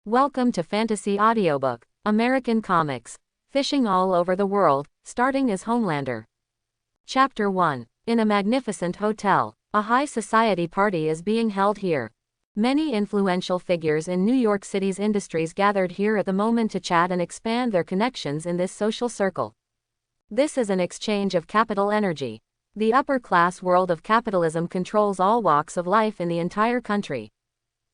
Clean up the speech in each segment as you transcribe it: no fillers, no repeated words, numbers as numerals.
Welcome to Fantasy Audiobook, American Comics. Fishing all over the world, starting as Homelander. Chapter 1. In a magnificent hotel, a high society party is being held here. Many influential figures in New York City's industries gathered here at the moment to chat and expand their connections in this social circle. This is an exchange of capital energy. The upper-class world of capitalism controls all walks of life in the entire country.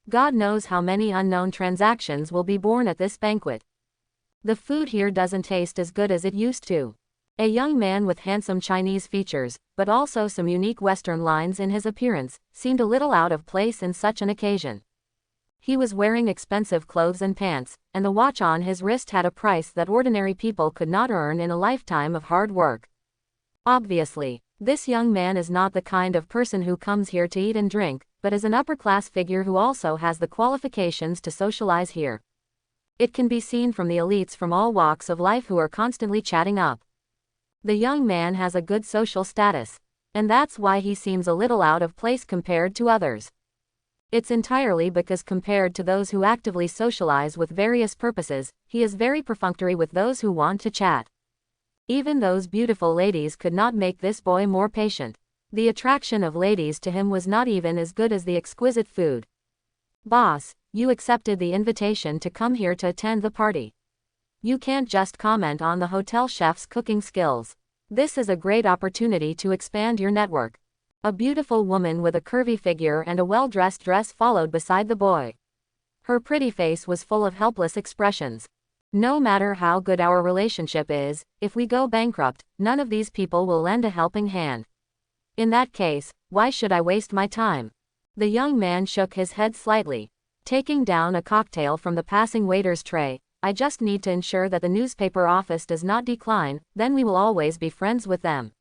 God knows how many unknown transactions will be born at this banquet. The food here doesn't taste as good as it used to. A young man with handsome Chinese features, but also some unique Western lines in his appearance, seemed a little out of place in such an occasion. He was wearing expensive clothes and pants, and the watch on his wrist had a price that ordinary people could not earn in a lifetime of hard work. Obviously, this young man is not the kind of person who comes here to eat and drink, but is an upper-class figure who also has the qualifications to socialize here. It can be seen from the elites from all walks of life who are constantly chatting up. The young man has a good social status, and that's why he seems a little out of place compared to others. It's entirely because compared to those who actively socialize with various purposes, he is very perfunctory with those who want to chat. Even those beautiful ladies could not make this boy more patient. The attraction of ladies to him was not even as good as the exquisite food. "Boss, you accepted the invitation to come here to attend the party. You can't just comment on the hotel chef's cooking skills. This is a great opportunity to expand your network." A beautiful woman with a curvy figure and a well-dressed dress followed beside the boy. Her pretty face was full of helpless expressions. "No matter how good our relationship is, if we go bankrupt, none of these people will lend a helping hand. In that case, why should I waste my time?" The young man shook his head slightly. Taking down a cocktail from the passing waiter's tray, "I just need to ensure that the newspaper office does not decline, then we will always be friends with them."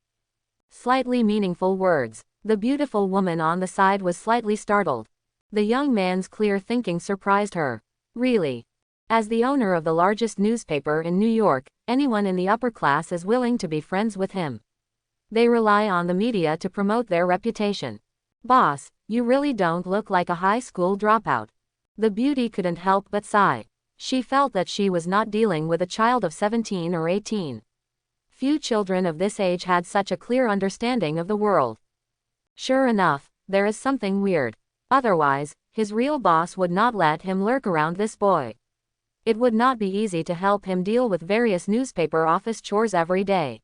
Slightly meaningful words. The beautiful woman on the side was slightly startled. The young man's clear thinking surprised her. Really? As the owner of the largest newspaper in New York, anyone in the upper class is willing to be friends with him. They rely on the media to promote their reputation. "Boss, you really don't look like a high school dropout." The beauty couldn't help but sigh. She felt that she was not dealing with a child of 17 or 18. Few children of this age had such a clear understanding of the world. Sure enough, there is something weird. Otherwise, his real boss would not let him lurk around this boy. It would not be easy to help him deal with various newspaper office chores every day.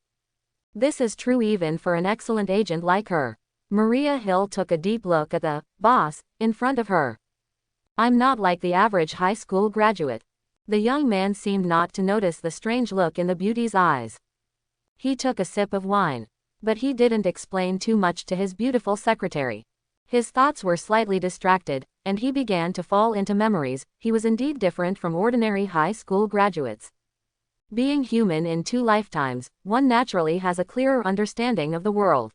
This is true even for an excellent agent like her. Maria Hill took a deep look at the boss in front of her. "I'm not like the average high school graduate." The young man seemed not to notice the strange look in the beauty's eyes. He took a sip of wine. But he didn't explain too much to his beautiful secretary. His thoughts were slightly distracted, and he began to fall into memories. He was indeed different from ordinary high school graduates. Being human in 2 lifetimes, one naturally has a clearer understanding of the world.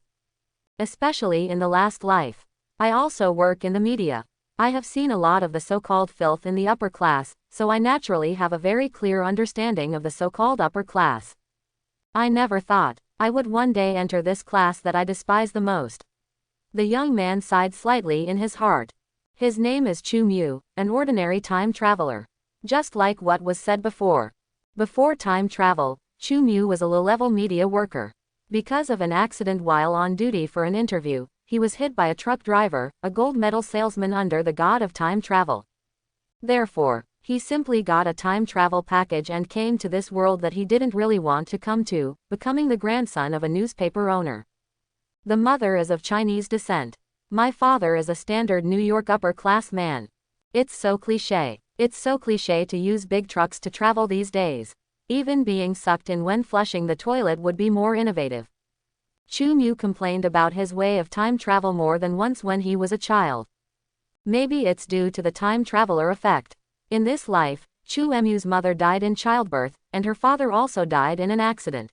Especially in the last life. I also work in the media. I have seen a lot of the so-called filth in the upper class, so I naturally have a very clear understanding of the so-called upper class. I never thought I would one day enter this class that I despise the most. The young man sighed slightly in his heart. His name is Chu Mu, an ordinary time traveler. Just like what was said before. Before time travel, Chu Mu was a low-level media worker. Because of an accident while on duty for an interview, he was hit by a truck driver, a gold medal salesman under the god of time travel. Therefore, he simply got a time travel package and came to this world that he didn't really want to come to, becoming the grandson of a newspaper owner. The mother is of Chinese descent. My father is a standard New York upper-class man. It's so cliché. It's so cliché to use big trucks to travel these days. Even being sucked in when flushing the toilet would be more innovative. Chu Mu complained about his way of time travel more than once when he was a child. Maybe it's due to the time traveler effect. In this life, Chu Mu's mother died in childbirth, and her father also died in an accident.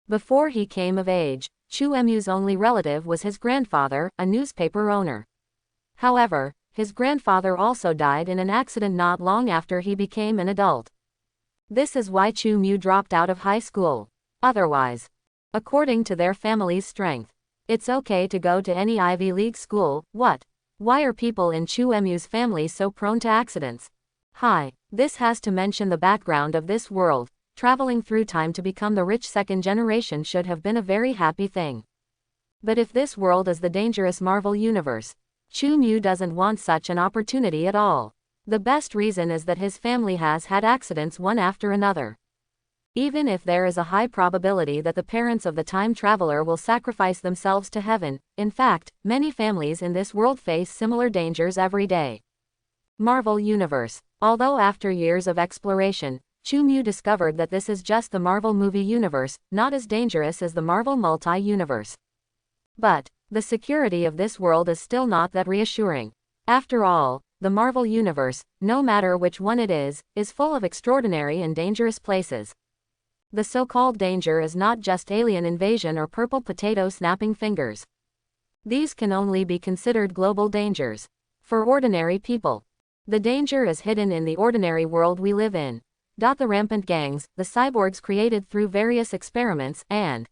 Before he came of age, Chu Mu's only relative was his grandfather, a newspaper owner. However, his grandfather also died in an accident not long after he became an adult. This is why Chu Mu dropped out of high school. Otherwise, according to their family's strength, it's okay to go to any Ivy League school. What? Why are people in Chu Mu's family so prone to accidents? Hi, this has to mention the background of this world. Traveling through time to become the rich second generation should have been a very happy thing. But if this world is the dangerous Marvel universe, Chu-Mu doesn't want such an opportunity at all. The best reason is that his family has had accidents one after another. Even if there is a high probability that the parents of the time traveler will sacrifice themselves to heaven, in fact, many families in this world face similar dangers every day. Marvel Universe. Although after years of exploration, Chu-Mu discovered that this is just the Marvel movie universe, not as dangerous as the Marvel multi-universe. But the security of this world is still not that reassuring. After all, the Marvel universe, no matter which one it is full of extraordinary and dangerous places. The so-called danger is not just alien invasion or purple potato snapping fingers. These can only be considered global dangers. For ordinary people, the danger is hidden in the ordinary world we live in. The rampant gangs, the cyborgs created through various experiments, and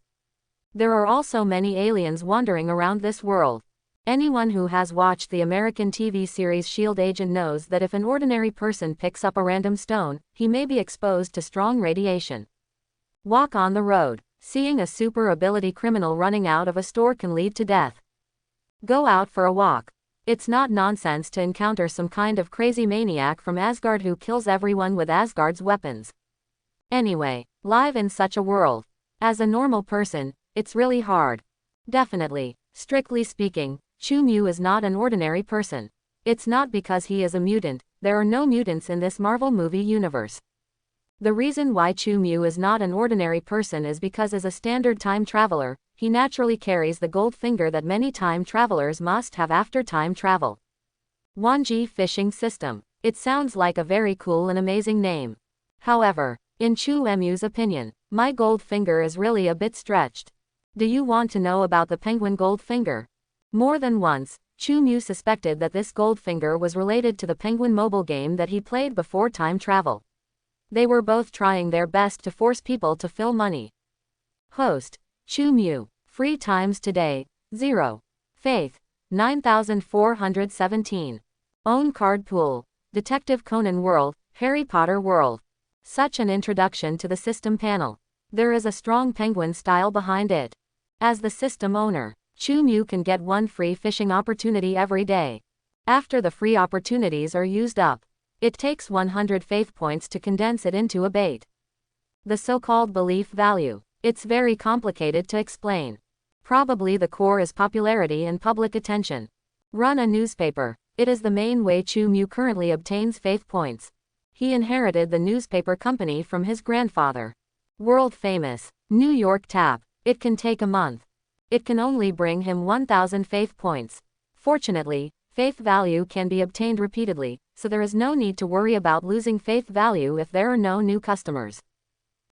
there are also many aliens wandering around this world. Anyone who has watched the American TV series Shield Agent knows that if an ordinary person picks up a random stone, he may be exposed to strong radiation. Walk on the road. Seeing a super ability criminal running out of a store can lead to death. Go out for a walk. It's not nonsense to encounter some kind of crazy maniac from Asgard who kills everyone with Asgard's weapons. Anyway, live in such a world. As a normal person, it's really hard. Definitely. Strictly speaking, Chu-Mu is not an ordinary person. It's not because he is a mutant. There are no mutants in this Marvel movie universe. The reason why Chu-Mu is not an ordinary person is because as a standard time traveler, he naturally carries the gold finger that many time travelers must have after time travel. Wanji Fishing System. It sounds like a very cool and amazing name. However, in Chu-Mu's opinion, my gold finger is really a bit stretched. Do you want to know about the penguin gold finger? More than once, Chu-Mu suspected that this gold finger was related to the penguin mobile game that he played before time travel. They were both trying their best to force people to fill money. Host. Chu-Mu. Free times today, 0. Faith. 9417. Own card pool. Detective Conan World, Harry Potter World. Such an introduction to the system panel. There is a strong penguin style behind it. As the system owner, Chu-Mu can get one free fishing opportunity every day. After the free opportunities are used up, it takes 100 faith points to condense it into a bait. The so-called belief value. It's very complicated to explain. Probably the core is popularity and public attention. Run a newspaper. It is the main way Chu-Mu currently obtains faith points. He inherited the newspaper company from his grandfather. World famous. New York Tap. It can take a month. It can only bring him 1,000 faith points. Fortunately, faith value can be obtained repeatedly, so there is no need to worry about losing faith value if there are no new customers.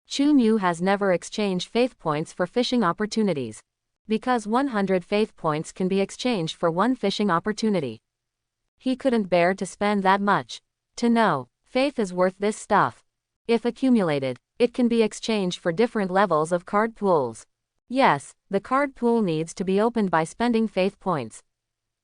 Chu-Mu has never exchanged faith points for fishing opportunities. Because 100 faith points can be exchanged for one fishing opportunity. He couldn't bear to spend that much. To know, faith is worth this stuff. If accumulated, it can be exchanged for different levels of card pools. Yes, the card pool needs to be opened by spending faith points.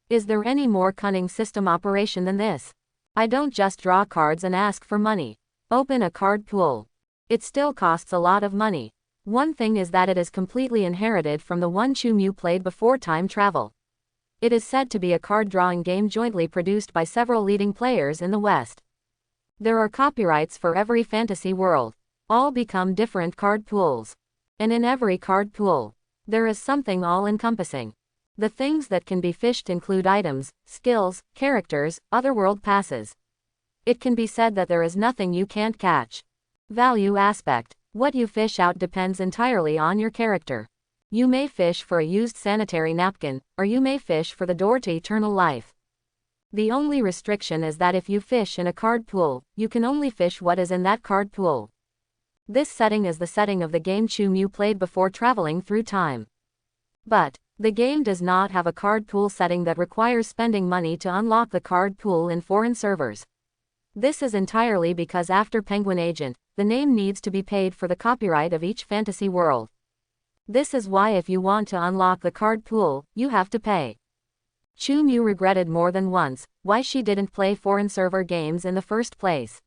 Is there any more cunning system operation than this? I don't just draw cards and ask for money. Open a card pool. It still costs a lot of money. One thing is that it is completely inherited from the one Chu-Mu played before time travel. It is said to be a card drawing game jointly produced by several leading players in the West. There are copyrights for every fantasy world. All become different card pools. And in every card pool, there is something all-encompassing. The things that can be fished include items, skills, characters, otherworld passes. It can be said that there is nothing you can't catch. Value aspect. What you fish out depends entirely on your character. You may fish for a used sanitary napkin, or you may fish for the door to eternal life. The only restriction is that if you fish in a card pool, you can only fish what is in that card pool. This setting is the setting of the game Chu-Mu played before traveling through time. But the game does not have a card pool setting that requires spending money to unlock the card pool in foreign servers. This is entirely because after Penguin Agent, the name needs to be paid for the copyright of each fantasy world. This is why if you want to unlock the card pool, you have to pay. Chu Mu regretted more than once why she didn't play foreign server games in the first place.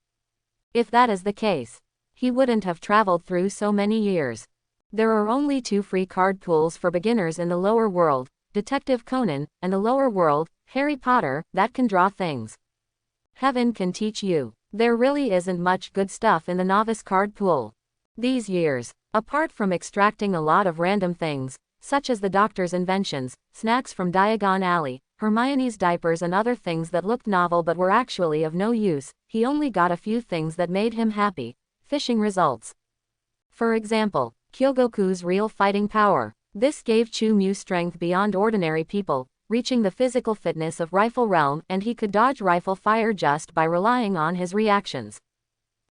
If that is the case, he wouldn't have traveled through so many years. There are only 2 free card pools for beginners in the lower world, Detective Conan, and the lower world, Harry Potter, that can draw things. Heaven can teach you. There really isn't much good stuff in the novice card pool these years. Apart from extracting a lot of random things, such as the doctor's inventions, snacks from Diagon Alley, Hermione's diapers and other things that looked novel but were actually of no use, he only got a few things that made him happy. Fishing results. For example, Kyogoku's real fighting power. This gave Chu Mu strength beyond ordinary people, reaching the physical fitness of Rifle Realm, and he could dodge rifle fire just by relying on his reactions.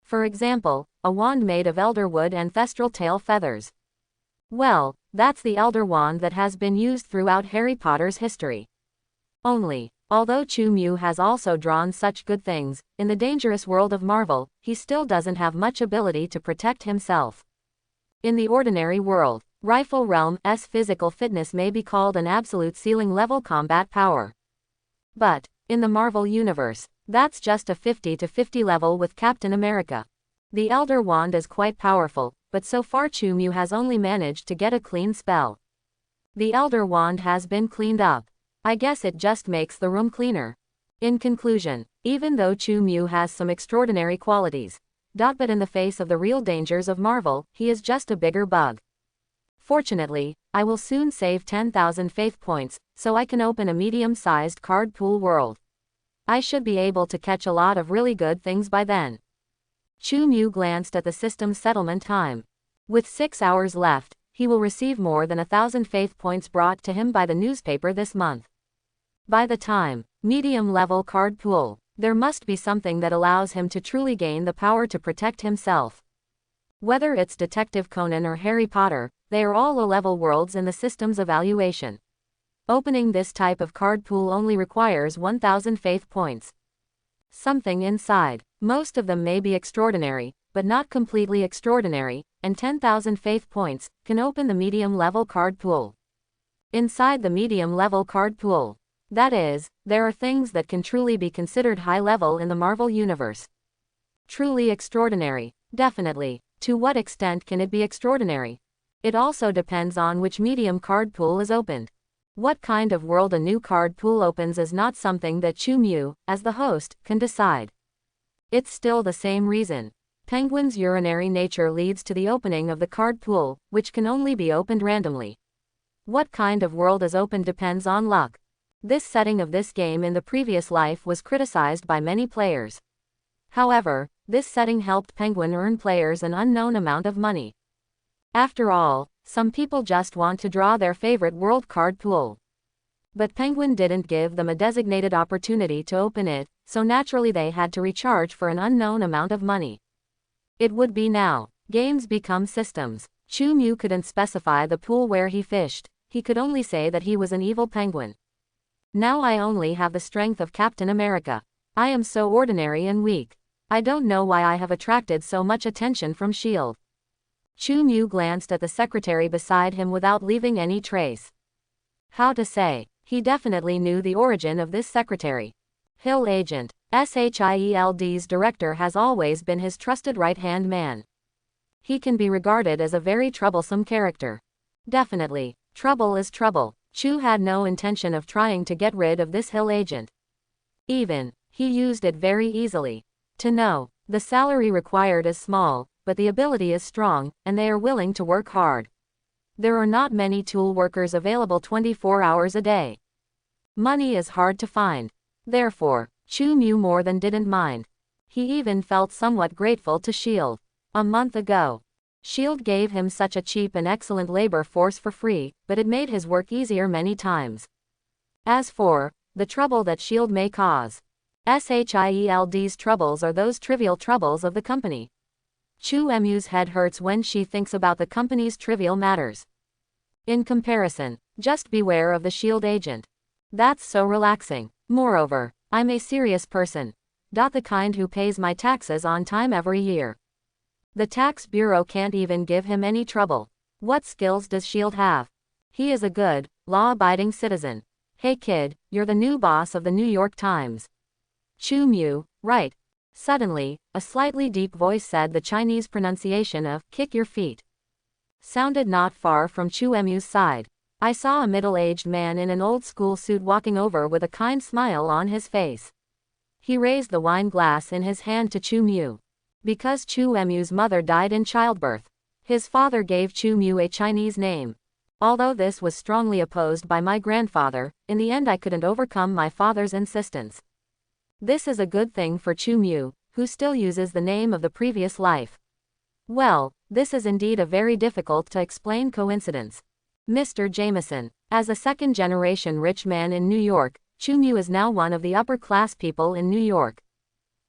For example, a wand made of elderwood and thestral tail feathers. Well, that's the Elder Wand that has been used throughout Harry Potter's history. Only, although Chu Mu has also drawn such good things, in the dangerous world of Marvel, he still doesn't have much ability to protect himself. In the ordinary world, Rifle Realm's physical fitness may be called an absolute ceiling-level combat power. But, in the Marvel Universe, that's just a 50-50 level with Captain America. The Elder Wand is quite powerful, but so far Chu Mu has only managed to get a clean spell. The Elder Wand has been cleaned up. I guess it just makes the room cleaner. In conclusion, even though Chu Mu has some extraordinary qualities, but in the face of the real dangers of Marvel, he is just a bigger bug. Fortunately, I will soon save 10,000 faith points, so I can open a medium-sized card pool world. I should be able to catch a lot of really good things by then. Chu Mu glanced at the system's settlement time. With 6 hours left, he will receive more than 1,000 faith points brought to him by the newspaper this month. By the time, medium-level card pool, there must be something that allows him to truly gain the power to protect himself. Whether it's Detective Conan or Harry Potter, they are all low-level worlds in the system's evaluation. Opening this type of card pool only requires 1,000 faith points. Something inside. Most of them may be extraordinary, but not completely extraordinary, and 10,000 faith points can open the medium-level card pool. Inside the medium-level card pool, that is, there are things that can truly be considered high-level in the Marvel Universe. Truly extraordinary, definitely. To what extent can it be extraordinary? It also depends on which medium card pool is opened. What kind of world a new card pool opens is not something that Chu Mu, as the host, can decide. It's still the same reason. Penguin's urinary nature leads to the opening of the card pool, which can only be opened randomly. What kind of world is opened depends on luck. This setting of this game in the previous life was criticized by many players. However, this setting helped Penguin earn players an unknown amount of money. After all, some people just want to draw their favorite world card pool. But Penguin didn't give them a designated opportunity to open it, so naturally they had to recharge for an unknown amount of money. It would be now. Games become systems. Chu Mu couldn't specify the pool where he fished, he could only say that he was an evil penguin. Now I only have the strength of Captain America. I am so ordinary and weak. I don't know why I have attracted so much attention from S.H.I.E.L.D. Chu Mu glanced at the secretary beside him without leaving any trace. How to say, he definitely knew the origin of this secretary. Hill Agent, S.H.I.E.L.D.'s director has always been his trusted right-hand man. He can be regarded as a very troublesome character. Definitely, trouble is trouble. Chu had no intention of trying to get rid of this Hill Agent. He used it very easily. To know, the salary required is small, but the ability is strong, and they are willing to work hard. There are not many tool workers available 24 hours a day. Money is hard to find. Therefore, Chu Mu more than didn't mind. He even felt somewhat grateful to S.H.I.E.L.D. A month ago, S.H.I.E.L.D. gave him such a cheap and excellent labor force for free, but it made his work easier many times. As for the trouble that S.H.I.E.L.D. may cause, S.H.I.E.L.D.'s troubles are those trivial troubles of the company. Chu Mu's head hurts when she thinks about the company's trivial matters. In comparison, just beware of the S.H.I.E.L.D. agent. That's so relaxing. Moreover, I'm a serious person. The kind who pays my taxes on time every year. The tax bureau can't even give him any trouble. What skills does S.H.I.E.L.D. have? He is a good, law-abiding citizen. Hey kid, you're the new boss of the New York Times. Chu Mu, right. Suddenly, a slightly deep voice said the Chinese pronunciation of kick your feet sounded not far from Chu Mu's side. I saw a middle-aged man in an old-school suit walking over with a kind smile on his face. He raised the wine glass in his hand to Chu Mu. Because Chu Mu's mother died in childbirth, his father gave Chu Mu a Chinese name. Although this was strongly opposed by my grandfather, in the end I couldn't overcome my father's insistence. This is a good thing for Chu Mu, who still uses the name of the previous life. Well, this is indeed a very difficult to explain coincidence. Mr. Jameson, as a second-generation rich man in New York, Chu Mu is now one of the upper-class people in New York.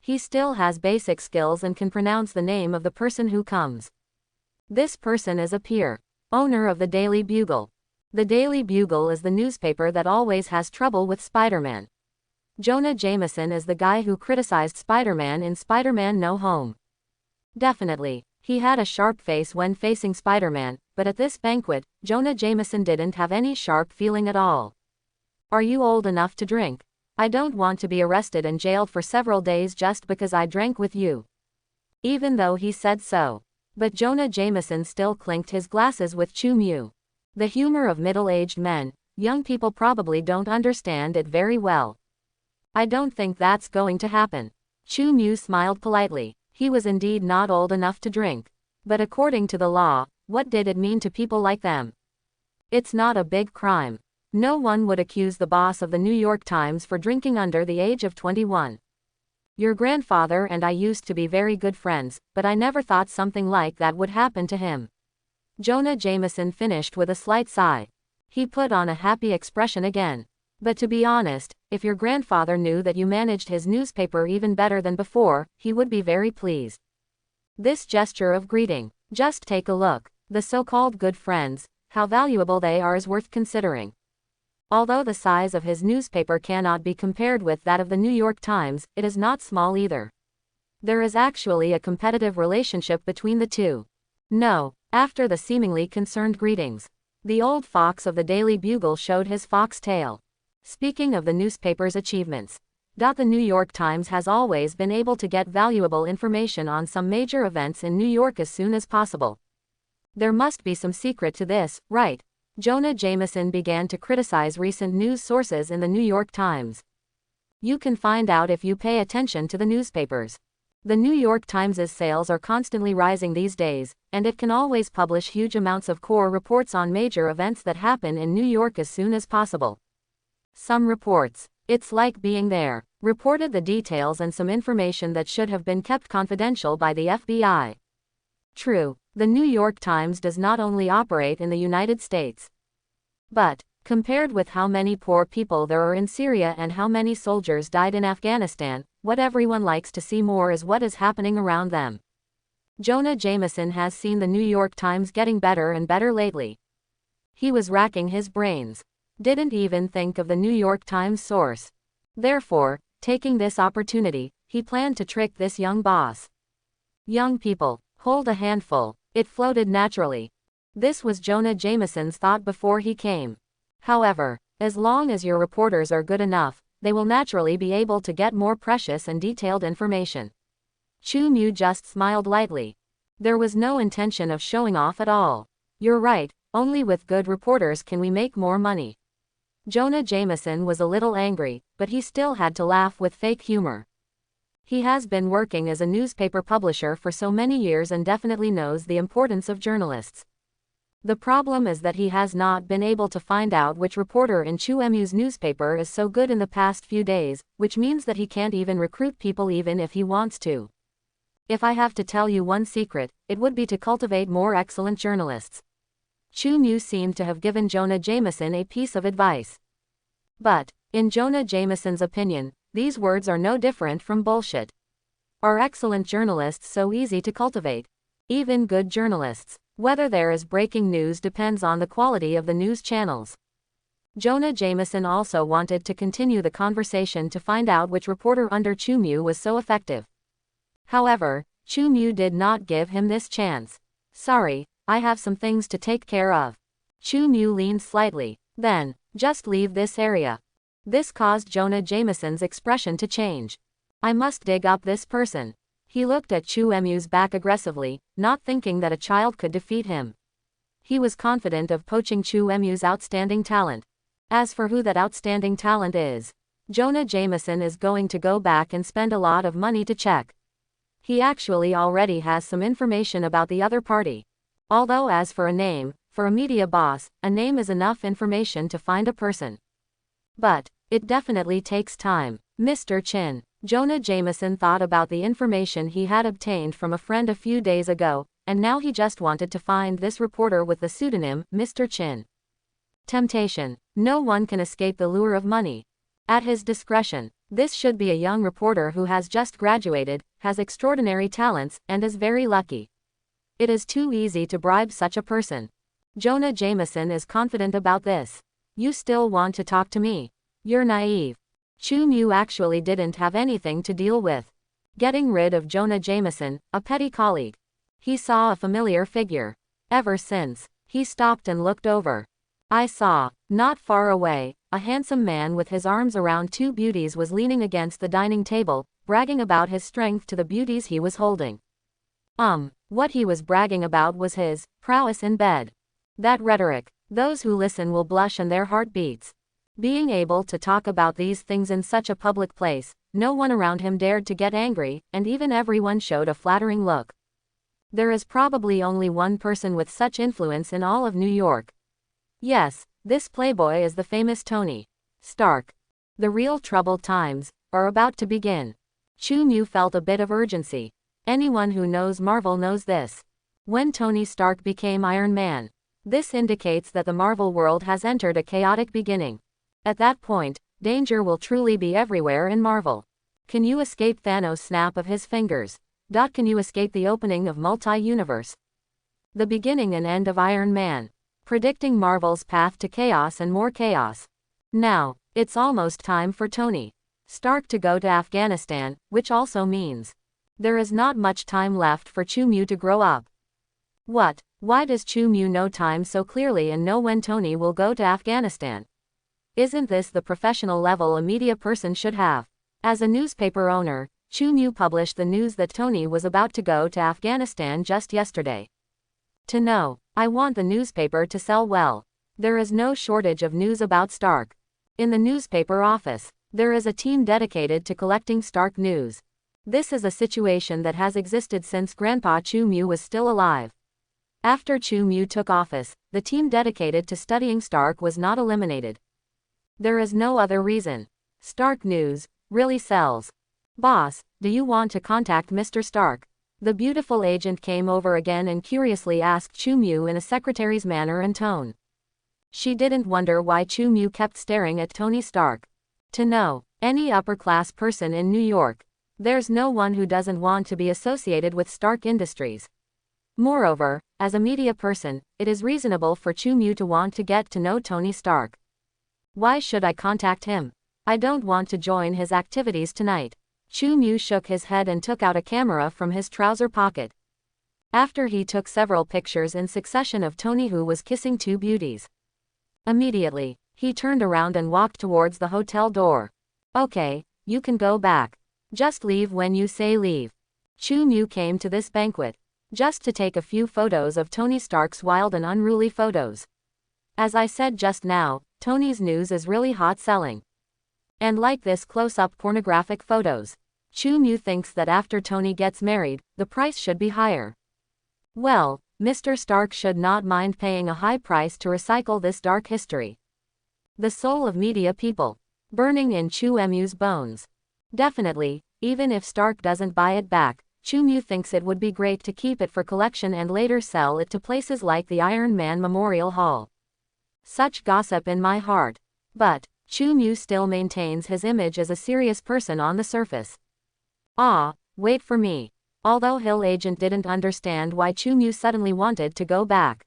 He still has basic skills and can pronounce the name of the person who comes. This person is a peer, owner of the Daily Bugle. The Daily Bugle is the newspaper that always has trouble with Spider-Man. Jonah Jameson is the guy who criticized Spider-Man in Spider-Man No Home. Definitely, he had a sharp face when facing Spider-Man, but at this banquet, Jonah Jameson didn't have any sharp feeling at all. Are you old enough to drink? I don't want to be arrested and jailed for several days just because I drank with you. Even though he said so. But Jonah Jameson still clinked his glasses with Chu Mu. The humor of middle-aged men, young people probably don't understand it very well. I don't think that's going to happen. Chu Mu smiled politely. He was indeed not old enough to drink. But according to the law, what did it mean to people like them? It's not a big crime. No one would accuse the boss of the New York Times for drinking under the age of 21. Your grandfather and I used to be very good friends, but I never thought something like that would happen to him. Jonah Jameson finished with a slight sigh. He put on a happy expression again. But to be honest, if your grandfather knew that you managed his newspaper even better than before, he would be very pleased. This gesture of greeting, just take a look. The so-called good friends, how valuable they are is worth considering. Although the size of his newspaper cannot be compared with that of the New York Times, it is not small either. There is actually a competitive relationship between the two. No, after the seemingly concerned greetings, the old fox of the Daily Bugle showed his fox tail. Speaking of the newspaper's achievements, the New York Times has always been able to get valuable information on some major events in New York as soon as possible. There must be some secret to this, right? Jonah Jameson began to criticize recent news sources in the New York Times. You can find out if you pay attention to the newspapers. The New York Times' sales are constantly rising these days, and it can always publish huge amounts of core reports on major events that happen in New York as soon as possible. Some reports, it's like being there, reported the details and some information that should have been kept confidential by the FBI. True, the New York Times does not only operate in the United States. But, compared with how many poor people there are in Syria and how many soldiers died in Afghanistan, what everyone likes to see more is what is happening around them. Jonah Jameson has seen the New York Times getting better and better lately. He was racking his brains. Didn't even think of the New York Times source. Therefore, taking this opportunity, he planned to trick this young boss. Young people, hold a handful. It floated naturally. This was Jonah Jameson's thought before he came. However, as long as your reporters are good enough, they will naturally be able to get more precious and detailed information. Chu Mu just smiled lightly. There was no intention of showing off at all. You're right, only with good reporters can we make more money. Jonah Jameson was a little angry, but he still had to laugh with fake humor. He has been working as a newspaper publisher for so many years and definitely knows the importance of journalists. The problem is that he has not been able to find out which reporter in Chu Mu's newspaper is so good in the past few days, which means that he can't even recruit people even if he wants to. If I have to tell you one secret, it would be to cultivate more excellent journalists. Chu Mu seemed to have given Jonah Jameson a piece of advice. But, in Jonah Jameson's opinion, these words are no different from bullshit. Are excellent journalists so easy to cultivate? Even good journalists. Whether there is breaking news depends on the quality of the news channels. Jonah Jameson also wanted to continue the conversation to find out which reporter under Chu Mu was so effective. However, Chu Mu did not give him this chance. Sorry, I have some things to take care of. Chu Mu leaned slightly. Then, Just leave this area. This caused Jonah Jameson's expression to change. I must dig up this person. He looked at Chu Emu's back aggressively, not thinking that a child could defeat him. He was confident of poaching Chu Emu's outstanding talent. As for who that outstanding talent is, Jonah Jameson is going to go back and spend a lot of money to check. He actually already has some information about the other party. Although as for a name, for a media boss, a name is enough information to find a person. But it definitely takes time. Mr. Chin. Jonah Jameson thought about the information he had obtained from a friend a few days ago, and now he just wanted to find this reporter with the pseudonym, Mr. Chin. Temptation. No one can escape the lure of money. At his discretion. This should be a young reporter who has just graduated, has extraordinary talents, and is very lucky. It is too easy to bribe such a person. Jonah Jameson is confident about this. You still want to talk to me? You're naive. Chu Mu actually didn't have anything to deal with. Getting rid of Jonah Jameson, a petty colleague. He saw a familiar figure. Ever since, he stopped and looked over. I saw, not far away, a handsome man with his arms around two beauties was leaning against the dining table, bragging about his strength to the beauties he was holding. What he was bragging about was his prowess in bed. That rhetoric, those who listen will blush and their heart beats. Being able to talk about these things in such a public place, no one around him dared to get angry, and even everyone showed a flattering look. There is probably only one person with such influence in all of New York. Yes, this playboy is the famous Tony Stark. The real troubled times are about to begin. Chu Mu felt a bit of urgency. Anyone who knows Marvel knows this. When Tony Stark became Iron Man, this indicates that the Marvel world has entered a chaotic beginning. At that point, danger will truly be everywhere in Marvel. Can you escape Thanos' snap of his fingers? Can you escape the opening of multi-universe? The beginning and end of Iron Man. Predicting Marvel's path to chaos and more chaos. Now, it's almost time for Tony Stark to go to Afghanistan, which also means there is not much time left for Chu Mu to grow up. What? Why does Chu Mu know time so clearly and know when Tony will go to Afghanistan? Isn't this the professional level a media person should have? As a newspaper owner, Chu Mu published the news that Tony was about to go to Afghanistan just yesterday. To know, I want the newspaper to sell well. There is no shortage of news about Stark. In the newspaper office, there is a team dedicated to collecting Stark news. This is a situation that has existed since Grandpa Chu Mu was still alive. After Chu Mu took office, the team dedicated to studying Stark was not eliminated. There is no other reason. Stark news really sells. Boss, do you want to contact Mr. Stark? The beautiful agent came over again and curiously asked Chu Mu in a secretary's manner and tone. She didn't wonder why Chu Mu kept staring at Tony Stark. To know, any upper-class person in New York, there's no one who doesn't want to be associated with Stark Industries. Moreover, as a media person, it is reasonable for Chu Mu to want to get to know Tony Stark. Why should I contact him? I don't want to join his activities tonight. Chu Mu shook his head and took out a camera from his trouser pocket. After he took several pictures in succession of Tony who was kissing two beauties. Immediately, he turned around and walked towards the hotel door. Okay, you can go back. Just leave when you say leave. Chu Mu came to this banquet just to take a few photos of Tony Stark's wild and unruly photos. As I said just now, Tony's news is really hot selling. And like this close-up pornographic photos, Chu Mu thinks that after Tony gets married, the price should be higher. Well, Mr. Stark should not mind paying a high price to recycle this dark history. The soul of media people, burning in Chu Mu's bones. Definitely, even if Stark doesn't buy it back, Chu Mu thinks it would be great to keep it for collection and later sell it to places like the Iron Man Memorial Hall. Such gossip in my heart. But Chu Mu still maintains his image as a serious person on the surface. Wait for me. Although Hill agent didn't understand why Chu Mu suddenly wanted to go back.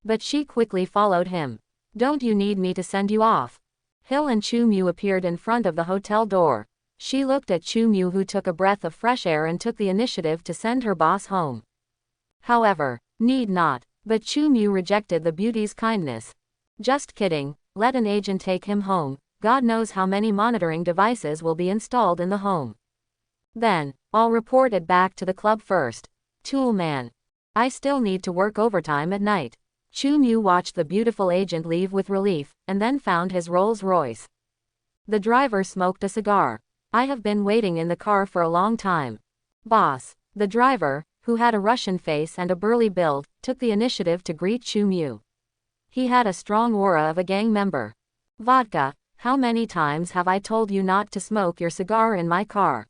But she quickly followed him. Don't you need me to send you off? Hill and Chu Mu appeared in front of the hotel door. She looked at Chu Mu who took a breath of fresh air and took the initiative to send her boss home. However, need not, but Chu Mu rejected the beauty's kindness. Just kidding, let an agent take him home. God knows how many monitoring devices will be installed in the home. Then, I'll report it back to the club first. Tool man. I still need to work overtime at night. Chu Mu watched the beautiful agent leave with relief, and then found his Rolls Royce. The driver smoked a cigar. I have been waiting in the car for a long time. Boss. The driver, who had a Russian face and a burly build, took the initiative to greet Chu Mu. He had a strong aura of a gang member. Vodka, how many times have I told you not to smoke your cigar in my car?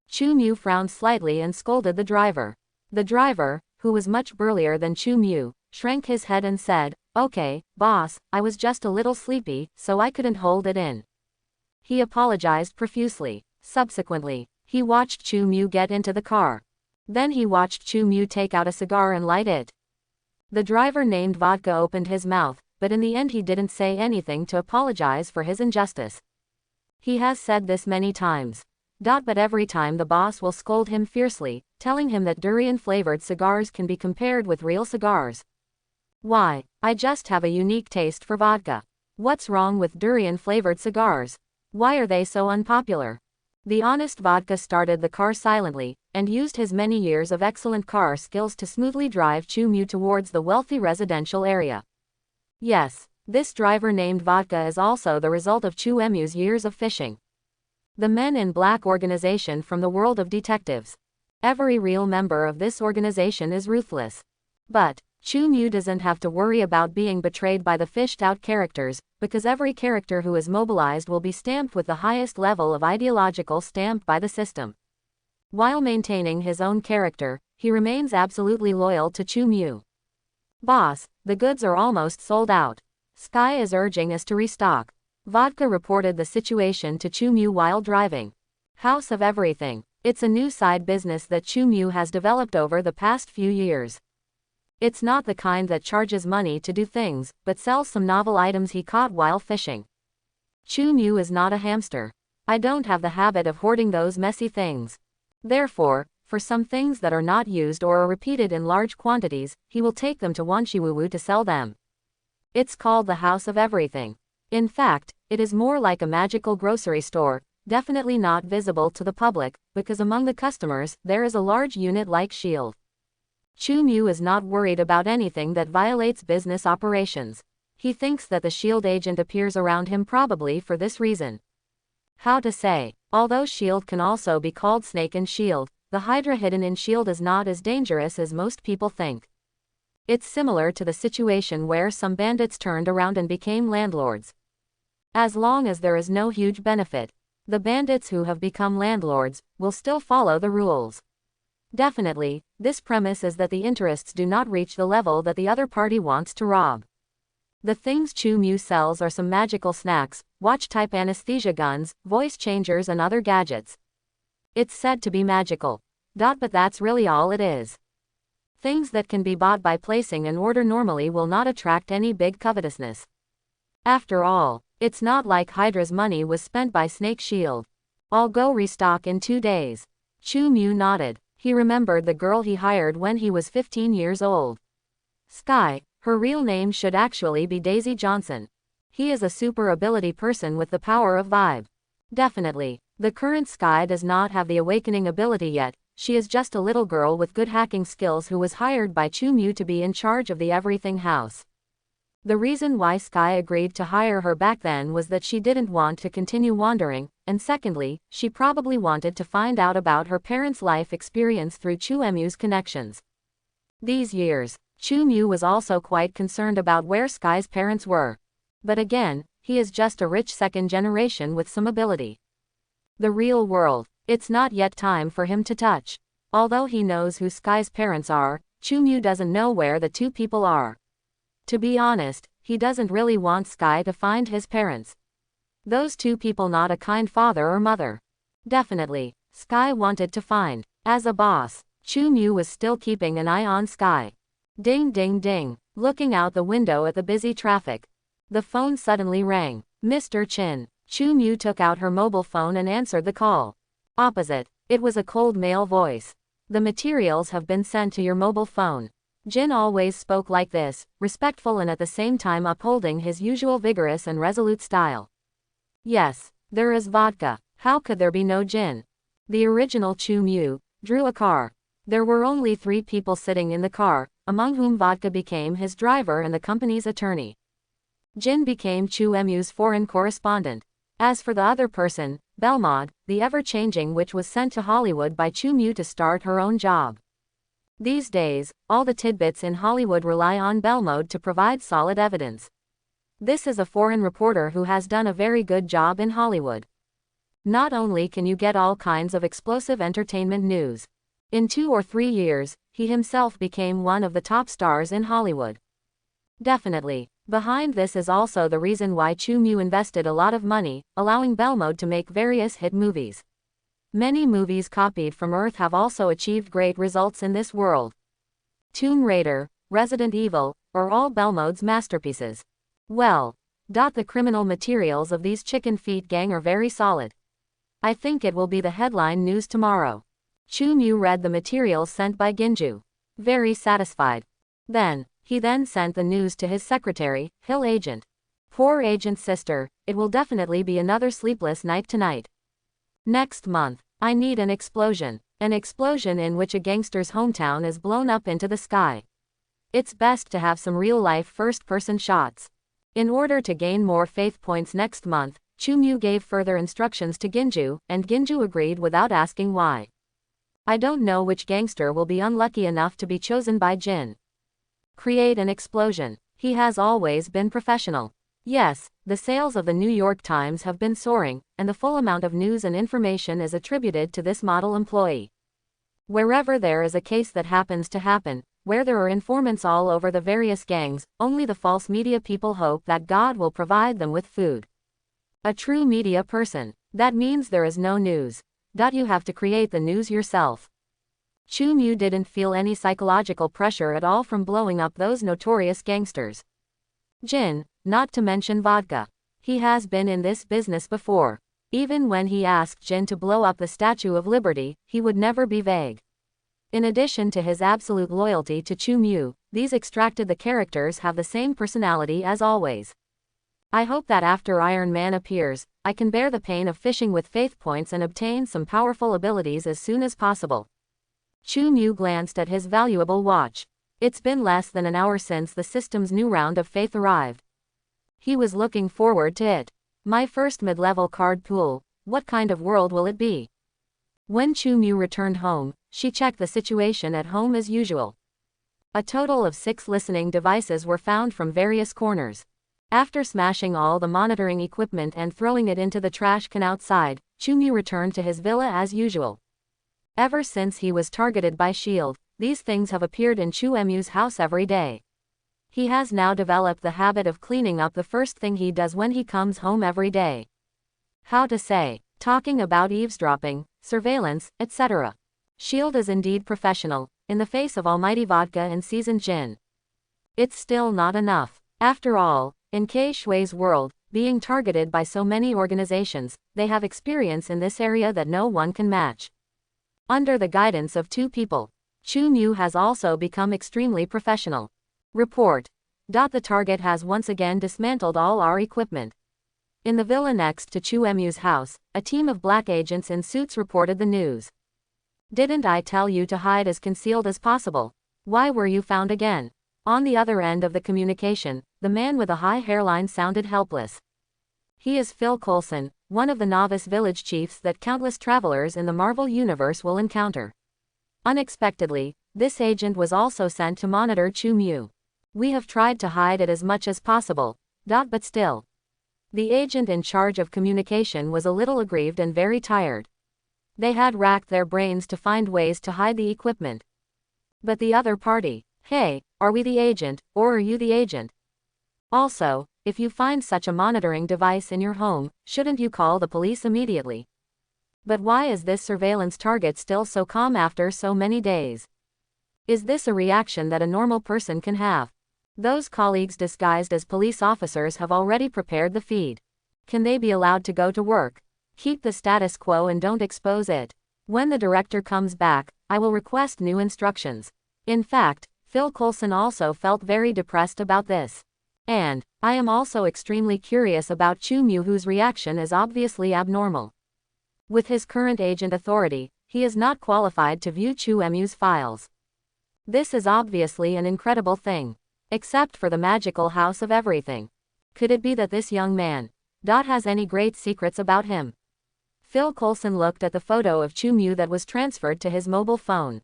Chu Mu frowned slightly and scolded the driver. The driver, who was much burlier than Chu Mu, shrank his head and said, "Okay, boss, I was just a little sleepy, so I couldn't hold it in." He apologized profusely. Subsequently, he watched Chu Mu get into the car. Then he watched Chu Mu take out a cigar and light it. The driver named Vodka opened his mouth, but in the end he didn't say anything to apologize for his injustice. He has said this many times. But every time the boss will scold him fiercely, telling him that durian-flavored cigars can be compared with real cigars. Why, I just have a unique taste for vodka. What's wrong with durian-flavored cigars? Why are they so unpopular? The honest Vodka started the car silently, and used his many years of excellent car skills to smoothly drive Chu Mu towards the wealthy residential area. Yes, this driver named Vodka is also the result of Chu Mu's years of fishing. The Men in Black organization from the world of detectives. Every real member of this organization is ruthless. But Chu Mu doesn't have to worry about being betrayed by the fished-out characters, because every character who is mobilized will be stamped with the highest level of ideological stamp by the system. While maintaining his own character, he remains absolutely loyal to Chu Mu. Boss, the goods are almost sold out. Sky is urging us to restock. Vodka reported the situation to Chu Mu while driving. House of Everything. It's a new side business that Chu Mu has developed over the past few years. It's not the kind that charges money to do things, but sells some novel items he caught while fishing. Chu Mu is not a hamster. I don't have the habit of hoarding those messy things. Therefore, for some things that are not used or are repeated in large quantities, he will take them to Wanshiwuwu to sell them. It's called the House of Everything. In fact, it is more like a magical grocery store, definitely not visible to the public, because among the customers, there is a large unit-like shield. Chu Mu is not worried about anything that violates business operations. He thinks that the shield agent appears around him probably for this reason. How to say, although shield can also be called snake and shield, the hydra hidden in shield is not as dangerous as most people think. It's similar to the situation where some bandits turned around and became landlords. As long as there is no huge benefit, the bandits who have become landlords will still follow the rules. Definitely, this premise is that the interests do not reach the level that the other party wants to rob. The things Chu Mu sells are some magical snacks, watch-type anesthesia guns, voice changers and other gadgets. It's said to be magical. But that's really all it is. Things that can be bought by placing an order normally will not attract any big covetousness. After all, it's not like Hydra's money was spent by Snake Shield. I'll go restock in 2 days. Chu Mu nodded. He remembered the girl he hired when he was 15 years old. Sky, her real name should actually be Daisy Johnson. He is a super ability person with the power of vibe. Definitely, the current Sky does not have the awakening ability yet. She is just a little girl with good hacking skills who was hired by Chu Mu to be in charge of the Everything House. The reason why Sky agreed to hire her back then was that she didn't want to continue wandering, and secondly, she probably wanted to find out about her parents' life experience through Chu Mu's connections. These years, Chu Mu was also quite concerned about where Sky's parents were. But again, he is just a rich second generation with some ability. The real world, it's not yet time for him to touch. Although he knows who Sky's parents are, Chu Mu doesn't know where the two people are. To be honest, he doesn't really want Sky to find his parents. Those two people not a kind father or mother. Definitely, Sky wanted to find. As a boss, Chu Mu was still keeping an eye on Sky. Ding ding ding, looking out the window at the busy traffic. The phone suddenly rang. Mr. Chin. Chu Mu took out her mobile phone and answered the call. Opposite, it was a cold male voice. The materials have been sent to your mobile phone. Jin always spoke like this, respectful and at the same time upholding his usual vigorous and resolute style. Yes, there is vodka. How could there be no gin? The original Chu Mu drew a car. There were only 3 people sitting in the car, among whom vodka became his driver and the company's attorney. Jin became Chu Mu's foreign correspondent. As for the other person, Belmod, the ever-changing witch was sent to Hollywood by Chu Mu to start her own job. These days, all the tidbits in Hollywood rely on Belmode to provide solid evidence. This is a foreign reporter who has done a very good job in Hollywood. Not only can you get all kinds of explosive entertainment news. In 2 or 3 years, he himself became one of the top stars in Hollywood. Definitely, behind this is also the reason why Chu Mu invested a lot of money, allowing Belmode to make various hit movies. Many movies copied from Earth have also achieved great results in this world. Tomb Raider, Resident Evil, are all Belmode's masterpieces. Well, the criminal materials of these chicken feet gang are very solid. I think it will be the headline news tomorrow. Chu Mu read the materials sent by Ginju. Very satisfied. He then sent the news to his secretary, Hill Agent. Poor Agent's sister, it will definitely be another sleepless night tonight. Next month, I need an explosion. An explosion in which a gangster's hometown is blown up into the sky. It's best to have some real-life first-person shots. In order to gain more faith points next month, Chu Mu gave further instructions to Ginju, and Ginju agreed without asking why. I don't know which gangster will be unlucky enough to be chosen by Jin. Create an explosion. He has always been professional. Yes, the sales of the New York Times have been soaring, and the full amount of news and information is attributed to this model employee. Wherever there is a case that happens to happen, where there are informants all over the various gangs, only the false media people hope that God will provide them with food. A true media person. That means there is no news. You have to create the news yourself. Chu Mu didn't feel any psychological pressure at all from blowing up those notorious gangsters. Jin, not to mention vodka. He has been in this business before. Even when he asked Jin to blow up the Statue of Liberty, he would never be vague. In addition to his absolute loyalty to Chu Mu, these extracted the characters have the same personality as always. I hope that after Iron Man appears, I can bear the pain of fishing with faith points and obtain some powerful abilities as soon as possible. Chu Mu glanced at his valuable watch. It's been less than an hour since the system's new round of faith arrived. He was looking forward to it. My first mid-level card pool, what kind of world will it be? When Chu Mu returned home, she checked the situation at home as usual. A total of 6 listening devices were found from various corners. After smashing all the monitoring equipment and throwing it into the trash can outside, Chu Mu returned to his villa as usual. Ever since he was targeted by S.H.I.E.L.D., these things have appeared in Chu Mu's house every day. He has now developed the habit of cleaning up the first thing he does when he comes home every day. How to say, talking about eavesdropping, surveillance, etc. S.H.I.E.L.D. is indeed professional, in the face of almighty vodka and seasoned gin. It's still not enough. After all, in K. Shui's world, being targeted by so many organizations, they have experience in this area that no one can match. Under the guidance of 2 people, Chu Mu has also become extremely professional. Report. The target has once again dismantled all our equipment. In the villa next to Chu Mu's house, a team of black agents in suits reported the news. Didn't I tell you to hide as concealed as possible? Why were you found again? On the other end of the communication, the man with a high hairline sounded helpless. He is Phil Coulson, one of the novice village chiefs that countless travelers in the Marvel Universe will encounter. Unexpectedly, this agent was also sent to monitor Chu Mu. We have tried to hide it as much as possible, but still. The agent in charge of communication was a little aggrieved and very tired. They had racked their brains to find ways to hide the equipment. But the other party, hey, are we the agent, or are you the agent? Also, if you find such a monitoring device in your home, shouldn't you call the police immediately? But why is this surveillance target still so calm after so many days? Is this a reaction that a normal person can have? Those colleagues disguised as police officers have already prepared the feed. Can they be allowed to go to work? Keep the status quo and don't expose it. When the director comes back, I will request new instructions. In fact, Phil Coulson also felt very depressed about this. And, I am also extremely curious about Chu Mu, whose reaction is obviously abnormal. With his current agent authority, he is not qualified to view Chu Mu's files. This is obviously an incredible thing. Except for the magical house of everything. Could it be that this young man has any great secrets about him? Phil Coulson looked at the photo of Chu Mu that was transferred to his mobile phone.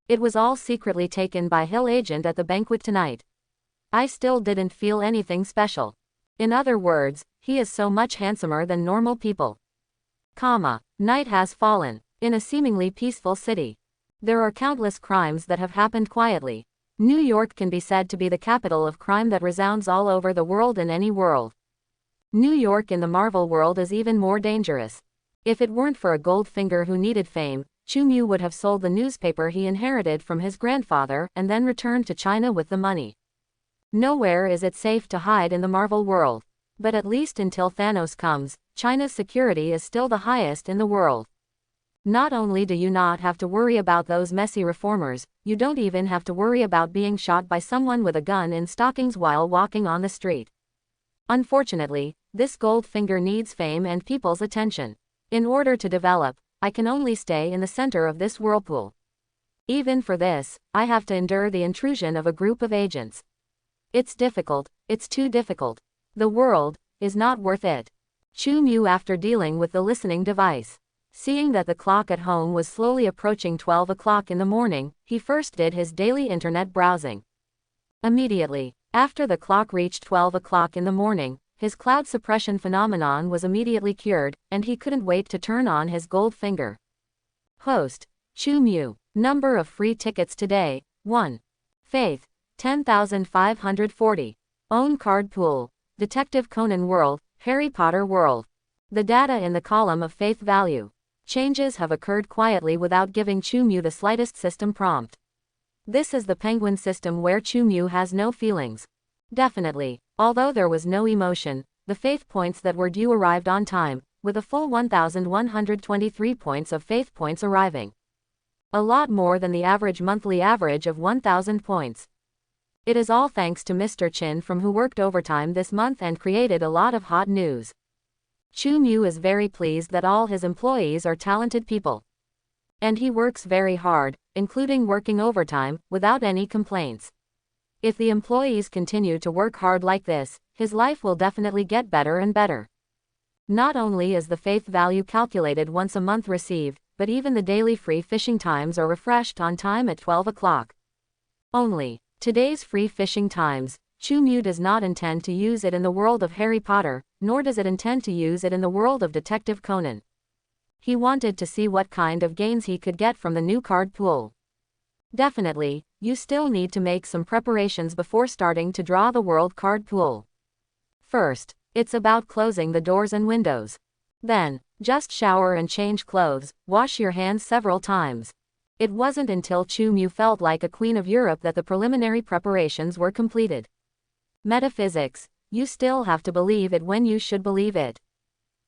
It was all secretly taken by Hill agent at the banquet tonight. I still didn't feel anything special. In other words, he is so much handsomer than normal people. Night has fallen. In a seemingly peaceful city. There are countless crimes that have happened quietly. New York can be said to be the capital of crime that resounds all over the world in any world. New York in the Marvel world is even more dangerous. If it weren't for a Goldfinger who needed fame, Chu Mu would have sold the newspaper he inherited from his grandfather and then returned to China with the money. Nowhere is it safe to hide in the Marvel world. But at least until Thanos comes, China's security is still the highest in the world. Not only do you not have to worry about those messy reformers, you don't even have to worry about being shot by someone with a gun in stockings while walking on the street. Unfortunately, this Goldfinger needs fame and people's attention. In order to develop, I can only stay in the center of this whirlpool. Even for this, I have to endure the intrusion of a group of agents. It's difficult, it's too difficult. The world is not worth it. Chu Mu, after dealing with the listening device. Seeing that the clock at home was slowly approaching 12 o'clock in the morning, he first did his daily internet browsing. Immediately, after the clock reached 12 o'clock in the morning, his cloud suppression phenomenon was immediately cured, and he couldn't wait to turn on his Goldfinger. Host, Chu Mu. Number of free tickets today, 1. Faith, 10,540. Own card pool, Detective Conan World, Harry Potter World. The data in the column of faith value. Changes have occurred quietly without giving Chu Mu the slightest system prompt. This is the Penguin system where Chu Mu has no feelings. Definitely, although there was no emotion, the faith points that were due arrived on time, with a full 1,123 points of faith points arriving. A lot more than the average monthly average of 1,000 points. It is all thanks to Mr. Chin from who worked overtime this month and created a lot of hot news. Chu Mu is very pleased that all his employees are talented people. And he works very hard, including working overtime, without any complaints. If the employees continue to work hard like this, his life will definitely get better and better. Not only is the faith value calculated once a month received, but even the daily free fishing times are refreshed on time at 12 o'clock. Only, today's free fishing times, Chu Mu does not intend to use it in the world of Harry Potter, nor does it intend to use it in the world of Detective Conan. He wanted to see what kind of gains he could get from the new card pool. Definitely, you still need to make some preparations before starting to draw the world card pool. First, it's about closing the doors and windows. Then, just shower and change clothes, wash your hands several times. It wasn't until Chu Mu felt like a queen of Europe that the preliminary preparations were completed. Metaphysics, you still have to believe it when you should believe it.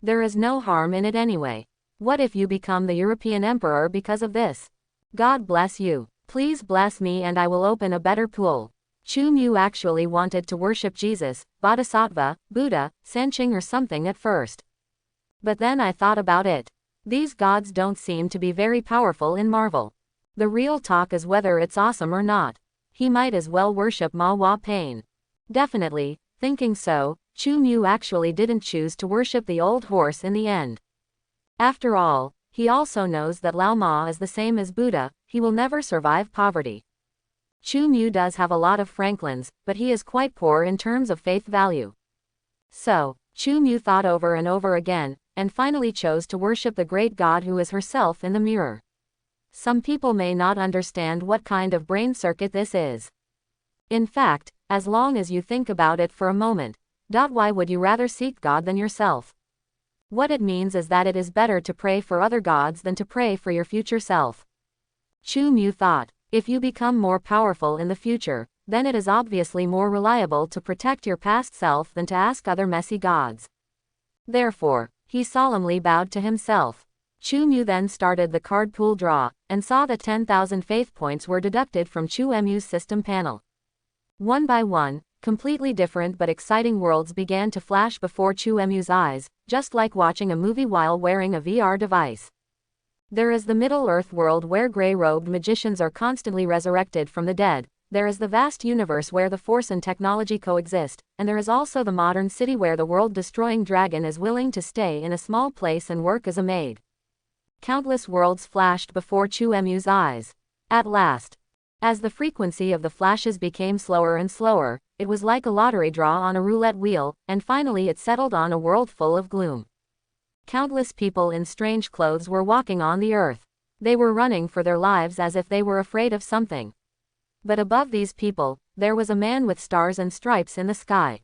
There is no harm in it anyway. What if you become the European emperor because of this? God bless you. Please bless me and I will open a better pool. Chu Mu actually wanted to worship Jesus, Bodhisattva, Buddha, Sancheng or something at first. But then I thought about it. These gods don't seem to be very powerful in Marvel. The real talk is whether it's awesome or not. He might as well worship Ma Wa Pain. Definitely, thinking so, Chu Mu actually didn't choose to worship the old horse in the end. After all, he also knows that Lao Ma is the same as Buddha, he will never survive poverty. Chu Mu does have a lot of Franklins, but he is quite poor in terms of faith value. So, Chu Mu thought over and over again, and finally chose to worship the great God who is herself in the mirror. Some people may not understand what kind of brain circuit this is. In fact, as long as you think about it for a moment, why would you rather seek God than yourself? What it means is that it is better to pray for other gods than to pray for your future self. Chu Mu thought, if you become more powerful in the future, then it is obviously more reliable to protect your past self than to ask other messy gods. Therefore, he solemnly bowed to himself. Chu Mu then started the card pool draw, and saw that 10,000 faith points were deducted from Chu Mu's system panel. One by one, completely different but exciting worlds began to flash before Chu Mu's eyes, just like watching a movie while wearing a VR device. There is the Middle-earth world where gray-robed magicians are constantly resurrected from the dead. There is the vast universe where the Force and technology coexist, and there is also the modern city where the world-destroying dragon is willing to stay in a small place and work as a maid. Countless worlds flashed before Chu Mu's eyes. At last, as the frequency of the flashes became slower and slower, it was like a lottery draw on a roulette wheel, and finally it settled on a world full of gloom. Countless people in strange clothes were walking on the earth. They were running for their lives as if they were afraid of something. But above these people, there was a man with stars and stripes in the sky.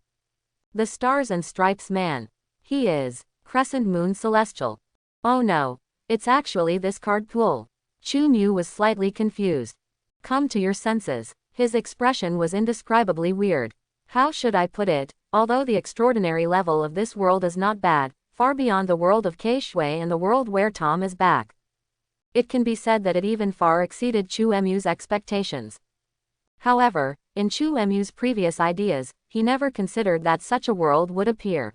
The Stars and Stripes Man. He is Crescent Moon Celestial. Oh no, it's actually this card pool. Chu Mu was slightly confused. Come to your senses. His expression was indescribably weird. How should I put it? Although the extraordinary level of this world is not bad, far beyond the world of K Shui and the world where Tom is back, it can be said that it even far exceeded Chu Mu's expectations. However, in Chu Mu's previous ideas, he never considered that such a world would appear.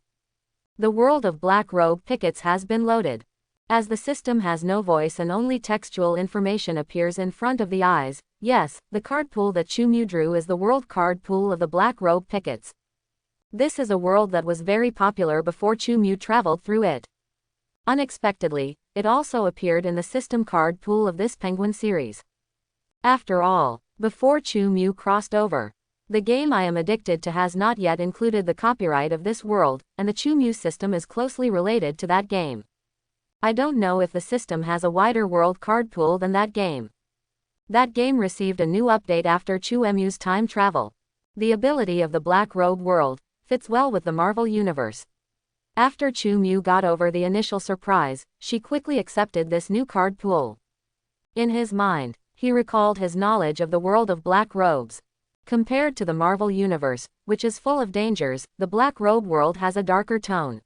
The world of black robe pickets has been loaded. As the system has no voice and only textual information appears in front of the eyes, yes, the card pool that Chu Mu drew is the world card pool of the black robe pickets. This is a world that was very popular before Chu Mu traveled through it. Unexpectedly, it also appeared in the system card pool of this Penguin series. After all, before Chu Mu crossed over, the game I am addicted to has not yet included the copyright of this world, and the Chu Mu system is closely related to that game. I don't know if the system has a wider world card pool than that game. That game received a new update after Chu Mu's time travel. The ability of the Black Robe world fits well with the Marvel Universe. After Chu Mu got over the initial surprise, she quickly accepted this new card pool. In his mind, he recalled his knowledge of the world of black robes. Compared to the Marvel Universe, which is full of dangers, the Black Robe world has a darker tone.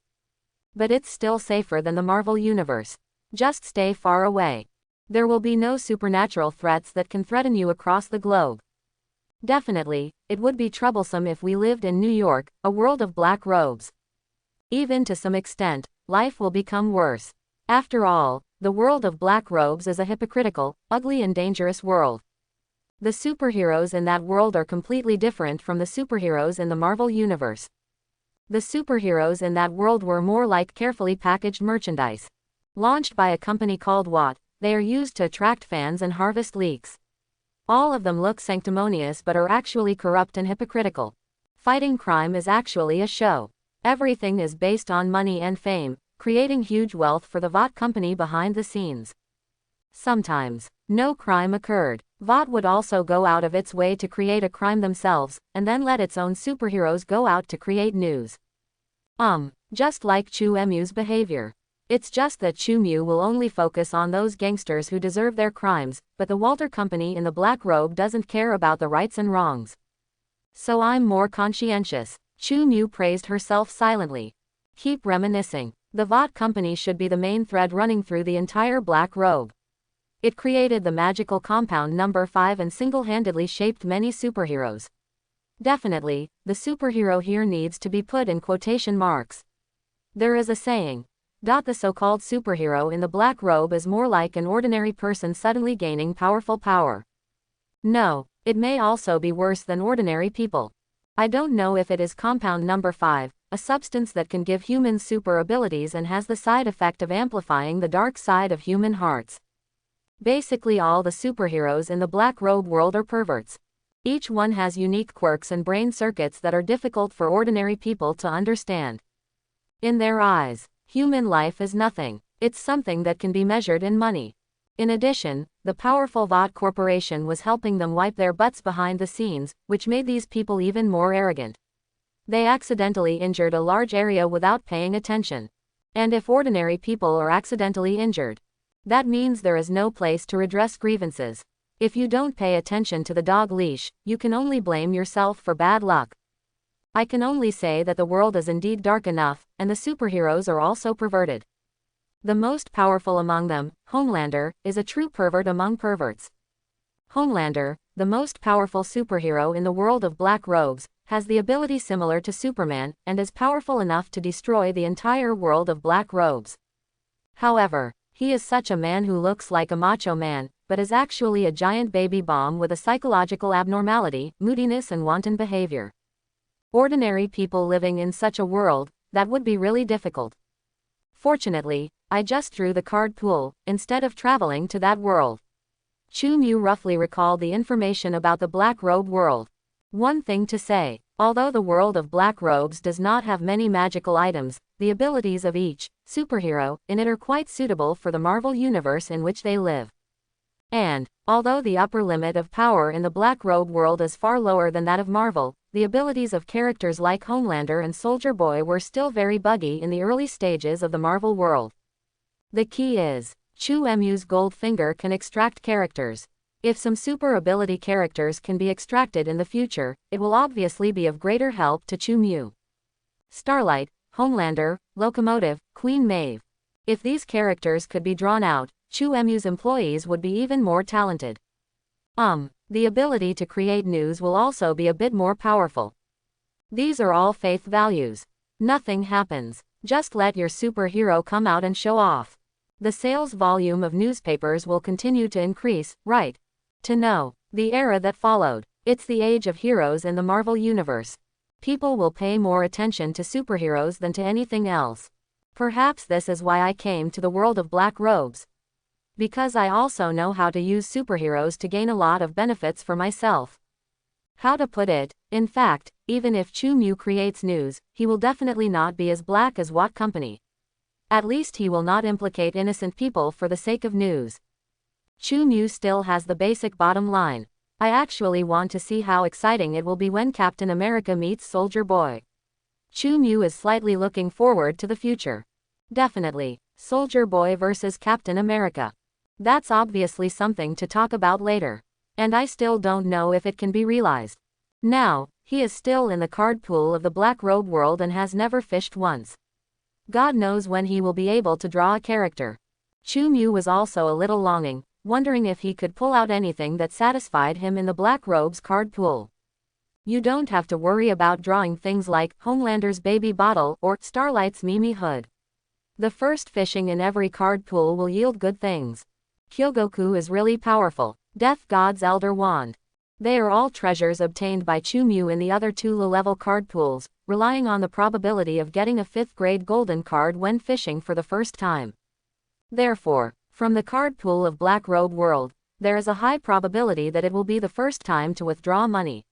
But it's still safer than the Marvel Universe. Just stay far away. There will be no supernatural threats that can threaten you across the globe. Definitely, it would be troublesome if we lived in New York, a world of black robes. Even to some extent, life will become worse. After all, the world of black robes is a hypocritical, ugly and dangerous world. The superheroes in that world are completely different from the superheroes in the Marvel Universe. The superheroes in that world were more like carefully packaged merchandise. Launched by a company called Watt, they are used to attract fans and harvest leaks. All of them look sanctimonious but are actually corrupt and hypocritical. Fighting crime is actually a show. Everything is based on money and fame, creating huge wealth for the Vought company behind the scenes. Sometimes, no crime occurred. Vought would also go out of its way to create a crime themselves, and then let its own superheroes go out to create news. Just like Chu Mu's behavior. It's just that Chu Mu will only focus on those gangsters who deserve their crimes, but the Walter Company in the Black Robe doesn't care about the rights and wrongs. So I'm more conscientious. Chu Mu praised herself silently. Keep reminiscing. The Vought Company should be the main thread running through the entire Black Robe. It created the magical compound number 5 and single-handedly shaped many superheroes. Definitely, the superhero here needs to be put in quotation marks. There is a saying. The so-called superhero in the Black Robe is more like an ordinary person suddenly gaining powerful power. No, it may also be worse than ordinary people. I don't know if it is compound number 5, a substance that can give humans super abilities and has the side effect of amplifying the dark side of human hearts. Basically all the superheroes in the Black Robe world are perverts. Each one has unique quirks and brain circuits that are difficult for ordinary people to understand. In their eyes, human life is nothing. It's something that can be measured in money. In addition, the powerful Vought Corporation was helping them wipe their butts behind the scenes, which made these people even more arrogant. They accidentally injured a large area without paying attention. And if ordinary people are accidentally injured, that means there is no place to redress grievances. If you don't pay attention to the dog leash, you can only blame yourself for bad luck. I can only say that the world is indeed dark enough, and the superheroes are also perverted. The most powerful among them, Homelander, is a true pervert among perverts. Homelander, the most powerful superhero in the world of black robes, has the ability similar to Superman, and is powerful enough to destroy the entire world of black robes. However, he is such a man who looks like a macho man, but is actually a giant baby bomb with a psychological abnormality, moodiness and wanton behavior. Ordinary people living in such a world, that would be really difficult. Fortunately, I just drew the card pool, instead of traveling to that world. Chu Mu roughly recalled the information about the black robe world. One thing to say, although the world of black robes does not have many magical items, the abilities of each superhero in it are quite suitable for the Marvel universe in which they live. And, although the upper limit of power in the black robe world is far lower than that of Marvel, the abilities of characters like Homelander and Soldier Boy were still very buggy in the early stages of the Marvel world. The key is, Chu Mu's gold finger can extract characters. If some super ability characters can be extracted in the future, it will obviously be of greater help to Chu Mu. Starlight, Homelander, Locomotive, Queen Maeve. If these characters could be drawn out, Chu Mu's employees would be even more talented. The ability to create news will also be a bit more powerful. These are all faith values. Nothing happens. Just let your superhero come out and show off. The sales volume of newspapers will continue to increase, right? To know the era that followed, it's the age of heroes in the Marvel universe. People will pay more attention to superheroes than to anything else. Perhaps this is why I came to the world of black robes. Because I also know how to use superheroes to gain a lot of benefits for myself. How to put it, in fact, even if Chu Mu creates news, he will definitely not be as black as What Company. At least he will not implicate innocent people for the sake of news. Chu Mu still has the basic bottom line. I actually want to see how exciting it will be when Captain America meets Soldier Boy. Chu Mu is slightly looking forward to the future. Definitely, Soldier Boy versus Captain America. That's obviously something to talk about later. And I still don't know if it can be realized. Now, he is still in the card pool of the black robe world and has never fished once. God knows when he will be able to draw a character. Chu Mu was also a little longing, wondering if he could pull out anything that satisfied him in the black robes card pool. You don't have to worry about drawing things like Homelander's baby bottle or Starlight's Mimi hood. The first fishing in every card pool will yield good things. Kyogoku is really powerful, Death God's Elder Wand. They are all treasures obtained by Chu Mu in the other two low-level card pools, relying on the probability of getting a 5th grade golden card when fishing for the first time. Therefore, from the card pool of Black Robe World, there is a high probability that it will be the first time to withdraw money.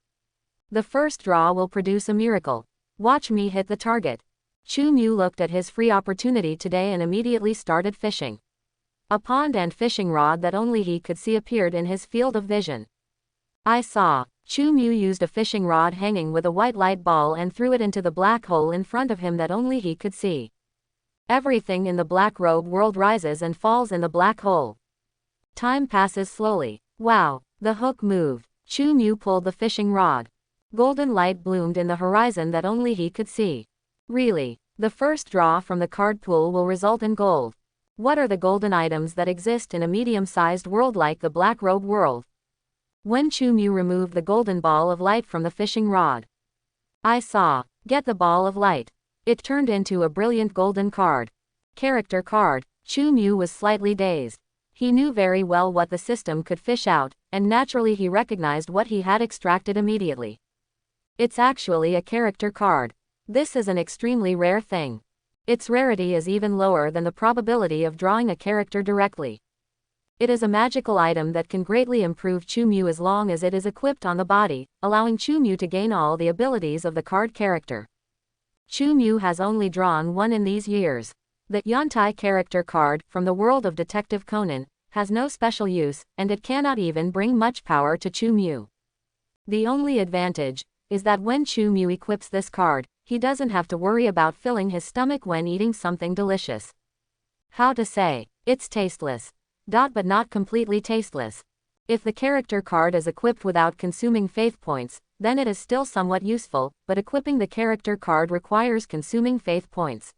The first draw will produce a miracle. Watch me hit the target. Chu Mu looked at his free opportunity today and immediately started fishing. A pond and fishing rod that only he could see appeared in his field of vision. I saw. Chu Mu used a fishing rod hanging with a white light ball and threw it into the black hole in front of him that only he could see. Everything in the Black Robe World rises and falls in the black hole. Time passes slowly. Wow, the hook moved. Chu Mu pulled the fishing rod. Golden light bloomed in the horizon that only he could see. Really, the first draw from the card pool will result in gold. What are the golden items that exist in a medium-sized world like the Black Robe World? When Chu Mu removed the golden ball of light from the fishing rod, I saw. Get the ball of light. It turned into a brilliant golden card. Character card. Chu Mu was slightly dazed. He knew very well what the system could fish out, and naturally he recognized what he had extracted immediately. It's actually a character card. This is an extremely rare thing. Its rarity is even lower than the probability of drawing a character directly. It is a magical item that can greatly improve Chu Mu as long as it is equipped on the body, allowing Chu Mu to gain all the abilities of the card character. Chu Mu has only drawn one in these years. The Yontai character card, from the world of Detective Conan, has no special use, and it cannot even bring much power to Chu Mu. The only advantage is that when Chu Mu equips this card, he doesn't have to worry about filling his stomach when eating something delicious. How to say, it's tasteless. But not completely tasteless. If the character card is equipped without consuming faith points, then it is still somewhat useful, but equipping the character card requires consuming faith points.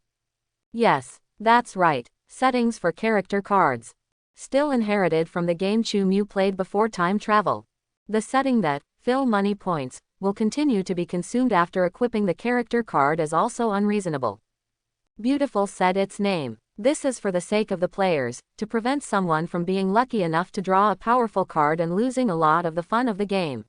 Yes, that's right. Settings for character cards. Still inherited from the game Chu Mu played before time travel. The setting that, fill money points, will continue to be consumed after equipping the character card is also unreasonable. Beautiful said its name. This is for the sake of the players, to prevent someone from being lucky enough to draw a powerful card and losing a lot of the fun of the game.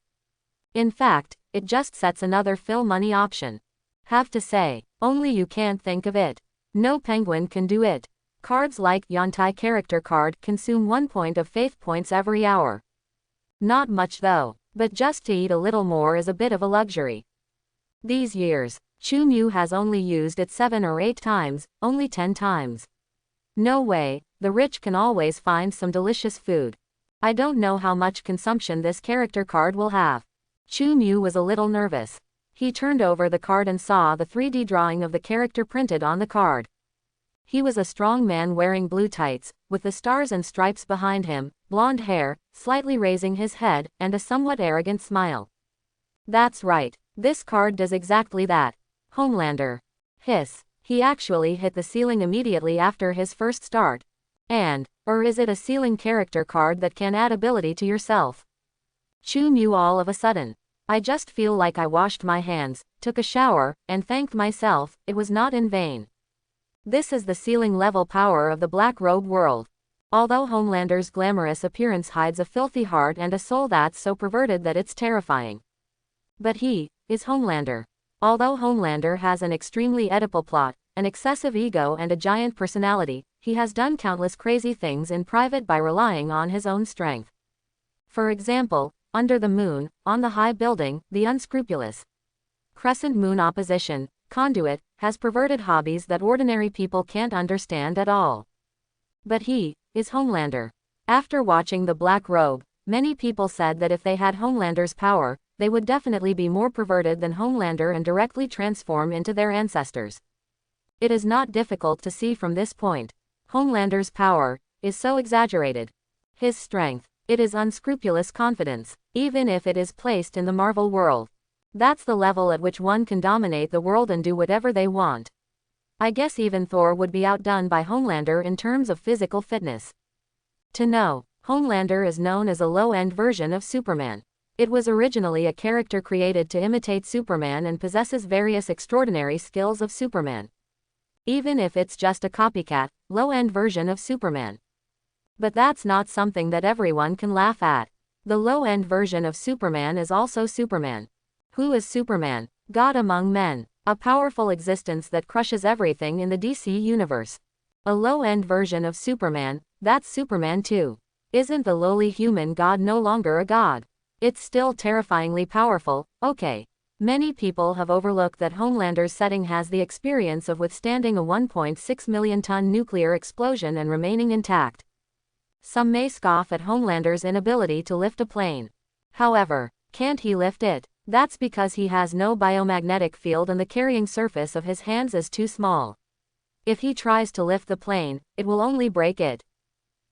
In fact, it just sets another fill money option. Have to say, only you can't think of it. No penguin can do it. Cards like Yontai character card consume 1 point of faith points every hour. Not much though, but just to eat a little more is a bit of a luxury. These years, Chu Mu has only used it 7 or 8 times, only 10 times. No way, the rich can always find some delicious food. I don't know how much consumption this character card will have. Chu Mu was a little nervous. He turned over the card and saw the 3D drawing of the character printed on the card. He was a strong man wearing blue tights, with the stars and stripes behind him, blonde hair, slightly raising his head, and a somewhat arrogant smile. That's right, this card does exactly that. Homelander. Hiss. He actually hit the ceiling immediately after his first start. Or is it a ceiling character card that can add ability to yourself? Chu Mu all of a sudden. I just feel like I washed my hands, took a shower, and thanked myself, it was not in vain. This is the ceiling level power of the black robe world. Although Homelander's glamorous appearance hides a filthy heart and a soul that's so perverted that it's terrifying. But he is Homelander. Although Homelander has an extremely Oedipal plot, an excessive ego and a giant personality, he has done countless crazy things in private by relying on his own strength. For example, under the moon, on the high building, the unscrupulous crescent moon opposition, conduit, has perverted hobbies that ordinary people can't understand at all. But he is Homelander. After watching The Black Robe, many people said that if they had Homelander's power, they would definitely be more perverted than Homelander and directly transform into their ancestors. It is not difficult to see from this point. Homelander's power is so exaggerated. His strength, it is unscrupulous confidence, even if it is placed in the Marvel world. That's the level at which one can dominate the world and do whatever they want. I guess even Thor would be outdone by Homelander in terms of physical fitness. To know, Homelander is known as a low-end version of Superman. It was originally a character created to imitate Superman and possesses various extraordinary skills of Superman. Even if it's just a copycat, low-end version of Superman. But that's not something that everyone can laugh at. The low-end version of Superman is also Superman. Who is Superman? God among men. A powerful existence that crushes everything in the DC universe. A low-end version of Superman, that's Superman too. Isn't the lowly human god no longer a god? It's still terrifyingly powerful, okay. Many people have overlooked that Homelander's setting has the experience of withstanding a 1.6 million ton nuclear explosion and remaining intact. Some may scoff at Homelander's inability to lift a plane. However, can't he lift it? That's because he has no biomagnetic field and the carrying surface of his hands is too small. If he tries to lift the plane, it will only break it.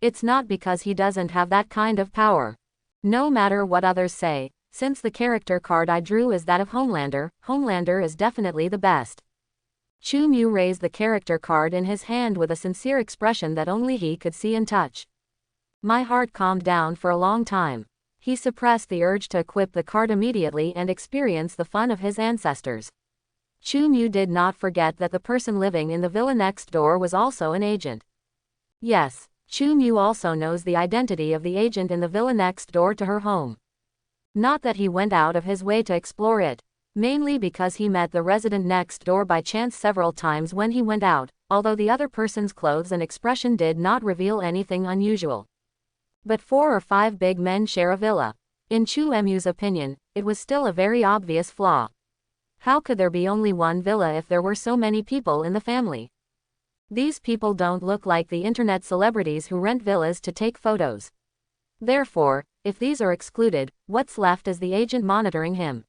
It's not because he doesn't have that kind of power. No matter what others say, since the character card I drew is that of Homelander, Homelander is definitely the best. Chu Mu raised the character card in his hand with a sincere expression that only he could see and touch. My heart calmed down for a long time. He suppressed the urge to equip the card immediately and experience the fun of his ancestors. Chu Mu did not forget that the person living in the villa next door was also an agent. Yes, Chu Mu also knows the identity of the agent in the villa next door to her home. Not that he went out of his way to explore it, mainly because he met the resident next door by chance several times when he went out, although the other person's clothes and expression did not reveal anything unusual. But 4 or 5 big men share a villa. In Chu Mu's opinion, it was still a very obvious flaw. How could there be only one villa if there were so many people in the family? These people don't look like the internet celebrities who rent villas to take photos. Therefore, if these are excluded, what's left is the agent monitoring him.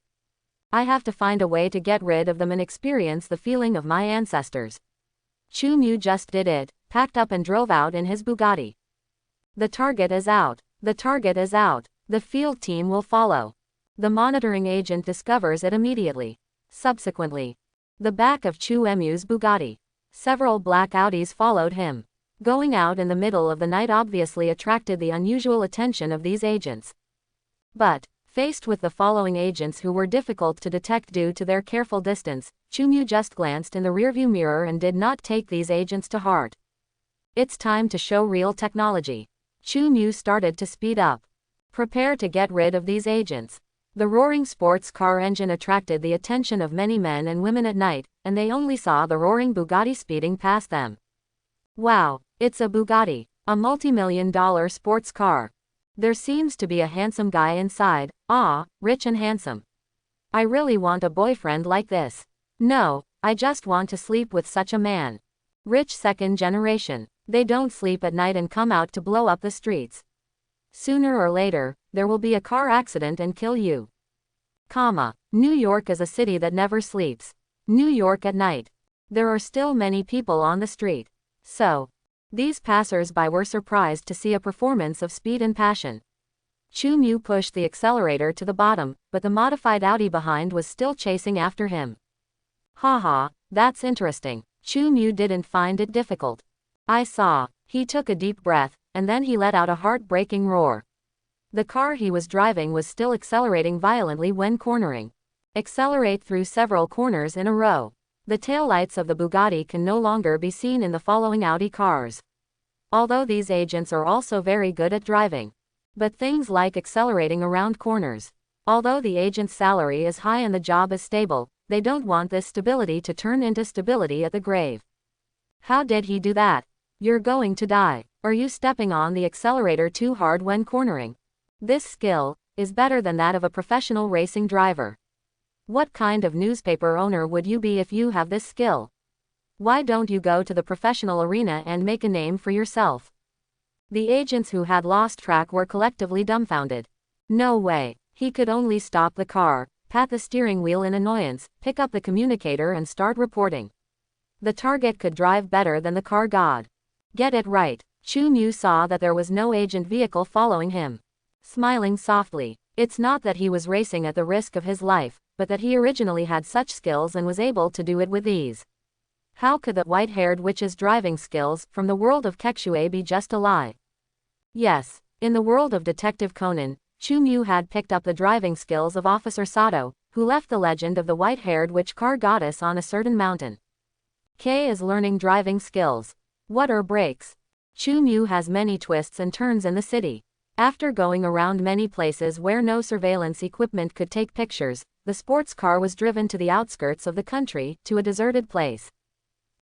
I have to find a way to get rid of them and experience the feeling of my ancestors. Chu Mu just did it, packed up and drove out in his Bugatti. The target is out. The target is out. The field team will follow. The monitoring agent discovers it immediately. Subsequently, the back of Chu Mu's Bugatti. Several black Audis followed him. Going out in the middle of the night obviously attracted the unusual attention of these agents. But, faced with the following agents who were difficult to detect due to their careful distance, Chumyu just glanced in the rearview mirror and did not take these agents to heart. It's time to show real technology. Chumyu started to speed up. Prepare to get rid of these agents. The roaring sports car engine attracted the attention of many men and women at night, and they only saw the roaring Bugatti speeding past them. Wow, it's a Bugatti, a multi-million-dollar sports car. There seems to be a handsome guy inside, rich and handsome. I really want a boyfriend like this. No, I just want to sleep with such a man. Rich second generation. They don't sleep at night and come out to blow up the streets. Sooner or later, there will be a car accident and kill you. New York is a city that never sleeps. New York at night. There are still many people on the street. So, these passers-by were surprised to see a performance of speed and passion. Chumyu pushed the accelerator to the bottom, but the modified Audi behind was still chasing after him. Haha, that's interesting. Chumyu didn't find it difficult. I saw. He took a deep breath, and then he let out a heart-breaking roar. The car he was driving was still accelerating violently when cornering. Accelerate through several corners in a row. The taillights of the Bugatti can no longer be seen in the following Audi cars. Although these agents are also very good at driving. But things like accelerating around corners. Although the agent's salary is high and the job is stable, they don't want this stability to turn into stability at the grave. How did he do that? You're going to die. Are you stepping on the accelerator too hard when cornering? This skill is better than that of a professional racing driver. What kind of newspaper owner would you be if you have this skill? Why don't you go to the professional arena and make a name for yourself? The agents who had lost track were collectively dumbfounded. No way. He could only stop the car, pat the steering wheel in annoyance, pick up the communicator and start reporting. The target could drive better than the car god. Get it right. Chumyu saw that there was no agent vehicle following him. Smiling softly. It's not that he was racing at the risk of his life, but that he originally had such skills and was able to do it with ease. How could the white-haired witch's driving skills from the world of Kekshue be just a lie? Yes, in the world of Detective Conan, Chumyu had picked up the driving skills of Officer Sato, who left the legend of the white-haired witch car goddess on a certain mountain. Kei is learning driving skills. What are brakes? Chumyu has many twists and turns in the city. After going around many places where no surveillance equipment could take pictures, the sports car was driven to the outskirts of the country, to a deserted place.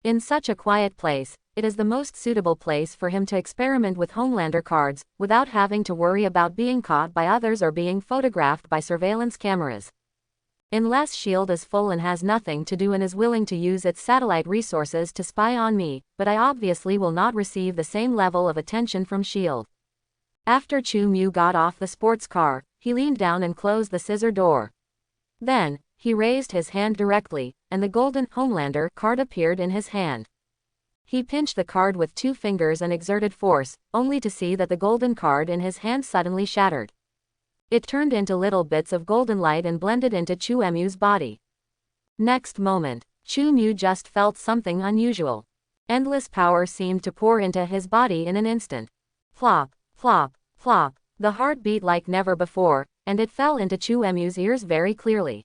In such a quiet place, it is the most suitable place for him to experiment with Homelander cards, without having to worry about being caught by others or being photographed by surveillance cameras. Unless S.H.I.E.L.D. is full and has nothing to do and is willing to use its satellite resources to spy on me, but I obviously will not receive the same level of attention from S.H.I.E.L.D. After Chumyu got off the sports car, he leaned down and closed the scissor door. Then, he raised his hand directly, and the golden Homelander card appeared in his hand. He pinched the card with 2 fingers and exerted force, only to see that the golden card in his hand suddenly shattered. It turned into little bits of golden light and blended into Chumyu's body. Next moment, Chumyu just felt something unusual. Endless power seemed to pour into his body in an instant. Plop, plop, plop. The heart beat like never before, and it fell into Chumyu's ears very clearly.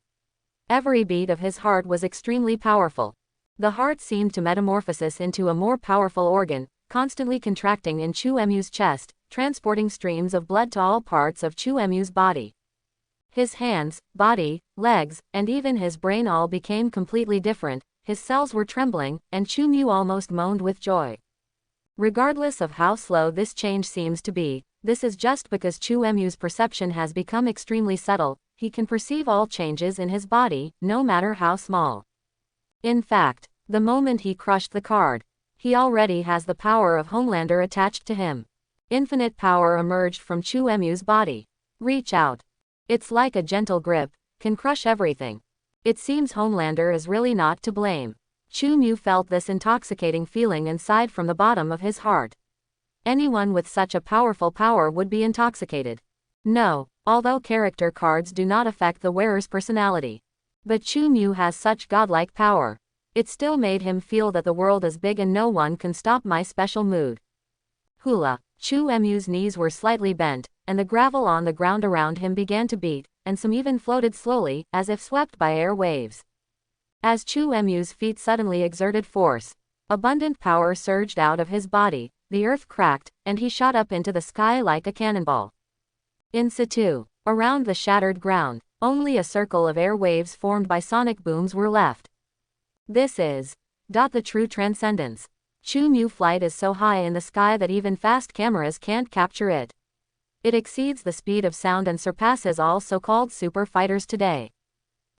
Every beat of his heart was extremely powerful. The heart seemed to metamorphose into a more powerful organ, constantly contracting in Chumyu's chest, transporting streams of blood to all parts of Chumyu's body. His hands, body, legs, and even his brain all became completely different, his cells were trembling, and Chumyu almost moaned with joy. Regardless of how slow this change seems to be, this is just because Chumyu's perception has become extremely subtle. He can perceive all changes in his body, no matter how small. In fact, the moment he crushed the card, he already has the power of Homelander attached to him. Infinite power emerged from Chumyu's body. Reach out. It's like a gentle grip, can crush everything. It seems Homelander is really not to blame. Chumyu felt this intoxicating feeling inside from the bottom of his heart. Anyone with such a powerful power would be intoxicated. No, although character cards do not affect the wearer's personality. But Chumyu has such godlike power. It still made him feel that the world is big and no one can stop my special mood. Hula. Chu Emu's knees were slightly bent, and the gravel on the ground around him began to beat, and some even floated slowly, as if swept by air waves. As Chu Emu's feet suddenly exerted force, abundant power surged out of his body, the earth cracked, and he shot up into the sky like a cannonball. In situ, around the shattered ground, only a circle of air waves formed by sonic booms were left. This is the true transcendence. Chu Mu flight is so high in the sky that even fast cameras can't capture it. It exceeds the speed of sound and surpasses all so-called super fighters today.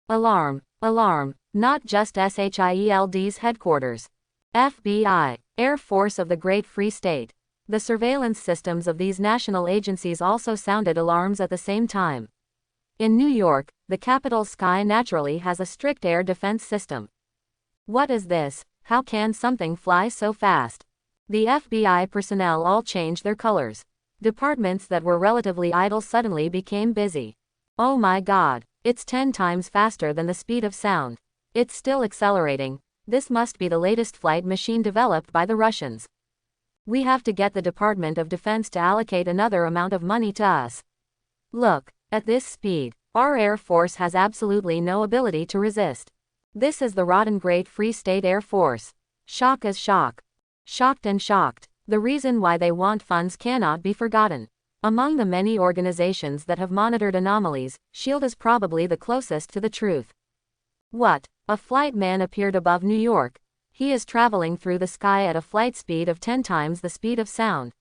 Alarm, alarm, not just SHIELD's headquarters. FBI, Air Force of the Great Free State. The surveillance systems of these national agencies also sounded alarms at the same time. In New York, the capital sky naturally has a strict air defense system. What is this? How can something fly so fast? The FBI personnel all changed their colors. Departments that were relatively idle suddenly became busy. Oh my God, it's 10 times faster than the speed of sound. It's still accelerating. This must be the latest flight machine developed by the Russians. We have to get the Department of Defense to allocate another amount of money to us. Look, at this speed, our Air Force has absolutely no ability to resist. This is the rotten Great Free State Air Force. Shock is shock. Shocked and shocked. The reason why they want funds cannot be forgotten. Among the many organizations that have monitored anomalies, SHIELD is probably the closest to the truth. What? A flight man appeared above New York. He is traveling through the sky at a flight speed of 10 times the speed of sound.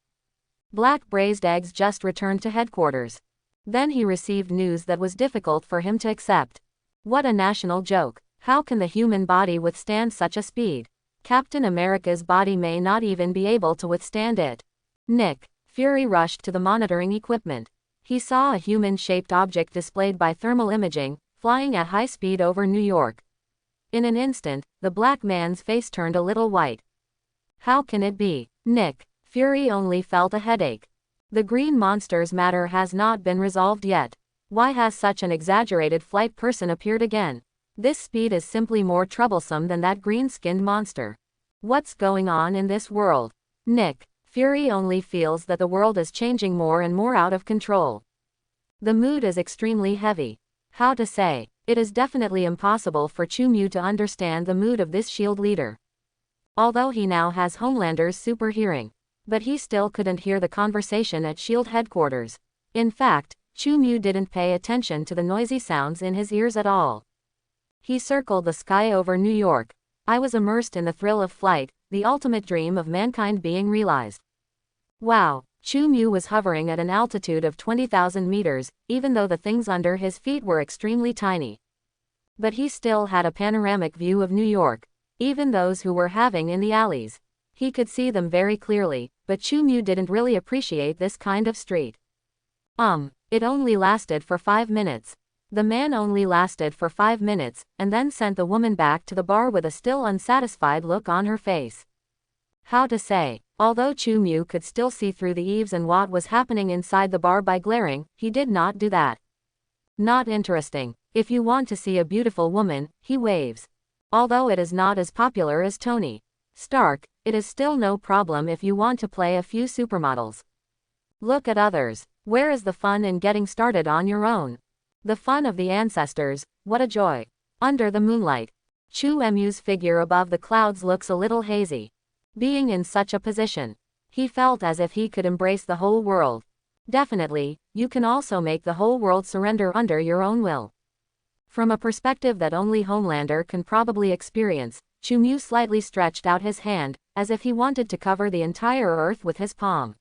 Black braised eggs just returned to headquarters. Then he received news that was difficult for him to accept. What a national joke. How can the human body withstand such a speed? Captain America's body may not even be able to withstand it. Nick Fury rushed to the monitoring equipment. He saw a human-shaped object displayed by thermal imaging, flying at high speed over New York. In an instant, the black man's face turned a little white. How can it be? Nick Fury only felt a headache. The green monster's matter has not been resolved yet. Why has such an exaggerated flight person appeared again? This speed is simply more troublesome than that green-skinned monster. What's going on in this world? Nick Fury only feels that the world is changing more and more out of control. The mood is extremely heavy. How to say? It is definitely impossible for Chu Mu to understand the mood of this SHIELD leader. Although he now has Homelander's super hearing. But he still couldn't hear the conversation at SHIELD headquarters. In fact, Chu Mu didn't pay attention to the noisy sounds in his ears at all. He circled the sky over New York. I was immersed in the thrill of flight, the ultimate dream of mankind being realized. Wow, Chu Mu was hovering at an altitude of 20,000 meters, even though the things under his feet were extremely tiny. But he still had a panoramic view of New York, even those who were having in the alleys. He could see them very clearly, but Chu Mu didn't really appreciate this kind of street. It only lasted for 5 minutes. The man only lasted for 5 minutes, and then sent the woman back to the bar with a still unsatisfied look on her face. How to say? Although Chu Mu could still see through the eaves and what was happening inside the bar by glaring, he did not do that. Not interesting. If you want to see a beautiful woman, he waves. Although it is not as popular as Tony Stark, it is still no problem if you want to play a few supermodels. Look at others. Where is the fun in getting started on your own? The fun of the ancestors, what a joy. Under the moonlight, Chu Emu's figure above the clouds looks a little hazy. Being in such a position, he felt as if he could embrace the whole world. Definitely, you can also make the whole world surrender under your own will. From a perspective that only Homelander can probably experience, Chu Mu slightly stretched out his hand, as if he wanted to cover the entire earth with his palm.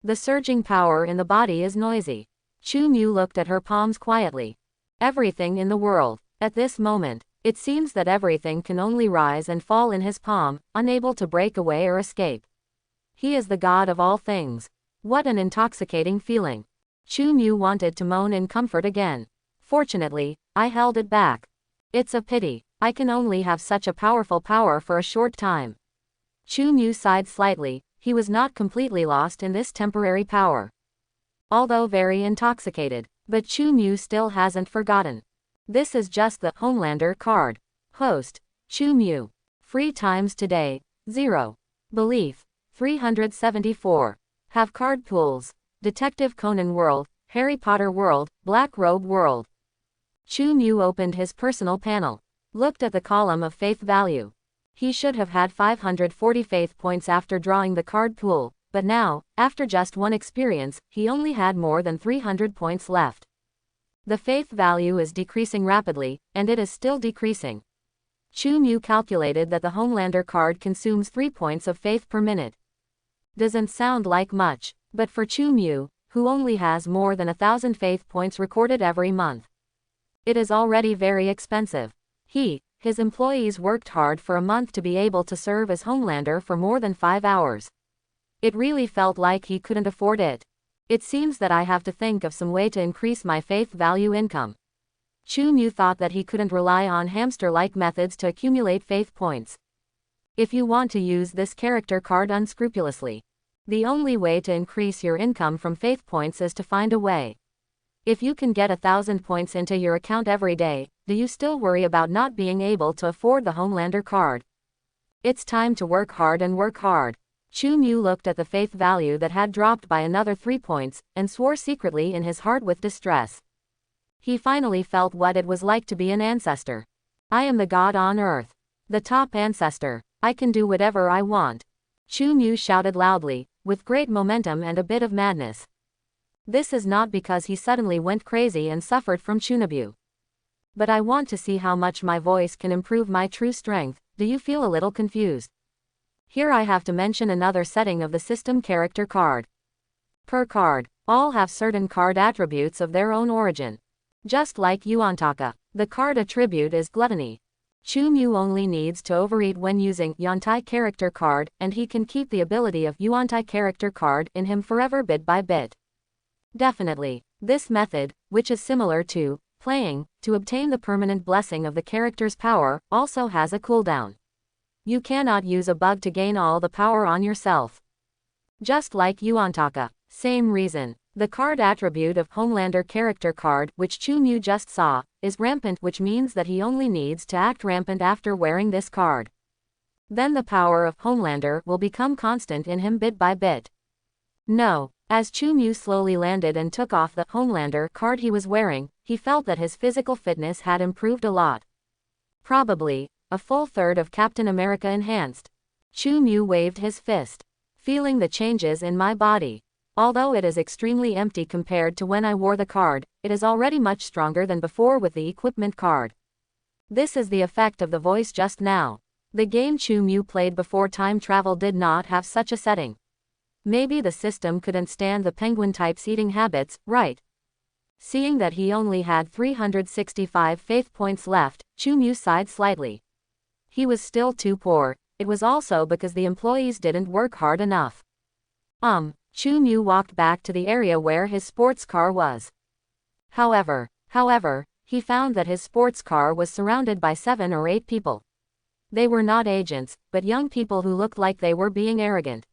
The surging power in the body is noisy. Chu Mu looked at her palms quietly. Everything in the world. At this moment, it seems that everything can only rise and fall in his palm, unable to break away or escape. He is the god of all things. What an intoxicating feeling. Chu Mu wanted to moan in comfort again. Fortunately, I held it back. It's a pity, I can only have such a powerful power for a short time. Chu Mu sighed slightly, he was not completely lost in this temporary power. Although very intoxicated, but Chu Mu still hasn't forgotten. This is just the Homelander card. Host. Chu Mu. Free times today, 0. Belief, 374. Have card pools. Detective Conan World, Harry Potter World, Black Robe World. Chu Mu opened his personal panel. Looked at the column of faith value. He should have had 540 faith points after drawing the card pool, but now, after just one experience, he only had more than 300 points left. The faith value is decreasing rapidly, and it is still decreasing. Chu Mu calculated that the Homelander card consumes 3 points of faith per minute. Doesn't sound like much, but for Chu Mu, who only has more than 1,000 faith points recorded every month, it is already very expensive. His employees worked hard for a month to be able to serve as Homelander for more than 5 hours. It really felt like he couldn't afford it. It seems that I have to think of some way to increase my faith value income. Chu Mu thought that he couldn't rely on hamster-like methods to accumulate faith points. If you want to use this character card unscrupulously, the only way to increase your income from faith points is to find a way. If you can get 1,000 points into your account every day, do you still worry about not being able to afford the Homelander card? It's time to work hard and work hard. Chu Mu looked at the faith value that had dropped by another 3 points, and swore secretly in his heart with distress. He finally felt what it was like to be an ancestor. I am the god on earth. The top ancestor. I can do whatever I want. Chu Mu shouted loudly, with great momentum and a bit of madness. This is not because he suddenly went crazy and suffered from Chunabu. But I want to see how much my voice can improve my true strength. Do you feel a little confused? Here I have to mention another setting of the system character card. Per card, all have certain card attributes of their own origin. Just like Yuantaka, the card attribute is gluttony. Chu Mu only needs to overeat when using Yontai character card, and he can keep the ability of Yuantai character card in him forever bit by bit. Definitely, this method, which is similar to playing, to obtain the permanent blessing of the character's power, also has a cooldown. You cannot use a bug to gain all the power on yourself. Just like Yuantaka, same reason. The card attribute of Homelander character card, which Chu Mu just saw, is rampant, which means that he only needs to act rampant after wearing this card. Then the power of Homelander will become constant in him bit by bit. No. As Chu Mu slowly landed and took off the Homelander card he was wearing, he felt that his physical fitness had improved a lot. Probably a full third of Captain America enhanced. Chu Mu waved his fist. Feeling the changes in my body. Although it is extremely empty compared to when I wore the card, it is already much stronger than before with the equipment card. This is the effect of the voice just now. The game Chu Mu played before time travel did not have such a setting. Maybe the system couldn't stand the penguin-type's eating habits, right? Seeing that he only had 365 faith points left, Chu Mu sighed slightly. He was still too poor. It was also because the employees didn't work hard enough. Chu Mu walked back to the area where his sports car was. However, he found that his sports car was surrounded by 7 or 8 people. They were not agents, but young people who looked like they were being arrogant.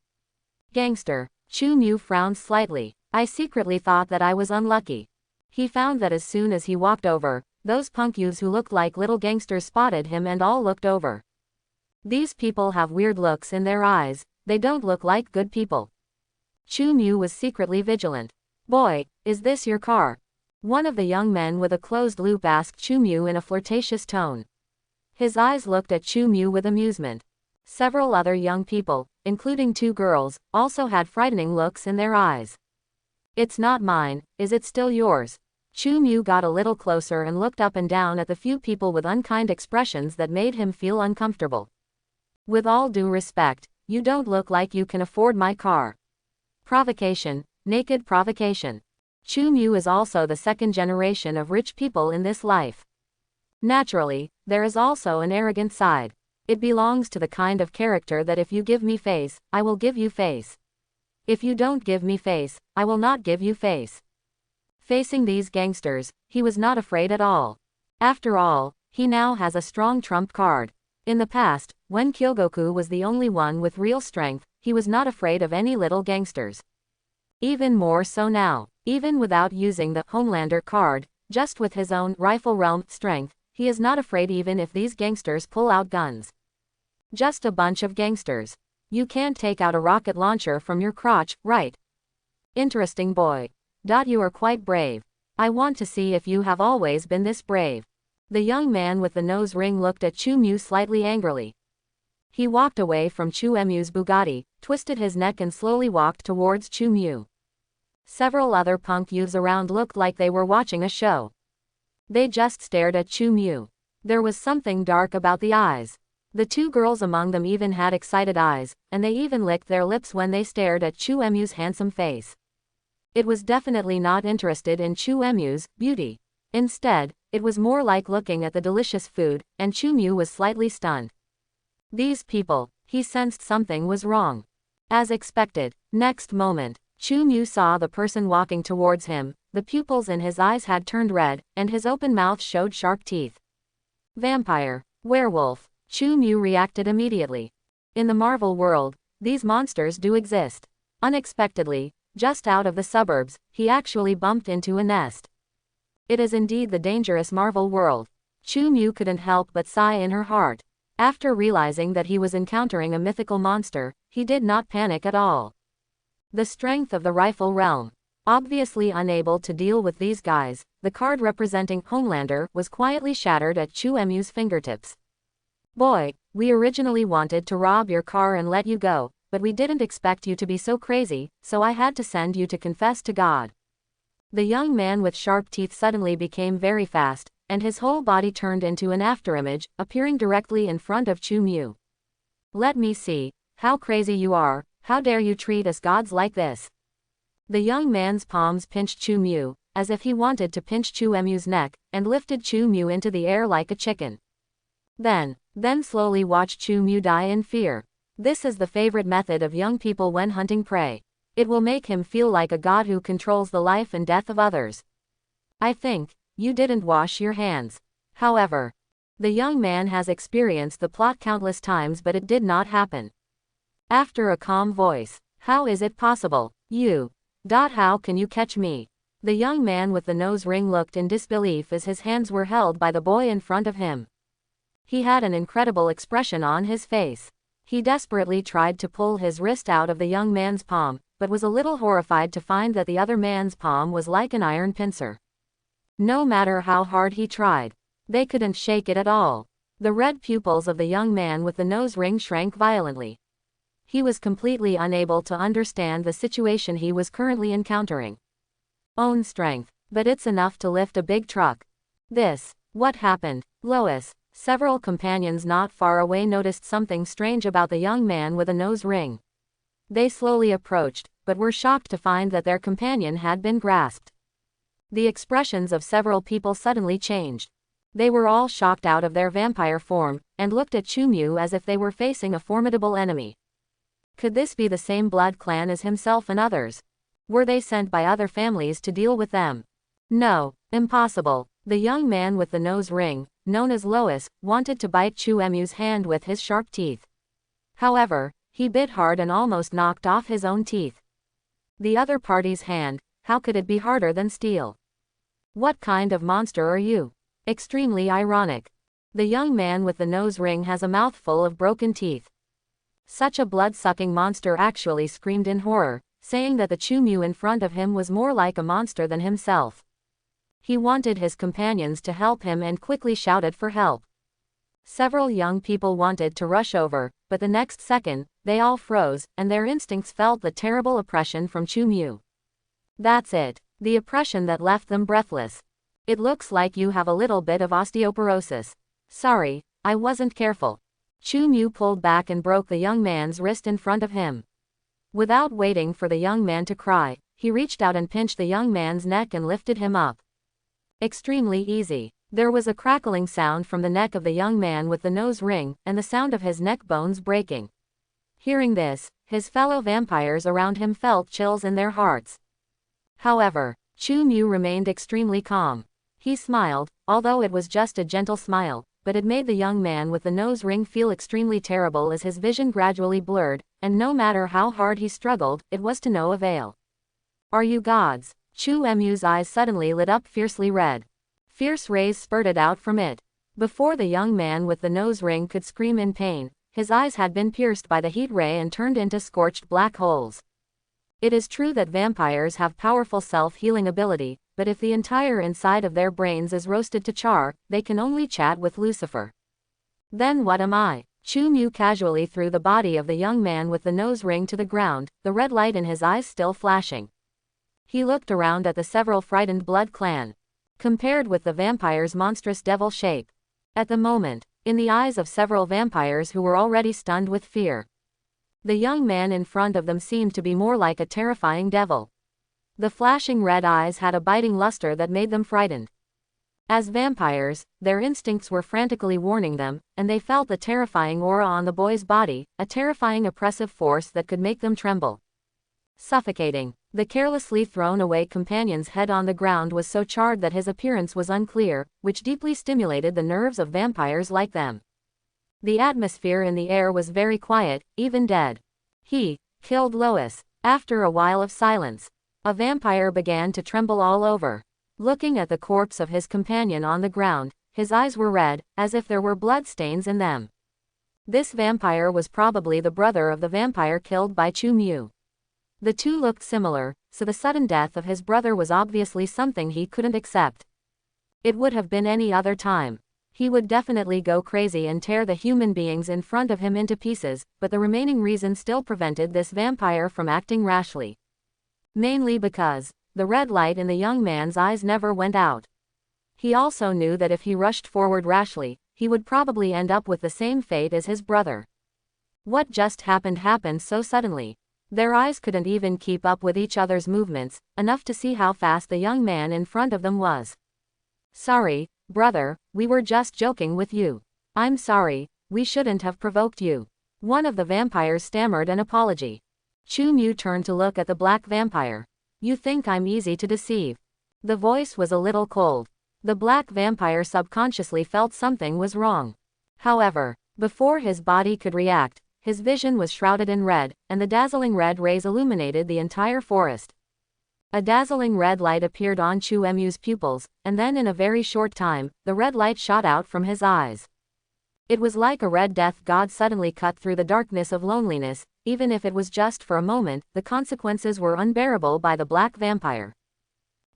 Gangster. Chu Mu frowned slightly. I secretly thought that I was unlucky. He found that as soon as he walked over, those punk youths who looked like little gangsters spotted him and all looked over. These people have weird looks in their eyes, they don't look like good people. Chu Mu was secretly vigilant. Boy, is this your car? One of the young men with a closed loop asked Chu Mu in a flirtatious tone. His eyes looked at Chu Mu with amusement. Several other young people, including 2 girls, also had frightening looks in their eyes. It's not mine, is it still yours? Chu Mu got a little closer and looked up and down at the few people with unkind expressions that made him feel uncomfortable. With all due respect, you don't look like you can afford my car. Provocation, naked provocation. Chu Mu is also the second generation of rich people in this life. Naturally, there is also an arrogant side. It belongs to the kind of character that if you give me face, I will give you face. If you don't give me face, I will not give you face. Facing these gangsters, he was not afraid at all. After all, he now has a strong trump card. In the past, when Kyogoku was the only one with real strength, he was not afraid of any little gangsters. Even more so now, even without using the Homelander card, just with his own rifle realm strength, He is not afraid even if these gangsters pull out guns. Just a bunch of gangsters. You can't take out a rocket launcher from your crotch, right? Interesting boy. You are quite brave. I want to see if you have always been this brave. The young man with the nose ring looked at Chu Mu slightly angrily. He walked away from Chu Mu's Bugatti, twisted his neck and slowly walked towards Chu Mu. Several other punk youths around looked like they were watching a show. They just stared at Chu Mu. There was something dark about the eyes. The two girls among them even had excited eyes, and they even licked their lips when they stared at Chu Mu's handsome face. It was definitely not interested in Chu Mu's beauty. Instead, it was more like looking at the delicious food, and Chu Mu was slightly stunned. These people, he sensed something was wrong. As expected, next moment, Chu Mu saw the person walking towards him, the pupils in his eyes had turned red, and his open mouth showed sharp teeth. Vampire, werewolf, Chu Mu reacted immediately. In the Marvel world, these monsters do exist. Unexpectedly, just out of the suburbs, he actually bumped into a nest. It is indeed the dangerous Marvel world. Chu Mu couldn't help but sigh in her heart. After realizing that he was encountering a mythical monster, he did not panic at all. The strength of the rifle realm. Obviously unable to deal with these guys, the card representing Homelander was quietly shattered at Chu Mu's fingertips. Boy, we originally wanted to rob your car and let you go, but we didn't expect you to be so crazy, so I had to send you to confess to God. The young man with sharp teeth suddenly became very fast, and his whole body turned into an afterimage, appearing directly in front of Chu Mu. Let me see. How crazy you are. How dare you treat us gods like this? The young man's palms pinched Chu Mu, as if he wanted to pinch Chu Mu's neck, and lifted Chu Mu into the air like a chicken. Then slowly watched Chu Mu die in fear. This is the favorite method of young people when hunting prey. It will make him feel like a god who controls the life and death of others. I think you didn't wash your hands. However, the young man has experienced the plot countless times, but it did not happen. After a calm voice, how is it possible? You. How can you catch me? The young man with the nose ring looked in disbelief as his hands were held by the boy in front of him. He had an incredible expression on his face. He desperately tried to pull his wrist out of the young man's palm, but was a little horrified to find that the other man's palm was like an iron pincer. No matter how hard he tried, they couldn't shake it at all. The red pupils of the young man with the nose ring shrank violently. He was completely unable to understand the situation he was currently encountering. Own strength, but it's enough to lift a big truck. What happened? Lois, several companions not far away noticed something strange about the young man with a nose ring. They slowly approached, but were shocked to find that their companion had been grasped. The expressions of several people suddenly changed. They were all shocked out of their vampire form, and looked at Chu Mu as if they were facing a formidable enemy. Could this be the same blood clan as himself and others? Were they sent by other families to deal with them? No, impossible. The young man with the nose ring, known as Lois, wanted to bite Chu Mu's hand with his sharp teeth. However, he bit hard and almost knocked off his own teeth. The other party's hand, how could it be harder than steel? What kind of monster are you? Extremely ironic. The young man with the nose ring has a mouthful of broken teeth. Such a blood-sucking monster actually screamed in horror, saying that the Chu Mu in front of him was more like a monster than himself. He wanted his companions to help him and quickly shouted for help. Several young people wanted to rush over, but the next second, they all froze, and their instincts felt the terrible oppression from Chu Mu. That's it. The oppression that left them breathless. It looks like you have a little bit of osteoporosis. Sorry, I wasn't careful. Chu Mu pulled back and broke the young man's wrist in front of him. Without waiting for the young man to cry, he reached out and pinched the young man's neck and lifted him up. Extremely easy. There was a crackling sound from the neck of the young man with the nose ring, and the sound of his neck bones breaking. Hearing this, his fellow vampires around him felt chills in their hearts. However, Chu Mu remained extremely calm. He smiled, although it was just a gentle smile, but it made the young man with the nose ring feel extremely terrible as his vision gradually blurred, and no matter how hard he struggled, it was to no avail. Are you gods? Chu Mu's eyes suddenly lit up fiercely red. Fierce rays spurted out from it. Before the young man with the nose ring could scream in pain, his eyes had been pierced by the heat ray and turned into scorched black holes. It is true that vampires have powerful self-healing ability, but if the entire inside of their brains is roasted to char, they can only chat with Lucifer. Then what am I? Chu Mu casually threw the body of the young man with the nose ring to the ground, the red light in his eyes still flashing. He looked around at the several frightened blood clan. Compared with the vampire's monstrous devil shape. At the moment, in the eyes of several vampires who were already stunned with fear, the young man in front of them seemed to be more like a terrifying devil. The flashing red eyes had a biting luster that made them frightened. As vampires, their instincts were frantically warning them, and they felt the terrifying aura on the boy's body, a terrifying oppressive force that could make them tremble. Suffocating. The carelessly thrown away companion's head on the ground was so charred that his appearance was unclear, which deeply stimulated the nerves of vampires like them. The atmosphere in the air was very quiet, even dead. He killed Lois. After a while of silence, a vampire began to tremble all over. Looking at the corpse of his companion on the ground, his eyes were red, as if there were blood stains in them. This vampire was probably the brother of the vampire killed by Chu Mu. The two looked similar, so the sudden death of his brother was obviously something he couldn't accept. It would have been any other time. He would definitely go crazy and tear the human beings in front of him into pieces, but the remaining reason still prevented this vampire from acting rashly. Mainly because the red light in the young man's eyes never went out. He also knew that if he rushed forward rashly, he would probably end up with the same fate as his brother. What just happened so suddenly. Their eyes couldn't even keep up with each other's movements, enough to see how fast the young man in front of them was. Sorry, brother, we were just joking with you. I'm sorry, we shouldn't have provoked you. One of the vampires stammered an apology. Chu Mu turned to look at the black vampire. You think I'm easy to deceive? The voice was a little cold. The black vampire subconsciously felt something was wrong. However, before his body could react, his vision was shrouded in red, and the dazzling red rays illuminated the entire forest. A dazzling red light appeared on Chu Mu's pupils, and then in a very short time, the red light shot out from his eyes. It was like a red death god suddenly cut through the darkness of loneliness. Even if it was just for a moment, the consequences were unbearable by the black vampire.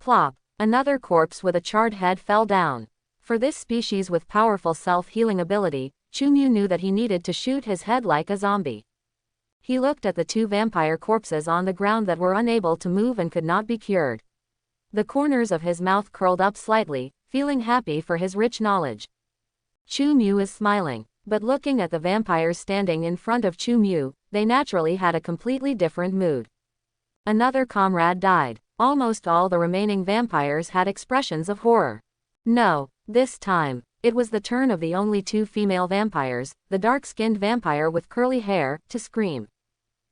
Plop! Another corpse with a charred head fell down. For this species with powerful self-healing ability, Chu Mu knew that he needed to shoot his head like a zombie. He looked at the two vampire corpses on the ground that were unable to move and could not be cured. The corners of his mouth curled up slightly, feeling happy for his rich knowledge. Chu Mu is smiling, but looking at the vampires standing in front of Chu Mu, they naturally had a completely different mood. Another comrade died. Almost all the remaining vampires had expressions of horror. No, this time, it was the turn of the only two female vampires, the dark-skinned vampire with curly hair, to scream.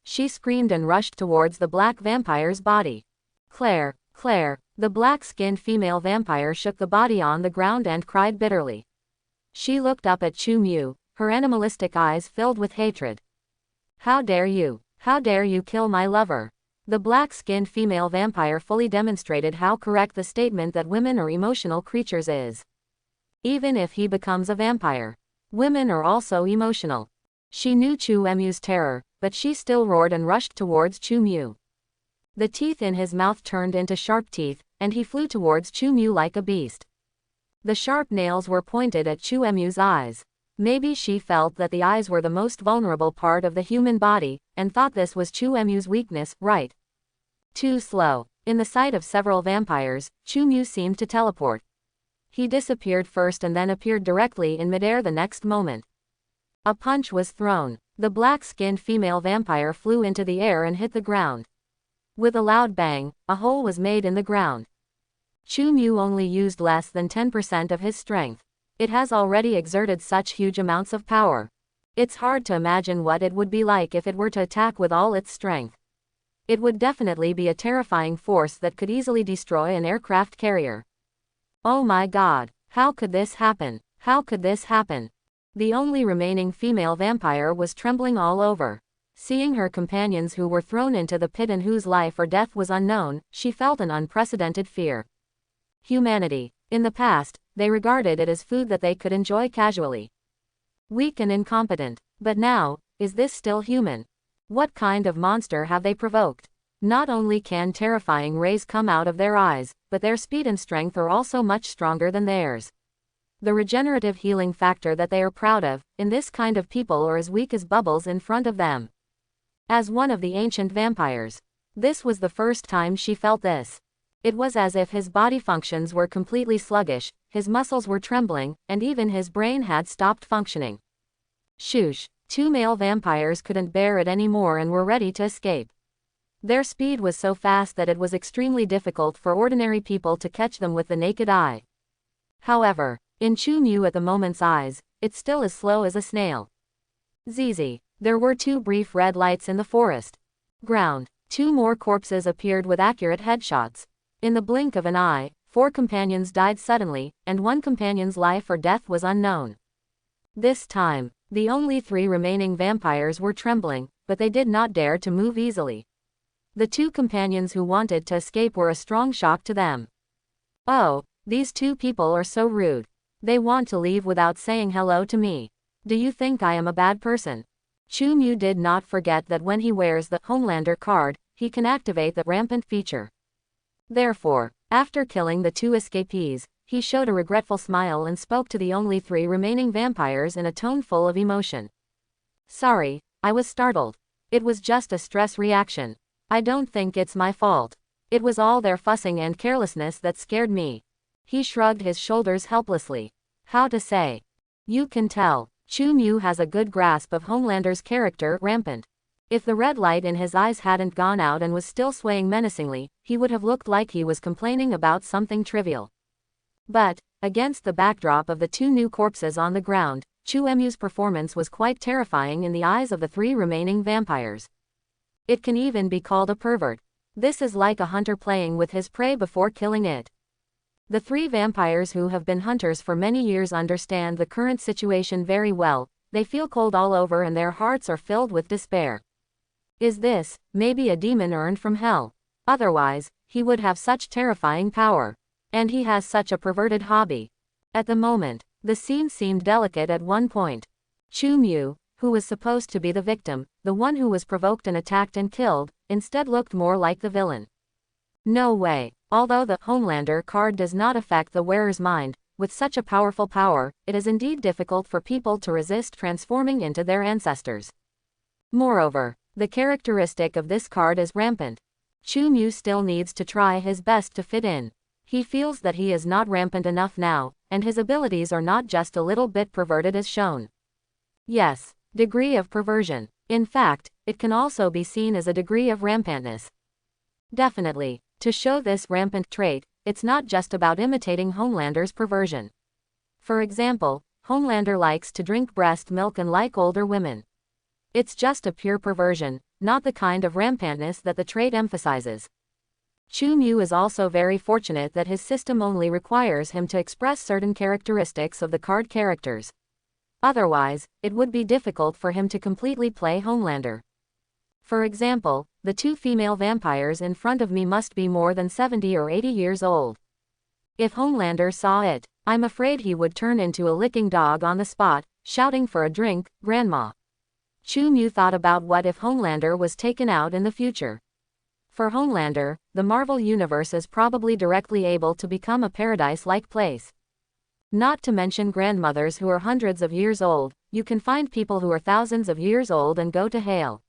She screamed and rushed towards the black vampire's body. Claire, Claire, the black-skinned female vampire shook the body on the ground and cried bitterly. She looked up at Chu Mu, her animalistic eyes filled with hatred. How dare you? How dare you kill my lover? The black-skinned female vampire fully demonstrated how correct the statement that women are emotional creatures is. Even if he becomes a vampire, women are also emotional. She knew Chu Mu's terror, but she still roared and rushed towards Chu Mu. The teeth in his mouth turned into sharp teeth, and he flew towards Chu Mu like a beast. The sharp nails were pointed at Chu Mu's eyes. Maybe she felt that the eyes were the most vulnerable part of the human body, and thought this was Chu Mu's weakness, right? Too slow. In the sight of several vampires, Chu Mu seemed to teleport. He disappeared first and then appeared directly in midair the next moment. A punch was thrown. The black-skinned female vampire flew into the air and hit the ground. With a loud bang, a hole was made in the ground. Chu Mu only used less than 10% of his strength. It has already exerted such huge amounts of power. It's hard to imagine what it would be like if it were to attack with all its strength. It would definitely be a terrifying force that could easily destroy an aircraft carrier. Oh my God, how could this happen? How could this happen? The only remaining female vampire was trembling all over. Seeing her companions who were thrown into the pit and whose life or death was unknown, she felt an unprecedented fear. Humanity. In the past, they regarded it as food that they could enjoy casually. Weak and incompetent. But now, is this still human? What kind of monster have they provoked? Not only can terrifying rays come out of their eyes, but their speed and strength are also much stronger than theirs. The regenerative healing factor that they are proud of, in this kind of people, are as weak as bubbles in front of them. As one of the ancient vampires, this was the first time she felt this. It was as if his body functions were completely sluggish, his muscles were trembling, and even his brain had stopped functioning. Shoosh! 2 male vampires couldn't bear it anymore and were ready to escape. Their speed was so fast that it was extremely difficult for ordinary people to catch them with the naked eye. However, in Chu Mu at the moment's eyes, it's still as slow as a snail. Zizi. There were 2 brief red lights in the forest. Ground. 2 more corpses appeared with accurate headshots. In the blink of an eye, 4 companions died suddenly, and 1 companion's life or death was unknown. This time, the only 3 remaining vampires were trembling, but they did not dare to move easily. The 2 companions who wanted to escape were a strong shock to them. Oh, these 2 people are so rude. They want to leave without saying hello to me. Do you think I am a bad person? Chu Mu did not forget that when he wears the Homelander card, he can activate the rampant feature. Therefore, after killing the 2 escapees, he showed a regretful smile and spoke to the only 3 remaining vampires in a tone full of emotion. Sorry, I was startled. It was just a stress reaction. I don't think it's my fault. It was all their fussing and carelessness that scared me. He shrugged his shoulders helplessly. How to say? You can tell, Chu Mu has a good grasp of Homelander's character, rampant. If the red light in his eyes hadn't gone out and was still swaying menacingly, he would have looked like he was complaining about something trivial. But, against the backdrop of the 2 new corpses on the ground, Chu Mu's performance was quite terrifying in the eyes of the 3 remaining vampires. It can even be called a pervert. This is like a hunter playing with his prey before killing it. The 3 vampires who have been hunters for many years understand the current situation very well. They feel cold all over and their hearts are filled with despair. Is this, maybe, a demon earned from hell? Otherwise, he would have such terrifying power. And he has such a perverted hobby. At the moment, the scene seemed delicate at one point. Chu Mu, who was supposed to be the victim, the one who was provoked and attacked and killed, instead looked more like the villain. No way. Although the Homelander card does not affect the wearer's mind, with such a powerful power, it is indeed difficult for people to resist transforming into their ancestors. Moreover, the characteristic of this card is rampant. Chu Mu still needs to try his best to fit in. He feels that he is not rampant enough now, and his abilities are not just a little bit perverted as shown. Yes, degree of perversion. In fact, it can also be seen as a degree of rampantness. Definitely, to show this rampant trait, it's not just about imitating Homelander's perversion. For example, Homelander likes to drink breast milk and like older women. It's just a pure perversion, not the kind of rampantness that the trait emphasizes. Chu Mu is also very fortunate that his system only requires him to express certain characteristics of the card characters. Otherwise, it would be difficult for him to completely play Homelander. For example, the 2 female vampires in front of me must be more than 70 or 80 years old. If Homelander saw it, I'm afraid he would turn into a licking dog on the spot, shouting for a drink, Grandma. Chu Mu thought about what if Homelander was taken out in the future. For Homelander, the Marvel Universe is probably directly able to become a paradise-like place. Not to mention grandmothers who are hundreds of years old, you can find people who are thousands of years old and go to hell.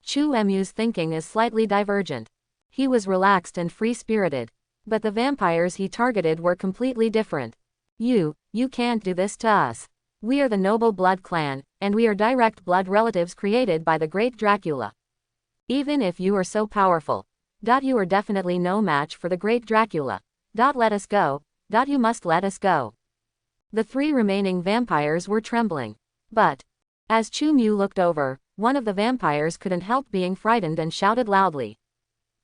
Chu Mu's thinking is slightly divergent. He was relaxed and free-spirited. But the vampires he targeted were completely different. You can't do this to us. We are the Noble Blood Clan, and we are direct blood relatives created by the great Dracula. Even if you are so powerful, you are definitely no match for the great Dracula. Let us go. You must let us go. The 3 remaining vampires were trembling. But, as Chu Mu looked over, one of the vampires couldn't help being frightened and shouted loudly.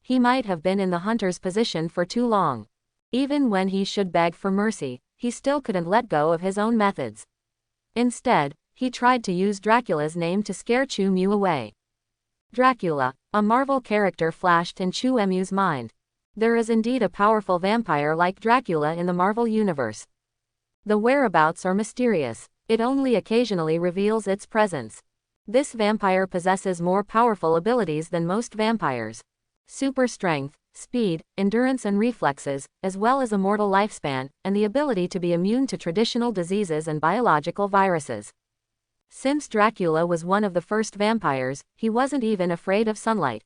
He might have been in the hunter's position for too long. Even when he should beg for mercy, he still couldn't let go of his own methods. Instead, he tried to use Dracula's name to scare Chu Mu away. Dracula, a Marvel character, flashed in Chu Mu's mind. There is indeed a powerful vampire like Dracula in the Marvel Universe. The whereabouts are mysterious. It only occasionally reveals its presence. This vampire possesses more powerful abilities than most vampires. Super strength, speed, endurance and reflexes, as well as immortal lifespan, and the ability to be immune to traditional diseases and biological viruses. Since Dracula was one of the first vampires, he wasn't even afraid of sunlight.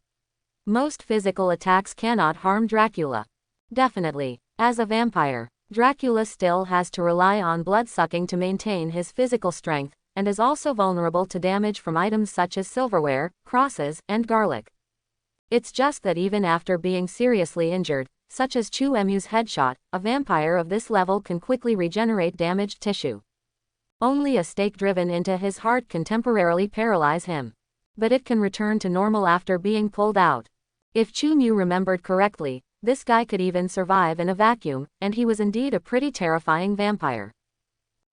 Most physical attacks cannot harm Dracula. Definitely, as a vampire, Dracula still has to rely on blood-sucking to maintain his physical strength, and is also vulnerable to damage from items such as silverware, crosses, and garlic. It's just that even after being seriously injured, such as Chu Emu's headshot, a vampire of this level can quickly regenerate damaged tissue. Only a stake driven into his heart can temporarily paralyze him. But it can return to normal after being pulled out. If Chu Emu remembered correctly, this guy could even survive in a vacuum, and he was indeed a pretty terrifying vampire.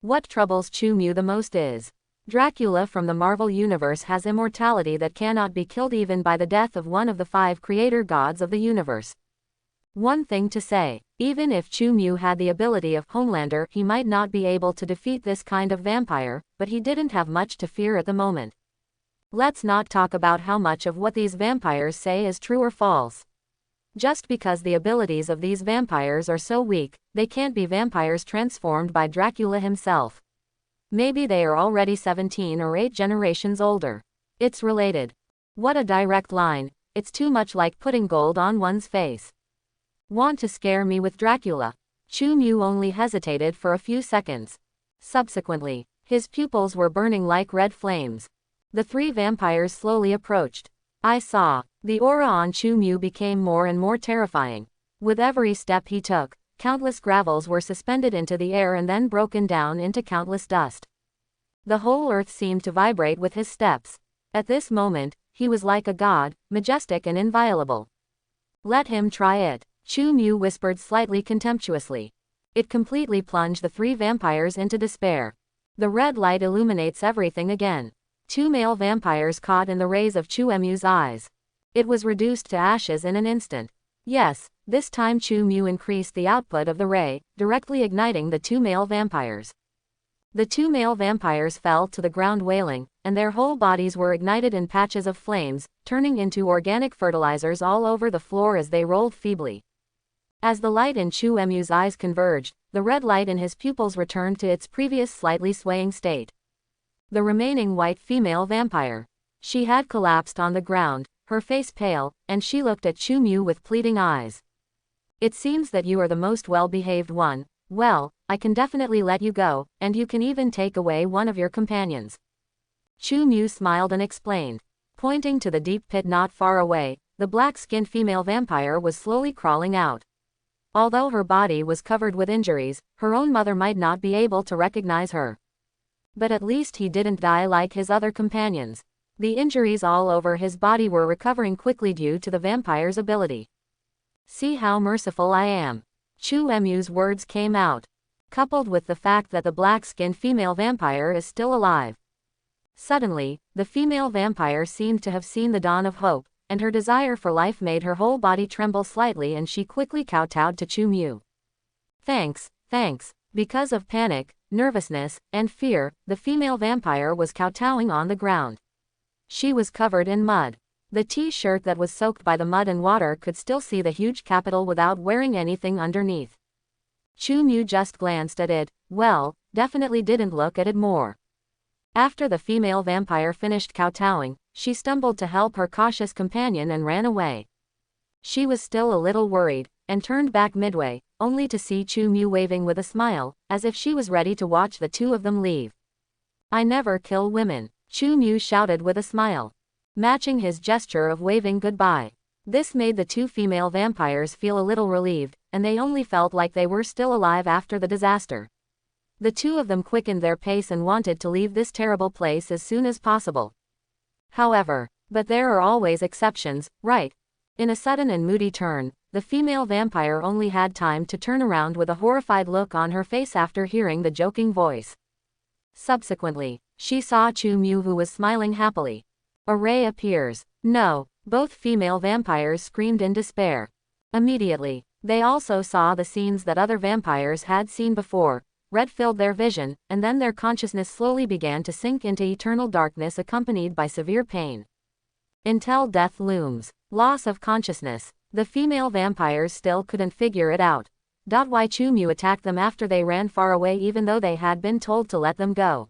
What troubles Chu Emu the most is, Dracula from the Marvel Universe has immortality that cannot be killed even by the death of one of the 5 creator gods of the universe. One thing to say, even if Chu Emu had the ability of Homelander, he might not be able to defeat this kind of vampire, but he didn't have much to fear at the moment. Let's not talk about how much of what these vampires say is true or false. Just because the abilities of these vampires are so weak, they can't be vampires transformed by Dracula himself. Maybe they are already 17 or 8 generations older. It's related. What a direct line, it's too much like putting gold on one's face. Want to scare me with Dracula? Chu Emu only hesitated for a few seconds. Subsequently, his pupils were burning like red flames. The 3 vampires slowly approached. I saw. The aura on Chu Emu became more and more terrifying. With every step he took, countless gravels were suspended into the air and then broken down into countless dust. The whole earth seemed to vibrate with his steps. At this moment, he was like a god, majestic and inviolable. Let him try it, Chu Emu whispered slightly contemptuously. It completely plunged the 3 vampires into despair. The red light illuminates everything again. 2 male vampires caught in the rays of Chu Emu's eyes. It was reduced to ashes in an instant. Yes, this time Chu Emu increased the output of the ray, directly igniting the 2 male vampires. The 2 male vampires fell to the ground wailing, and their whole bodies were ignited in patches of flames, turning into organic fertilizers all over the floor as they rolled feebly. As the light in Chu Emu's eyes converged, the red light in his pupils returned to its previous slightly swaying state. The remaining white female vampire. She had collapsed on the ground, her face pale, and she looked at Chu Emu with pleading eyes. It seems that you are the most well-behaved one. Well, I can definitely let you go, and you can even take away one of your companions. Chu Emu smiled and explained. Pointing to the deep pit not far away, the black-skinned female vampire was slowly crawling out. Although her body was covered with injuries, her own mother might not be able to recognize her. But at least he didn't die like his other companions. The injuries all over his body were recovering quickly due to the vampire's ability. See how merciful I am. Chu Emu's words came out, coupled with the fact that the black-skinned female vampire is still alive. Suddenly, the female vampire seemed to have seen the dawn of hope, and her desire for life made her whole body tremble slightly and she quickly kowtowed to Chu Emu. Thanks. Because of panic, nervousness, and fear, the female vampire was kowtowing on the ground. She was covered in mud. The t-shirt that was soaked by the mud and water could still see the huge capital without wearing anything underneath. Chu Emu just glanced at it, well, definitely didn't look at it more. After the female vampire finished kowtowing, she stumbled to help her cautious companion and ran away. She was still a little worried, and turned back midway, only to see Chu Emu waving with a smile, as if she was ready to watch the 2 of them leave. I never kill women, Chu Emu shouted with a smile, matching his gesture of waving goodbye. This made the 2 female vampires feel a little relieved, and they only felt like they were still alive after the disaster. The 2 of them quickened their pace and wanted to leave this terrible place as soon as possible. However, but there are always exceptions, right? In a sudden and moody turn, the female vampire only had time to turn around with a horrified look on her face after hearing the joking voice. Subsequently, she saw Chu Emu, who was smiling happily. A ray appears. No, both female vampires screamed in despair. Immediately, they also saw the scenes that other vampires had seen before. Red filled their vision, and then their consciousness slowly began to sink into eternal darkness accompanied by severe pain. Until death looms. Loss of consciousness. The female vampires still couldn't figure it out. Why Chu-Mu attacked them after they ran far away even though they had been told to let them go.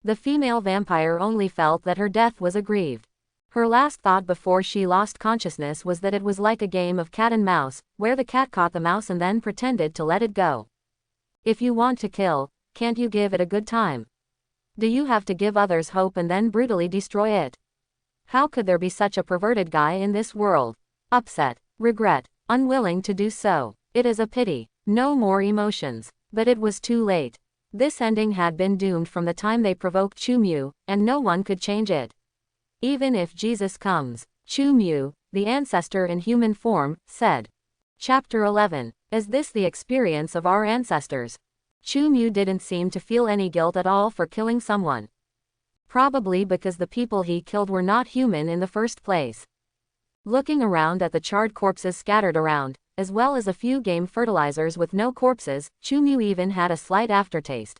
The female vampire only felt that her death was aggrieved. Her last thought before she lost consciousness was that it was like a game of cat and mouse, where the cat caught the mouse and then pretended to let it go. If you want to kill, can't you give it a good time? Do you have to give others hope and then brutally destroy it? How could there be such a perverted guy in this world? Upset, regret, unwilling to do so. It is a pity. No more emotions. But it was too late. This ending had been doomed from the time they provoked Chu-Mu, and no one could change it. Even if Jesus comes, Chu-Mu, the ancestor in human form, said. Chapter 11. Is this the experience of our ancestors? Chu-Mu didn't seem to feel any guilt at all for killing someone. Probably because the people he killed were not human in the first place. Looking around at the charred corpses scattered around, as well as a few game fertilizers with no corpses, Chu-Mu even had a slight aftertaste.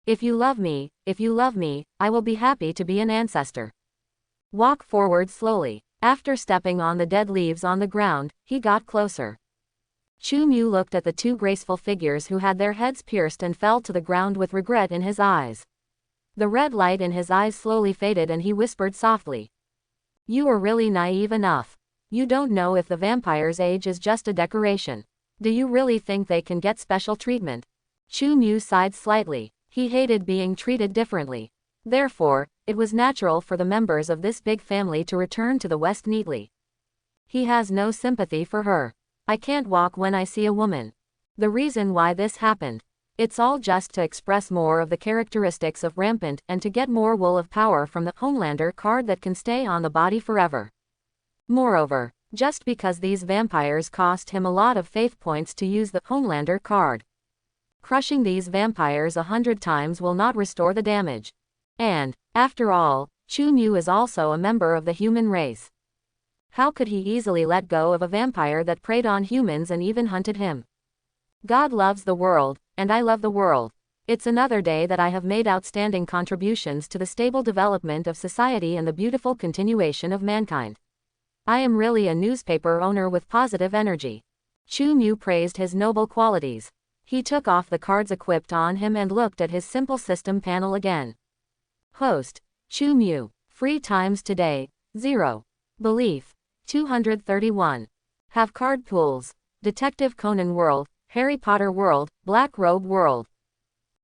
If you love me, I will be happy to be an ancestor. Walk forward slowly. After stepping on the dead leaves on the ground, he got closer. Chu-Mu looked at the two graceful figures who had their heads pierced and fell to the ground with regret in his eyes. The red light in his eyes slowly faded and he whispered softly. You are really naive enough. You don't know if the vampire's age is just a decoration. Do you really think they can get special treatment? Chu-Mu sighed slightly. He hated being treated differently. Therefore, it was natural for the members of this big family to return to the West neatly. He has no sympathy for her. I can't walk when I see a woman. The reason why this happened. It's all just to express more of the characteristics of rampant and to get more wool of power from the Homelander card that can stay on the body forever. Moreover, just because these vampires cost him a lot of faith points to use the Homelander card. Crushing these vampires 100 times will not restore the damage. And, after all, Chu-Mu is also a member of the human race. How could he easily let go of a vampire that preyed on humans and even hunted him? God loves the world, and I love the world. It's another day that I have made outstanding contributions to the stable development of society and the beautiful continuation of mankind. I am really a newspaper owner with positive energy. Chu-Mu praised his noble qualities. He took off the cards equipped on him and looked at his simple system panel again. Host, Chu-Mu. Free times today, 0. Belief, 231. Have card pools. Detective Conan World, Harry Potter World, Black Robe World.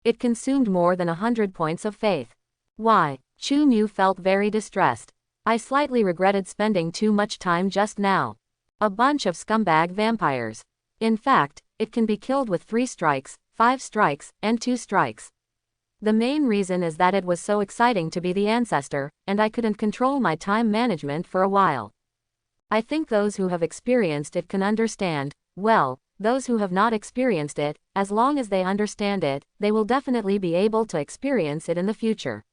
It consumed more than 100 points of faith. Why? Chu-Mu felt very distressed. I slightly regretted spending too much time just now. A bunch of scumbag vampires. In fact, it can be killed with 3 strikes, 5 strikes, and 2 strikes. The main reason is that it was so exciting to be the ancestor, and I couldn't control my time management for a while. I think those who have experienced it can understand. Well, those who have not experienced it, as long as they understand it, they will definitely be able to experience it in the future.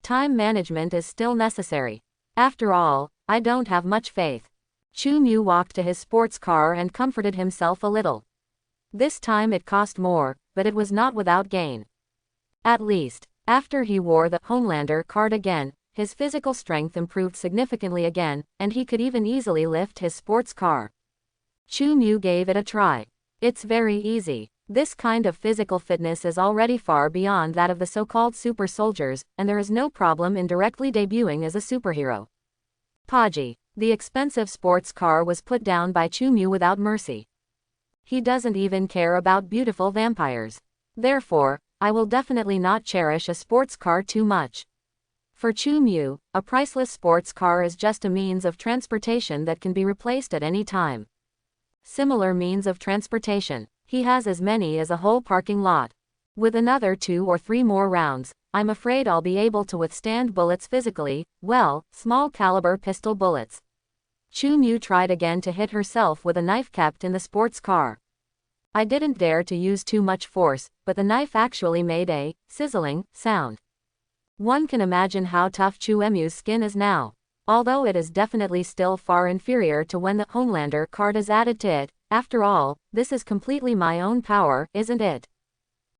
Time management is still necessary. After all, I don't have much faith. Chu-Mu walked to his sports car and comforted himself a little. This time it cost more, but it was not without gain. At least, after he wore the Homelander card again, his physical strength improved significantly again, and he could even easily lift his sports car. Chu-Mu gave it a try. It's very easy. This kind of physical fitness is already far beyond that of the so-called super soldiers, and there is no problem in directly debuting as a superhero. Paji. The expensive sports car was put down by Chu-Mu without mercy. He doesn't even care about beautiful vampires. Therefore, I will definitely not cherish a sports car too much. For Chu-Mu, a priceless sports car is just a means of transportation that can be replaced at any time. Similar means of transportation. He has as many as a whole parking lot. With another 2 or 3 more rounds, I'm afraid I'll be able to withstand bullets physically, well, small caliber pistol bullets. Chu-Mu tried again to hit herself with a knife kept in the sports car. I didn't dare to use too much force, but the knife actually made a sizzling sound. One can imagine how tough Chu-Mu's skin is now. Although it is definitely still far inferior to when the Homelander card is added to it. After all, this is completely my own power, isn't it?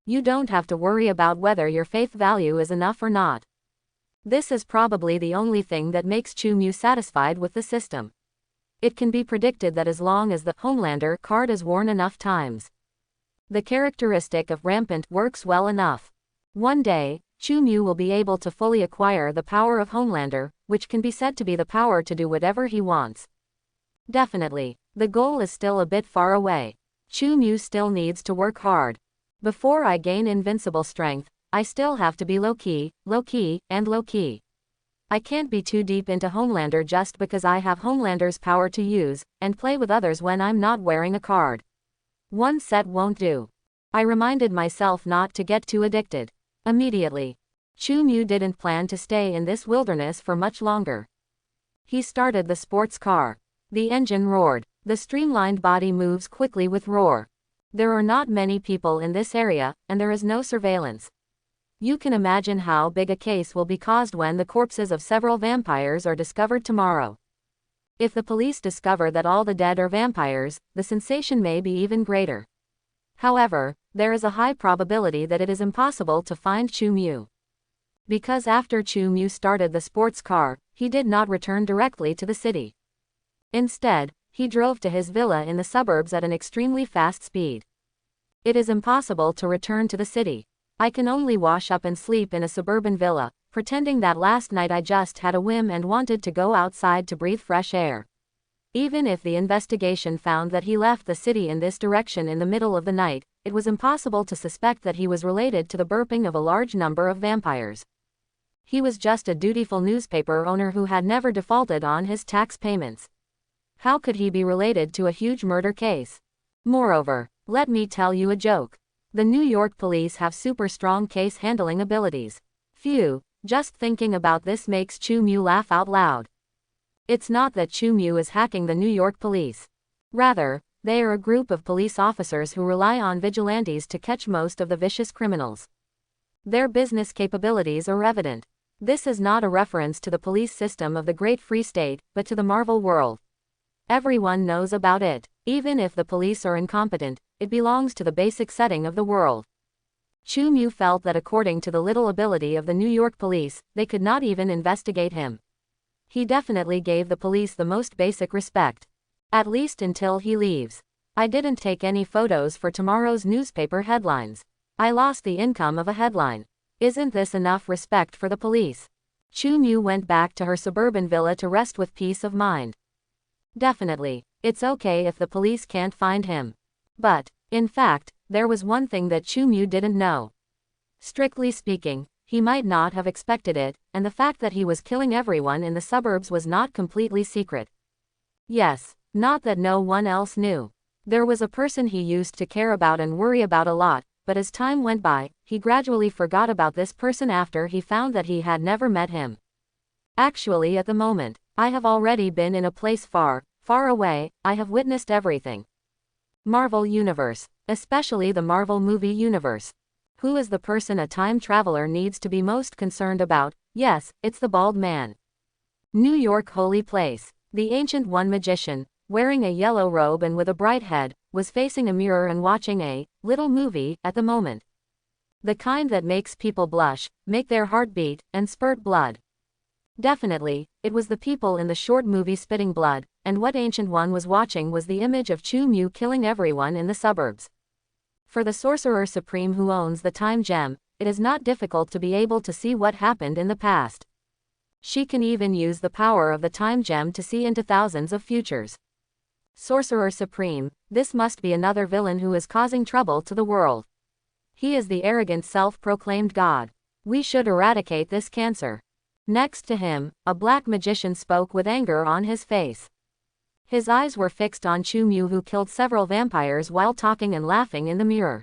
You don't have to worry about whether your faith value is enough or not. This is probably the only thing that makes Chu-Mu satisfied with the system. It can be predicted that as long as the Homelander card is worn enough times, the characteristic of rampant works well enough. One day, Chu-Mu will be able to fully acquire the power of Homelander, which can be said to be the power to do whatever he wants. Definitely, the goal is still a bit far away. Chu-Mu still needs to work hard. Before I gain invincible strength, I still have to be low-key, and low-key. I can't be too deep into Homelander just because I have Homelander's power to use, and play with others when I'm not wearing a card. One set won't do. I reminded myself not to get too addicted. Immediately. Chu-Mu didn't plan to stay in this wilderness for much longer. He started the sports car. The engine roared. The streamlined body moves quickly with roar. There are not many people in this area, and there is no surveillance. You can imagine how big a case will be caused when the corpses of several vampires are discovered tomorrow. If the police discover that all the dead are vampires, the sensation may be even greater. However, there is a high probability that it is impossible to find Chu-Mu. Because after Chu-Mu started the sports car, he did not return directly to the city. Instead, he drove to his villa in the suburbs at an extremely fast speed. It is impossible to return to the city. I can only wash up and sleep in a suburban villa, pretending that last night I just had a whim and wanted to go outside to breathe fresh air. Even if the investigation found that he left the city in this direction in the middle of the night, it was impossible to suspect that he was related to the burping of a large number of vampires. He was just a dutiful newspaper owner who had never defaulted on his tax payments. How could he be related to a huge murder case? Moreover, let me tell you a joke. The New York police have super strong case handling abilities. Phew, just thinking about this makes Chu-Mu laugh out loud. It's not that Chu-Mu is hacking the New York police. Rather, they are a group of police officers who rely on vigilantes to catch most of the vicious criminals. Their business capabilities are evident. This is not a reference to the police system of the Great Free State, but to the Marvel world. Everyone knows about it. Even if the police are incompetent, it belongs to the basic setting of the world. Chu-Mu felt that according to the little ability of the New York police, they could not even investigate him. He definitely gave the police the most basic respect. At least until he leaves. I didn't take any photos for tomorrow's newspaper headlines. I lost the income of a headline. Isn't this enough respect for the police? Chu-Mu went back to her suburban villa to rest with peace of mind. Definitely, it's okay if the police can't find him. But, in fact, there was one thing that Chu-Mu didn't know. Strictly speaking, he might not have expected it, and the fact that he was killing everyone in the suburbs was not completely secret. Yes, not that no one else knew. There was a person he used to care about and worry about a lot, but as time went by, he gradually forgot about this person after he found that he had never met him. Actually, at the moment, I have already been in a place far, far away. I have witnessed everything. Marvel Universe, especially the Marvel movie universe. Who is the person a time traveler needs to be most concerned about? Yes, it's the bald man. New York holy place. The Ancient One magician, wearing a yellow robe and with a bright head, was facing a mirror and watching a little movie at the moment. The kind that makes people blush, make their heart beat, and spurt blood. Definitely, it was the people in the short movie spitting blood, and what Ancient One was watching was the image of Chu-Mu killing everyone in the suburbs. For the Sorcerer Supreme who owns the Time Gem, it is not difficult to be able to see what happened in the past. She can even use the power of the Time Gem to see into thousands of futures. Sorcerer Supreme, this must be another villain who is causing trouble to the world. He is the arrogant self-proclaimed god. We should eradicate this cancer. Next to him, a black magician spoke with anger on his face. His eyes were fixed on Chu-Mu who killed several vampires while talking and laughing in the mirror.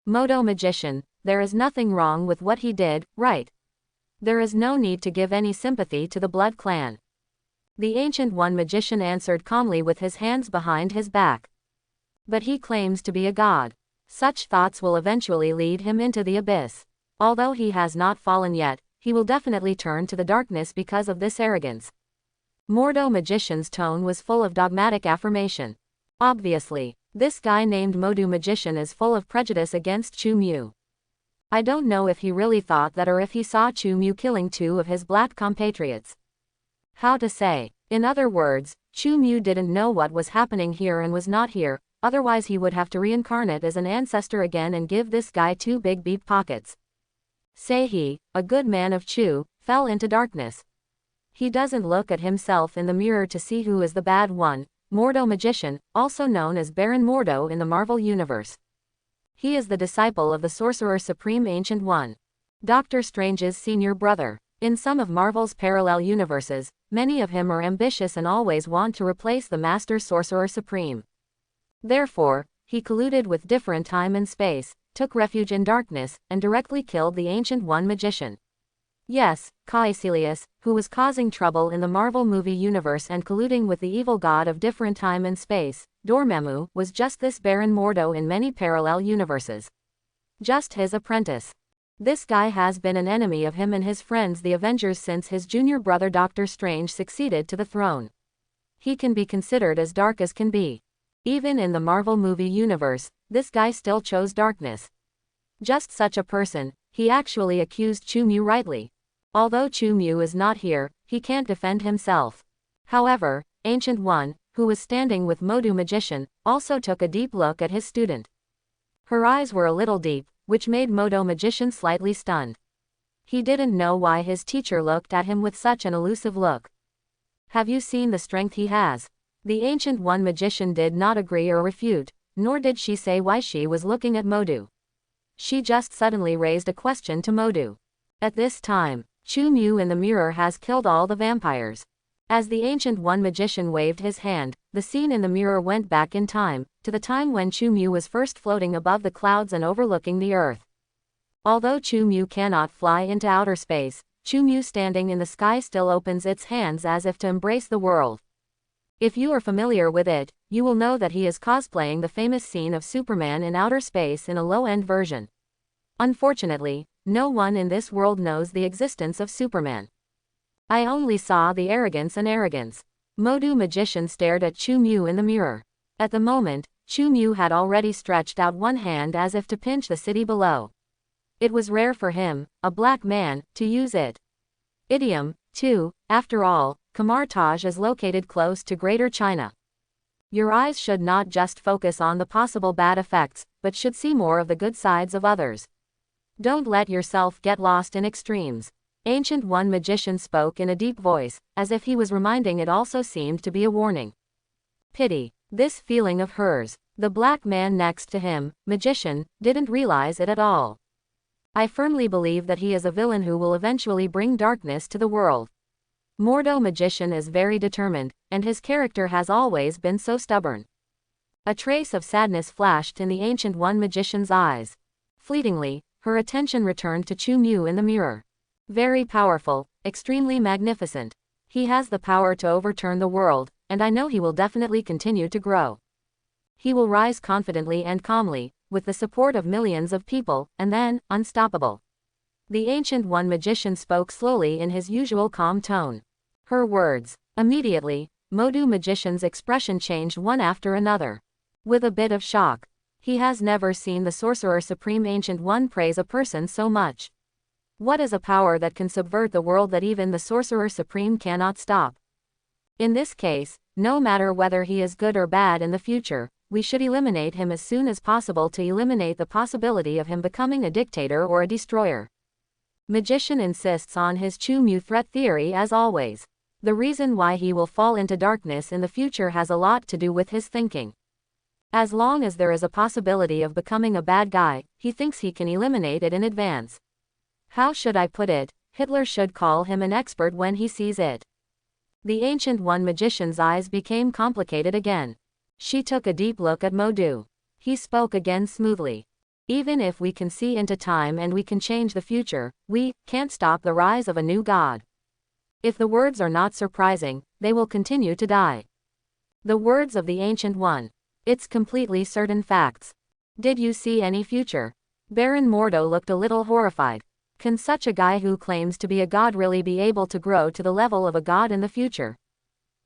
Moto magician, there is nothing wrong with what he did, right? There is no need to give any sympathy to the Blood Clan. The Ancient One magician answered calmly with his hands behind his back. But he claims to be a god. Such thoughts will eventually lead him into the abyss. Although he has not fallen yet, he will definitely turn to the darkness because of this arrogance. Mordo Magician's tone was full of dogmatic affirmation. Obviously, this guy named Modu Magician is full of prejudice against Chu Mu. I don't know if he really thought that or if he saw Chu Mu killing 2 of his black compatriots. How to say? In other words, Chu Mu didn't know what was happening here and was not here, otherwise he would have to reincarnate as an ancestor again and give this guy 2 big beep pockets. Say he, a good man of Chu, fell into darkness. He doesn't look at himself in the mirror to see who is the bad one. Mordo Magician, also known as Baron Mordo in the Marvel Universe. He is the disciple of the Sorcerer Supreme Ancient One, Doctor Strange's senior brother. In some of Marvel's parallel universes, many of him are ambitious and always want to replace the Master Sorcerer Supreme. Therefore, he colluded with different time and space, took refuge in darkness, and directly killed the Ancient One Magician. Yes, Caecilius, who was causing trouble in the Marvel movie universe and colluding with the evil god of different time and space, Dormammu, was just this Baron Mordo in many parallel universes. Just his apprentice. This guy has been an enemy of him and his friends the Avengers since his junior brother Doctor Strange succeeded to the throne. He can be considered as dark as can be. Even in the Marvel movie universe, this guy still chose darkness. Just such a person, he actually accused Chu Mu rightly. Although Chu Mu is not here, he can't defend himself. However, Ancient One, who was standing with Modu Magician, also took a deep look at his student. Her eyes were a little deep, which made Modo Magician slightly stunned. He didn't know why his teacher looked at him with such an elusive look. Have you seen the strength he has? The Ancient One Magician did not agree or refute, nor did she say why she was looking at Modu. She just suddenly raised a question to Modu. At this time, Chu Mu in the mirror has killed all the vampires. As the Ancient One Magician waved his hand, the scene in the mirror went back in time, to the time when Chu Mu was first floating above the clouds and overlooking the earth. Although Chu Mu cannot fly into outer space, Chu Mu standing in the sky still opens its hands as if to embrace the world. If you are familiar with it, you will know that he is cosplaying the famous scene of Superman in outer space in a low-end version. Unfortunately, no one in this world knows the existence of Superman. I only saw the arrogance and arrogance. Modu Magician stared at Chu Mu in the mirror. At the moment, Chu Mu had already stretched out one hand as if to pinch the city below. It was rare for him, a black man, to use it. Idiom, too, after all, Kamartaj is located close to Greater China. Your eyes should not just focus on the possible bad effects, but should see more of the good sides of others. Don't let yourself get lost in extremes. Ancient One Magician spoke in a deep voice, as if he was reminding it also seemed to be a warning. Pity. This feeling of hers. The black man next to him, Magician, didn't realize it at all. I firmly believe that he is a villain who will eventually bring darkness to the world. Mordo Magician is very determined, and his character has always been so stubborn. A trace of sadness flashed in the Ancient One Magician's eyes. Fleetingly, her attention returned to Chu Mu in the mirror. Very powerful, extremely magnificent. He has the power to overturn the world, and I know he will definitely continue to grow. He will rise confidently and calmly, with the support of millions of people, and then, unstoppable. The Ancient One Magician spoke slowly in his usual calm tone. Her words. Immediately, Modu Magician's expression changed one after another. With a bit of shock. He has never seen the Sorcerer Supreme Ancient One praise a person so much. What is a power that can subvert the world that even the Sorcerer Supreme cannot stop? In this case, no matter whether he is good or bad in the future, we should eliminate him as soon as possible to eliminate the possibility of him becoming a dictator or a destroyer. Magician insists on his Chu Mu threat theory as always. The reason why he will fall into darkness in the future has a lot to do with his thinking. As long as there is a possibility of becoming a bad guy, he thinks he can eliminate it in advance. How should I put it? Hitler should call him an expert when he sees it. The Ancient One Magician's eyes became complicated again. She took a deep look at Modu. He spoke again smoothly. Even if we can see into time and we can change the future, we can't stop the rise of a new god. If the words are not surprising, they will continue to die. The words of the Ancient One. It's completely certain facts. Did you see any future? Baron Mordo looked a little horrified. Can such a guy who claims to be a god really be able to grow to the level of a god in the future?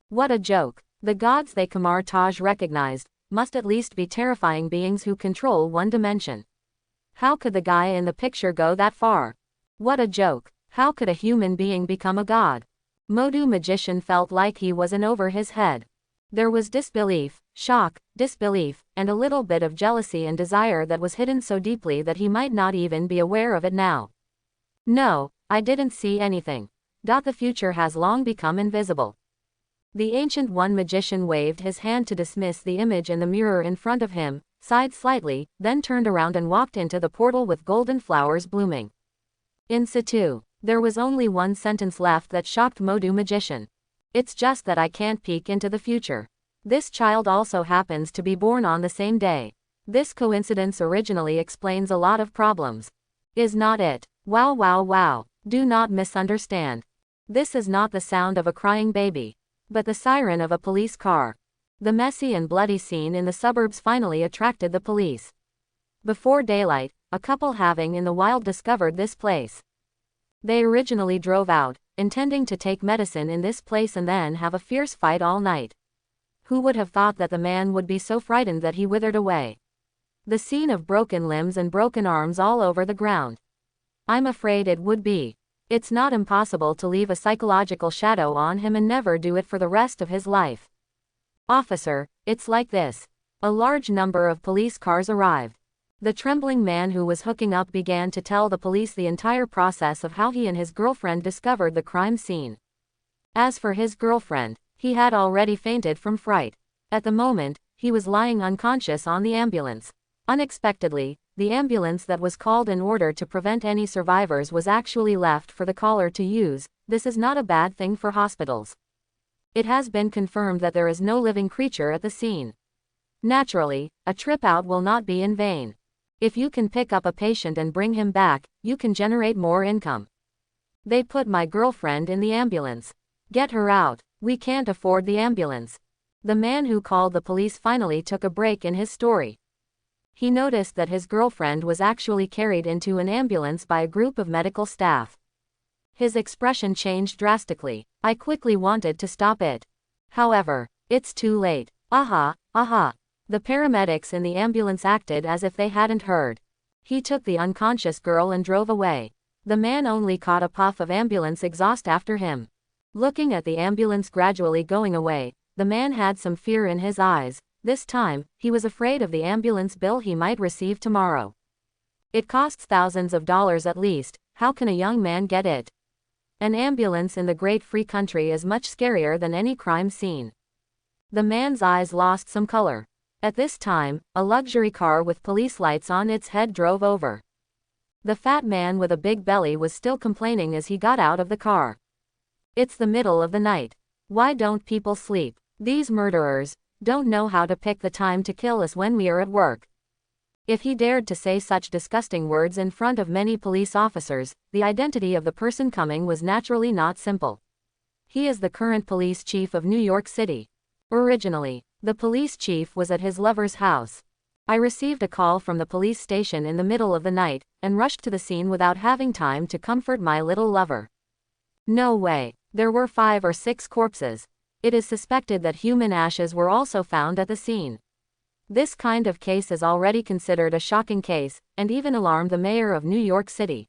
What a joke. The gods they Kamar Taj recognized must at least be terrifying beings who control one dimension. How could the guy in the picture go that far? What a joke. How could a human being become a god? Modu magician felt like he was in over his head. There was disbelief, shock, disbelief, and a little bit of jealousy and desire that was hidden so deeply that he might not even be aware of it now. No, I didn't see anything. The future has long become invisible. The Ancient One magician waved his hand to dismiss the image in the mirror in front of him, sighed slightly, then turned around and walked into the portal with golden flowers blooming. In situ. There was only one sentence left that shocked Modu magician. It's just that I can't peek into the future. This child also happens to be born on the same day. This coincidence originally explains a lot of problems. Is not it? Wow wow wow. Do not misunderstand. This is not the sound of a crying baby, but the siren of a police car. The messy and bloody scene in the suburbs finally attracted the police. Before daylight, a couple having in the wild discovered this place. They originally drove out, intending to take medicine in this place and then have a fierce fight all night. Who would have thought that the man would be so frightened that he withered away? The scene of broken limbs and broken arms all over the ground. I'm afraid it would be. It's not impossible to leave a psychological shadow on him and never do it for the rest of his life. Officer, it's like this. A large number of police cars arrived. The trembling man who was hooking up began to tell the police the entire process of how he and his girlfriend discovered the crime scene. As for his girlfriend, he had already fainted from fright. At the moment, he was lying unconscious on the ambulance. Unexpectedly, the ambulance that was called in order to prevent any survivors was actually left for the caller to use. This is not a bad thing for hospitals. It has been confirmed that there is no living creature at the scene. Naturally, a trip out will not be in vain. If you can pick up a patient and bring him back, you can generate more income. They put my girlfriend in the ambulance. Get her out. We can't afford the ambulance. The man who called the police finally took a break in his story. He noticed that his girlfriend was actually carried into an ambulance by a group of medical staff. His expression changed drastically. I quickly wanted to stop it. However, it's too late. Aha, aha. The paramedics in the ambulance acted as if they hadn't heard. He took the unconscious girl and drove away. The man only caught a puff of ambulance exhaust after him. Looking at the ambulance gradually going away, the man had some fear in his eyes. This time, he was afraid of the ambulance bill he might receive tomorrow. It costs thousands of dollars at least. How can a young man get it? An ambulance in the great free country is much scarier than any crime scene. The man's eyes lost some color. At this time, a luxury car with police lights on its head drove over. The fat man with a big belly was still complaining as he got out of the car. It's the middle of the night. Why don't people sleep? These murderers don't know how to pick the time to kill us when we are at work. If he dared to say such disgusting words in front of many police officers, the identity of the person coming was naturally not simple. He is the current police chief of New York City. Originally, the police chief was at his lover's house. I received a call from the police station in the middle of the night, and rushed to the scene without having time to comfort my little lover. No way. There were 5 or 6 corpses. It is suspected that human ashes were also found at the scene. This kind of case is already considered a shocking case, and even alarmed the mayor of New York City.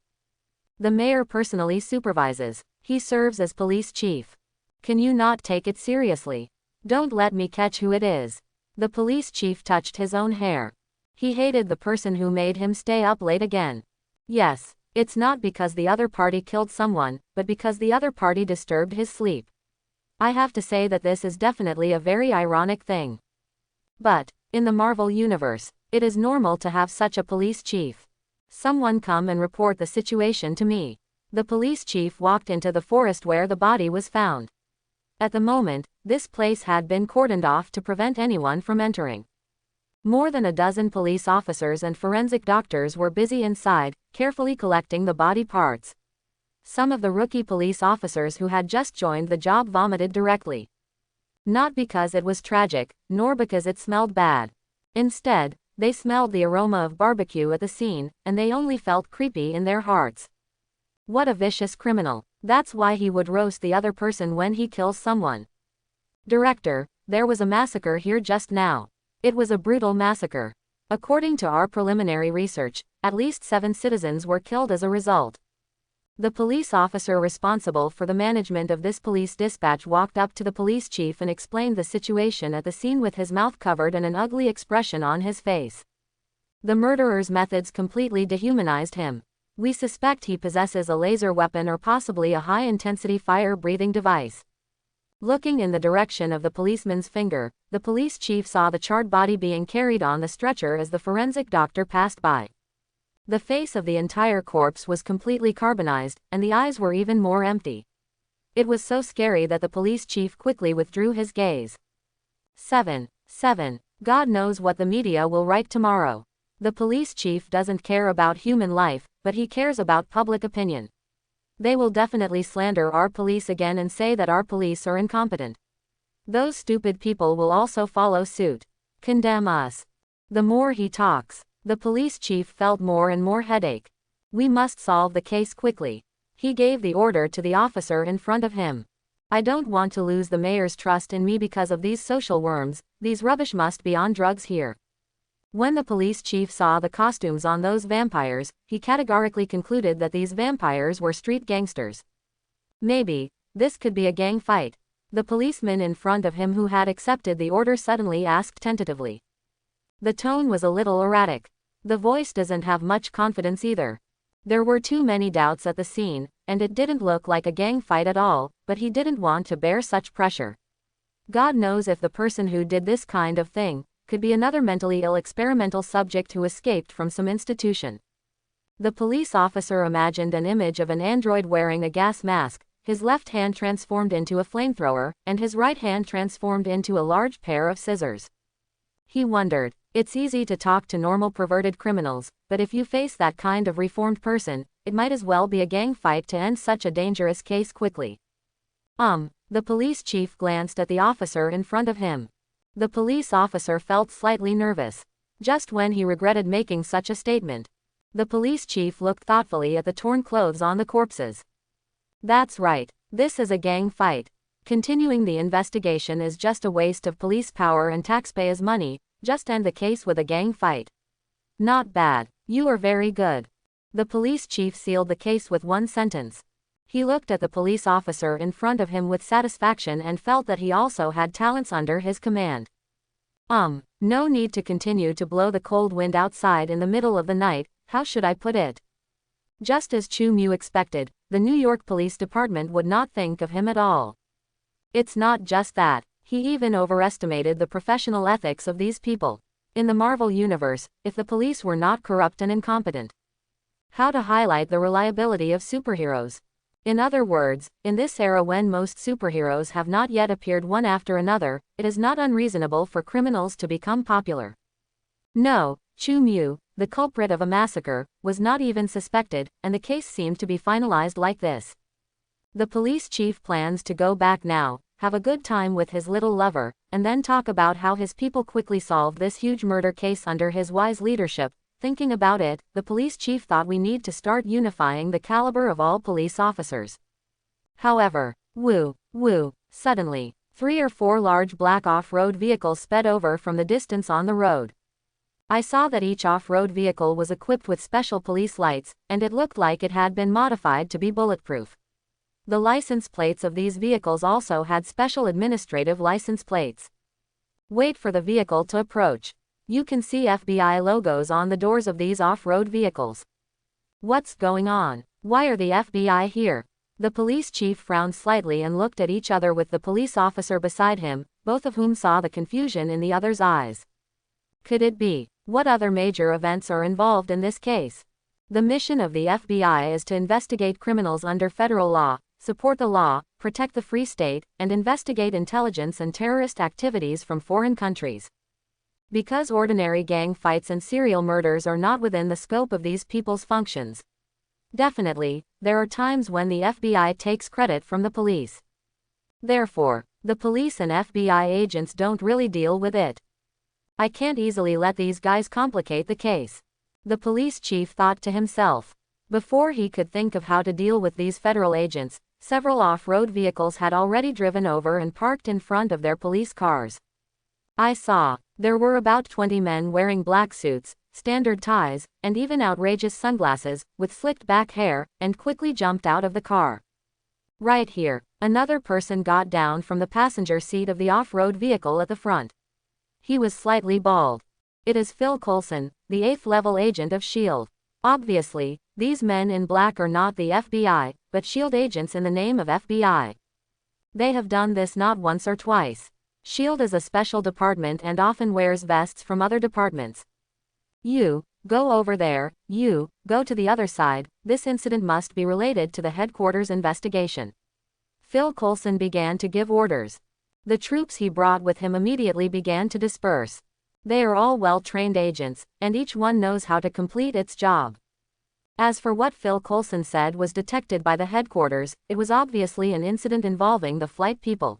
The mayor personally supervises. He serves as police chief. Can you not take it seriously? Don't let me catch who it is. The police chief touched his own hair. He hated the person who made him stay up late again. Yes, it's not because the other party killed someone, but because the other party disturbed his sleep. I have to say that this is definitely a very ironic thing. But, in the Marvel universe, it is normal to have such a police chief. Someone come and report the situation to me. The police chief walked into the forest where the body was found. At the moment, this place had been cordoned off to prevent anyone from entering. More than a dozen police officers and forensic doctors were busy inside, carefully collecting the body parts. Some of the rookie police officers who had just joined the job vomited directly. Not because it was tragic, nor because it smelled bad. Instead, they smelled the aroma of barbecue at the scene, and they only felt creepy in their hearts. What a vicious criminal. That's why he would roast the other person when he kills someone. Director, there was a massacre here just now. It was a brutal massacre. According to our preliminary research, at least 7 citizens were killed as a result. The police officer responsible for the management of this police dispatch walked up to the police chief and explained the situation at the scene with his mouth covered and an ugly expression on his face. The murderer's methods completely dehumanized him. We suspect he possesses a laser weapon or possibly a high-intensity fire-breathing device. Looking in the direction of the policeman's finger, the police chief saw the charred body being carried on the stretcher as the forensic doctor passed by. The face of the entire corpse was completely carbonized, and the eyes were even more empty. It was so scary that the police chief quickly withdrew his gaze. 7. God knows what the media will write tomorrow. The police chief doesn't care about human life, but he cares about public opinion. They will definitely slander our police again and say that our police are incompetent. Those stupid people will also follow suit. Condemn us. The more he talks, the police chief felt more and more headache. We must solve the case quickly. He gave the order to the officer in front of him. I don't want to lose the mayor's trust in me because of these social worms. These rubbish must be on drugs here. When the police chief saw the costumes on those vampires, he categorically concluded that these vampires were street gangsters. Maybe this could be a gang fight. The policeman in front of him who had accepted the order suddenly asked tentatively. The tone was a little erratic. The voice doesn't have much confidence either. There were too many doubts at the scene, and it didn't look like a gang fight at all, but he didn't want to bear such pressure. God knows if the person who did this kind of thing could be another mentally ill experimental subject who escaped from some institution. The police officer imagined an image of an android wearing a gas mask, his left hand transformed into a flamethrower, and his right hand transformed into a large pair of scissors. He wondered, it's easy to talk to normal perverted criminals, but if you face that kind of reformed person, it might as well be a gang fight to end such a dangerous case quickly. The police chief glanced at the officer in front of him. The police officer felt slightly nervous. Just when he regretted making such a statement. The police chief looked thoughtfully at the torn clothes on the corpses. That's right, this is a gang fight. Continuing the investigation is just a waste of police power and taxpayers' money. Just end the case with a gang fight. Not bad. You are very good. The police chief sealed the case with one sentence. He looked at the police officer in front of him with satisfaction and felt that he also had talents under his command. No need to continue to blow the cold wind outside in the middle of the night. How should I put it? Just as Chu Mu expected, the New York Police Department would not think of him at all. It's not just that. He even overestimated the professional ethics of these people. In the Marvel universe, if the police were not corrupt and incompetent. How to highlight the reliability of superheroes. In other words, in this era when most superheroes have not yet appeared one after another, it is not unreasonable for criminals to become popular. No, Chu Mu, the culprit of a massacre, was not even suspected, and the case seemed to be finalized like this. The police chief plans to go back now, have a good time with his little lover, and then talk about how his people quickly solved this huge murder case under his wise leadership. Thinking about it, the police chief thought we need to start unifying the caliber of all police officers. However, suddenly, 3 or 4 large black off-road vehicles sped over from the distance on the road. I saw that each off-road vehicle was equipped with special police lights, and it looked like it had been modified to be bulletproof. The license plates of these vehicles also had special administrative license plates. Wait for the vehicle to approach. You can see FBI logos on the doors of these off-road vehicles. What's going on? Why are the FBI here? The police chief frowned slightly and looked at each other with the police officer beside him, both of whom saw the confusion in the other's eyes. Could it be? What other major events are involved in this case? The mission of the FBI is to investigate criminals under federal law, support the law, protect the free state, and investigate intelligence and terrorist activities from foreign countries. Because ordinary gang fights and serial murders are not within the scope of these people's functions. Definitely, there are times when the FBI takes credit from the police. Therefore, the police and FBI agents don't really deal with it. I can't easily let these guys complicate the case. The police chief thought to himself. Before he could think of how to deal with these federal agents, several off-road vehicles had already driven over and parked in front of their police cars. I saw. There were about 20 men wearing black suits, standard ties, and even outrageous sunglasses, with slicked back hair, and quickly jumped out of the car. Right here, another person got down from the passenger seat of the off-road vehicle at the front. He was slightly bald. It is Phil Coulson, the 8th-level agent of S.H.I.E.L.D. Obviously, these men in black are not the FBI, but S.H.I.E.L.D. agents in the name of FBI. They have done this not once or twice. S.H.I.E.L.D. is a special department and often wears vests from other departments. You, go over there, you, go to the other side, this incident must be related to the headquarters investigation. Phil Coulson began to give orders. The troops he brought with him immediately began to disperse. They are all well-trained agents, and each one knows how to complete its job. As for what Phil Coulson said was detected by the headquarters, it was obviously an incident involving the flight people.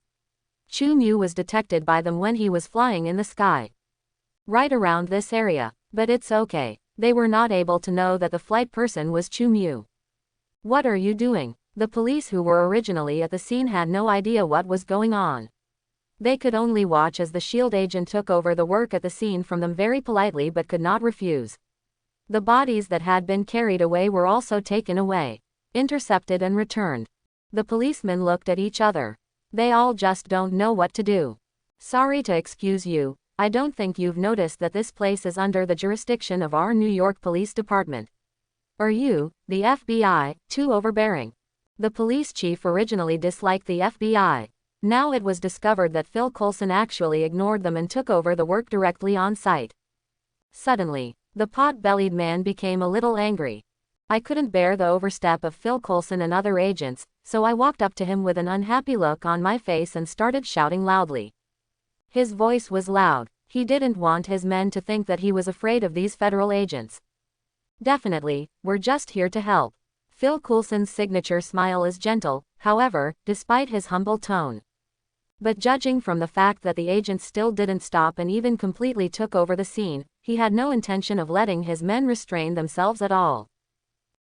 Chu Mu was detected by them when he was flying in the sky. Right around this area. But it's okay. They were not able to know that the flight person was Chu Mu. What are you doing? The police who were originally at the scene had no idea what was going on. They could only watch as the S.H.I.E.L.D. agent took over the work at the scene from them very politely but could not refuse. The bodies that had been carried away were also taken away, intercepted and returned. The policemen looked at each other. They all just don't know what to do. Sorry to excuse you, I don't think you've noticed that this place is under the jurisdiction of our New York Police Department. Are you, the FBI, too overbearing? The police chief originally disliked the FBI. Now it was discovered that Phil Coulson actually ignored them and took over the work directly on site. Suddenly, the pot-bellied man became a little angry. I couldn't bear the overstep of Phil Coulson and other agents, so I walked up to him with an unhappy look on my face and started shouting loudly. His voice was loud. He didn't want his men to think that he was afraid of these federal agents. Definitely, we're just here to help. Phil Coulson's signature smile is gentle, however, despite his humble tone. But judging from the fact that the agents still didn't stop and even completely took over the scene, he had no intention of letting his men restrain themselves at all.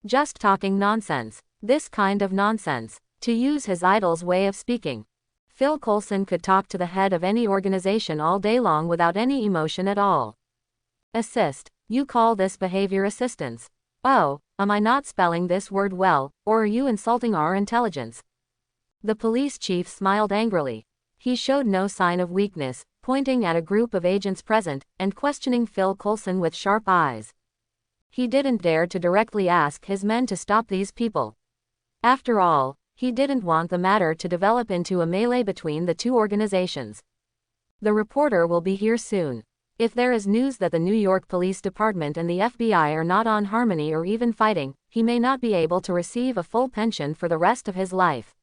Just talking nonsense. This kind of nonsense. To use his idol's way of speaking. Phil Coulson could talk to the head of any organization all day long without any emotion at all. Assist. You call this behavior assistance? Oh, am I not spelling this word well, or are you insulting our intelligence? The police chief smiled angrily. He showed no sign of weakness, pointing at a group of agents present, and questioning Phil Coulson with sharp eyes. He didn't dare to directly ask his men to stop these people. After all, he didn't want the matter to develop into a melee between the two organizations. The reporter will be here soon. If there is news that the New York Police Department and the FBI are not on harmony or even fighting, he may not be able to receive a full pension for the rest of his life.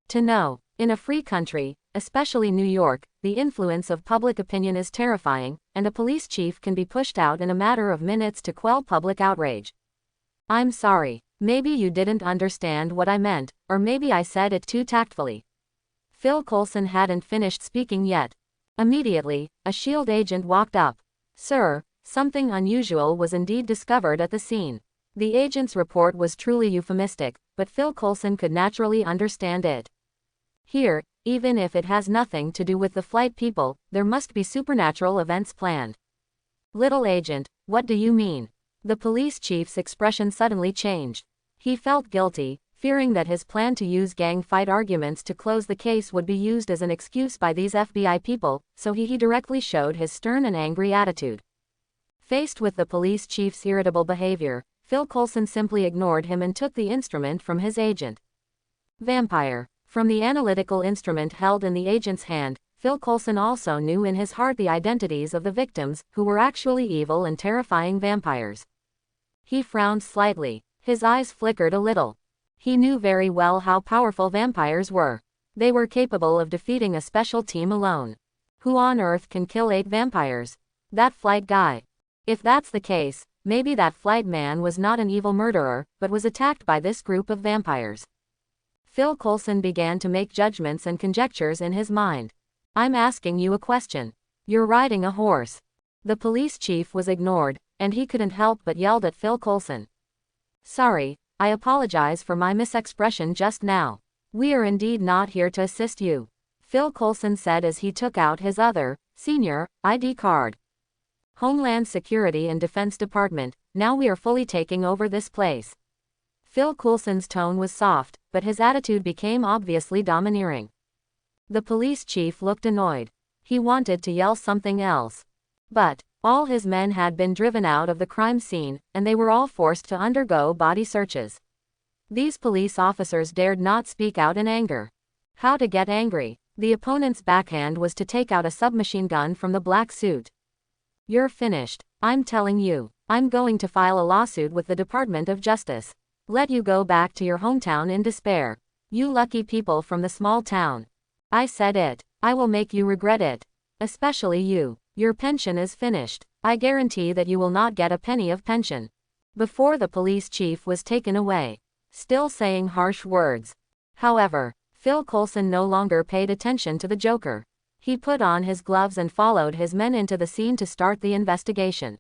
To know. In a free country, especially New York, the influence of public opinion is terrifying, and a police chief can be pushed out in a matter of minutes to quell public outrage. I'm sorry. Maybe you didn't understand what I meant, or maybe I said it too tactfully. Phil Coulson hadn't finished speaking yet. Immediately, a S.H.I.E.L.D. agent walked up. Sir, something unusual was indeed discovered at the scene. The agent's report was truly euphemistic, but Phil Coulson could naturally understand it. Here, even if it has nothing to do with the flight people, there must be supernatural events planned. Little agent, what do you mean? The police chief's expression suddenly changed. He felt guilty, fearing that his plan to use gang fight arguments to close the case would be used as an excuse by these FBI people, so he directly showed his stern and angry attitude. Faced with the police chief's irritable behavior, Phil Coulson simply ignored him and took the instrument from his agent. Vampire. From the analytical instrument held in the agent's hand, Phil Coulson also knew in his heart the identities of the victims, who were actually evil and terrifying vampires. He frowned slightly. His eyes flickered a little. He knew very well how powerful vampires were. They were capable of defeating a special team alone. Who on earth can kill 8 vampires? That flight guy. If that's the case, maybe that flight man was not an evil murderer, but was attacked by this group of vampires. Phil Coulson began to make judgments and conjectures in his mind. I'm asking you a question. You're riding a horse. The police chief was ignored, and he couldn't help but yelled at Phil Coulson. Sorry, I apologize for my misexpression just now. We are indeed not here to assist you, Phil Coulson said as he took out his other, senior, ID card. Homeland Security and Defense Department, now we are fully taking over this place. Phil Coulson's tone was soft, but his attitude became obviously domineering. The police chief looked annoyed. He wanted to yell something else. But all his men had been driven out of the crime scene, and they were all forced to undergo body searches. These police officers dared not speak out in anger. How to get angry? The opponent's backhand was to take out a submachine gun from the black suit. You're finished, I'm telling you. I'm going to file a lawsuit with the Department of Justice. Let you go back to your hometown in despair. You lucky people from the small town. I said it. I will make you regret it. Especially you. Your pension is finished. I guarantee that you will not get a penny of pension. Before the police chief was taken away, still saying harsh words. However, Phil Coulson no longer paid attention to the Joker. He put on his gloves and followed his men into the scene to start the investigation.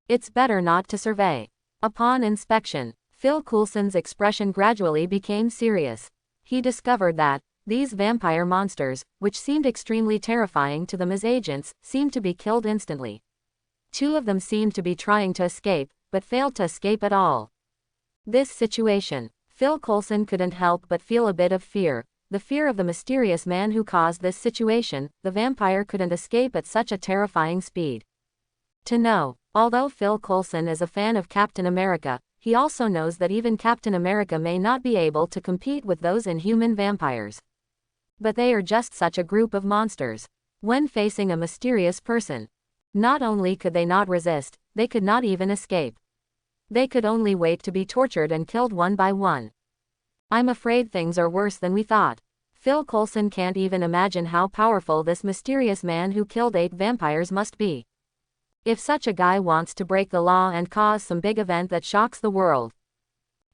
It's better not to survey. Upon inspection, Phil Coulson's expression gradually became serious. He discovered that these vampire monsters, which seemed extremely terrifying to them as agents, seemed to be killed instantly. 2 of them seemed to be trying to escape, but failed to escape at all. This situation, Phil Coulson couldn't help but feel a bit of fear, the fear of the mysterious man who caused this situation. The vampire couldn't escape at such a terrifying speed. To know, although Phil Coulson is a fan of Captain America, he also knows that even Captain America may not be able to compete with those inhuman vampires. But they are just such a group of monsters. When facing a mysterious person, not only could they not resist, they could not even escape. They could only wait to be tortured and killed one by one. I'm afraid things are worse than we thought. Phil Coulson can't even imagine how powerful this mysterious man who killed 8 vampires must be. If such a guy wants to break the law and cause some big event that shocks the world,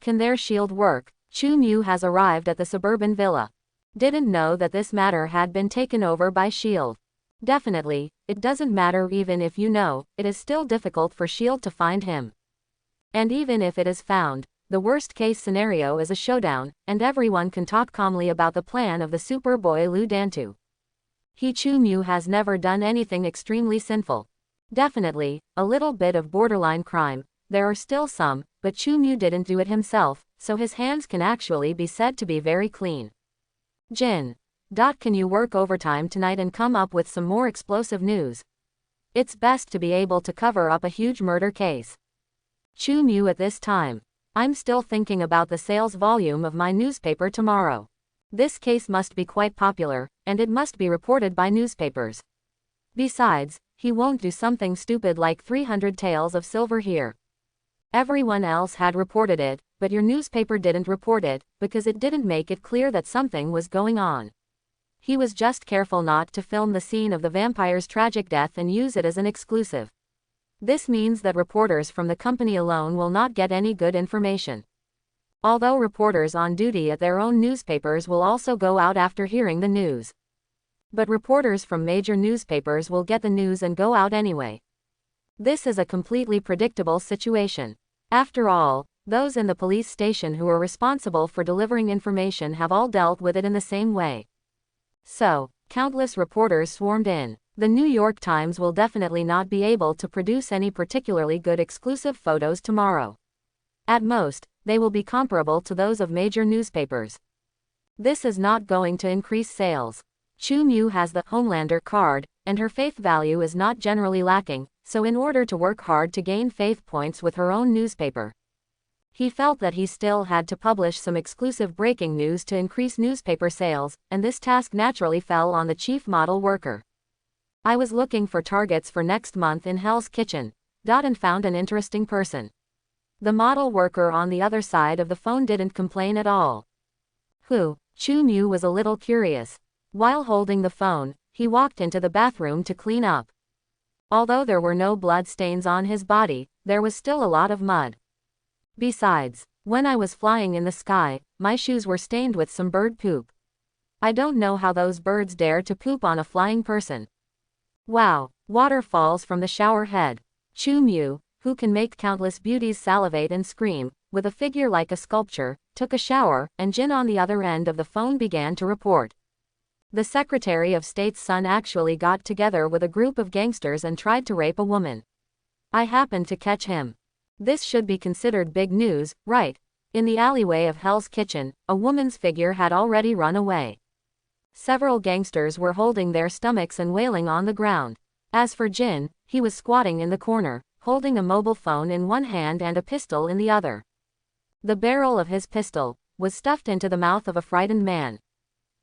can their shield work? Chu Mu has arrived at the suburban villa. Didn't know that this matter had been taken over by S.H.I.E.L.D. Definitely, it doesn't matter even if you know, it is still difficult for S.H.I.E.L.D. to find him. And even if it is found, the worst case scenario is a showdown, and everyone can talk calmly about the plan of the Superboy Lu Dantu. Chu Mu has never done anything extremely sinful. Definitely, a little bit of borderline crime, there are still some, but Chu Mu didn't do it himself, so his hands can actually be said to be very clean. Jin. Can you work overtime tonight and come up with some more explosive news? It's best to be able to cover up a huge murder case. Chu Mu at this time. I'm still thinking about the sales volume of my newspaper tomorrow. This case must be quite popular, and it must be reported by newspapers. Besides, he won't do something stupid like 300 Tales of Silver here. Everyone else had reported it, but your newspaper didn't report it, because it didn't make it clear that something was going on. He was just careful not to film the scene of the vampire's tragic death and use it as an exclusive. This means that reporters from the company alone will not get any good information. Although reporters on duty at their own newspapers will also go out after hearing the news. But reporters from major newspapers will get the news and go out anyway. This is a completely predictable situation. After all, those in the police station who are responsible for delivering information have all dealt with it in the same way. So, countless reporters swarmed in. The New York Times will definitely not be able to produce any particularly good exclusive photos tomorrow. At most, they will be comparable to those of major newspapers. This is not going to increase sales. Chu Mu has the Homelander card, and her faith value is not generally lacking, so in order to work hard to gain faith points with her own newspaper, he felt that he still had to publish some exclusive breaking news to increase newspaper sales, and this task naturally fell on the chief model worker. I was looking for targets for next month in Hell's Kitchen, and found an interesting person. The model worker on the other side of the phone didn't complain at all. Who? Chu Mu was a little curious. While holding the phone, he walked into the bathroom to clean up. Although there were no blood stains on his body, there was still a lot of mud. Besides, when I was flying in the sky, my shoes were stained with some bird poop. I don't know how those birds dare to poop on a flying person. Wow, water falls from the shower head. Chu Mu, who can make countless beauties salivate and scream, with a figure like a sculpture, took a shower, and Jin on the other end of the phone began to report. The Secretary of State's son actually got together with a group of gangsters and tried to rape a woman. I happened to catch him. This should be considered big news, right? In the alleyway of Hell's Kitchen, a woman's figure had already run away. Several gangsters were holding their stomachs and wailing on the ground. As for Jin, he was squatting in the corner, holding a mobile phone in one hand and a pistol in the other. The barrel of his pistol was stuffed into the mouth of a frightened man.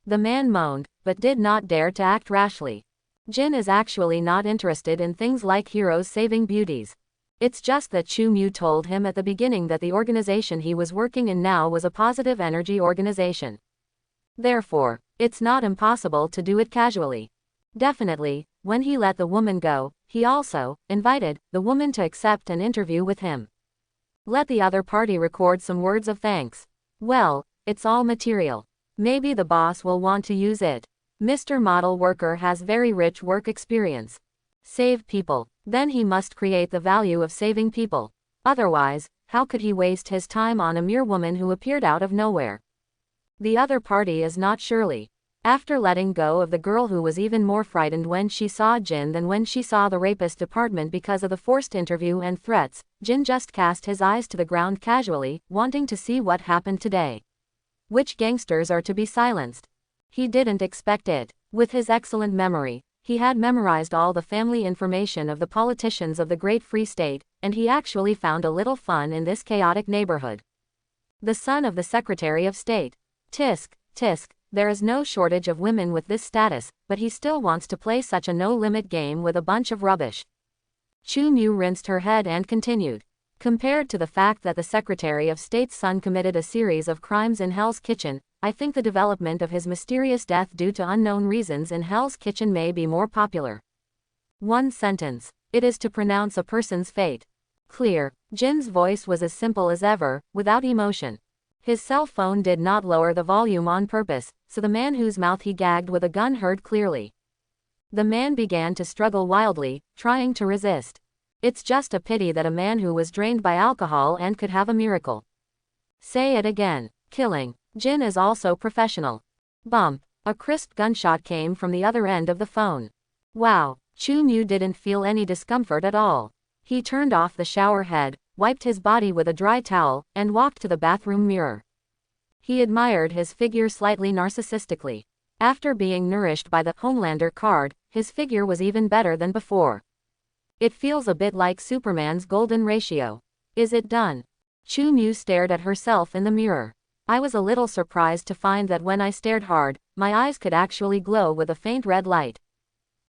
The man moaned, but did not dare to act rashly. Jin is actually not interested in things like heroes saving beauties. It's just that Chu Mu told him at the beginning that the organization he was working in now was a positive energy organization. Therefore, it's not impossible to do it casually. Definitely, when he let the woman go, he also invited the woman to accept an interview with him. Let the other party record some words of thanks. Well, it's all material. Maybe the boss will want to use it. Mr. Model Worker has very rich work experience. Save people. Then he must create the value of saving people. Otherwise, how could he waste his time on a mere woman who appeared out of nowhere? The other party is not Shirley. After letting go of the girl who was even more frightened when she saw Jin than when she saw the rapist department because of the forced interview and threats, Jin just cast his eyes to the ground casually, wanting to see what happened today. Which gangsters are to be silenced? He didn't expect it. With his excellent memory, he had memorized all the family information of the politicians of the Great Free State, and he actually found a little fun in this chaotic neighborhood. The son of the Secretary of State. Tisk, tisk, there is no shortage of women with this status, but he still wants to play such a no-limit game with a bunch of rubbish. Chu Mu rinsed her head and continued. Compared to the fact that the Secretary of State's son committed a series of crimes in Hell's Kitchen, I think the development of his mysterious death due to unknown reasons in Hell's Kitchen may be more popular. One sentence. It is to pronounce a person's fate. Clear. Jin's voice was as simple as ever, without emotion. His cell phone did not lower the volume on purpose, so the man whose mouth he gagged with a gun heard clearly. The man began to struggle wildly, trying to resist. It's just a pity that a man who was drained by alcohol and could have a miracle. Say it again. Killing. Jin is also professional. Bump. A crisp gunshot came from the other end of the phone. Wow. Chu Mu didn't feel any discomfort at all. He turned off the shower head, wiped his body with a dry towel, and walked to the bathroom mirror. He admired his figure slightly narcissistically. After being nourished by the Homelander card, his figure was even better than before. It feels a bit like Superman's golden ratio. Is it done? Chu Mu stared at herself in the mirror. I was a little surprised to find that when I stared hard, my eyes could actually glow with a faint red light.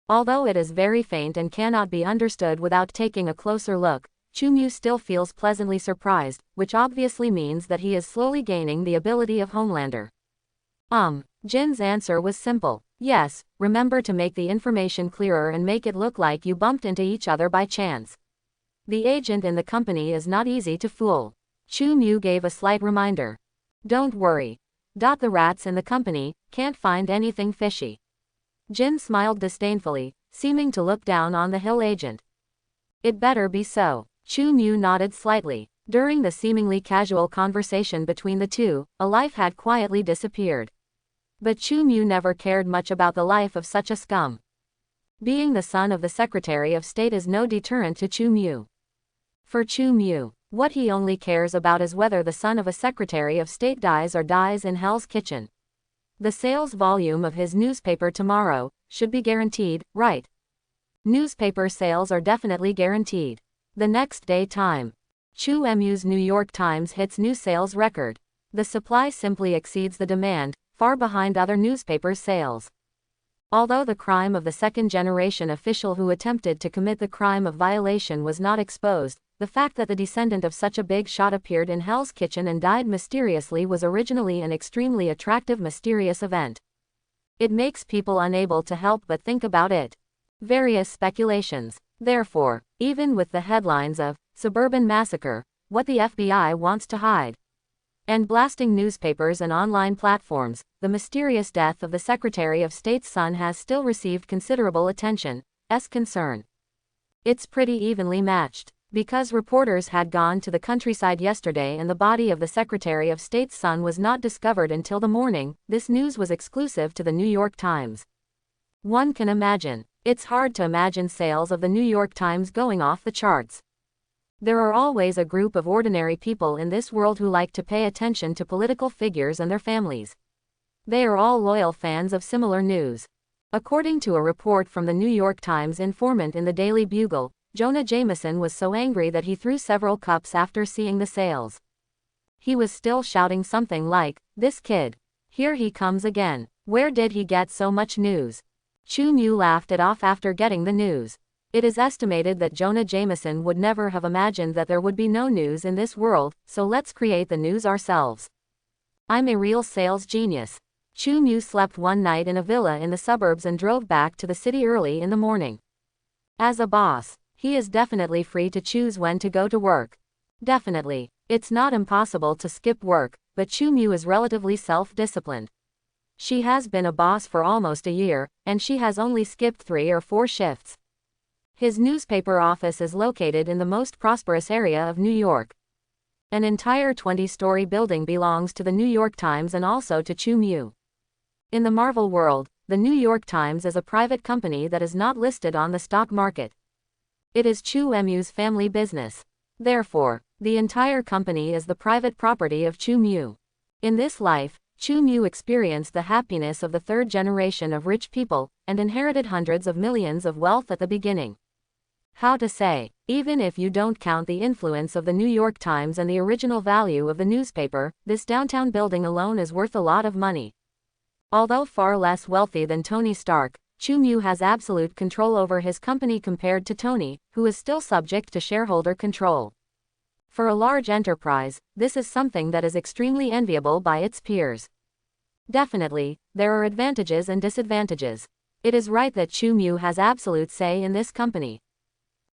Although it is very faint and cannot be understood without taking a closer look, Chu Mu still feels pleasantly surprised, which obviously means that he is slowly gaining the ability of Homelander. Jin's answer was simple. Yes, remember to make the information clearer and make it look like you bumped into each other by chance. The agent in the company is not easy to fool. Chu Mu gave a slight reminder. Don't worry. The rats in the company can't find anything fishy. Jin smiled disdainfully, seeming to look down on the Hill agent. It better be so. Chu Mu nodded slightly. During the seemingly casual conversation between the two, a life had quietly disappeared. But Chu Mu never cared much about the life of such a scum. Being the son of the Secretary of State is no deterrent to Chu Mu. For Chu Mu, what he only cares about is whether the son of a Secretary of State dies or dies in Hell's Kitchen. The sales volume of his newspaper tomorrow should be guaranteed, right? Newspaper sales are definitely guaranteed. The next day time. Chu Mu's New York Times hits new sales record. The supply simply exceeds the demand, far behind other newspapers' sales. Although the crime of the second-generation official who attempted to commit the crime of violation was not exposed, the fact that the descendant of such a big shot appeared in Hell's Kitchen and died mysteriously was originally an extremely attractive mysterious event. It makes people unable to help but think about it. Various speculations. Therefore, even with the headlines of Suburban Massacre, what the FBI wants to hide, and blasting newspapers and online platforms, the mysterious death of the Secretary of State's son has still received considerable attention. Concern. It's pretty evenly matched. Because reporters had gone to the countryside yesterday and the body of the Secretary of State's son was not discovered until the morning, this news was exclusive to the New York Times. One can imagine. It's hard to imagine sales of the New York Times going off the charts. There are always a group of ordinary people in this world who like to pay attention to political figures and their families. They are all loyal fans of similar news. According to a report from the New York Times informant in the Daily Bugle, Jonah Jameson was so angry that he threw several cups after seeing the sales. He was still shouting something like, "This kid. Here he comes again. Where did he get so much news?" Chu Mu laughed it off after getting the news. It is estimated that Jonah Jameson would never have imagined that there would be no news in this world, so let's create the news ourselves. I'm a real sales genius. Chu Mu slept one night in a villa in the suburbs and drove back to the city early in the morning. As a boss, he is definitely free to choose when to go to work. Definitely. It's not impossible to skip work, but Chu Mu is relatively self-disciplined. She has been a boss for almost a year, and she has only skipped 3 or 4 shifts. His newspaper office is located in the most prosperous area of New York. An entire 20-story building belongs to the New York Times and also to Chu Mu. In the Marvel world, the New York Times is a private company that is not listed on the stock market. It is Chu Mu's family business. Therefore, the entire company is the private property of Chu Mu. In this life, Chu Mu experienced the happiness of the third generation of rich people, and inherited hundreds of millions of wealth at the beginning. How to say, even if you don't count the influence of the New York Times and the original value of the newspaper, this downtown building alone is worth a lot of money. Although far less wealthy than Tony Stark, Chu Mu has absolute control over his company compared to Tony, who is still subject to shareholder control. For a large enterprise, this is something that is extremely enviable by its peers. Definitely, there are advantages and disadvantages. It is right that Chu Mu has absolute say in this company.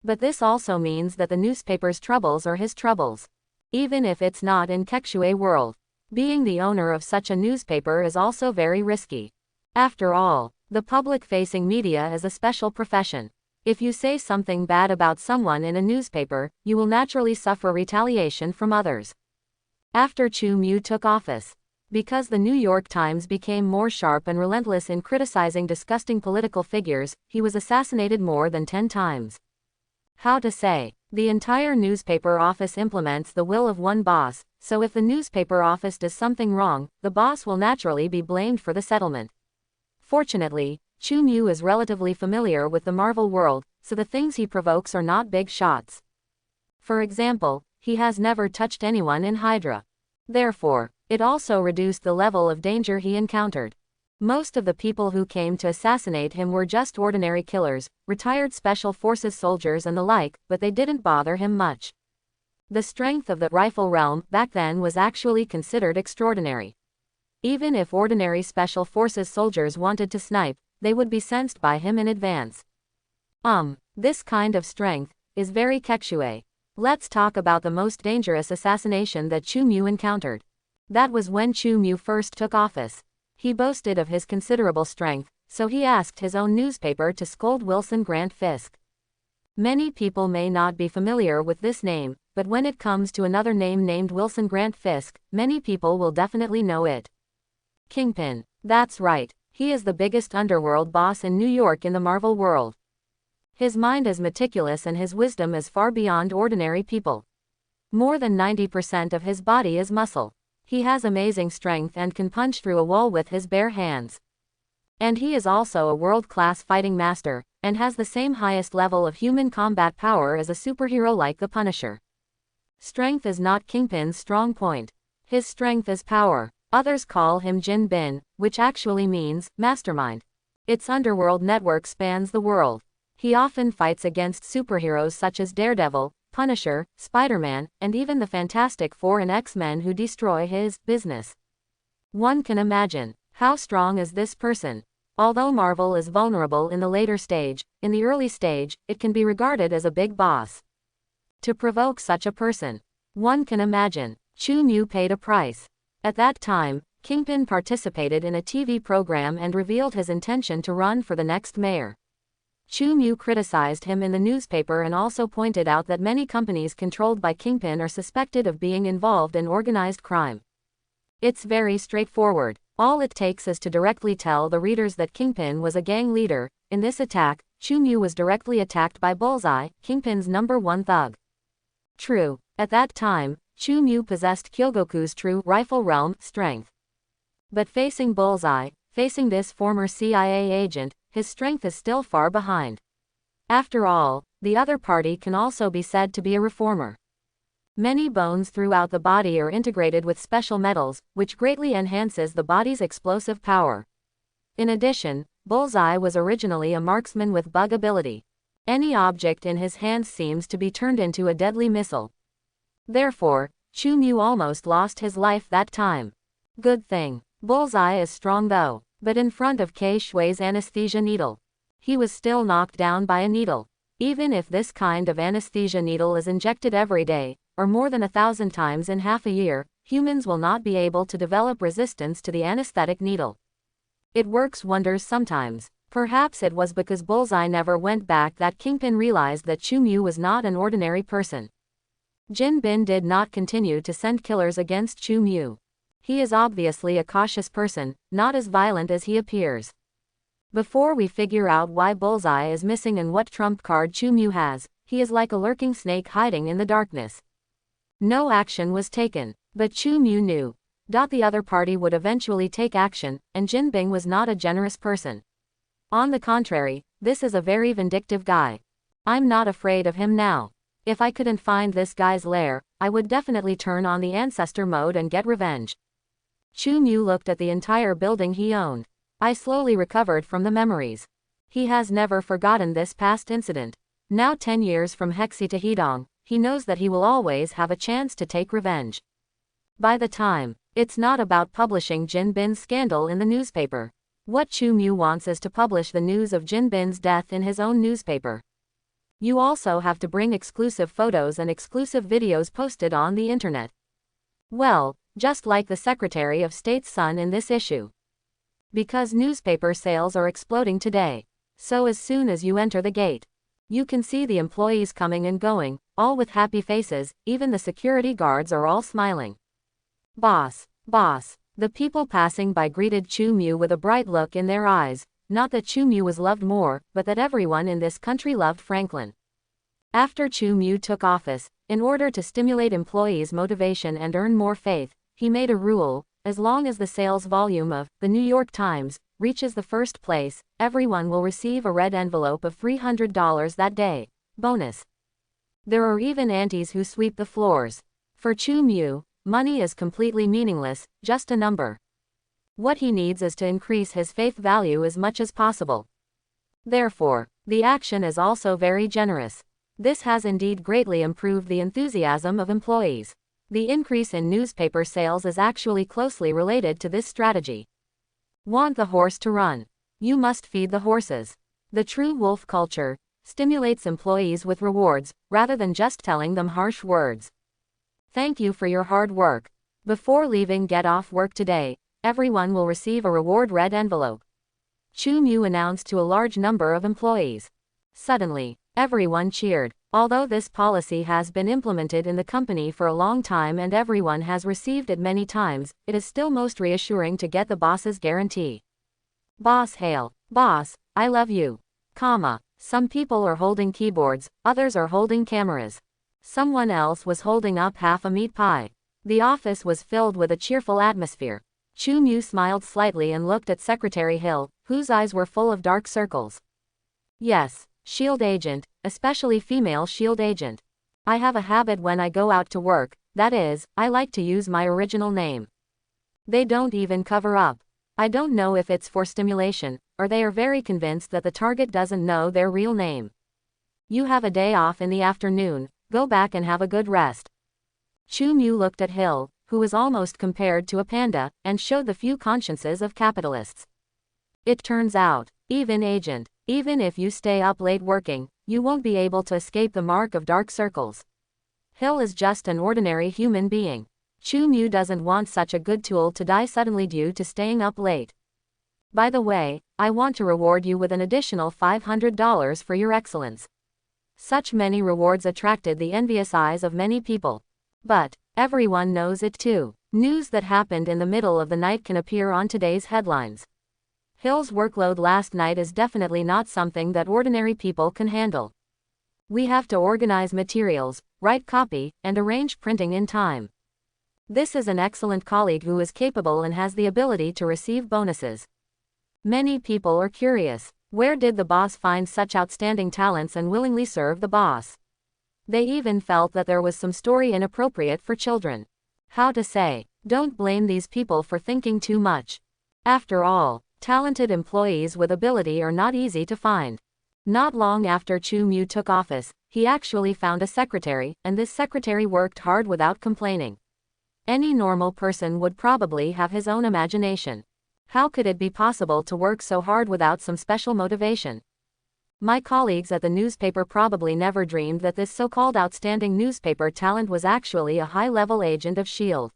But this also means that the newspaper's troubles are his troubles. Even if it's not in Kexue world. Being the owner of such a newspaper is also very risky. After all, the public-facing media is a special profession. If you say something bad about someone in a newspaper, you will naturally suffer retaliation from others. After Chu Mu took office, because the New York Times became more sharp and relentless in criticizing disgusting political figures, he was assassinated more than 10 times. How to say, the entire newspaper office implements the will of one boss, so if the newspaper office does something wrong, the boss will naturally be blamed for the settlement. Fortunately, Chu Mu is relatively familiar with the Marvel world, so the things he provokes are not big shots. For example, he has never touched anyone in Hydra. Therefore, it also reduced the level of danger he encountered. Most of the people who came to assassinate him were just ordinary killers, retired special forces soldiers and the like, but they didn't bother him much. The strength of the rifle realm back then was actually considered extraordinary. Even if ordinary special forces soldiers wanted to snipe, they would be sensed by him in advance. This kind of strength is very Kexue. Let's talk about the most dangerous assassination that Chu Mu encountered. That was when Chu Mu first took office. He boasted of his considerable strength, so he asked his own newspaper to scold Wilson Grant Fisk. Many people may not be familiar with this name, but when it comes to another name named Wilson Grant Fisk, many people will definitely know it. Kingpin. That's right. He is the biggest underworld boss in New York in the Marvel world. His mind is meticulous and his wisdom is far beyond ordinary people. More than 90% of his body is muscle. He has amazing strength and can punch through a wall with his bare hands. And he is also a world-class fighting master, and has the same highest level of human combat power as a superhero like the Punisher. Strength is not Kingpin's strong point. His strength is power. Others call him Jin Bin, which actually means mastermind. Its underworld network spans the world. He often fights against superheroes such as Daredevil, Punisher, Spider-Man, and even the Fantastic Four and X-Men who destroy his business. One can imagine, how strong is this person? Although Marvel is vulnerable in the later stage, in the early stage, it can be regarded as a big boss. To provoke such a person, one can imagine, Chu Mu paid a price. At that time, Kingpin participated in a TV program and revealed his intention to run for the next mayor. Chu Mu criticized him in the newspaper and also pointed out that many companies controlled by Kingpin are suspected of being involved in organized crime. It's very straightforward. All it takes is to directly tell the readers that Kingpin was a gang leader. In this attack, Chu Mu was directly attacked by Bullseye, Kingpin's #1 thug. True, at that time, Chu Mu possessed Kyogoku's true rifle realm strength. But facing Bullseye, facing this former CIA agent, his strength is still far behind. After all, the other party can also be said to be a reformer. Many bones throughout the body are integrated with special metals, which greatly enhances the body's explosive power. In addition, Bullseye was originally a marksman with bug ability. Any object in his hands seems to be turned into a deadly missile. Therefore, Chu Mu almost lost his life that time. Good thing. Bullseye is strong though, but in front of Kei Shui's anesthesia needle, he was still knocked down by a needle. Even if this kind of anesthesia needle is injected every day, or more than 1,000 times in half a year, humans will not be able to develop resistance to the anesthetic needle. It works wonders sometimes. Perhaps it was because Bullseye never went back that Kingpin realized that Chu Mu was not an ordinary person. Jin Bin did not continue to send killers against Chu Mu. He is obviously a cautious person, not as violent as he appears. Before we figure out why Bullseye is missing and what trump card Chu Mu has, he is like a lurking snake hiding in the darkness. No action was taken, but Chu Mu knew. The other party would eventually take action, and Jin Bing was not a generous person. On the contrary, this is a very vindictive guy. I'm not afraid of him now. If I couldn't find this guy's lair, I would definitely turn on the ancestor mode and get revenge. Chu Mu looked at the entire building he owned. I slowly recovered from the memories. He has never forgotten this past incident. Now 10 years from Hexi to Hedong, he knows that he will always have a chance to take revenge. By the time, it's not about publishing Jin Bin's scandal in the newspaper. What Chu Mu wants is to publish the news of Jin Bin's death in his own newspaper. You also have to bring exclusive photos and exclusive videos posted on the internet. Well, just like the Secretary of State's son in this issue. Because newspaper sales are exploding today. So as soon as you enter the gate, you can see the employees coming and going, all with happy faces, even the security guards are all smiling. Boss, boss. The people passing by greeted Chu Mu with a bright look in their eyes, not that Chu Mu was loved more, but that everyone in this country loved Franklin. After Chu Mu took office, in order to stimulate employees' motivation and earn more faith, he made a rule: as long as the sales volume of The New York Times reaches the first place, everyone will receive a red envelope of $300 that day. Bonus. There are even aunties who sweep the floors. For Chu Mu, money is completely meaningless, just a number. What he needs is to increase his faith value as much as possible. Therefore, the action is also very generous. This has indeed greatly improved the enthusiasm of employees. The increase in newspaper sales is actually closely related to this strategy. Want the horse to run? You must feed the horses. The true wolf culture stimulates employees with rewards, rather than just telling them harsh words. Thank you for your hard work. Before leaving get off work today, everyone will receive a reward red envelope. Chu Mu announced to a large number of employees. Suddenly, everyone cheered. Although this policy has been implemented in the company for a long time and everyone has received it many times, it is still most reassuring to get the boss's guarantee. Boss hail. Boss, I love you. Some people are holding keyboards, others are holding cameras. Someone else was holding up half a meat pie. The office was filled with a cheerful atmosphere. Chu Mu smiled slightly and looked at Secretary Hill, whose eyes were full of dark circles. Yes, SHIELD agent, especially female SHIELD agent. I have a habit when I go out to work, that is, I like to use my original name. They don't even cover up. I don't know if it's for stimulation, or they are very convinced that the target doesn't know their real name. You have a day off in the afternoon, go back and have a good rest. Chu Mu looked at Hill, who was almost compared to a panda, and showed the few consciences of capitalists. It turns out, even if you stay up late working, you won't be able to escape the mark of dark circles. Hill is just an ordinary human being. Chu Mu doesn't want such a good tool to die suddenly due to staying up late. By the way, I want to reward you with an additional $500 for your excellence. Such many rewards attracted the envious eyes of many people. But everyone knows it too. News that happened in the middle of the night can appear on today's headlines. Hill's workload last night is definitely not something that ordinary people can handle. We have to organize materials, write copy, and arrange printing in time. This is an excellent colleague who is capable and has the ability to receive bonuses. Many people are curious. Where did the boss find such outstanding talents and willingly serve the boss? They even felt that there was some story inappropriate for children. How to say, don't blame these people for thinking too much. After all, talented employees with ability are not easy to find. Not long after Chu Mu took office, he actually found a secretary, and this secretary worked hard without complaining. Any normal person would probably have his own imagination. How could it be possible to work so hard without some special motivation? My colleagues at the newspaper probably never dreamed that this so-called outstanding newspaper talent was actually a high-level agent of S.H.I.E.L.D.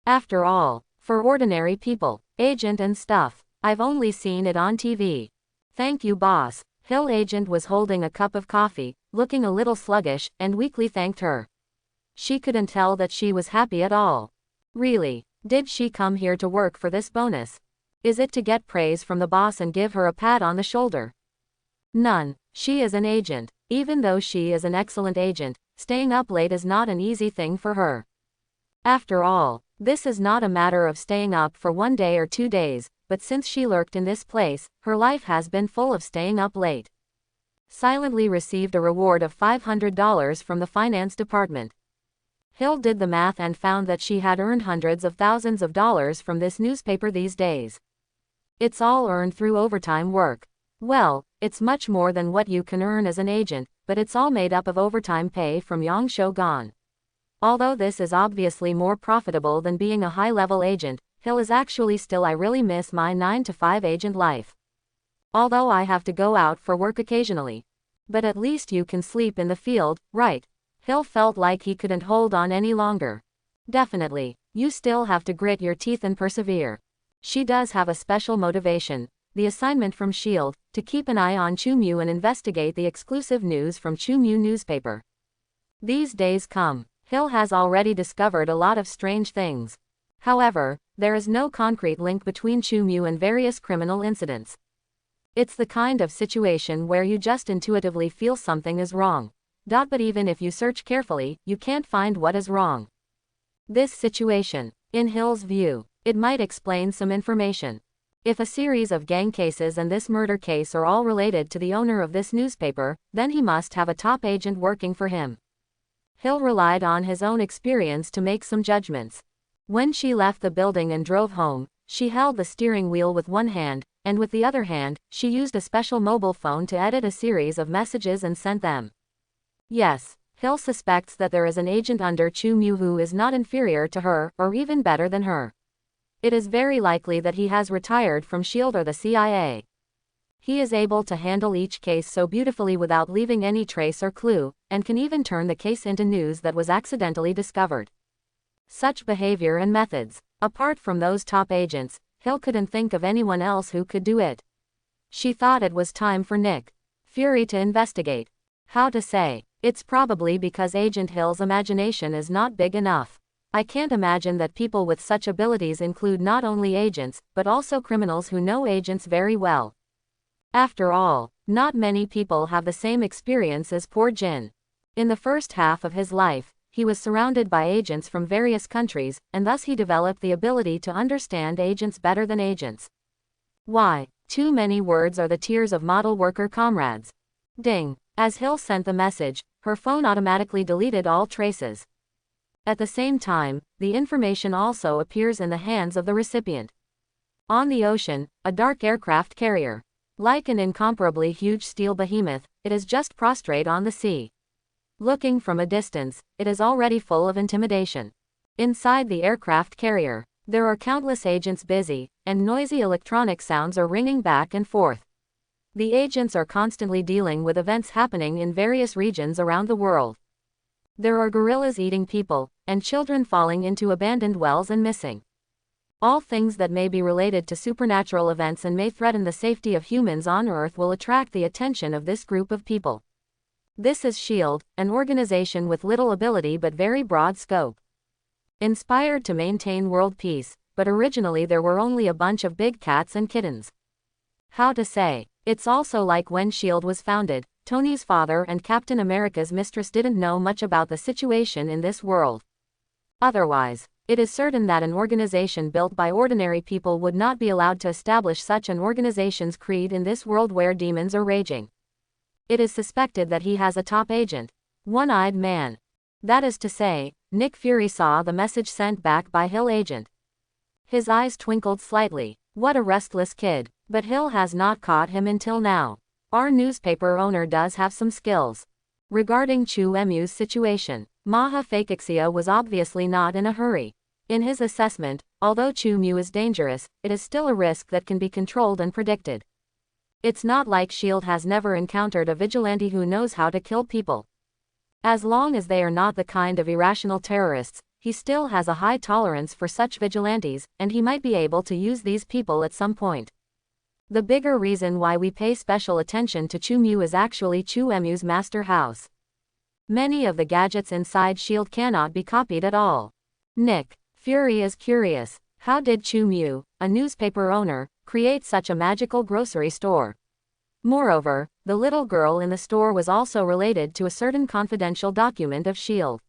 After all, for ordinary people, agent and stuff, I've only seen it on TV. Thank you, boss. Hill agent was holding a cup of coffee, looking a little sluggish, and weakly thanked her. She couldn't tell that she was happy at all. Really, did she come here to work for this bonus? Is it to get praise from the boss and give her a pat on the shoulder? None. She is an agent. Even though she is an excellent agent, staying up late is not an easy thing for her. After all, this is not a matter of staying up for 1 day or 2 days, but since she lurked in this place, her life has been full of staying up late. Silently received a reward of $500 from the finance department. Hill did the math and found that she had earned hundreds of thousands of dollars from this newspaper these days. It's all earned through overtime work. Well, it's much more than what you can earn as an agent, but it's all made up of overtime pay from Yang Shogun. Although this is obviously more profitable than being a high-level agent, Hill is actually still I really miss my 9-to-5 agent life. Although I have to go out for work occasionally. But at least you can sleep in the field, right? Hill felt like he couldn't hold on any longer. Definitely, you still have to grit your teeth and persevere. She does have a special motivation, the assignment from S.H.I.E.L.D., to keep an eye on Chu Mu and investigate the exclusive news from Chu Mu newspaper. These days come, Hill has already discovered a lot of strange things. However, there is no concrete link between Chu Mu and various criminal incidents. It's the kind of situation where you just intuitively feel something is wrong. But even if you search carefully, you can't find what is wrong. This situation, in Hill's view, it might explain some information. If a series of gang cases and this murder case are all related to the owner of this newspaper, then he must have a top agent working for him. Hill relied on his own experience to make some judgments. When she left the building and drove home, she held the steering wheel with one hand, and with the other hand, she used a special mobile phone to edit a series of messages and sent them. Yes, Hill suspects that there is an agent under Chu Mu who is not inferior to her, or even better than her. It is very likely that he has retired from S.H.I.E.L.D. or the CIA. He is able to handle each case so beautifully without leaving any trace or clue, and can even turn the case into news that was accidentally discovered. Such behavior and methods. Apart from those top agents, Hill couldn't think of anyone else who could do it. She thought it was time for Nick Fury to investigate. How to say, it's probably because Agent Hill's imagination is not big enough. I can't imagine that people with such abilities include not only agents, but also criminals who know agents very well. After all, not many people have the same experience as poor Jin. In the first half of his life, he was surrounded by agents from various countries, and thus he developed the ability to understand agents better than agents. Why? Too many words are the tears of model worker comrades. Ding. As Hill sent the message, her phone automatically deleted all traces. At the same time, the information also appears in the hands of the recipient. On the ocean, a dark aircraft carrier. Like an incomparably huge steel behemoth, it is just prostrate on the sea. Looking from a distance, it is already full of intimidation. Inside the aircraft carrier, there are countless agents busy, and noisy electronic sounds are ringing back and forth. The agents are constantly dealing with events happening in various regions around the world. There are gorillas eating people, and children falling into abandoned wells and missing. All things that may be related to supernatural events and may threaten the safety of humans on Earth will attract the attention of this group of people. This is S.H.I.E.L.D., an organization with little ability but very broad scope. Inspired to maintain world peace, but originally there were only a bunch of big cats and kittens. How to say? It's also like when S.H.I.E.L.D. was founded, Tony's father and Captain America's mistress didn't know much about the situation in this world. Otherwise, it is certain that an organization built by ordinary people would not be allowed to establish such an organization's creed in this world where demons are raging. It is suspected that he has a top agent. One-eyed man. That is to say, Nick Fury saw the message sent back by Hill agent. His eyes twinkled slightly. What a restless kid. But Hill has not caught him until now. Our newspaper owner does have some skills. Regarding Chu Emu's situation, Maha Fakixia was obviously not in a hurry. In his assessment, although Chu Mu is dangerous, it is still a risk that can be controlled and predicted. It's not like S.H.I.E.L.D. has never encountered a vigilante who knows how to kill people. As long as they are not the kind of irrational terrorists, he still has a high tolerance for such vigilantes, and he might be able to use these people at some point. The bigger reason why we pay special attention to Chu Mu is actually Chu Emu's master house. Many of the gadgets inside S.H.I.E.L.D. cannot be copied at all. Nick Fury is curious. How did Chu Mu, a newspaper owner, create such a magical grocery store? Moreover, the little girl in the store was also related to a certain confidential document of S.H.I.E.L.D.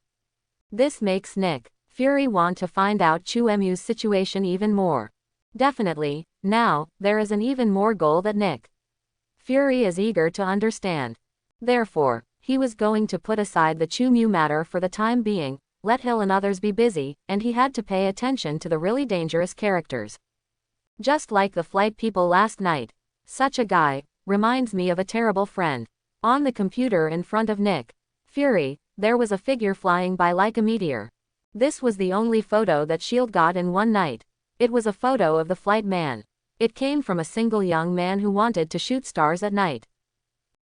This makes Nick Fury want to find out Chu Emu's situation even more. Definitely, now, there is an even more goal that Nick Fury is eager to understand. Therefore, he was going to put aside the Chu Mu matter for the time being, let Hill and others be busy, and he had to pay attention to the really dangerous characters. Just like the flight people last night. Such a guy reminds me of a terrible friend. On the computer in front of Nick Fury, there was a figure flying by like a meteor. This was the only photo that S.H.I.E.L.D. got in one night. It was a photo of the flight man. It came from a single young man who wanted to shoot stars at night.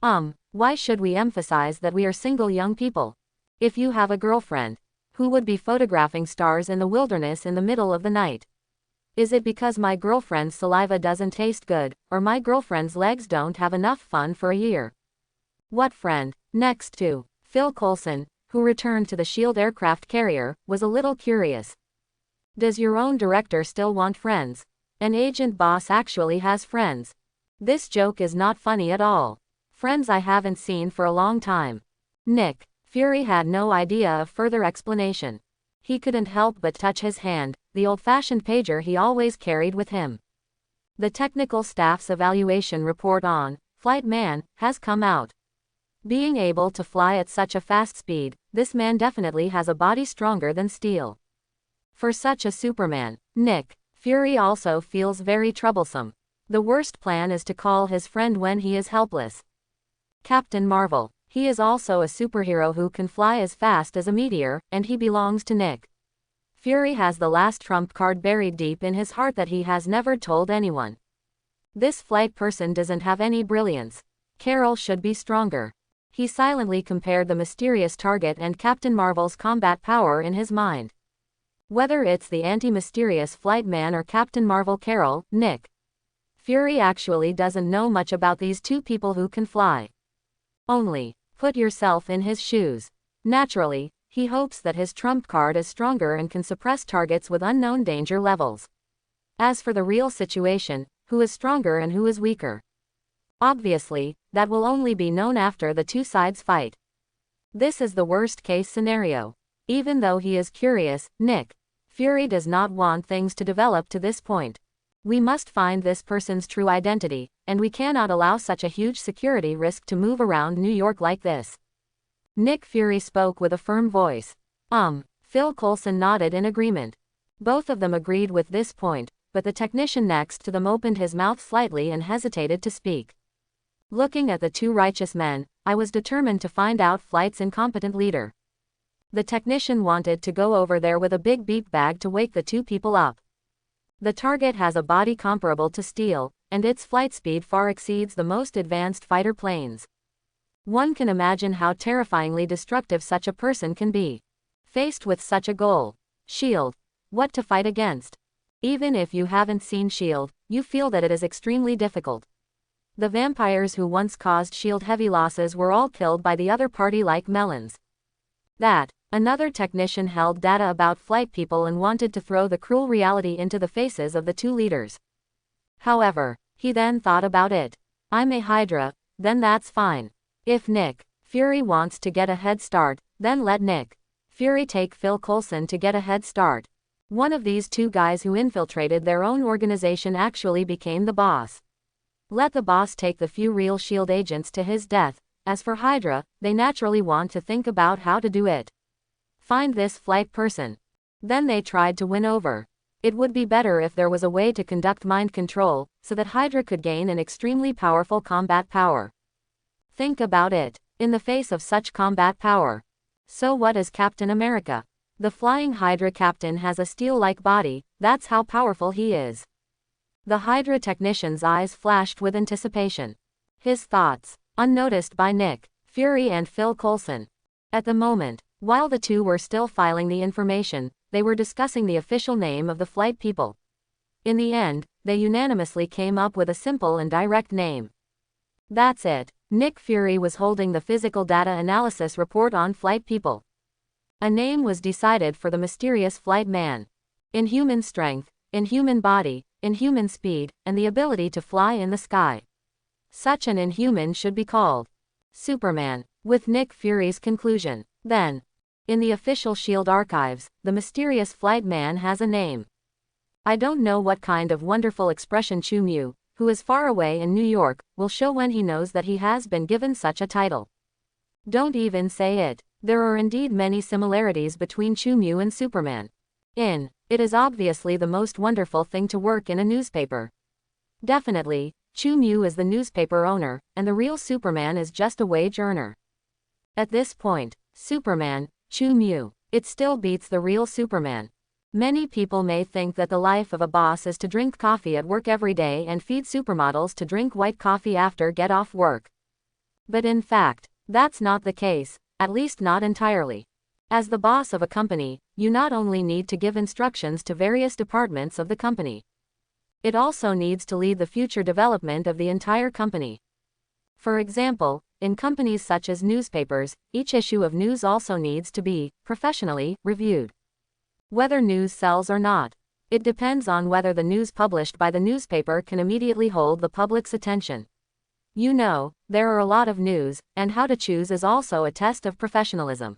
Why should we emphasize that we are single young people? If you have a girlfriend, who would be photographing stars in the wilderness in the middle of the night? Is it because my girlfriend's saliva doesn't taste good, or my girlfriend's legs don't have enough fun for a year? What friend? Next to Phil Coulson, who returned to the S.H.I.E.L.D. aircraft carrier, was a little curious. Does your own director still want friends? An agent boss actually has friends. This joke is not funny at all. Friends I haven't seen for a long time. Nick Fury had no idea of further explanation. He couldn't help but touch his hand, the old-fashioned pager he always carried with him. The technical staff's evaluation report on Flight Man has come out. Being able to fly at such a fast speed, this man definitely has a body stronger than steel. For such a Superman, Nick Fury also feels very troublesome. The worst plan is to call his friend when he is helpless. Captain Marvel. He is also a superhero who can fly as fast as a meteor, and he belongs to Nick Fury has the last trump card buried deep in his heart that he has never told anyone. This flight person doesn't have any brilliance. Carol should be stronger. He silently compared the mysterious target and Captain Marvel's combat power in his mind. Whether it's the anti-mysterious flight man or Captain Marvel Carol, Nick Fury actually doesn't know much about these two people who can fly. Only, put yourself in his shoes. Naturally, he hopes that his trump card is stronger and can suppress targets with unknown danger levels. As for the real situation, who is stronger and who is weaker? Obviously, that will only be known after the two sides fight. This is the worst-case scenario. Even though he is curious, Nick Fury does not want things to develop to this point. We must find this person's true identity, and we cannot allow such a huge security risk to move around New York like this. Nick Fury spoke with a firm voice. Phil Coulson nodded in agreement. Both of them agreed with this point, but the technician next to them opened his mouth slightly and hesitated to speak. Looking at the two righteous men, I was determined to find out Flight's incompetent leader. The technician wanted to go over there with a big beep bag to wake the two people up. The target has a body comparable to steel, and its flight speed far exceeds the most advanced fighter planes. One can imagine how terrifyingly destructive such a person can be. Faced with such a goal, S.H.I.E.L.D. What to fight against? Even if you haven't seen S.H.I.E.L.D., you feel that it is extremely difficult. The vampires who once caused S.H.I.E.L.D. heavy losses were all killed by the other party like melons. Another technician held data about flight people and wanted to throw the cruel reality into the faces of the two leaders. However, he then thought about it. I'm a Hydra, then that's fine. If Nick Fury wants to get a head start, then let Nick Fury take Phil Coulson to get a head start. One of these two guys who infiltrated their own organization actually became the boss. Let the boss take the few real S.H.I.E.L.D. agents to his death. As for Hydra, they naturally want to think about how to do it. Find this flight person. Then they tried to win over. It would be better if there was a way to conduct mind control, so that Hydra could gain an extremely powerful combat power. Think about it. In the face of such combat power. So what is Captain America? The flying Hydra captain has a steel-like body, that's how powerful he is. The Hydra technician's eyes flashed with anticipation. His thoughts, unnoticed by Nick Fury and Phil Coulson. At the moment, while the two were still filing the information, they were discussing the official name of the flight people. In the end, they unanimously came up with a simple and direct name. That's it. Nick Fury was holding the physical data analysis report on flight people. A name was decided for the mysterious flight man. Inhuman strength, inhuman body, inhuman speed, and the ability to fly in the sky. Such an inhuman should be called Superman, with Nick Fury's conclusion. Then, in the official S.H.I.E.L.D. archives, the mysterious flight man has a name. I don't know what kind of wonderful expression Chu-Mu, who is far away in New York, will show when he knows that he has been given such a title. Don't even say it. There are indeed many similarities between Chu-Mu and Superman. It is obviously the most wonderful thing to work in a newspaper. Definitely, Chu-Mu is the newspaper owner, and the real Superman is just a wage earner. At this point, Superman, Chu-Mu, it still beats the real Superman. Many people may think that the life of a boss is to drink coffee at work every day and feed supermodels to drink white coffee after get off work. But in fact, that's not the case, at least not entirely. As the boss of a company, you not only need to give instructions to various departments of the company. It also needs to lead the future development of the entire company. For example, in companies such as newspapers, each issue of news also needs to be professionally reviewed. Whether news sells or not, it depends on whether the news published by the newspaper can immediately hold the public's attention. You know, there are a lot of news, and how to choose is also a test of professionalism.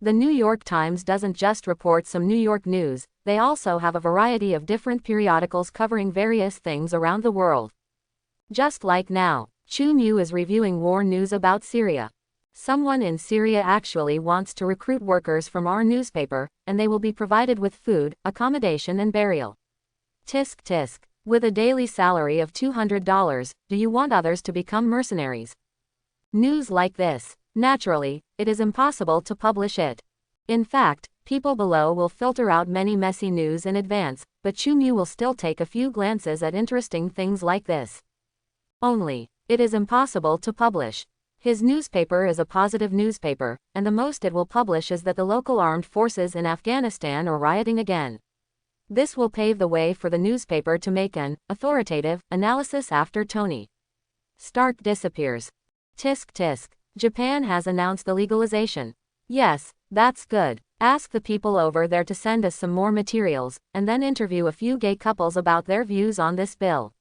The New York Times doesn't just report some New York news, they also have a variety of different periodicals covering various things around the world. Just like now, Chu-Mu is reviewing war news about Syria. Someone in Syria actually wants to recruit workers from our newspaper, and they will be provided with food, accommodation and burial. Tisk tisk. With a daily salary of $200, do you want others to become mercenaries? News like this, naturally, it is impossible to publish it. In fact, people below will filter out many messy news in advance, but Chu-Mu will still take a few glances at interesting things like this. Only, it is impossible to publish. His newspaper is a positive newspaper, and the most it will publish is that the local armed forces in Afghanistan are rioting again. This will pave the way for the newspaper to make an authoritative analysis after Tony Stark disappears. Tisk tisk. Japan has announced the legalization. Yes, that's good. Ask the people over there to send us some more materials, and then interview a few gay couples about their views on this bill.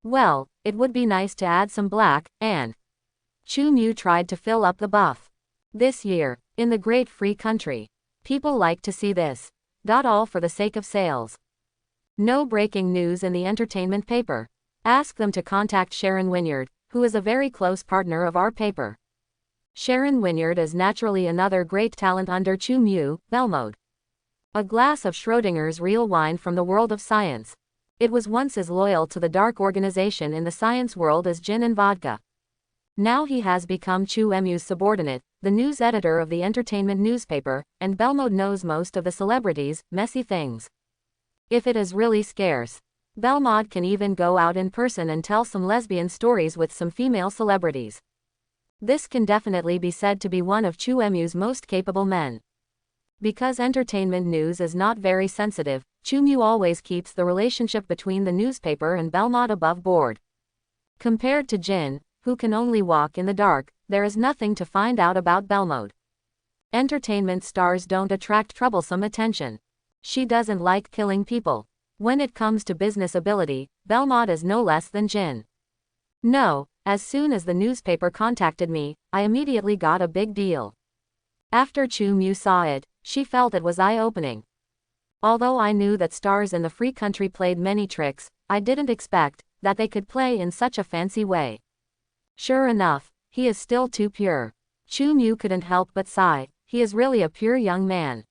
Well, it would be nice to add some black, and Chu-Mu tried to fill up the buff. This year, in the great free country, people like to see this. All for the sake of sales. No breaking news in the entertainment paper. Ask them to contact Sharon Wynyard, who is a very close partner of our paper. Sharon Wynyard is naturally another great talent under Chu-Mu, Belmode. A glass of Schrödinger's real wine from the world of science. It was once as loyal to the dark organization in the science world as gin and vodka. Now he has become Chu-Mu's subordinate, the news editor of the entertainment newspaper, and Belmode knows most of the celebrities' messy things. If it is really scarce, Belmode can even go out in person and tell some lesbian stories with some female celebrities. This can definitely be said to be one of Chu-Mu's most capable men. Because entertainment news is not very sensitive, Chu always keeps the relationship between the newspaper and Belmont above board. Compared to Jin, who can only walk in the dark, there is nothing to find out about Belmont. Entertainment stars don't attract troublesome attention. She doesn't like killing people. When it comes to business ability, Belmont is no less than Jin. No, as soon as the newspaper contacted me, I immediately got a big deal. After Chu saw it, she felt it was eye-opening. Although I knew that stars in the free country played many tricks, I didn't expect that they could play in such a fancy way. Sure enough, he is still too pure. Chu couldn't help but sigh. He is really a pure young man.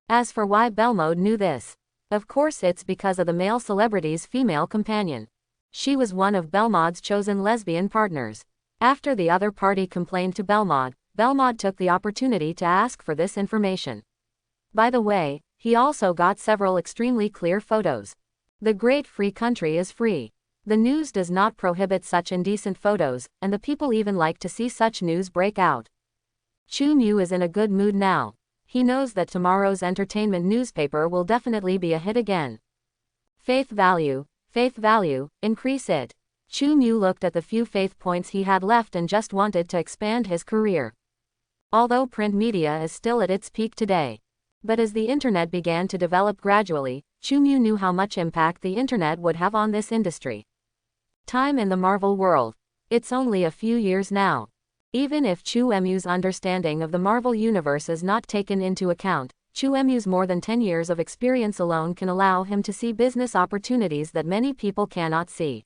As for why Belmont knew this, of course it's because of the male celebrity's female companion. She was one of Belmont's chosen lesbian partners. After the other party complained to Belmont took the opportunity to ask for this information. By the way, he also got several extremely clear photos. The great free country is free. The news does not prohibit such indecent photos, and the people even like to see such news break out. Chu is in a good mood now. He knows that tomorrow's entertainment newspaper will definitely be a hit again. Faith value, increase it. Chu looked at the few faith points he had left and just wanted to expand his career. Although print media is still at its peak today. But as the internet began to develop gradually, Chu knew how much impact the internet would have on this industry. Time in the Marvel world. It's only a few years now. Even if Chu's understanding of the Marvel universe is not taken into account, Chu's more than 10 years of experience alone can allow him to see business opportunities that many people cannot see.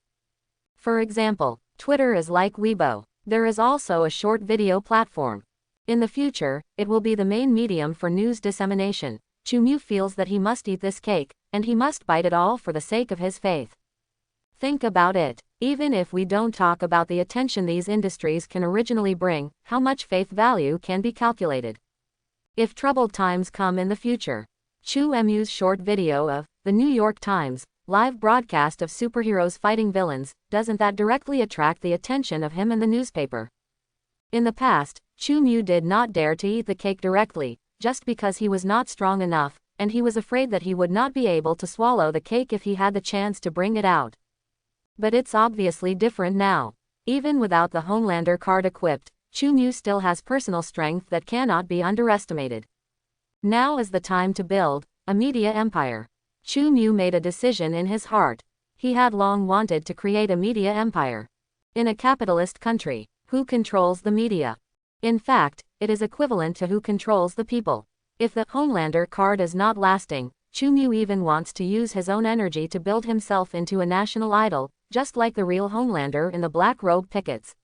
For example, Twitter is like Weibo. There is also a short video platform. In the future, it will be the main medium for news dissemination. Chu feels that he must eat this cake, and he must bite it all for the sake of his faith. Think about it. Even if we don't talk about the attention these industries can originally bring, how much faith value can be calculated? If troubled times come in the future. Chu's short video of The New York Times, live broadcast of superheroes fighting villains, doesn't that directly attract the attention of him and the newspaper? In the past, Chu did not dare to eat the cake directly, just because he was not strong enough, and he was afraid that he would not be able to swallow the cake if he had the chance to bring it out. But it's obviously different now. Even without the Homelander card equipped, Chu still has personal strength that cannot be underestimated. Now is the time to build a media empire. Chu made a decision in his heart. He had long wanted to create a media empire. In a capitalist country, who controls the media? In fact, it is equivalent to who controls the people. If the Homelander card is not lasting, Chu even wants to use his own energy to build himself into a national idol, just like the real Homelander in the black robe pickets.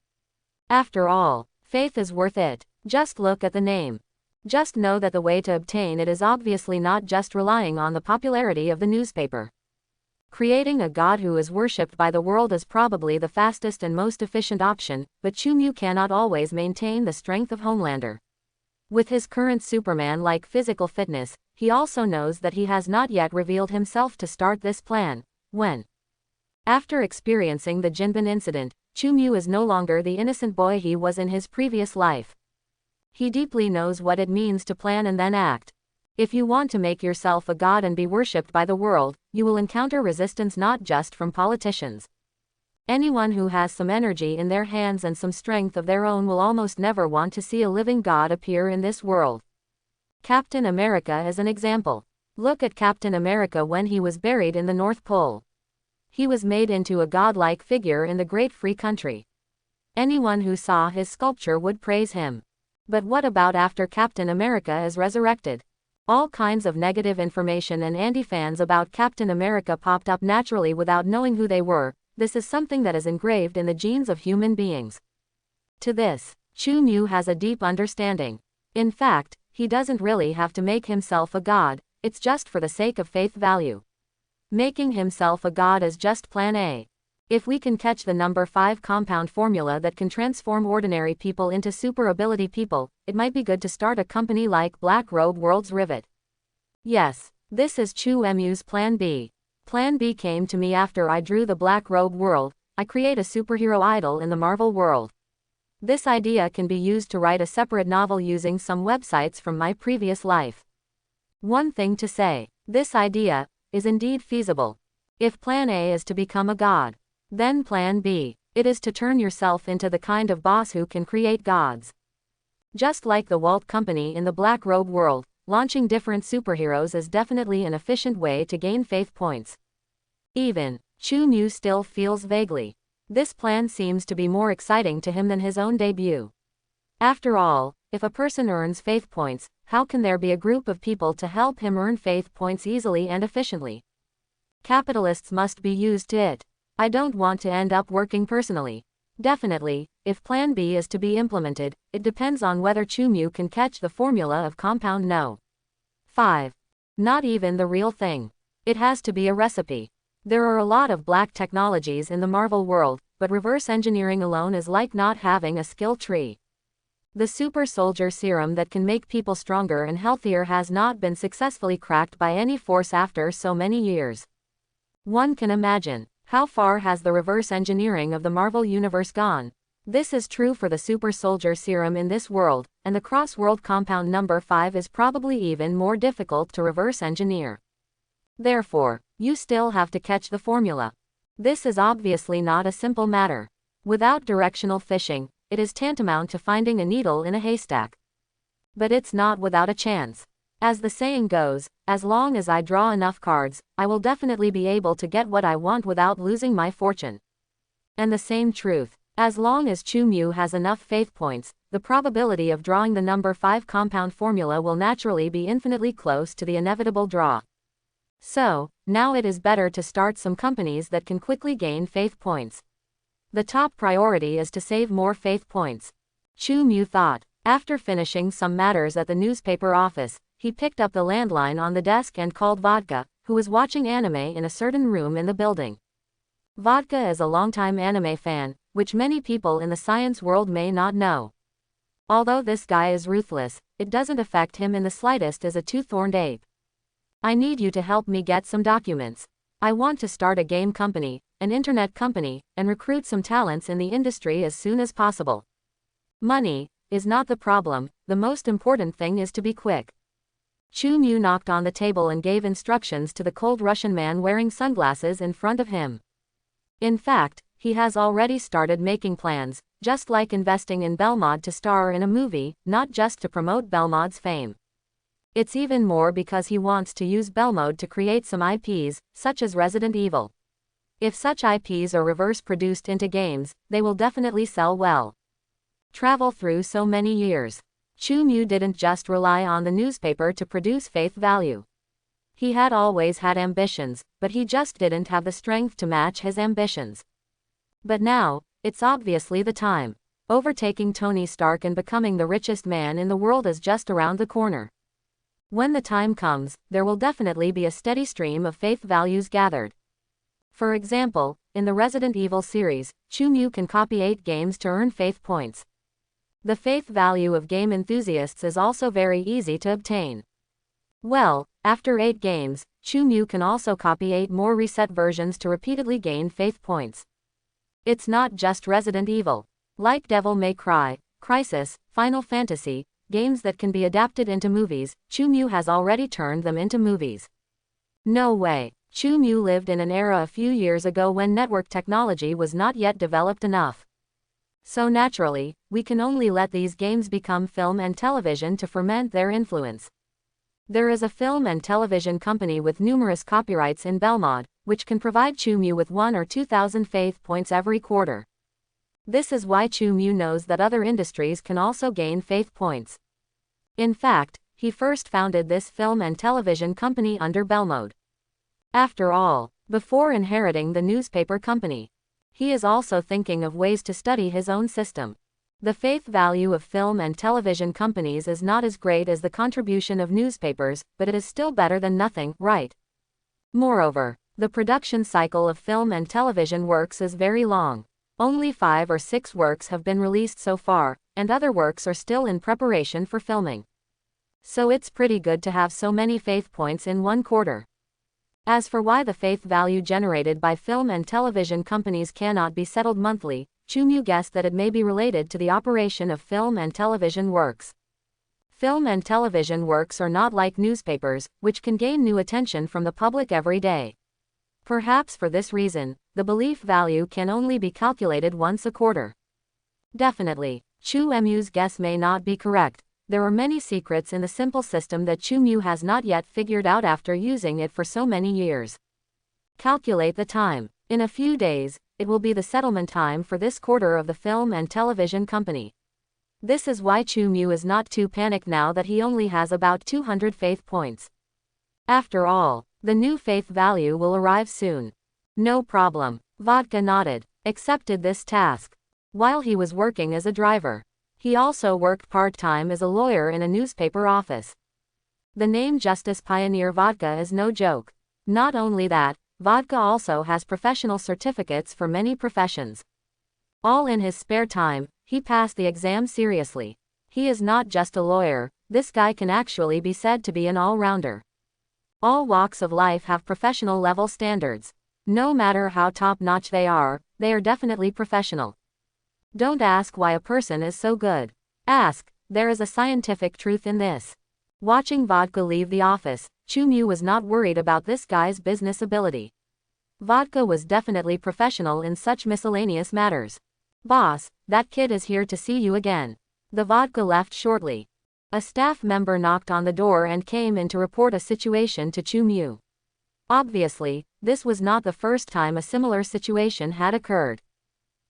After all, faith is worth it. Just look at the name. Just know that the way to obtain it is obviously not just relying on the popularity of the newspaper. Creating a god who is worshipped by the world is probably the fastest and most efficient option, but Chu cannot always maintain the strength of Homelander. With his current Superman-like physical fitness, he also knows that he has not yet revealed himself to start this plan. When? After experiencing the Jinbin incident, Chu is no longer the innocent boy he was in his previous life. He deeply knows what it means to plan and then act. If you want to make yourself a god and be worshipped by the world, you will encounter resistance not just from politicians. Anyone who has some energy in their hands and some strength of their own will almost never want to see a living god appear in this world. Captain America is an example. Look at Captain America when he was buried in the North Pole. He was made into a godlike figure in the great free country. Anyone who saw his sculpture would praise him. But what about after Captain America is resurrected? All kinds of negative information and anti-fans about Captain America popped up naturally without knowing who they were. This is something that is engraved in the genes of human beings. To this, Chu has a deep understanding. In fact, he doesn't really have to make himself a god, it's just for the sake of faith value. Making himself a god is just plan A. If we can catch the number 5 compound formula that can transform ordinary people into super ability people, it might be good to start a company like Black Robe World's Rivet. Yes, this is Chu's plan B. Plan B came to me after I drew the Black Robe World. I create a superhero idol in the Marvel world. This idea can be used to write a separate novel using some websites from my previous life. One thing to say, this idea is indeed feasible. If plan A is to become a god, then plan B, it is to turn yourself into the kind of boss who can create gods. Just like the Walt Company in the Black Robe world, launching different superheroes is definitely an efficient way to gain faith points. Even Chu Mu still feels vaguely. This plan seems to be more exciting to him than his own debut. After all, if a person earns faith points, how can there be a group of people to help him earn faith points easily and efficiently? Capitalists must be used to it. I don't want to end up working personally. Definitely, if Plan B is to be implemented, it depends on whether Chu Mu can catch the formula of compound no. 5. Not even the real thing. It has to be a recipe. There are a lot of black technologies in the Marvel world, but reverse engineering alone is like not having a skill tree. The super soldier serum that can make people stronger and healthier has not been successfully cracked by any force after so many years. One can imagine, how far has the reverse engineering of the Marvel Universe gone? This is true for the super soldier serum in this world, and the cross-world compound number 5 is probably even more difficult to reverse engineer. Therefore, you still have to catch the formula. This is obviously not a simple matter. Without directional fishing, it is tantamount to finding a needle in a haystack. But it's not without a chance. As the saying goes, as long as I draw enough cards, I will definitely be able to get what I want without losing my fortune. And the same truth, as long as Chu Mu has enough faith points, the probability of drawing the number 5 compound formula will naturally be infinitely close to the inevitable draw. So, now it is better to start some companies that can quickly gain faith points. The top priority is to save more faith points. Chu Mu thought. After finishing some matters at the newspaper office, he picked up the landline on the desk and called Vodka, who was watching anime in a certain room in the building. Vodka is a longtime anime fan, which many people in the science world may not know. Although this guy is ruthless, it doesn't affect him in the slightest as a two-horned ape. I need you to help me get some documents. I want to start a game company, an internet company, and recruit some talents in the industry as soon as possible. Money is not the problem, the most important thing is to be quick. Chu Mu knocked on the table and gave instructions to the cold Russian man wearing sunglasses in front of him. In fact, he has already started making plans, just like investing in Belmod to star in a movie, not just to promote Belmod's fame. It's even more because he wants to use Belmod to create some IPs, such as Resident Evil. If such IPs are reverse-produced into games, they will definitely sell well. Travel through so many years. Chu Mu didn't just rely on the newspaper to produce faith value. He had always had ambitions, but he just didn't have the strength to match his ambitions. But now, it's obviously the time. Overtaking Tony Stark and becoming the richest man in the world is just around the corner. When the time comes, there will definitely be a steady stream of faith values gathered. For example, in the Resident Evil series, Chu Mu can copy 8 games to earn faith points. The faith value of game enthusiasts is also very easy to obtain. Well, after 8 games, Chu Mu can also copy 8 more reset versions to repeatedly gain faith points. It's not just Resident Evil. Like Devil May Cry, Crysis, Final Fantasy, games that can be adapted into movies, Chu Mu has already turned them into movies. No way. Chu Mu lived in an era a few years ago when network technology was not yet developed enough. So naturally, we can only let these games become film and television to ferment their influence. There is a film and television company with numerous copyrights in Belmod, which can provide Chu Mu with 1 or 2,000 faith points every quarter. This is why Chu Mu knows that other industries can also gain faith points. In fact, he first founded this film and television company under Belmod. After all, before inheriting the newspaper company, he is also thinking of ways to study his own system. The faith value of film and television companies is not as great as the contribution of newspapers, but it is still better than nothing, right? Moreover, the production cycle of film and television works is very long. Only 5 or 6 works have been released so far, and other works are still in preparation for filming. So it's pretty good to have so many faith points in one quarter. As for why the faith value generated by film and television companies cannot be settled monthly, Chu Mu guessed that it may be related to the operation of film and television works. Film and television works are not like newspapers, which can gain new attention from the public every day. Perhaps for this reason, the belief value can only be calculated once a quarter. Definitely, Chu Mu's guess may not be correct. There are many secrets in the simple system that Chu Mu has not yet figured out after using it for so many years. Calculate the time. In a few days, it will be the settlement time for this quarter of the film and television company. This is why Chu Mu is not too panicked now that he only has about 200 faith points. After all, the new faith value will arrive soon. No problem. Vodka nodded, accepted this task. While he was working as a driver, he also worked part-time as a lawyer in a newspaper office. The name Justice Pioneer Vodka is no joke. Not only that, Vodka also has professional certificates for many professions. All in his spare time, he passed the exam seriously. He is not just a lawyer, this guy can actually be said to be an all-rounder. All walks of life have professional level standards. No matter how top-notch they are definitely professional. Don't ask why a person is so good. Ask, there is a scientific truth in this. Watching Vodka leave the office, Chu Mu was not worried about this guy's business ability. Vodka was definitely professional in such miscellaneous matters. Boss, that kid is here to see you again. The Vodka left shortly. A staff member knocked on the door and came in to report a situation to Chu Mu. Obviously, this was not the first time a similar situation had occurred.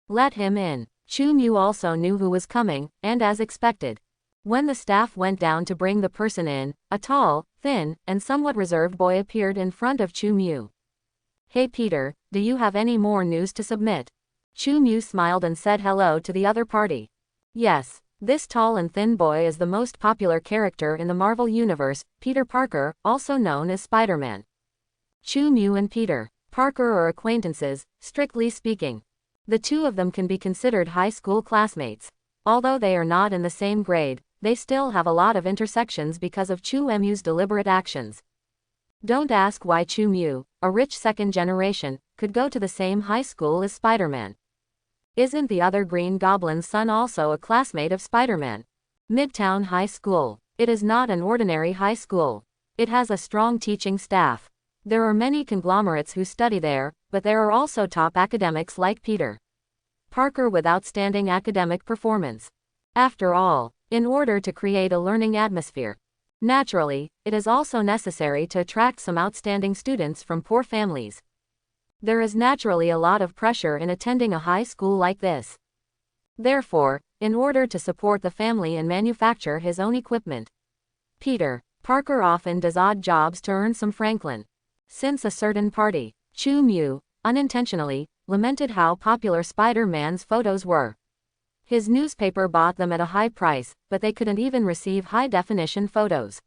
Let him in. Chu Mu also knew who was coming, and as expected. When the staff went down to bring the person in, a tall, thin, and somewhat reserved boy appeared in front of Chu Mu. Hey Peter, do you have any more news to submit? Chu Mu smiled and said hello to the other party. Yes, this tall and thin boy is the most popular character in the Marvel Universe, Peter Parker, also known as Spider-Man. Chu Mu and Peter Parker are acquaintances, strictly speaking. The two of them can be considered high school classmates. Although they are not in the same grade, they still have a lot of intersections because of Chu Mu's deliberate actions. Don't ask why Chu Mu, a rich second generation, could go to the same high school as Spider-Man. Isn't the other Green Goblin's son also a classmate of Spider-Man? Midtown High School. It is not an ordinary high school. It has a strong teaching staff. There are many conglomerates who study there, but there are also top academics like Peter Parker with outstanding academic performance. After all, in order to create a learning atmosphere, naturally, it is also necessary to attract some outstanding students from poor families. There is naturally a lot of pressure in attending a high school like this. Therefore, in order to support the family and manufacture his own equipment, Peter Parker often does odd jobs to earn some franklin. Since a certain party, Chu Mu, unintentionally, lamented how popular Spider-Man's photos were. His newspaper bought them at a high price, but they couldn't even receive high-definition photos.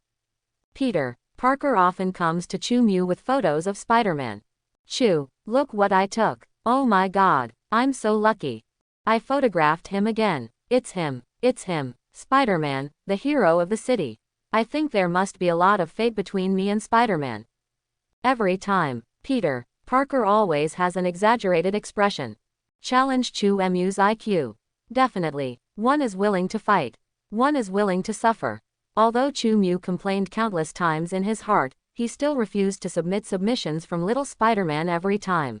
Peter Parker often comes to Chu Mu with photos of Spider-Man. Chu, look what I took. Oh my god, I'm so lucky. I photographed him again. It's him, Spider-Man, the hero of the city. I think there must be a lot of fate between me and Spider-Man. Every time, Peter Parker always has an exaggerated expression. Challenge Chu Mu's IQ. Definitely, one is willing to fight. One is willing to suffer. Although Chu Mu complained countless times in his heart, he still refused to submit submissions from little Spider-Man every time.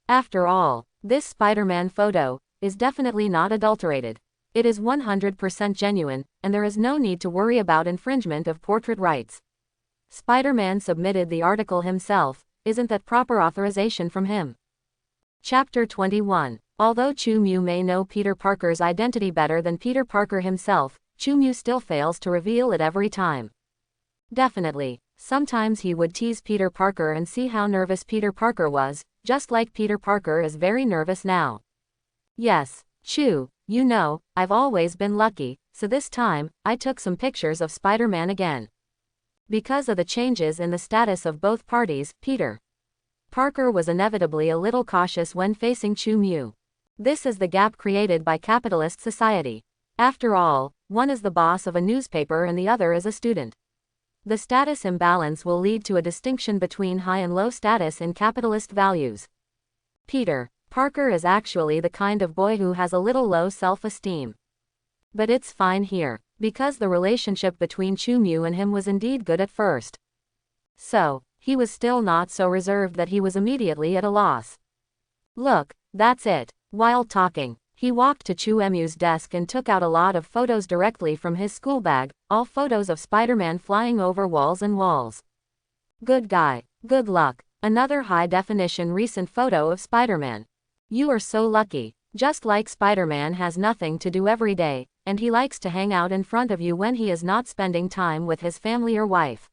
After all, this Spider-Man photo is definitely not adulterated. It is 100% genuine, and there is no need to worry about infringement of portrait rights. Spider-Man submitted the article himself. Isn't that proper authorization from him? Chapter 21. Although Chu Mu may know Peter Parker's identity better than Peter Parker himself, Chu Mu still fails to reveal it every time. Definitely, sometimes he would tease Peter Parker and see how nervous Peter Parker was, just like Peter Parker is very nervous now. Yes, Chu, you know, I've always been lucky, so this time, I took some pictures of Spider-Man again. Because of the changes in the status of both parties, Peter Parker was inevitably a little cautious when facing Chu Mu. This is the gap created by capitalist society. After all, one is the boss of a newspaper and the other is a student. The status imbalance will lead to a distinction between high and low status in capitalist values. Peter Parker is actually the kind of boy who has a little low self-esteem. But it's fine here. because the relationship between Chu-Mu and him was indeed good at first. So, he was still not so reserved that he was immediately at a loss. Look, that's it. While talking, he walked to Chu-Mu's desk and took out a lot of photos directly from his school bag, all photos of Spider-Man flying over walls and walls. Good guy. Good luck. Another high-definition recent photo of Spider-Man. You are so lucky. Just like Spider-Man has nothing to do every day, and he likes to hang out in front of you when he is not spending time with his family or wife.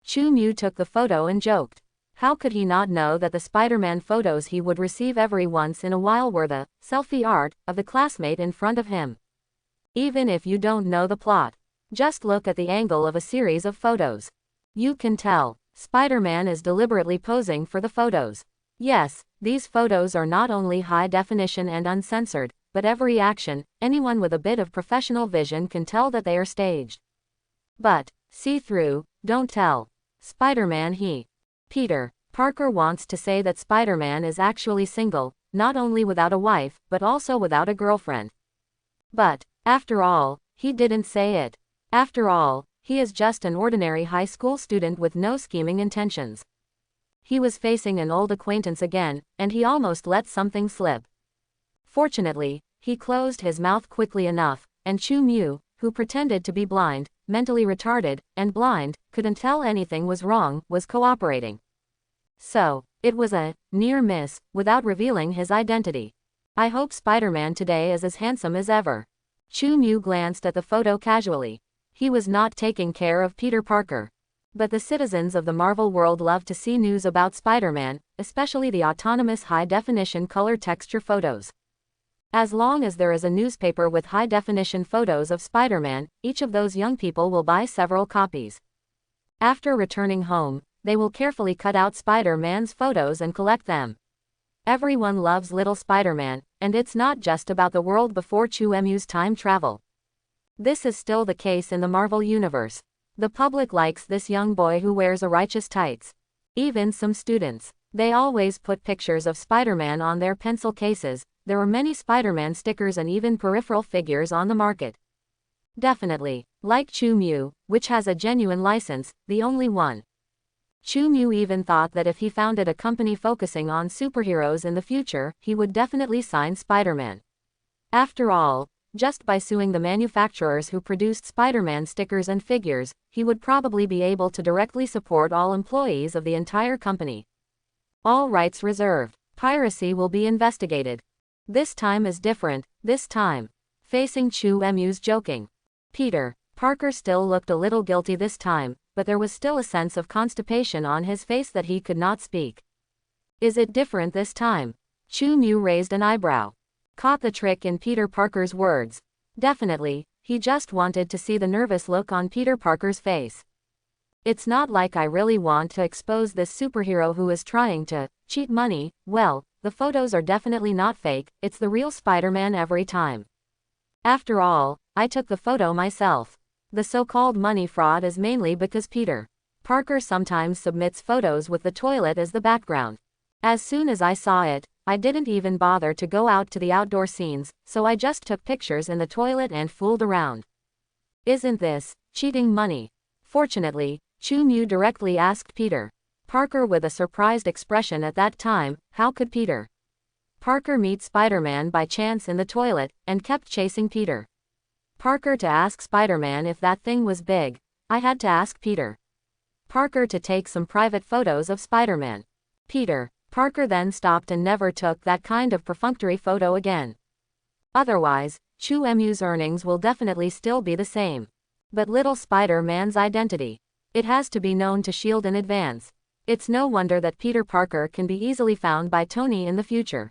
Chu-Mu took the photo and joked. How could he not know that the Spider-Man photos he would receive every once in a while were the selfie art of the classmate in front of him? Even if you don't know the plot, just look at the angle of a series of photos. You can tell, Spider-Man is deliberately posing for the photos. Yes, these photos are not only high definition and uncensored, but every action, anyone with a bit of professional vision can tell that they are staged. But, see through, don't tell. Spider-Man Peter Parker wants to say that Spider-Man is actually single, not only without a wife, but also without a girlfriend. But, after all, he didn't say it. After all, he is just an ordinary high school student with no scheming intentions. He was facing an old acquaintance again, and he almost let something slip. Fortunately, he closed his mouth quickly enough, and Chu-Mu, who pretended to be blind, mentally retarded, and blind, couldn't tell anything was wrong, was cooperating. So, it was a near miss, without revealing his identity. I hope Spider-Man today is as handsome as ever. Chu-Mu glanced at the photo casually. He was not taking care of Peter Parker. But the citizens of the Marvel world love to see news about Spider-Man, especially the autonomous high-definition color texture photos. As long as there is a newspaper with high-definition photos of Spider-Man, each of those young people will buy several copies. After returning home, they will carefully cut out Spider-Man's photos and collect them. Everyone loves little Spider-Man, and it's not just about the world before Chu-Mu's time travel. This is still the case in the Marvel Universe. The public likes this young boy who wears a righteous tights. Even some students. They always put pictures of Spider-Man on their pencil cases. There are many Spider-Man stickers and even peripheral figures on the market. Definitely, like Chu-Mu, which has a genuine license, the only one. Chu-Mu even thought that if he founded a company focusing on superheroes in the future, he would definitely sign Spider-Man. After all, just by suing the manufacturers who produced Spider-Man stickers and figures, he would probably be able to directly support all employees of the entire company. All rights reserved. Piracy will be investigated. This time is different, this time. Facing Chu-Mu's joking. Peter Parker still looked a little guilty this time, but there was still a sense of constipation on his face that he could not speak. Is it different this time? Chu-Mu raised an eyebrow. Caught the trick in Peter Parker's words. Definitely, he just wanted to see the nervous look on Peter Parker's face. It's not like I really want to expose this superhero who is trying to cheat money. Well, the photos are definitely not fake, it's the real Spider-Man every time. After all, I took the photo myself. The so-called money fraud is mainly because Peter Parker sometimes submits photos with the toilet as the background. As soon as I saw it, I didn't even bother to go out to the outdoor scenes, so I just took pictures in the toilet and fooled around. Isn't this cheating money? Fortunately, Chu-Mu directly asked Peter Parker with a surprised expression at that time, how could Peter Parker meet Spider-Man by chance in the toilet, and kept chasing Peter Parker to ask Spider-Man if that thing was big. I had to ask Peter Parker to take some private photos of Spider-Man. Peter Parker then stopped and never took that kind of perfunctory photo again. Otherwise, Chu-Mu's earnings will definitely still be the same. But little Spider-Man's identity. It has to be known to S.H.I.E.L.D. in advance. It's no wonder that Peter Parker can be easily found by Tony in the future.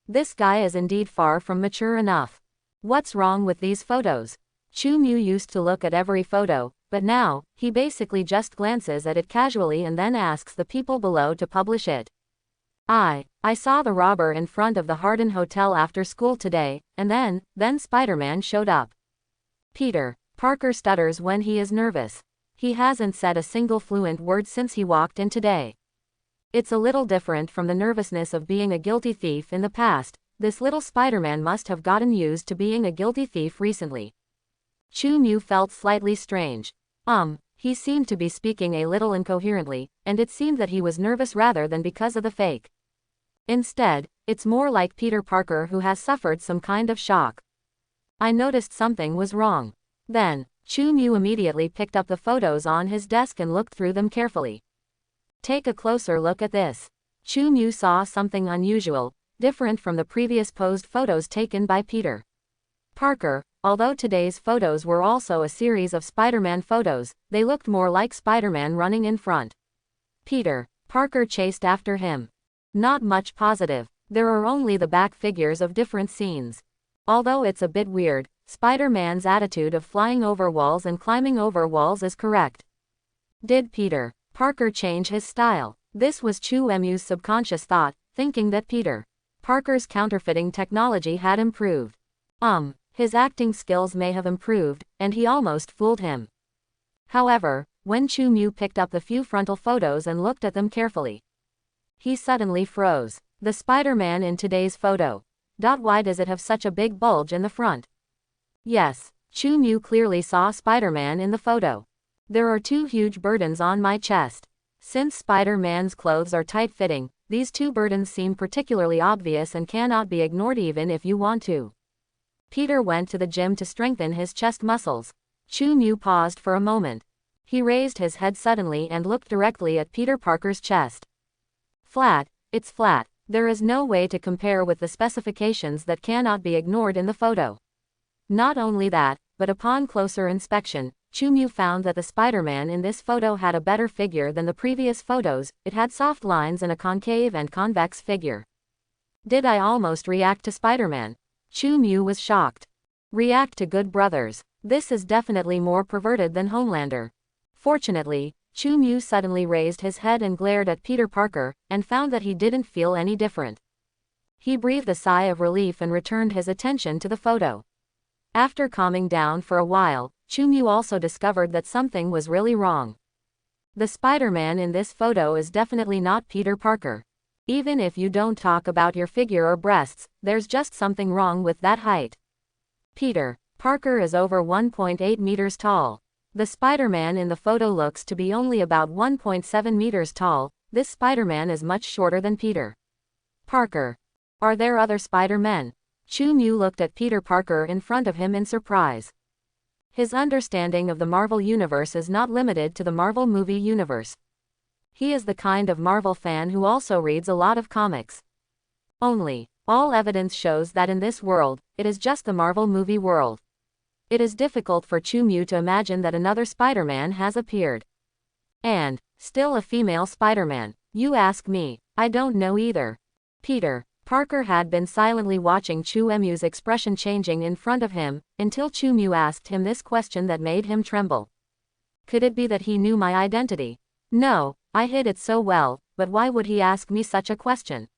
This guy is indeed far from mature enough. What's wrong with these photos? Chu-Mu used to look at every photo, but now, he basically just glances at it casually and then asks the people below to publish it. I saw the robber in front of the Hardin Hotel after school today, and then Spider-Man showed up. Peter Parker stutters when he is nervous. He hasn't said a single fluent word since he walked in today. It's a little different from the nervousness of being a guilty thief in the past. This little Spider-Man must have gotten used to being a guilty thief recently. Chu Mu felt slightly strange. He seemed to be speaking a little incoherently, and it seemed that he was nervous rather than because of the fake. Instead, it's more like Peter Parker who has suffered some kind of shock. I noticed something was wrong. Then, Chu Mu immediately picked up the photos on his desk and looked through them carefully. Take a closer look at this. Chu Mu saw something unusual, different from the previous posed photos taken by Peter Parker. Although today's photos were also a series of Spider-Man photos, they looked more like Spider-Man running in front. Peter Parker chased after him. Not much positive. There are only the back figures of different scenes. Although it's a bit weird, Spider-Man's attitude of flying over walls and climbing over walls is correct. Did Peter Parker change his style? This was Chu Mu's subconscious thought, thinking that Peter Parker's counterfeiting technology had improved. His acting skills may have improved, and he almost fooled him. However, when Chu Mu picked up the few frontal photos and looked at them carefully, he suddenly froze. The Spider-Man in today's photo. Why does it have such a big bulge in the front? Yes, Chu Mu clearly saw Spider-Man in the photo. There are two huge burdens on my chest. Since Spider-Man's clothes are tight-fitting, these two burdens seem particularly obvious and cannot be ignored even if you want to. Peter went to the gym to strengthen his chest muscles. Chu Mu paused for a moment. He raised his head suddenly and looked directly at Peter Parker's chest. Flat, it's flat. There is no way to compare with the specifications that cannot be ignored in the photo. Not only that, but upon closer inspection, Chu Mu found that the Spider-Man in this photo had a better figure than the previous photos. It had soft lines and a concave and convex figure. Did I almost react to Spider-Man? Chu Mu was shocked. React to good brothers. This is definitely more perverted than Homelander. Fortunately, Chu Mu suddenly raised his head and glared at Peter Parker, and found that he didn't feel any different. He breathed a sigh of relief and returned his attention to the photo. After calming down for a while, Chu Mu also discovered that something was really wrong. The Spider-Man in this photo is definitely not Peter Parker. Even if you don't talk about your figure or breasts, there's just something wrong with that height. Peter Parker is over 1.8 meters tall. The Spider-Man in the photo looks to be only about 1.7 meters tall. This Spider-Man is much shorter than Peter Parker. Are there other Spider-Men? Chu Mu looked at Peter Parker in front of him in surprise. His understanding of the Marvel Universe is not limited to the Marvel movie universe. He is the kind of Marvel fan who also reads a lot of comics. All evidence shows that in this world, it is just the Marvel movie world. It is difficult for Chu Mu to imagine that another Spider-Man has appeared. And, still a female Spider-Man. You ask me, I don't know either. Peter Parker had been silently watching Chu Mu's expression changing in front of him, until Chu Mu asked him this question that made him tremble. Could it be that he knew my identity? No, I hid it so well, but why would he ask me such a question?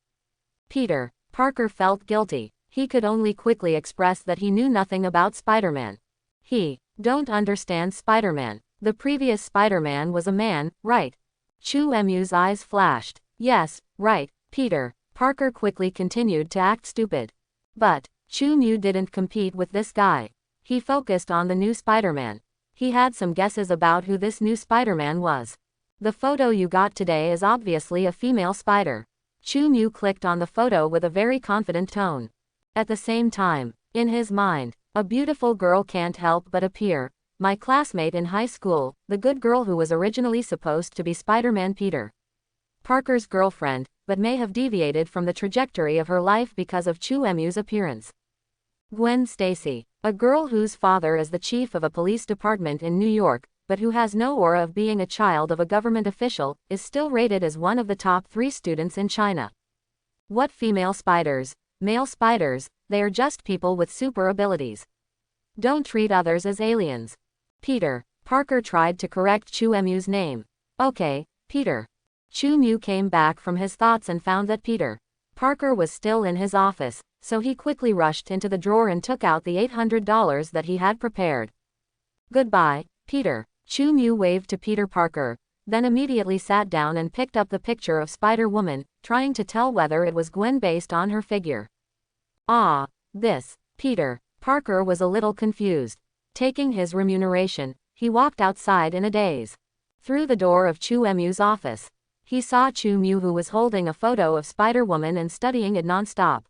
Peter Parker felt guilty. He could only quickly express that he knew nothing about Spider-Man. He don't understand Spider-Man. The previous Spider-Man was a man, right? Chu Mu's eyes flashed. Yes, right, Peter Parker quickly continued to act stupid. But Chu Mu didn't compete with this guy. He focused on the new Spider-Man. He had some guesses about who this new Spider-Man was. The photo you got today is obviously a female spider. Chu Mu clicked on the photo with a very confident tone. At the same time, in his mind, a beautiful girl can't help but appear. My classmate in high school, the good girl who was originally supposed to be Spider-Man Peter Parker's girlfriend, but may have deviated from the trajectory of her life because of Chu Mu's appearance. Gwen Stacy, a girl whose father is the chief of a police department in New York, but who has no aura of being a child of a government official, is still rated as one of the top 3 students in China. What female spiders? Male spiders, they are just people with super abilities. Don't treat others as aliens. Peter Parker tried to correct Chu Mu's name. Okay, Peter. Chu Mu came back from his thoughts and found that Peter Parker was still in his office, so he quickly rushed into the drawer and took out the $800 that he had prepared. Goodbye, Peter. Chu Mu waved to Peter Parker, then immediately sat down and picked up the picture of Spider-Woman, trying to tell whether it was Gwen based on her figure. This. Peter Parker was a little confused. Taking his remuneration, he walked outside in a daze. Through the door of Chu Emu's office, he saw Chu Mu, who was holding a photo of Spider-Woman and studying it non-stop.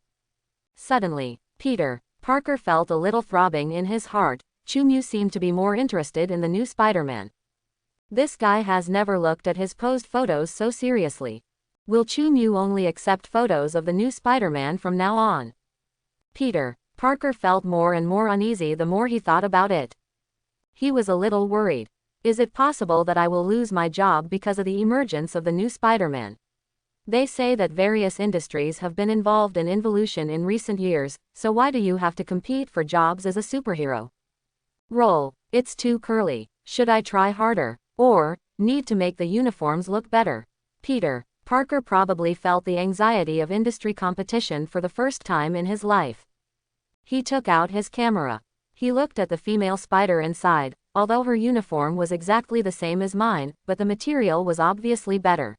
Suddenly, Peter Parker felt a little throbbing in his heart. Chu Mu seemed to be more interested in the new Spider-Man. This guy has never looked at his posed photos so seriously. Will Chu Mu only accept photos of the new Spider-Man from now on? Peter Parker felt more and more uneasy the more he thought about it. He was a little worried. Is it possible that I will lose my job because of the emergence of the new Spider-Man? They say that various industries have been involved in involution in recent years, so why do you have to compete for jobs as a superhero? Roll. It's too curly. Should I try harder? Or, need to make the uniforms look better? Peter Parker probably felt the anxiety of industry competition for the first time in his life. He took out his camera. He looked at the female spider inside, although her uniform was exactly the same as mine, but the material was obviously better.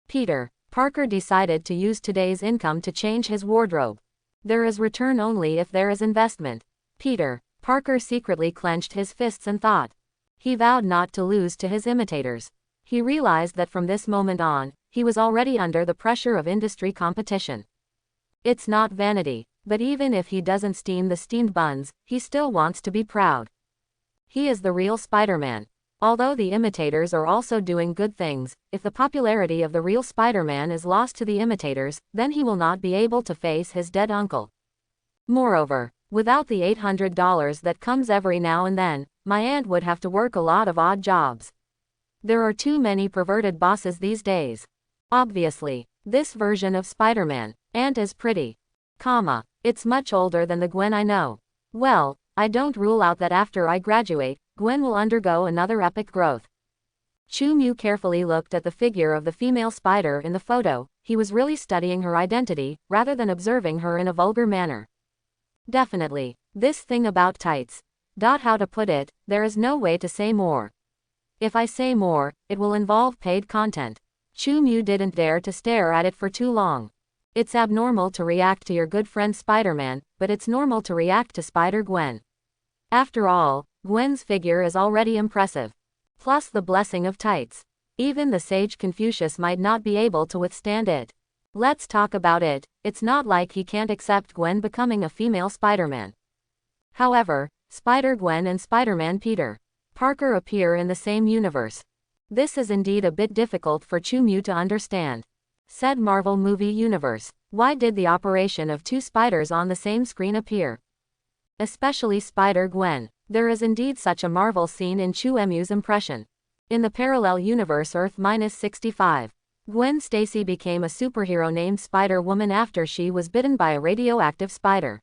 Peter Parker decided to use today's income to change his wardrobe. There is return only if there is investment. Peter Parker secretly clenched his fists and thought. He vowed not to lose to his imitators. He realized that from this moment on, he was already under the pressure of industry competition. It's not vanity, but even if he doesn't steam the steamed buns, he still wants to be proud. He is the real Spider-Man. Although the imitators are also doing good things, if the popularity of the real Spider-Man is lost to the imitators, then he will not be able to face his dead uncle. Moreover, without the $800 that comes every now and then, my aunt would have to work a lot of odd jobs. There are too many perverted bosses these days. Obviously, this version of Spider-Man, Aunt is pretty. It's much older than the Gwen I know. Well, I don't rule out that after I graduate, Gwen will undergo another epic growth. Chu Mu carefully looked at the figure of the female spider in the photo. He was really studying her identity, rather than observing her in a vulgar manner. Definitely. This thing about tights. How to put it, there is no way to say more. If I say more, it will involve paid content. Chu Mu didn't dare to stare at it for too long. It's abnormal to react to your good friend Spider-Man, but it's normal to react to Spider-Gwen. After all, Gwen's figure is already impressive. Plus the blessing of tights. Even the sage Confucius might not be able to withstand it. Let's talk about it. It's not like he can't accept Gwen becoming a female Spider-Man. However, Spider-Gwen and Spider-Man Peter Parker appear in the same universe. This is indeed a bit difficult for Chu Mu to understand. Said Marvel movie universe. Why did the operation of two spiders on the same screen appear? Especially Spider-Gwen. There is indeed such a Marvel scene in Chu Emu's impression. In the parallel universe Earth-65, Gwen Stacy became a superhero named Spider-Woman after she was bitten by a radioactive spider.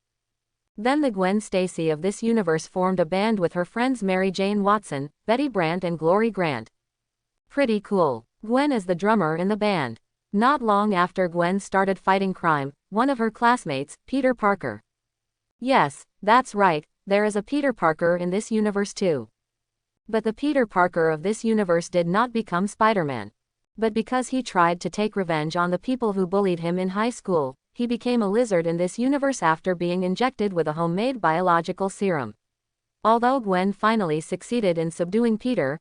Then the Gwen Stacy of this universe formed a band with her friends Mary Jane Watson, Betty Brant and Glory Grant. Pretty cool. Gwen is the drummer in the band. Not long after Gwen started fighting crime, one of her classmates, Peter Parker. Yes, that's right, there is a Peter Parker in this universe too. But the Peter Parker of this universe did not become Spider-Man. But because he tried to take revenge on the people who bullied him in high school, he became a lizard in this universe after being injected with a homemade biological serum. Although Gwen finally succeeded in subduing Peter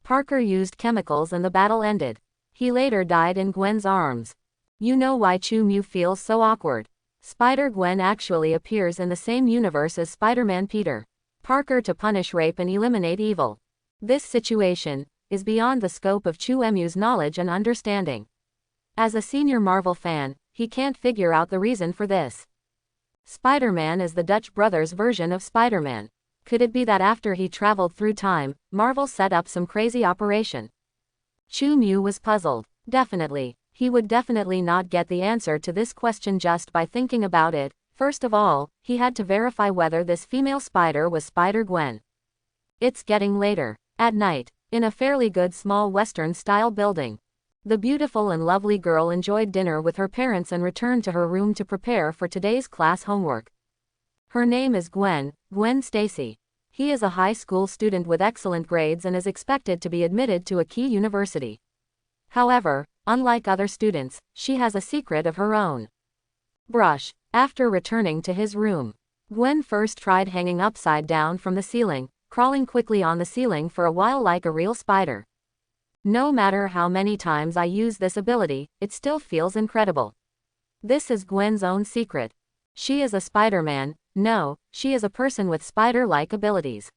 Parker used chemicals and the battle ended. He later died in Gwen's arms. You know why Chu Mu feels so awkward. Spider-Gwen actually appears in the same universe as Spider-Man Peter Parker to punish rape and eliminate evil. This situation is beyond the scope of Chu Emu's knowledge and understanding. As a senior Marvel fan, he can't figure out the reason for this. Spider-Man is the Dutch brothers' version of Spider-Man. Could it be that after he traveled through time, Marvel set up some crazy operation? Chu Mu was puzzled. Definitely. He would definitely not get the answer to this question just by thinking about it. First of all, he had to verify whether this female spider was Spider-Gwen. It's getting later. At night, in a fairly good small Western-style building. The beautiful and lovely girl enjoyed dinner with her parents and returned to her room to prepare for today's class homework. Her name is Gwen Stacy. He is a high school student with excellent grades and is expected to be admitted to a key university. However, unlike other students, she has a secret of her own. Brush. After returning to his room, Gwen first tried hanging upside down from the ceiling, crawling quickly on the ceiling for a while like a real spider. No matter how many times I use this ability, it still feels incredible. This is Gwen's own secret. She is a Spider-Man. No, she is a person with spider-like abilities.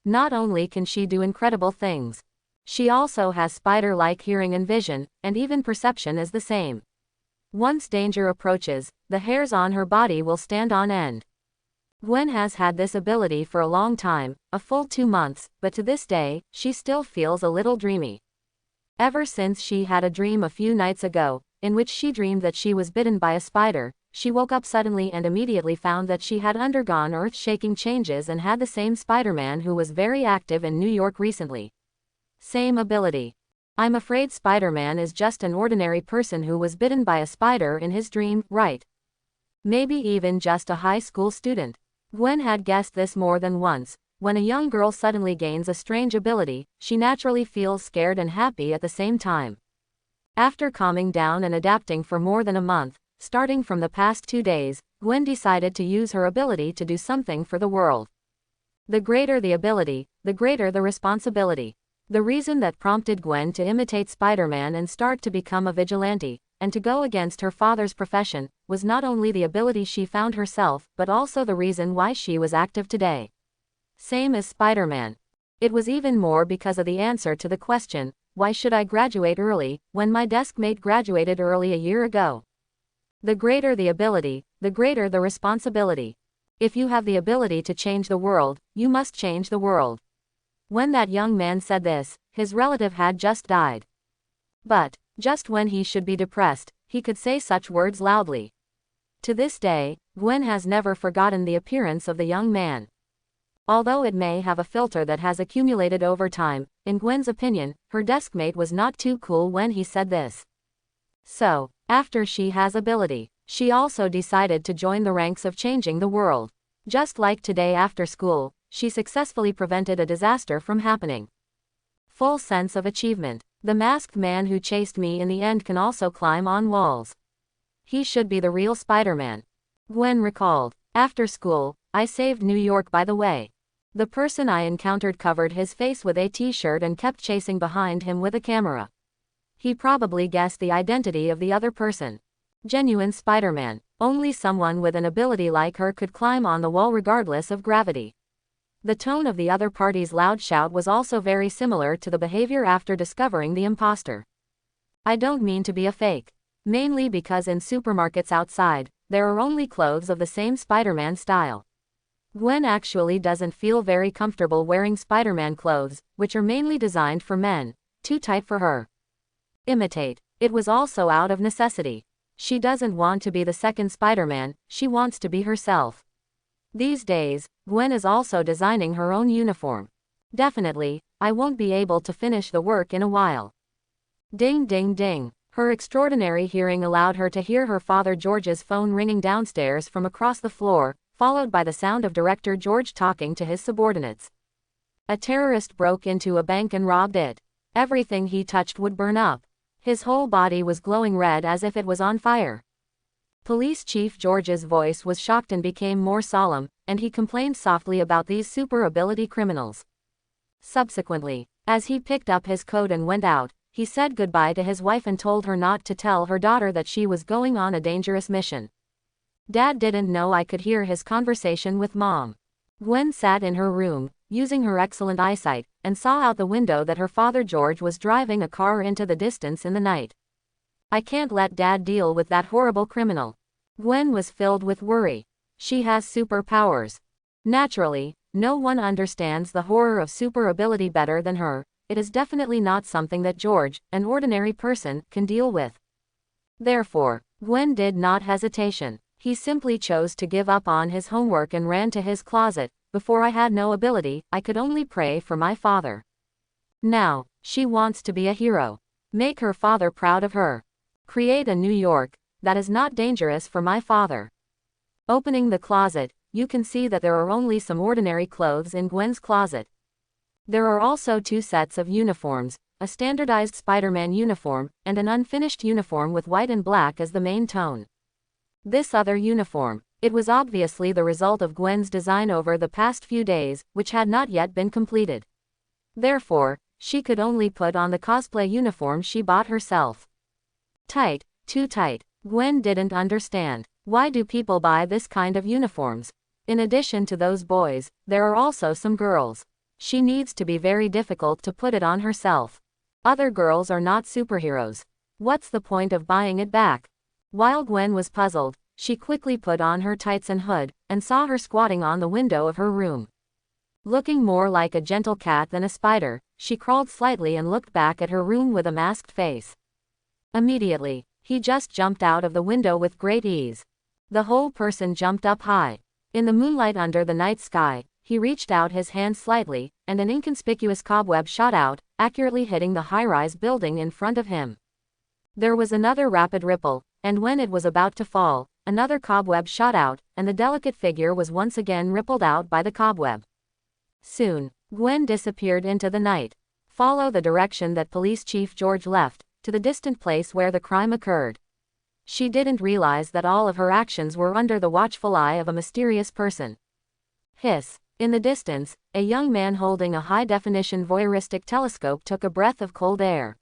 Not only can she do incredible things, she also has spider-like hearing and vision, and even perception is the same. Once danger approaches, the hairs on her body will stand on end. Gwen has had this ability for a long time, a full 2 months, but to this day, she still feels a little dreamy. Ever since she had a dream a few nights ago, in which she dreamed that she was bitten by a spider, she woke up suddenly and immediately found that she had undergone earth-shaking changes and had the same Spider-Man who was very active in New York recently. Same ability. I'm afraid Spider-Man is just an ordinary person who was bitten by a spider in his dream, right? Maybe even just a high school student. Gwen had guessed this more than once. When a young girl suddenly gains a strange ability, she naturally feels scared and happy at the same time. After calming down and adapting for more than a month, starting from the past 2 days, Gwen decided to use her ability to do something for the world. The greater the ability, the greater the responsibility. The reason that prompted Gwen to imitate Spider-Man and start to become a vigilante, and to go against her father's profession, was not only the ability she found herself, but also the reason why she was active today. Same as Spider-Man. It was even more because of the answer to the question, why should I graduate early, when my desk mate graduated early a year ago? The greater the ability, the greater the responsibility. If you have the ability to change the world, you must change the world. When that young man said this, his relative had just died. But, just when he should be depressed, he could say such words loudly. To this day, Gwen has never forgotten the appearance of the young man. Although it may have a filter that has accumulated over time, in Gwen's opinion, her deskmate was not too cool when he said this. So, after she has ability, she also decided to join the ranks of changing the world. Just like today after school, she successfully prevented a disaster from happening. Full sense of achievement. The masked man who chased me in the end can also climb on walls. He should be the real Spider-Man. Gwen recalled. After school, I saved New York by the way. The person I encountered covered his face with a t-shirt and kept chasing behind him with a camera. He probably guessed the identity of the other person. Genuine Spider-Man. Only someone with an ability like her could climb on the wall regardless of gravity. The tone of the other party's loud shout was also very similar to the behavior after discovering the imposter. I don't mean to be a fake. Mainly because in supermarkets outside, there are only clothes of the same Spider-Man style. Gwen actually doesn't feel very comfortable wearing Spider-Man clothes, which are mainly designed for men, too tight for her. Imitate. It was also out of necessity. She doesn't want to be the second Spider-Man, she wants to be herself. These days, Gwen is also designing her own uniform. Definitely, I won't be able to finish the work in a while. Ding ding ding. Her extraordinary hearing allowed her to hear her father George's phone ringing downstairs from across the floor, followed by the sound of Director George talking to his subordinates. A terrorist broke into a bank and robbed it. Everything he touched would burn up. His whole body was glowing red as if it was on fire. Police Chief George's voice was shocked and became more solemn, and he complained softly about these super ability criminals. Subsequently, as he picked up his coat and went out, he said goodbye to his wife and told her not to tell her daughter that she was going on a dangerous mission. Dad didn't know I could hear his conversation with Mom. Gwen sat in her room, using her excellent eyesight, and saw out the window that her father George was driving a car into the distance in the night. I can't let Dad deal with that horrible criminal. Gwen was filled with worry. She has superpowers. Naturally, no one understands the horror of super ability better than her. It is definitely not something that George, an ordinary person, can deal with. Therefore, Gwen did not hesitation. He simply chose to give up on his homework and ran to his closet. Before I had no ability, I could only pray for my father. Now, she wants to be a hero. Make her father proud of her. Create a New York that is not dangerous for my father. Opening the closet, you can see that there are only some ordinary clothes in Gwen's closet. There are also 2 sets of uniforms, a standardized Spider-Man uniform, and an unfinished uniform with white and black as the main tone. This other uniform, It was obviously the result of Gwen's design over the past few days, which had not yet been completed. Therefore, she could only put on the cosplay uniform she bought herself. Tight, too tight. Gwen didn't understand. Why do people buy this kind of uniforms? In addition to those boys, there are also some girls. She needs to be very difficult to put it on herself. Other girls are not superheroes. What's the point of buying it back? While Gwen was puzzled, she quickly put on her tights and hood, and saw her squatting on the window of her room. Looking more like a gentle cat than a spider, she crawled slightly and looked back at her room with a masked face. Immediately, he just jumped out of the window with great ease. The whole person jumped up high. In the moonlight under the night sky, he reached out his hand slightly, and an inconspicuous cobweb shot out, accurately hitting the high-rise building in front of him. There was another rapid ripple, and when it was about to fall, another cobweb shot out, and the delicate figure was once again rippled out by the cobweb. Soon, Gwen disappeared into the night. Follow the direction that Police Chief George left, to the distant place where the crime occurred. She didn't realize that all of her actions were under the watchful eye of a mysterious person. Hiss. In the distance, a young man holding a high-definition voyeuristic telescope took a breath of cold air.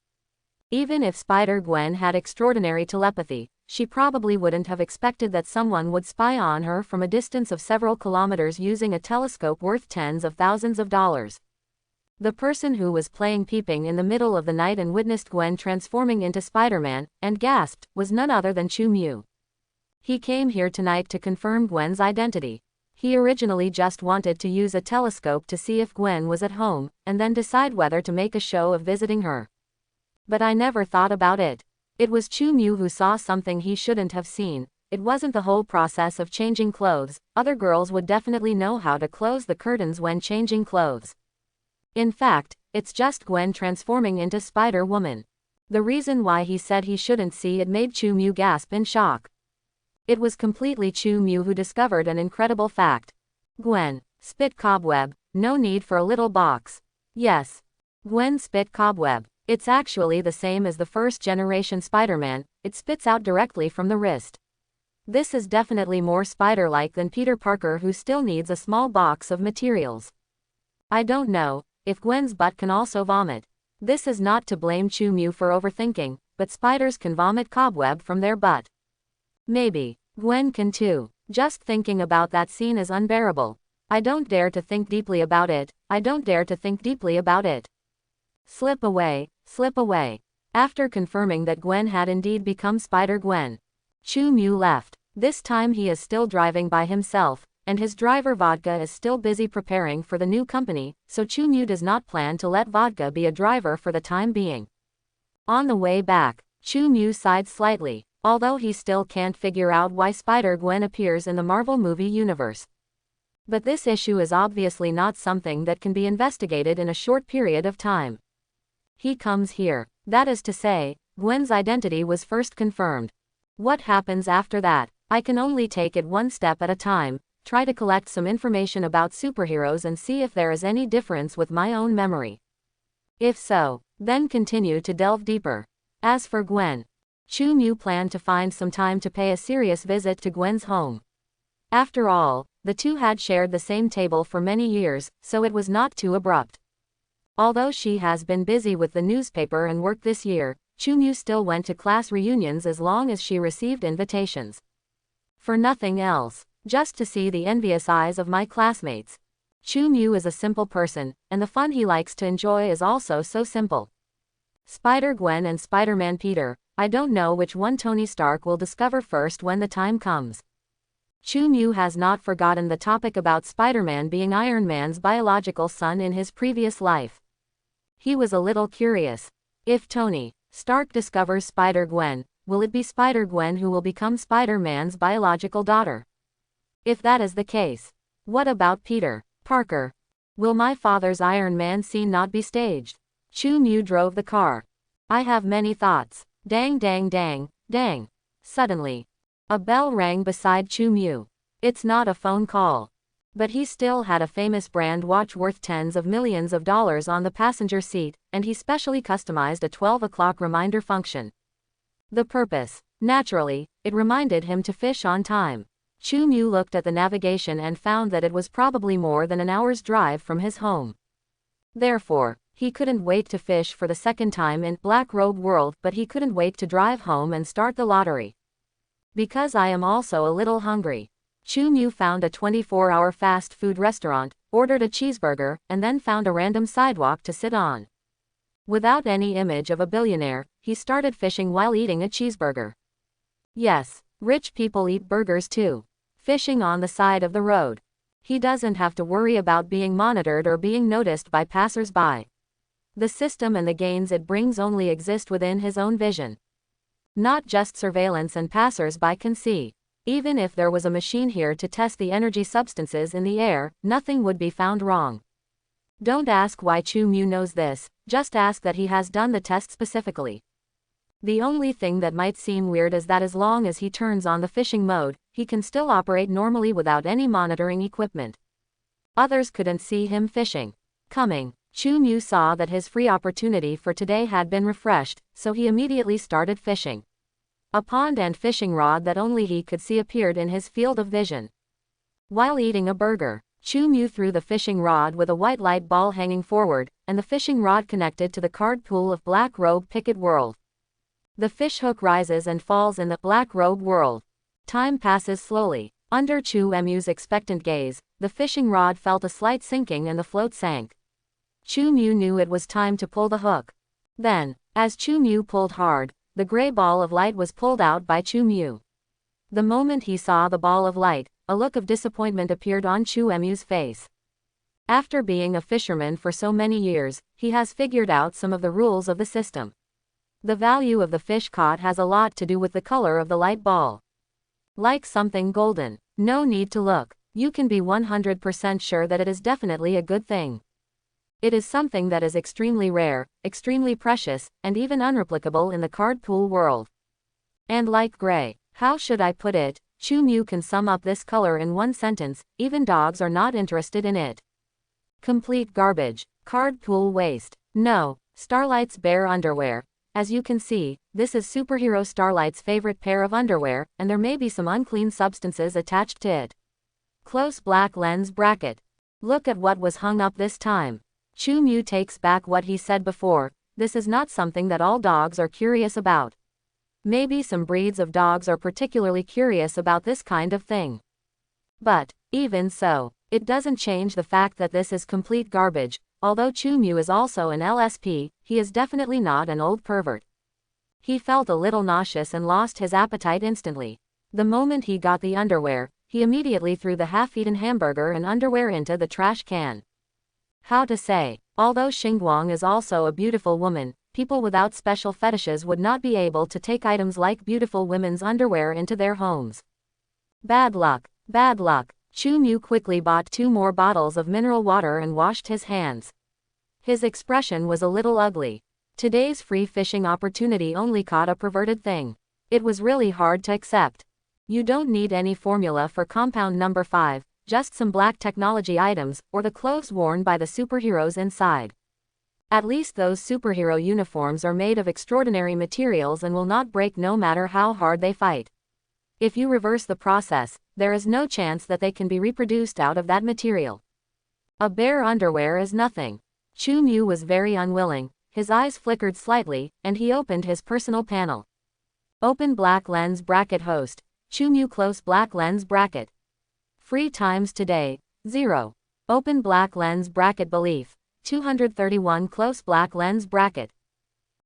Even if Spider-Gwen had extraordinary telepathy, she probably wouldn't have expected that someone would spy on her from a distance of several kilometers using a telescope worth tens of thousands of dollars. The person who was playing peeping in the middle of the night and witnessed Gwen transforming into Spider-Man, and gasped, was none other than Chu Mu. He came here tonight to confirm Gwen's identity. He originally just wanted to use a telescope to see if Gwen was at home, and then decide whether to make a show of visiting her. But I never thought about it. It was Chu Mu who saw something he shouldn't have seen. It wasn't the whole process of changing clothes. Other girls would definitely know how to close the curtains when changing clothes. In fact, it's just Gwen transforming into Spider-Woman. The reason why he said he shouldn't see it made Chu Mu gasp in shock. It was completely Chu Mu who discovered an incredible fact. Gwen spit cobweb, no need for a little box. Yes. Gwen spit cobweb. It's actually the same as the first-generation Spider-Man, it spits out directly from the wrist. This is definitely more spider-like than Peter Parker, who still needs a small box of materials. I don't know if Gwen's butt can also vomit. This is not to blame Chu Mu for overthinking, but spiders can vomit cobweb from their butt. Maybe Gwen can too. Just thinking about that scene is unbearable. I don't dare to think deeply about it. I don't dare to think deeply about it. Slip away, slip away. After confirming that Gwen had indeed become Spider-Gwen, Chu Mu left. This time he is still driving by himself, and his driver Vodka is still busy preparing for the new company, so Chu Mu does not plan to let Vodka be a driver for the time being. On the way back, Chu Mu sighed slightly, although he still can't figure out why Spider-Gwen appears in the Marvel movie universe. But this issue is obviously not something that can be investigated in a short period of time. He comes here. That is to say, Gwen's identity was first confirmed. What happens after that? I can only take it one step at a time, try to collect some information about superheroes and see if there is any difference with my own memory. If so, then continue to delve deeper. As for Gwen, Chu Mu planned to find some time to pay a serious visit to Gwen's home. After all, the two had shared the same table for many years, so it was not too abrupt. Although she has been busy with the newspaper and work this year, Chu Mu still went to class reunions as long as she received invitations. For nothing else, just to see the envious eyes of my classmates. Chu Mu is a simple person, and the fun he likes to enjoy is also so simple. Spider-Gwen and Spider-Man Peter, I don't know which one Tony Stark will discover first when the time comes. Chu Mu has not forgotten the topic about Spider-Man being Iron Man's biological son in his previous life. He was a little curious. If Tony Stark discovers Spider-Gwen, will it be Spider-Gwen who will become Spider-Man's biological daughter? If that is the case, what about Peter Parker? Will my father's Iron Man scene not be staged? Chu Mu drove the car. I have many thoughts. Dang dang dang, dang. Suddenly, a bell rang beside Chu Mu. It's not a phone call. But he still had a famous brand watch worth tens of millions of dollars on the passenger seat, and he specially customized a 12 o'clock reminder function. The purpose? Naturally, it reminded him to fish on time. Chu Mu looked at the navigation and found that it was probably more than an hour's drive from his home. Therefore, he couldn't wait to fish for the second time in Black Robe World, but he couldn't wait to drive home and start the lottery. Because I am also a little hungry. Chu Mu found a 24-hour fast food restaurant, ordered a cheeseburger, and then found a random sidewalk to sit on. Without any image of a billionaire, he started fishing while eating a cheeseburger. Yes, rich people eat burgers too. Fishing on the side of the road. He doesn't have to worry about being monitored or being noticed by passers-by. The system and the gains it brings only exist within his own vision. Not just surveillance and passers-by can see. Even if there was a machine here to test the energy substances in the air, nothing would be found wrong. Don't ask why Chu Mu knows this, just ask that he has done the test specifically. The only thing that might seem weird is that as long as he turns on the fishing mode, he can still operate normally without any monitoring equipment. Others couldn't see him fishing coming. Chu Mu saw that his free opportunity for today had been refreshed, so he immediately started fishing. A pond and fishing rod that only he could see appeared in his field of vision. While eating a burger, Chu Mu threw the fishing rod with a white light ball hanging forward, and the fishing rod connected to the card pool of Black Robe Picket World. The fish hook rises and falls in the Black Robe World. Time passes slowly. Under Chu Mu's expectant gaze, the fishing rod felt a slight sinking and the float sank. Chu Mu knew it was time to pull the hook. Then, as Chu Mu pulled hard, the gray ball of light was pulled out by Chu Mu. The moment he saw the ball of light, a look of disappointment appeared on Chu Mu's face. After being a fisherman for so many years, he has figured out some of the rules of the system. The value of the fish caught has a lot to do with the color of the light ball. Like something golden, no need to look, you can be 100% sure that it is definitely a good thing. It is something that is extremely rare, extremely precious, and even unreplicable in the card pool world. And like gray, how should I put it? Chu Mu can sum up this color in one sentence: even dogs are not interested in it. Complete garbage. Card pool waste. No, Starlight's bare underwear. As you can see, this is superhero Starlight's favorite pair of underwear, and there may be some unclean substances attached to it. Close black lens bracket. Look at what was hung up this time. Chu Mu takes back what he said before, this is not something that all dogs are curious about. Maybe some breeds of dogs are particularly curious about this kind of thing. But, even so, it doesn't change the fact that this is complete garbage. Although Chu Mu is also an LSP, he is definitely not an old pervert. He felt a little nauseous and lost his appetite instantly. The moment he got the underwear, he immediately threw the half-eaten hamburger and underwear into the trash can. How to say, although Xingguang is also a beautiful woman, people without special fetishes would not be able to take items like beautiful women's underwear into their homes. Bad luck, bad luck. Chu Mu quickly bought 2 more bottles of mineral water and washed his hands. His expression was a little ugly. Today's free fishing opportunity only caught a perverted thing. It was really hard to accept. You don't need any formula for compound number 5. Just some black technology items, or the clothes worn by the superheroes inside. At least those superhero uniforms are made of extraordinary materials and will not break no matter how hard they fight. If you reverse the process, there is no chance that they can be reproduced out of that material. A bare underwear is nothing. Chu Mu was very unwilling, his eyes flickered slightly, and he opened his personal panel. Open black lens bracket host. Chu Mu close black lens bracket. Free times today, 0. Open black lens bracket belief, 231 close black lens bracket.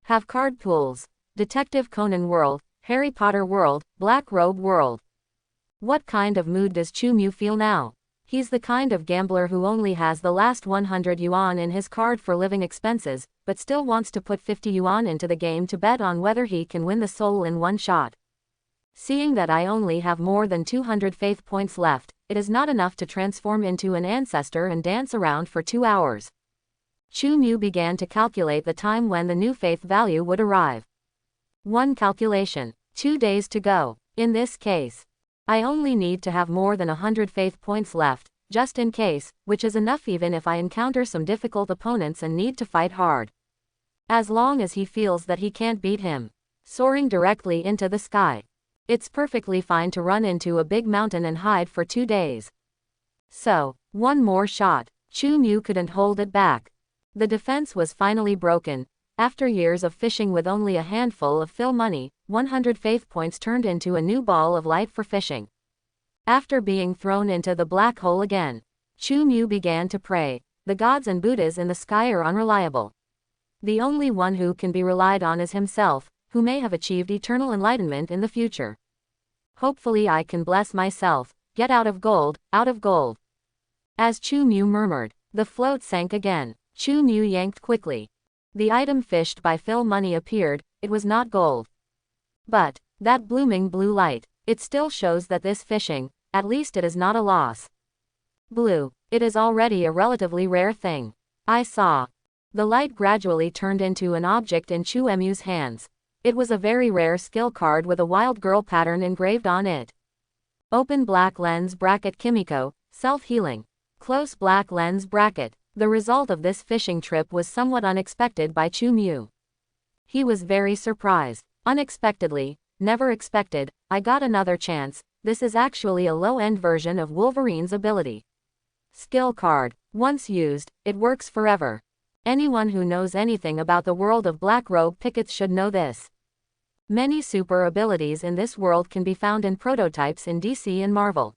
Have card pools. Detective Conan World, Harry Potter World, Black Robe World. What kind of mood does Chu Mu feel now? He's the kind of gambler who only has the last 100 yuan in his card for living expenses, but still wants to put 50 yuan into the game to bet on whether he can win the soul in one shot. Seeing that I only have more than 200 faith points left, it is not enough to transform into an ancestor and dance around for 2 hours. Chu Mu began to calculate the time when the new faith value would arrive. 1 calculation. 2 days to go. In this case, I only need to have more than 100 faith points left, just in case, which is enough even if I encounter some difficult opponents and need to fight hard. As long as he feels that he can't beat him. Soaring directly into the sky. It's perfectly fine to run into a big mountain and hide for 2 days. So, one more shot. Chu Mu couldn't hold it back. The defense was finally broken. After years of fishing with only a handful of fill money, 100 faith points turned into a new ball of light for fishing. After being thrown into the black hole again, Chu Mu began to pray. The gods and Buddhas in the sky are unreliable. The only one who can be relied on is himself, who may have achieved eternal enlightenment in the future. Hopefully I can bless myself. Get out of gold, out of gold. As Chu Mu murmured, the float sank again. Chu Mu yanked quickly. The item fished by fill money appeared. It was not gold. But that blooming blue light, it still shows that this fishing, at least it is not a loss. Blue, it is already a relatively rare thing. I saw. The light gradually turned into an object in Chu Mu's hands. It was a very rare skill card with a wild girl pattern engraved on it. Open black lens bracket Kimiko, self-healing. Close black lens bracket. The result of this fishing trip was somewhat unexpected by Chu Mu. He was very surprised. Unexpectedly, never expected, I got another chance. This is actually a low-end version of Wolverine's ability. Skill card. Once used, it works forever. Anyone who knows anything about the world of Black Robe Pickets should know this. Many super abilities in this world can be found in prototypes in DC and Marvel.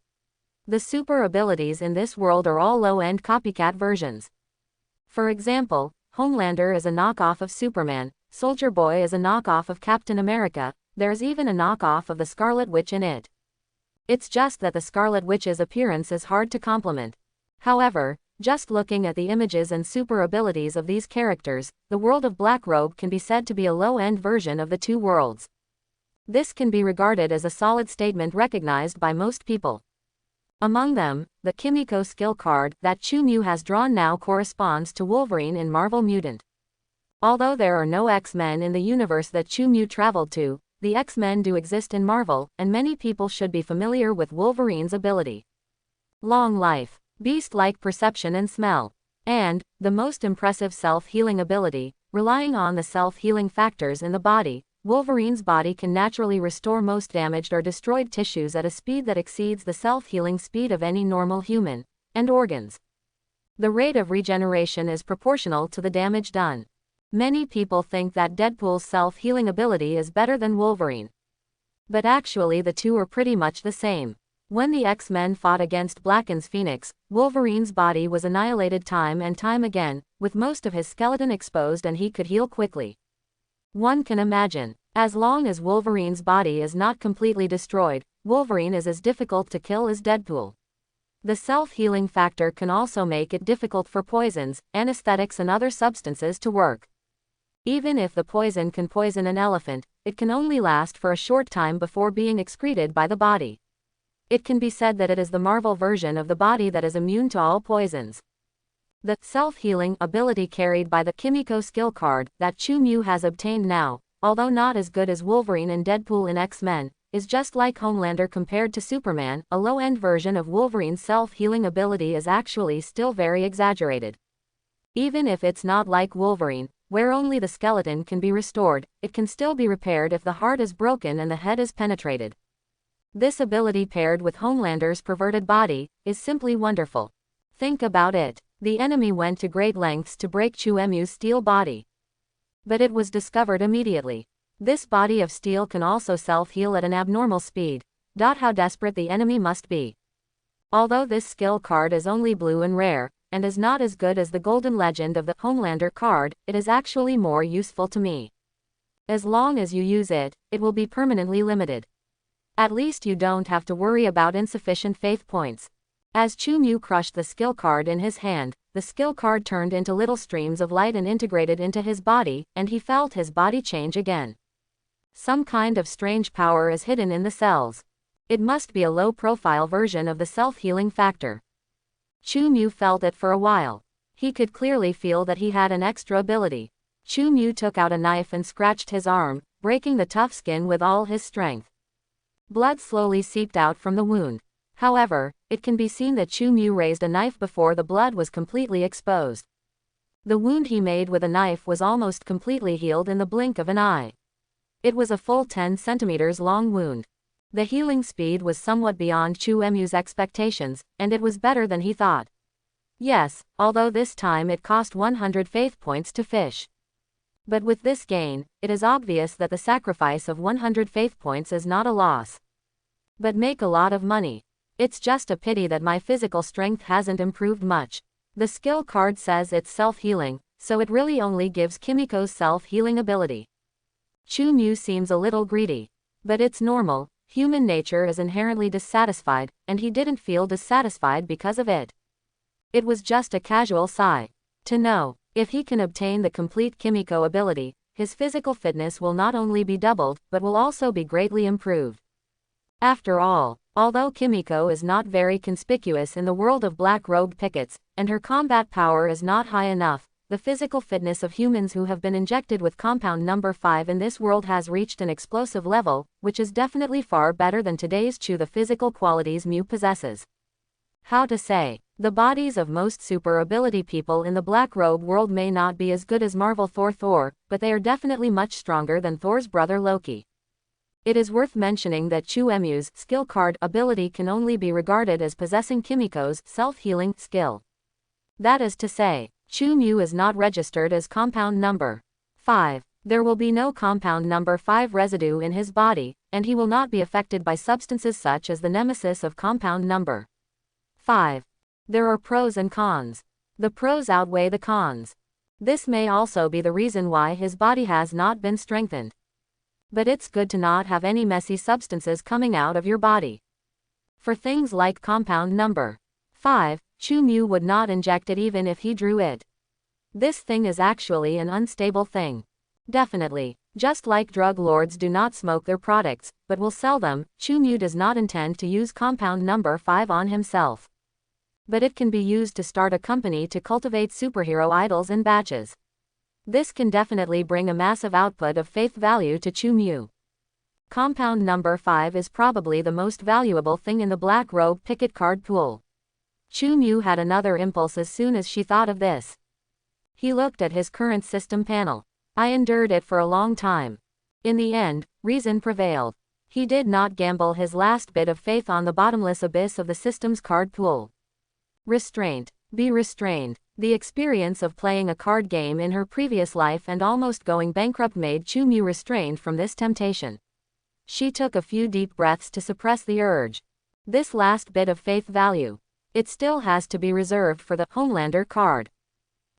The super abilities in this world are all low-end copycat versions. For example, Homelander is a knockoff of Superman, Soldier Boy is a knockoff of Captain America, there's even a knockoff of the Scarlet Witch in it. It's just that the Scarlet Witch's appearance is hard to complement. However, just looking at the images and super abilities of these characters, the world of Black Robe can be said to be a low-end version of the two worlds. This can be regarded as a solid statement recognized by most people. Among them, the Kimiko skill card that Chu Mu has drawn now corresponds to Wolverine in Marvel Mutant. Although there are no X-Men in the universe that Chu Mu traveled to, the X-Men do exist in Marvel, and many people should be familiar with Wolverine's ability. Long life, beast-like perception and smell, and, the most impressive self-healing ability, relying on the self-healing factors in the body. Wolverine's body can naturally restore most damaged or destroyed tissues at a speed that exceeds the self-healing speed of any normal human, and organs. The rate of regeneration is proportional to the damage done. Many people think that Deadpool's self-healing ability is better than Wolverine. But actually the two are pretty much the same. When the X-Men fought against Blacken's Phoenix, Wolverine's body was annihilated time and time again, with most of his skeleton exposed, and he could heal quickly. One can imagine, as long as Wolverine's body is not completely destroyed, Wolverine is as difficult to kill as Deadpool. The self-healing factor can also make it difficult for poisons, anesthetics and other substances to work. Even if the poison can poison an elephant, it can only last for a short time before being excreted by the body. It can be said that it is the Marvel version of the body that is immune to all poisons. The self-healing ability carried by the Kimiko skill card that Chu Mu has obtained now, although not as good as Wolverine and Deadpool in X-Men, is just like Homelander compared to Superman. A low-end version of Wolverine's self-healing ability is actually still very exaggerated. Even if it's not like Wolverine, where only the skeleton can be restored, it can still be repaired if the heart is broken and the head is penetrated. This ability paired with Homelander's perverted body is simply wonderful. Think about it. The enemy went to great lengths to break Chu Mu's steel body. But it was discovered immediately. This body of steel can also self-heal at an abnormal speed. How desperate the enemy must be. Although this skill card is only blue and rare, and is not as good as the Golden Legend of the Homelander card, it is actually more useful to me. As long as you use it, it will be permanently limited. At least you don't have to worry about insufficient faith points. As Chu Mu crushed the skill card in his hand, the skill card turned into little streams of light and integrated into his body, and he felt his body change again. Some kind of strange power is hidden in the cells. It must be a low-profile version of the self-healing factor. Chu Mu felt it for a while. He could clearly feel that he had an extra ability. Chu Mu took out a knife and scratched his arm, breaking the tough skin with all his strength. Blood slowly seeped out from the wound. However, it can be seen that Chu Mu raised a knife before the blood was completely exposed. The wound he made with a knife was almost completely healed in the blink of an eye. It was a full 10 centimeters long wound. The healing speed was somewhat beyond Chu Emu's expectations, and it was better than he thought. Yes, although this time it cost 100 faith points to fish. But with this gain, it is obvious that the sacrifice of 100 faith points is not a loss. But make a lot of money. It's just a pity that my physical strength hasn't improved much. The skill card says it's self-healing, so it really only gives Kimiko's self-healing ability. Chu Mu seems a little greedy. But it's normal, human nature is inherently dissatisfied, and he didn't feel dissatisfied because of it. It was just a casual sigh. To know, if he can obtain the complete Kimiko ability, his physical fitness will not only be doubled, but will also be greatly improved. After all, although Kimiko is not very conspicuous in the world of black-robed pickets, and her combat power is not high enough, the physical fitness of humans who have been injected with compound number 5 in this world has reached an explosive level, which is definitely far better than today's Chu. The physical qualities Mu possesses. How to say? The bodies of most super ability people in the black robe world may not be as good as Marvel Thor, but they are definitely much stronger than Thor's brother Loki. It is worth mentioning that Chu Emu's skill card ability can only be regarded as possessing Kimiko's self-healing skill. That is to say, Chu Mu is not registered as compound number 5. There will be no compound number 5 residue in his body, and he will not be affected by substances such as the nemesis of compound number 5. There are pros and cons. The pros outweigh the cons. This may also be the reason why his body has not been strengthened. But it's good to not have any messy substances coming out of your body. For things like compound number 5, Chu Mu would not inject it even if he drew it. This thing is actually an unstable thing. Definitely, just like drug lords do not smoke their products, but will sell them, Chu Mu does not intend to use compound number 5 on himself. But it can be used to start a company to cultivate superhero idols in batches. This can definitely bring a massive output of faith value to Chu Mu. Compound number 5 is probably the most valuable thing in the black robe picket card pool. Chu Mu had another impulse as soon as she thought of this. He looked at his current system panel. I endured it for a long time. In the end, reason prevailed. He did not gamble his last bit of faith on the bottomless abyss of the system's card pool. Restraint. Be restrained. The experience of playing a card game in her previous life and almost going bankrupt made Chu Mu restrained from this temptation. She took a few deep breaths to suppress the urge. This last bit of faith value. It still has to be reserved for the Homelander card.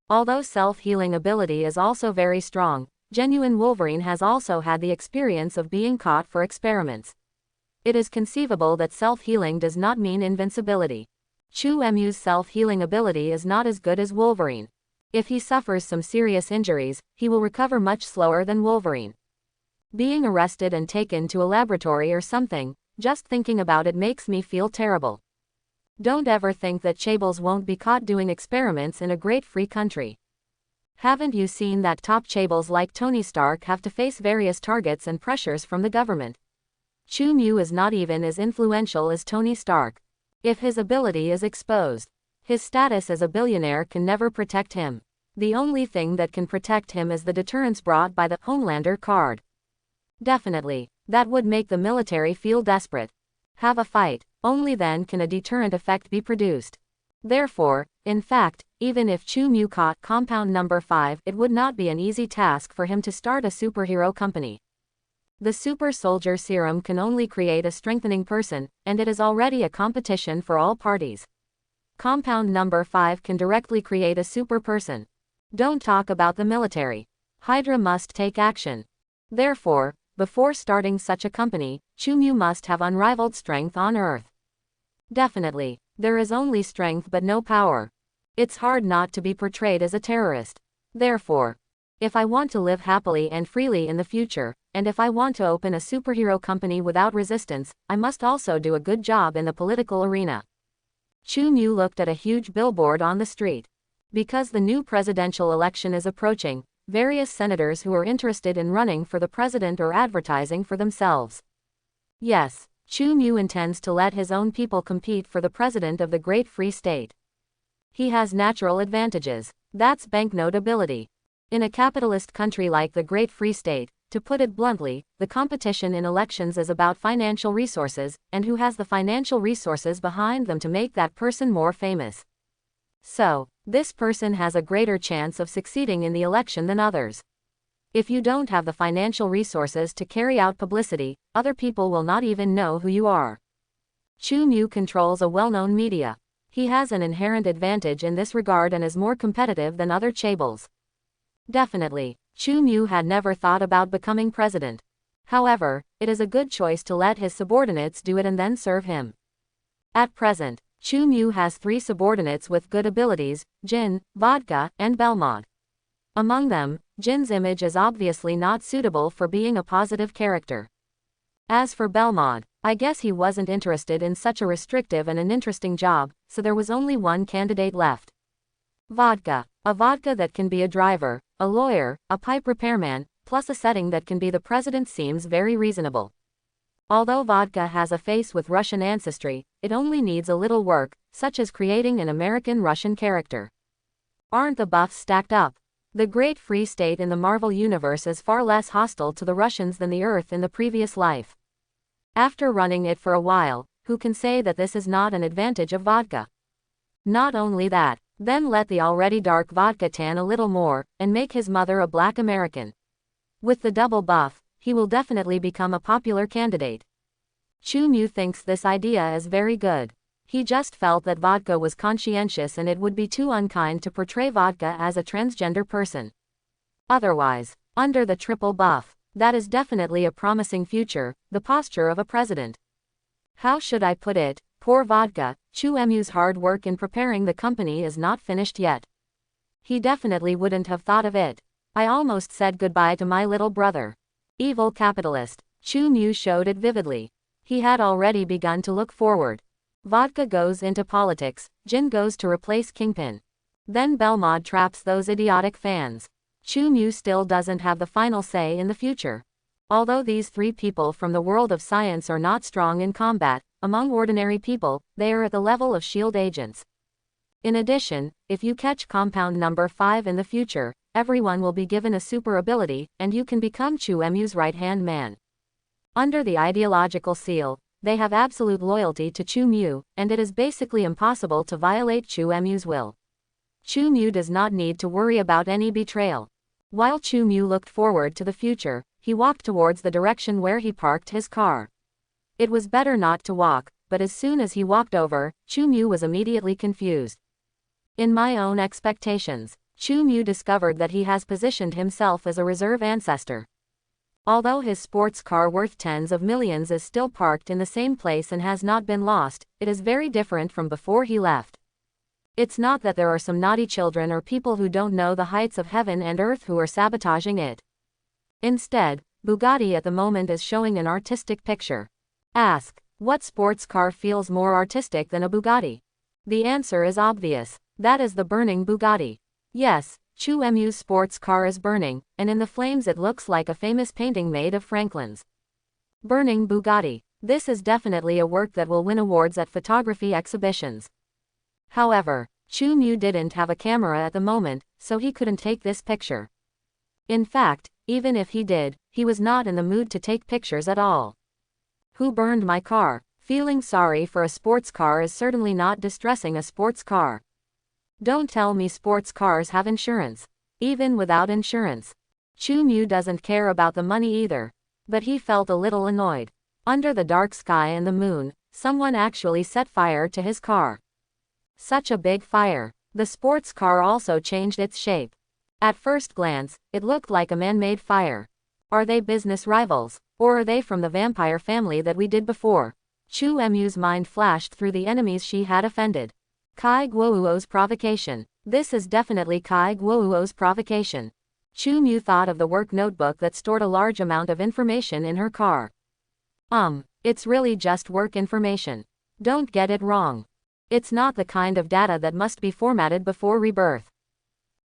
Although self-healing ability is also very strong, genuine Wolverine has also had the experience of being caught for experiments. It is conceivable that self-healing does not mean invincibility. Chu Emu's self-healing ability is not as good as Wolverine. If he suffers some serious injuries, he will recover much slower than Wolverine. Being arrested and taken to a laboratory or something, just thinking about it makes me feel terrible. Don't ever think that Chables won't be caught doing experiments in a great free country. Haven't you seen that top Chables like Tony Stark have to face various targets and pressures from the government? Chu Mu is not even as influential as Tony Stark. If his ability is exposed, his status as a billionaire can never protect him. The only thing that can protect him is the deterrence brought by the Homelander card. Definitely, that would make the military feel desperate. Have a fight, only then can a deterrent effect be produced. Therefore, in fact, even if Chu Mu caught compound number 5, it would not be an easy task for him to start a superhero company. The super soldier serum can only create a strengthening person, and it is already a competition for all parties. Compound number 5 can directly create a super person. Don't talk about the military. Hydra must take action. Therefore, before starting such a company, Chu Mu must have unrivaled strength on Earth. Definitely, there is only strength but no power. It's hard not to be portrayed as a terrorist. Therefore, if I want to live happily and freely in the future, and if I want to open a superhero company without resistance, I must also do a good job in the political arena. Chu Mu looked at a huge billboard on the street. Because the new presidential election is approaching, various senators who are interested in running for the president are advertising for themselves. Yes, Chu Mu intends to let his own people compete for the president of the Great Free State. He has natural advantages. That's banknote ability. In a capitalist country like the Great Free State, to put it bluntly, the competition in elections is about financial resources, and who has the financial resources behind them to make that person more famous. So, this person has a greater chance of succeeding in the election than others. If you don't have the financial resources to carry out publicity, other people will not even know who you are. Chu Mu controls a well-known media. He has an inherent advantage in this regard and is more competitive than other chaebols. Definitely, Chu Mu had never thought about becoming president. However, it is a good choice to let his subordinates do it and then serve him. At present, Chu Mu has 3 subordinates with good abilities: Jin, Vodka, and Belmod. Among them, Jin's image is obviously not suitable for being a positive character. As for Belmod, I guess he wasn't interested in such a restrictive and an interesting job, so there was only one candidate left. Vodka. A vodka that can be a driver, a lawyer, a pipe repairman, plus a setting that can be the president seems very reasonable. Although Vodka has a face with Russian ancestry, it only needs a little work, such as creating an American-Russian character. Aren't the buffs stacked up? The Great Free State in the Marvel Universe is far less hostile to the Russians than the Earth in the previous life. After running it for a while, who can say that this is not an advantage of Vodka? Not only that, then let the already dark Vodka tan a little more, and make his mother a black American. With the double buff, he will definitely become a popular candidate. Chu Mu thinks this idea is very good. He just felt that Vodka was conscientious and it would be too unkind to portray Vodka as a transgender person. Otherwise, under the triple buff, that is definitely a promising future, the posture of a president. How should I put it? Poor Vodka, Chu Mu's hard work in preparing the company is not finished yet. He definitely wouldn't have thought of it. I almost said goodbye to my little brother. Evil capitalist. Chu Mu showed it vividly. He had already begun to look forward. Vodka goes into politics, Jin goes to replace Kingpin. Then Belmod traps those idiotic fans. Chu Mu still doesn't have the final say in the future. Although these 3 people from the world of science are not strong in combat, among ordinary people, they are at the level of S.H.I.E.L.D. agents. In addition, if you catch compound number 5 in the future, everyone will be given a super ability, and you can become Chu Mu's right-hand man. Under the ideological seal, they have absolute loyalty to Chu Mu, and it is basically impossible to violate Chu Mu's will. Chu Mu does not need to worry about any betrayal. While Chu Mu looked forward to the future, he walked towards the direction where he parked his car. It was better not to walk, but as soon as he walked over, Chu Mu was immediately confused. In my own expectations, Chu Mu discovered that he has positioned himself as a reserve ancestor. Although his sports car worth tens of millions is still parked in the same place and has not been lost, it is very different from before he left. It's not that there are some naughty children or people who don't know the heights of heaven and earth who are sabotaging it. Instead, Bugatti at the moment is showing an artistic picture. Ask, what sports car feels more artistic than a Bugatti? The answer is obvious. That is the burning Bugatti. Yes, Chu Mu's sports car is burning, and in the flames it looks like a famous painting made of Franklin's. Burning Bugatti. This is definitely a work that will win awards at photography exhibitions. However, Chu Mu didn't have a camera at the moment, so he couldn't take this picture. In fact, even if he did, he was not in the mood to take pictures at all. Who burned my car? Feeling sorry for a sports car is certainly not distressing a sports car. Don't tell me sports cars have insurance. Even without insurance, Chu Mu doesn't care about the money either. But he felt a little annoyed. Under the dark sky and the moon, someone actually set fire to his car. Such a big fire. The sports car also changed its shape. At first glance, it looked like a man-made fire. Are they business rivals? Or are they from the vampire family that we did before? Chu Mu's mind flashed through the enemies she had offended. Kai Guo's provocation. This is definitely Kai Guo's provocation. Chu Mu thought of the work notebook that stored a large amount of information in her car. It's really just work information. Don't get it wrong. It's not the kind of data that must be formatted before rebirth.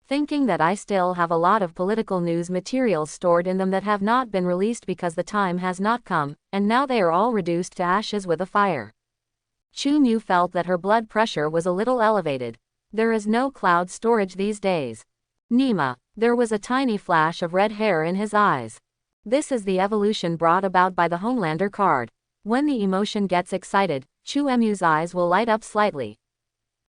Thinking that I still have a lot of political news materials stored in them that have not been released because the time has not come, and now they are all reduced to ashes with a fire. Chu Mu felt that her blood pressure was a little elevated. There is no cloud storage these days. Nima. There was a tiny flash of red hair in his eyes. This is the evolution brought about by the Homelander card. When the emotion gets excited, Chu-Mu's eyes will light up slightly.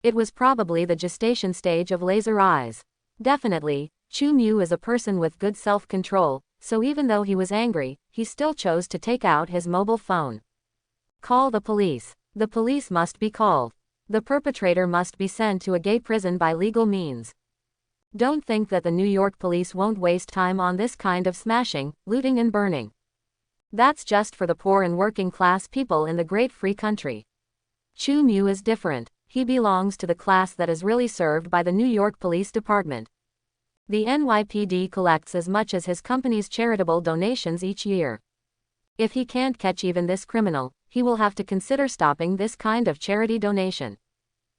It was probably the gestation stage of laser eyes. Definitely, Chu-Mu is a person with good self-control, so even though he was angry, he still chose to take out his mobile phone. Call the police. The police must be called. The perpetrator must be sent to a gay prison by legal means. Don't think that the New York police won't waste time on this kind of smashing, looting and burning. That's just for the poor and working class people in the great free country. Chu-Mu is different. He belongs to the class that is really served by the New York Police Department. The NYPD collects as much as his company's charitable donations each year. If he can't catch even this criminal, he will have to consider stopping this kind of charity donation.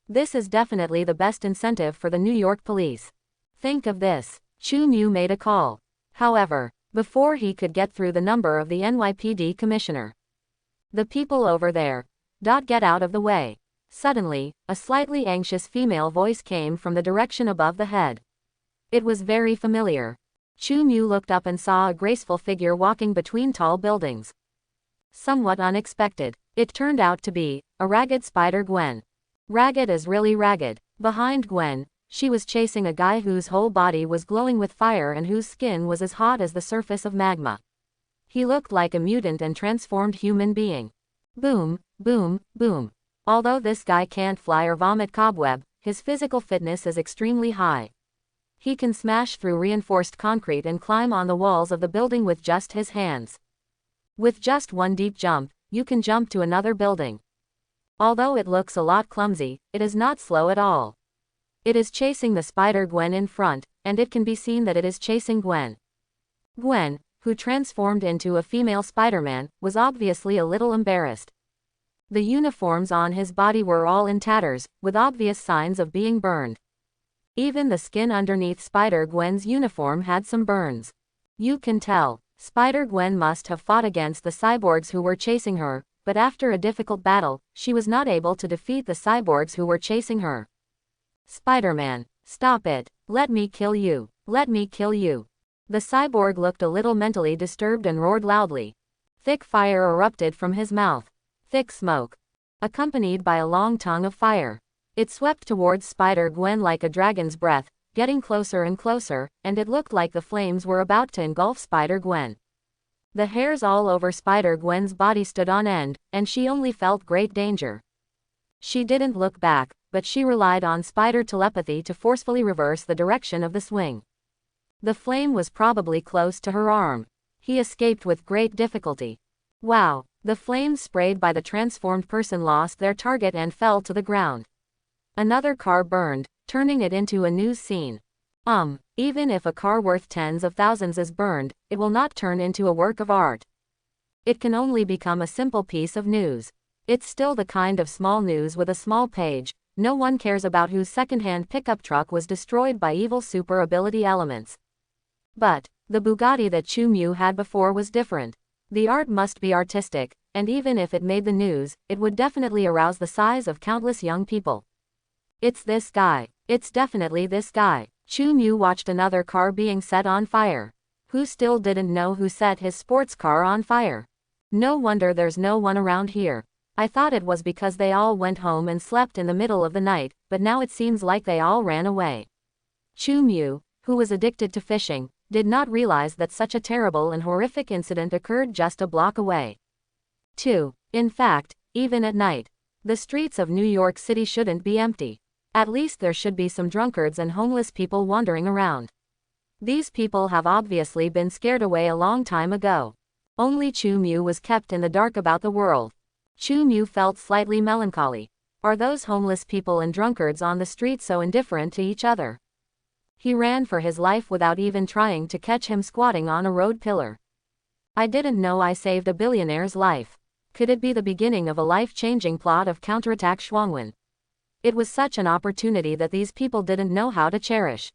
This is definitely the best incentive for the New York police. Think of this. Chu-Mu made a call. However, before he could get through the number of the NYPD commissioner. The people over there. Get out of the way. Suddenly, a slightly anxious female voice came from the direction above the head. It was very familiar. Chu-Mu looked up and saw a graceful figure walking between tall buildings. Somewhat unexpected, it turned out to be a ragged spider Gwen. Ragged as really ragged. Behind Gwen, she was chasing a guy whose whole body was glowing with fire and whose skin was as hot as the surface of magma. He looked like a mutant and transformed human being. Boom, boom, boom. Although this guy can't fly or vomit cobweb, his physical fitness is extremely high. He can smash through reinforced concrete and climb on the walls of the building with just his hands. With just one deep jump, you can jump to another building. Although it looks a lot clumsy, it is not slow at all. It is chasing the spider Gwen in front, and it can be seen that it is chasing Gwen. Gwen, who transformed into a female Spider-Man, was obviously a little embarrassed. The uniforms on his body were all in tatters, with obvious signs of being burned. Even the skin underneath Spider-Gwen's uniform had some burns. You can tell, Spider-Gwen must have fought against the cyborgs who were chasing her, but after a difficult battle, she was not able to defeat the cyborgs who were chasing her. Spider-Man, stop it, let me kill you, let me kill you. The cyborg looked a little mentally disturbed and roared loudly. Thick fire erupted from his mouth. Thick smoke, accompanied by a long tongue of fire. It swept towards Spider-Gwen like a dragon's breath, getting closer and closer, and it looked like the flames were about to engulf Spider-Gwen. The hairs all over Spider-Gwen's body stood on end, and she only felt great danger. She didn't look back, but she relied on spider telepathy to forcefully reverse the direction of the swing. The flame was probably close to her arm. He escaped with great difficulty. Wow, the flames sprayed by the transformed person lost their target and fell to the ground. Another car burned, turning it into a news scene. Even if a car worth tens of thousands is burned, it will not turn into a work of art. It can only become a simple piece of news. It's still the kind of small news with a small page. No one cares about whose second-hand pickup truck was destroyed by evil super ability elements. But the Bugatti that Chu-Mu had before was different. The art must be artistic, and even if it made the news, it would definitely arouse the sighs of countless young people. It's this guy. It's definitely this guy. Chu-Mu watched another car being set on fire. Who still didn't know who set his sports car on fire? No wonder there's no one around here. I thought it was because they all went home and slept in the middle of the night, but now it seems like they all ran away. Chu-Mu, who was addicted to fishing, did not realize that such a terrible and horrific incident occurred just a block away. 2. In fact, even at night, the streets of New York City shouldn't be empty. At least there should be some drunkards and homeless people wandering around. These people have obviously been scared away a long time ago. Only Chu-Mu was kept in the dark about the world. Chu-Mu felt slightly melancholy. Are those homeless people and drunkards on the street so indifferent to each other? He ran for his life without even trying to catch him squatting on a road pillar. I didn't know I saved a billionaire's life. Could it be the beginning of a life-changing plot of counterattack Shuangwen? It was such an opportunity that these people didn't know how to cherish.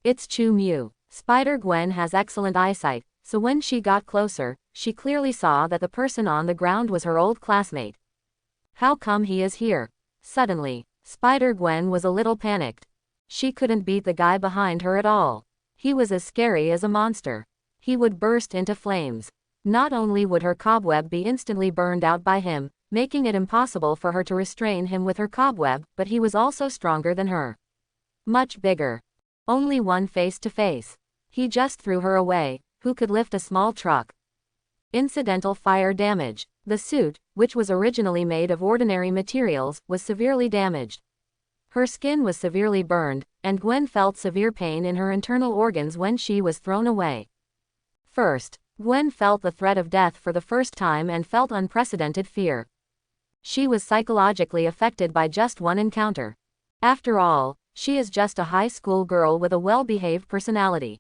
It's Chu-Mu. Spider-Gwen has excellent eyesight, so when she got closer, she clearly saw that the person on the ground was her old classmate. How come he is here? Suddenly, Spider-Gwen was a little panicked. She couldn't beat the guy behind her at all. He was as scary as a monster. he would burst into flames. Not only would her cobweb be instantly burned out by him, making it impossible for her to restrain him with her cobweb, but he was also stronger than her. Much bigger. Only one face to face. He just threw her away. Who could lift a small truck? Incidental fire damage. The suit, which was originally made of ordinary materials, was severely damaged. Her skin was severely burned, and Gwen felt severe pain in her internal organs when she was thrown away. First, Gwen felt the threat of death for the first time and felt unprecedented fear. She was psychologically affected by just one encounter. After all, she is just a high school girl with a well-behaved personality.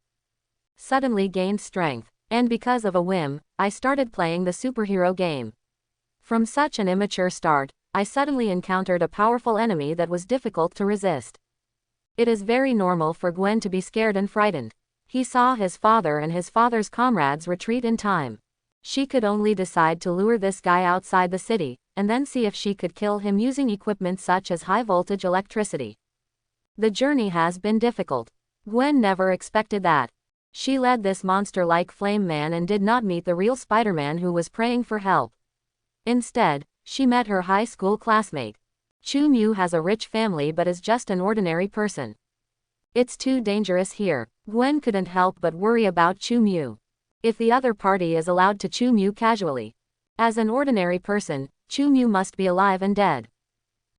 Suddenly gained strength, and because of a whim, I started playing the superhero game. From such an immature start, I suddenly encountered a powerful enemy that was difficult to resist. It is very normal for Gwen to be scared and frightened. He saw his father and his father's comrades retreat in time. She could only decide to lure this guy outside the city, and then see if she could kill him using equipment such as high-voltage electricity. The journey has been difficult. Gwen never expected that. She led this monster-like flame man and did not meet the real Spider-Man who was praying for help. Instead, she met her high school classmate. Chu Mu has a rich family but is just an ordinary person. It's too dangerous here. Gwen couldn't help but worry about Chu Mu. If the other party is allowed to Chu Mu casually. As an ordinary person, Chu Mu must be alive and dead.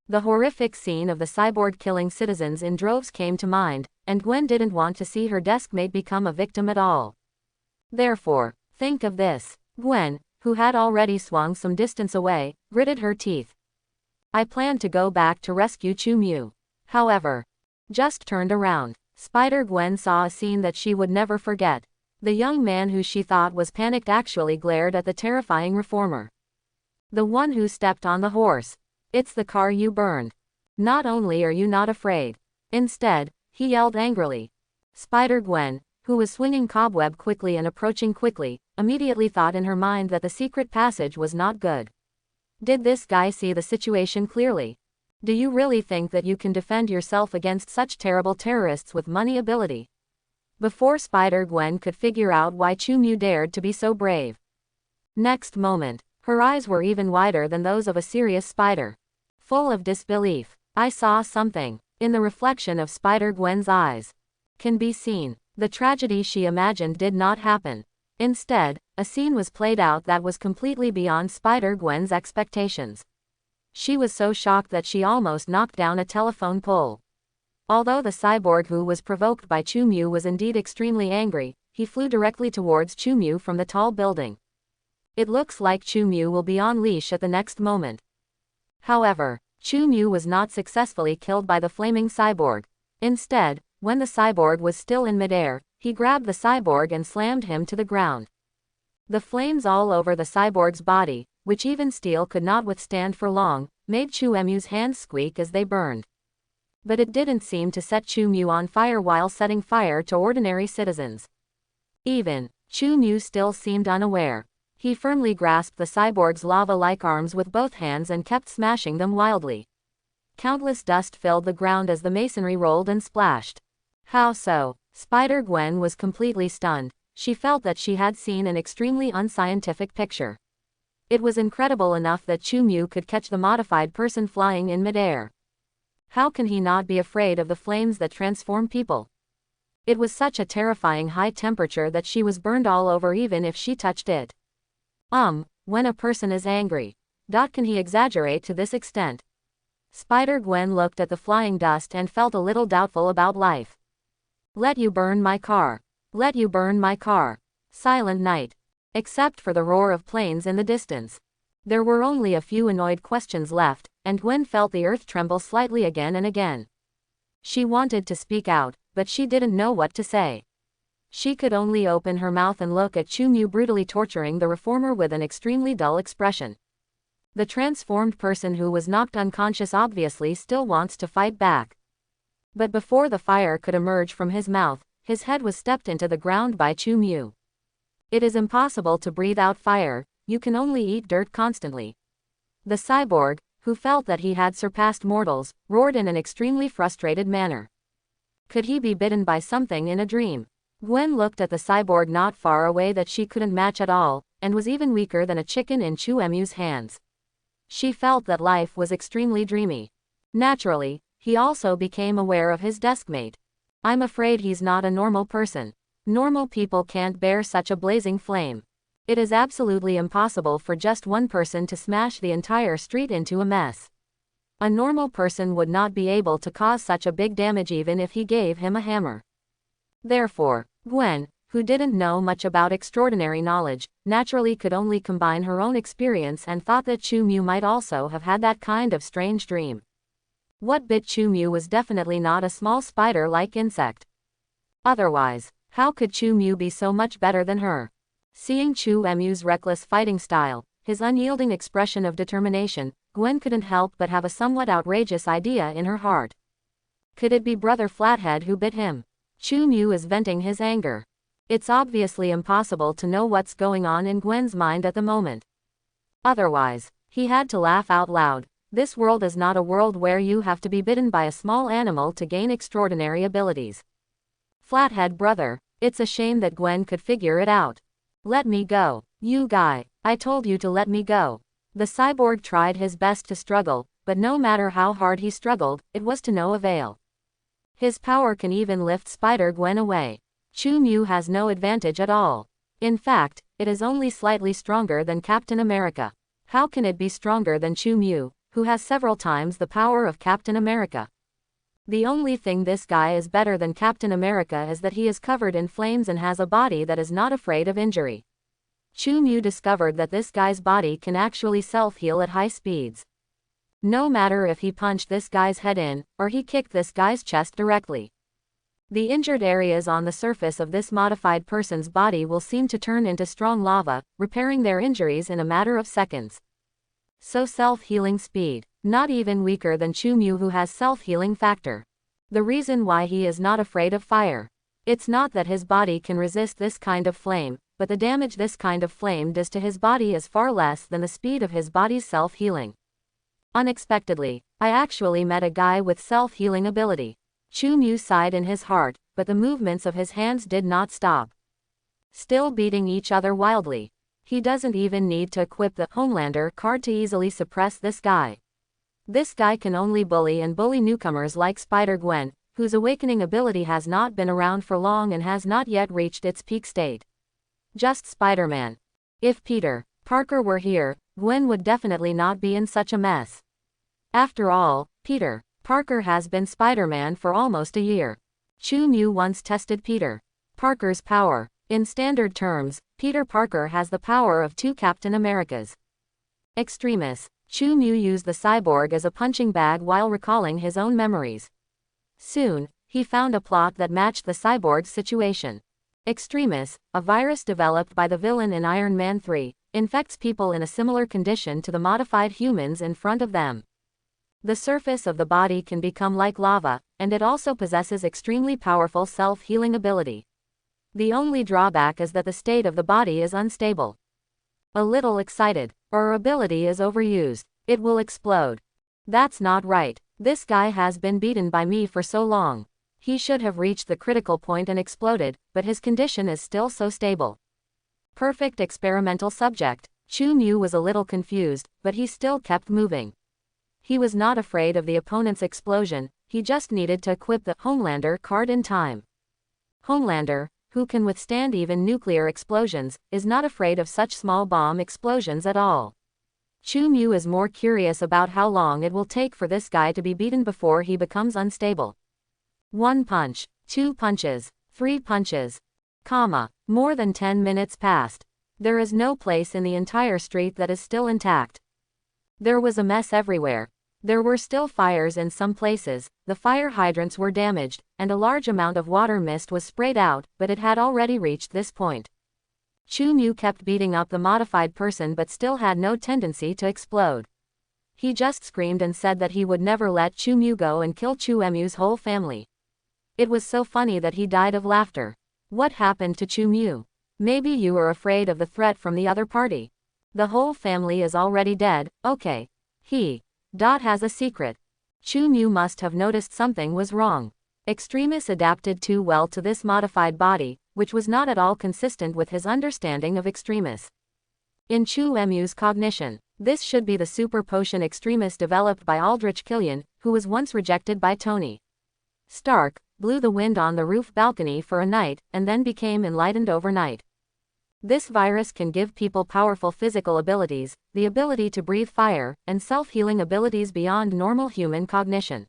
The horrific scene of the cyborg killing citizens in droves came to mind, and Gwen didn't want to see her deskmate become a victim at all. Therefore, think of this. Gwen, who had already swung some distance away, gritted her teeth. I planned to go back to rescue Chu Mu. However, just turned around. Spider-Gwen saw a scene that she would never forget. The young man who she thought was panicked actually glared at the terrifying reformer. The one who stepped on the horse. It's the car you burned. Not only are you not afraid. Instead, he yelled angrily. Spider-Gwen, who was swinging cobweb quickly and approaching quickly, immediately thought in her mind that the secret passage was not good. Did this guy see the situation clearly? Do you really think that you can defend yourself against such terrible terrorists with money ability? Before Spider-Gwen could figure out why Chu Mu dared to be so brave. Next moment, her eyes were even wider than those of a serious spider. Full of disbelief, I saw something. In the reflection of Spider-Gwen's eyes. Can be seen. The tragedy she imagined did not happen. Instead, a scene was played out that was completely beyond Spider-Gwen's expectations. She was so shocked that she almost knocked down a telephone pole. Although the cyborg who was provoked by Chu Mu was indeed extremely angry, he flew directly towards Chu Mu from the tall building. It looks like Chu Mu will be on leash at the next moment. However, Chu Mu was not successfully killed by the flaming cyborg. Instead, when the cyborg was still in midair, he grabbed the cyborg and slammed him to the ground. The flames all over the cyborg's body, which even steel could not withstand for long, made Chu Mu's hands squeak as they burned. But it didn't seem to set Chu Mu on fire while setting fire to ordinary citizens. Even, Chu Mu still seemed unaware. He firmly grasped the cyborg's lava-like arms with both hands and kept smashing them wildly. Countless dust filled the ground as the masonry rolled and splashed. How so? Spider-Gwen was completely stunned. She felt that she had seen an extremely unscientific picture. It was incredible enough that Chu Mu could catch the modified person flying in midair. How can he not be afraid of the flames that transform people? It was such a terrifying high temperature that she was burned all over even if she touched it. When a person is angry. Can he exaggerate to this extent? Spider-Gwen looked at the flying dust and felt a little doubtful about life. Let you burn my car. Let you burn my car. Silent night. Except for the roar of planes in the distance. There were only a few annoyed questions left, and Gwen felt the earth tremble slightly again and again. She wanted to speak out, but she didn't know what to say. She could only open her mouth and look at Chu Mu brutally torturing the reformer with an extremely dull expression. The transformed person who was knocked unconscious obviously still wants to fight back. But before the fire could emerge from his mouth, his head was stepped into the ground by Chu Mu. It is impossible to breathe out fire, you can only eat dirt constantly. The cyborg, who felt that he had surpassed mortals, roared in an extremely frustrated manner. Could he be bitten by something in a dream? Gwen looked at the cyborg not far away that she couldn't match at all, and was even weaker than a chicken in Chu-Emu's hands. She felt that life was extremely dreamy. Naturally, he also became aware of his deskmate. I'm afraid he's not a normal person. Normal people can't bear such a blazing flame. It is absolutely impossible for just one person to smash the entire street into a mess. A normal person would not be able to cause such a big damage even if he gave him a hammer. Therefore, Gwen, who didn't know much about extraordinary knowledge, naturally could only combine her own experience and thought that Chu-Mu might also have had that kind of strange dream. What bit Chu-Mu was definitely not a small spider-like insect. Otherwise, how could Chu-Mu be so much better than her? Seeing Chu-Emu's reckless fighting style, his unyielding expression of determination, Gwen couldn't help but have a somewhat outrageous idea in her heart. Could it be Brother Flathead who bit him? Chu-Mu is venting his anger. It's obviously impossible to know what's going on in Gwen's mind at the moment. Otherwise, he had to laugh out loud. This world is not a world where you have to be bitten by a small animal to gain extraordinary abilities. Flathead brother, it's a shame that Gwen could figure it out. Let me go. You guy, I told you to let me go. The cyborg tried his best to struggle, but no matter how hard he struggled, it was to no avail. His power can even lift Spider-Gwen away. Chu-Mu has no advantage at all. In fact, it is only slightly stronger than Captain America. How can it be stronger than Chu-Mu, who has several times the power of Captain America? The only thing this guy is better than Captain America is that he is covered in flames and has a body that is not afraid of injury. Chu-Mu discovered that this guy's body can actually self-heal at high speeds. No matter if he punched this guy's head in, or he kicked this guy's chest directly. The injured areas on the surface of this modified person's body will seem to turn into strong lava, repairing their injuries in a matter of seconds. So self-healing speed, not even weaker than Chu-Mu who has self-healing factor. The reason why he is not afraid of fire. It's not that his body can resist this kind of flame, but the damage this kind of flame does to his body is far less than the speed of his body's self-healing. Unexpectedly, I actually met a guy with self-healing ability. Chu-Mu sighed in his heart, but the movements of his hands did not stop. Still beating each other wildly. He doesn't even need to equip the Homelander card to easily suppress this guy. This guy can only bully newcomers like Spider-Gwen, whose awakening ability has not been around for long and has not yet reached its peak state. Just Spider-Man. If Peter Parker were here, Gwen would definitely not be in such a mess. After all, Peter Parker has been Spider-Man for almost a year. Chu-Mu once tested Peter Parker's power. In standard terms, Peter Parker has the power of 2 Captain Americas. Extremis. Chu-Mu used the cyborg as a punching bag while recalling his own memories. Soon, he found a plot that matched the cyborg's situation. Extremis, a virus developed by the villain in Iron Man 3, infects people in a similar condition to the modified humans in front of them. The surface of the body can become like lava, and it also possesses extremely powerful self-healing ability. The only drawback is that the state of the body is unstable. A little excited, or ability is overused, it will explode. That's not right. This guy has been beaten by me for so long. He should have reached the critical point and exploded, but his condition is still so stable. Perfect experimental subject. Chu-Mu was a little confused, but he still kept moving. He was not afraid of the opponent's explosion, he just needed to equip the Homelander card in time. Homelander, who can withstand even nuclear explosions, is not afraid of such small bomb explosions at all. Chu-Mu is more curious about how long it will take for this guy to be beaten before he becomes unstable. 1 punch, 2 punches, 3 punches. More than 10 minutes passed. There is no place in the entire street that is still intact. There was a mess everywhere. There were still fires in some places, the fire hydrants were damaged, and a large amount of water mist was sprayed out, but it had already reached this point. Chu-Mu kept beating up the modified person but still had no tendency to explode. He just screamed and said that he would never let Chu-Mu go and kill Chu-Emu's whole family. It was so funny that he died of laughter. What happened to Chu-Mu? Maybe you were afraid of the threat from the other party. The whole family is already dead, okay. He has a secret. Chu-Mu must have noticed something was wrong. Extremis adapted too well to this modified body, which was not at all consistent with his understanding of Extremis. In Chu-Emu's cognition, this should be the super potion Extremis developed by Aldrich Killian, who was once rejected by Tony Stark, blew the wind on the roof balcony for a night, and then became enlightened overnight. This virus can give people powerful physical abilities, the ability to breathe fire, and self-healing abilities beyond normal human cognition.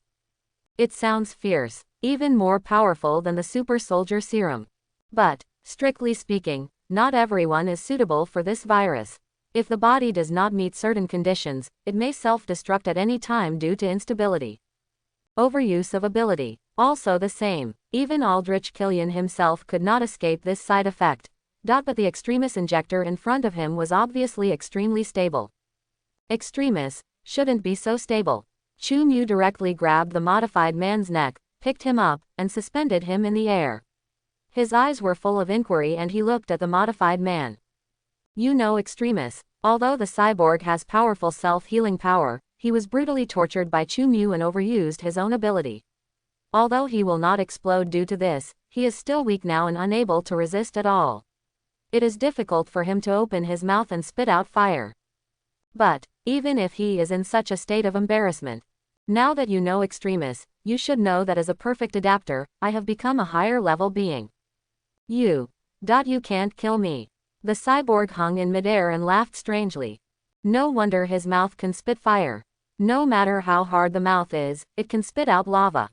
It sounds fierce, even more powerful than the super soldier serum. But, strictly speaking, not everyone is suitable for this virus. If the body does not meet certain conditions, it may self-destruct at any time due to instability. Overuse of ability. Also the same. Even Aldrich Killian himself could not escape this side effect. But the Extremis injector in front of him was obviously extremely stable. Extremis shouldn't be so stable. Chu-Mu directly grabbed the modified man's neck, picked him up, and suspended him in the air. His eyes were full of inquiry and he looked at the modified man. You know Extremis. Although the cyborg has powerful self-healing power, he was brutally tortured by Chu-Mu and overused his own ability. Although he will not explode due to this, he is still weak now and unable to resist at all. It is difficult for him to open his mouth and spit out fire. But, even if he is in such a state of embarrassment, now that you know Extremis, you should know that as a perfect adapter, I have become a higher level being. You can't kill me. The cyborg hung in midair and laughed strangely. No wonder his mouth can spit fire. No matter how hard the mouth is, it can spit out lava.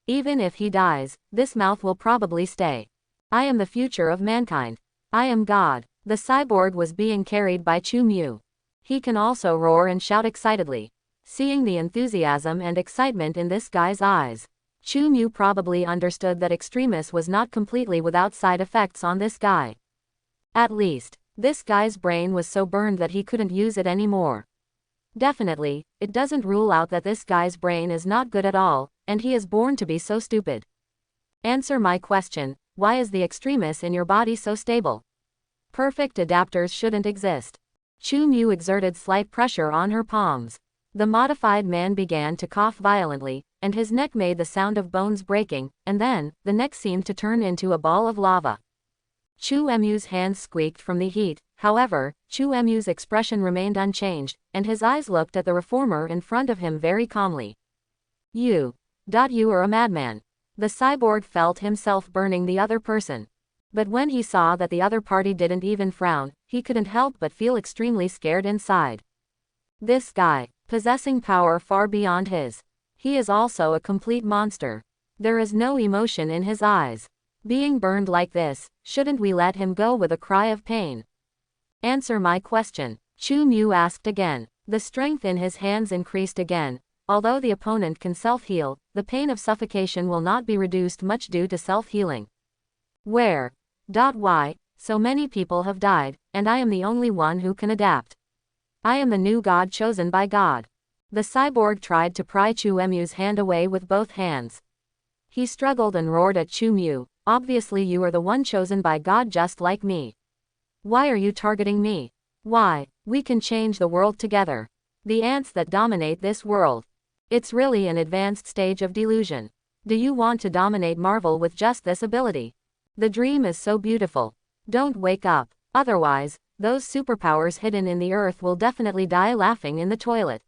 Even if he dies, this mouth will probably stay. I am the future of mankind. I am God. The cyborg was being carried by Chu-Mu. He can also roar and shout excitedly. Seeing the enthusiasm and excitement in this guy's eyes, Chu-Mu probably understood that Extremis was not completely without side effects on this guy. At least, this guy's brain was so burned that he couldn't use it anymore. Definitely, it doesn't rule out that this guy's brain is not good at all, and he is born to be so stupid. Answer my question, why is the Extremis in your body so stable? Perfect adapters shouldn't exist. Chu-Mu exerted slight pressure on her palms. The modified man began to cough violently, and his neck made the sound of bones breaking, and then, the neck seemed to turn into a ball of lava. Chu-Emu's hands squeaked from the heat, however, Chu-Emu's expression remained unchanged, and his eyes looked at the reformer in front of him very calmly. You are a madman. The cyborg felt himself burning the other person. But when he saw that the other party didn't even frown, he couldn't help but feel extremely scared inside. This guy, possessing power far beyond his. He is also a complete monster. There is no emotion in his eyes. Being burned like this, shouldn't we let him go with a cry of pain? Answer my question. Chu-Mu asked again. The strength in his hands increased again. Although the opponent can self-heal, the pain of suffocation will not be reduced much due to self-healing. Where? Why? So many people have died, and I am the only one who can adapt. I am the new god chosen by God. The cyborg tried to pry Chu-Emu's hand away with both hands. He struggled and roared at Chu-Mu. Obviously you are the one chosen by God just like me. Why are you targeting me? Why? We can change the world together. The ants that dominate this world. It's really an advanced stage of delusion. Do you want to dominate Marvel with just this ability? The dream is so beautiful. Don't wake up. Otherwise, those superpowers hidden in the earth will definitely die laughing in the toilet.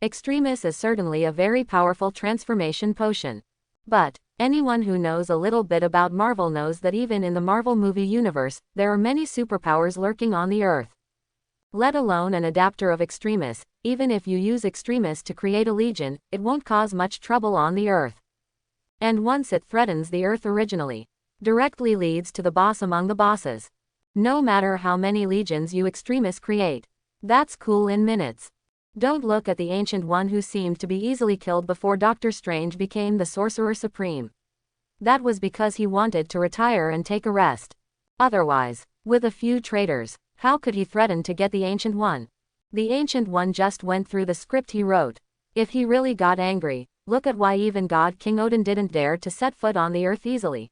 Extremis is certainly a very powerful transformation potion. But, anyone who knows a little bit about Marvel knows that even in the Marvel movie universe, there are many superpowers lurking on the earth. Let alone an adapter of Extremis, even if you use Extremis to create a legion, it won't cause much trouble on the earth. And once it threatens the earth originally, directly leads to the boss among the bosses. No matter how many legions you Extremis create. That's cool in minutes. Don't look at the Ancient One who seemed to be easily killed before Doctor Strange became the Sorcerer Supreme. That was because he wanted to retire and take a rest. Otherwise, with a few traitors, how could he threaten to get the Ancient One? The Ancient One just went through the script he wrote. If he really got angry, look at why even God King Odin didn't dare to set foot on the earth easily.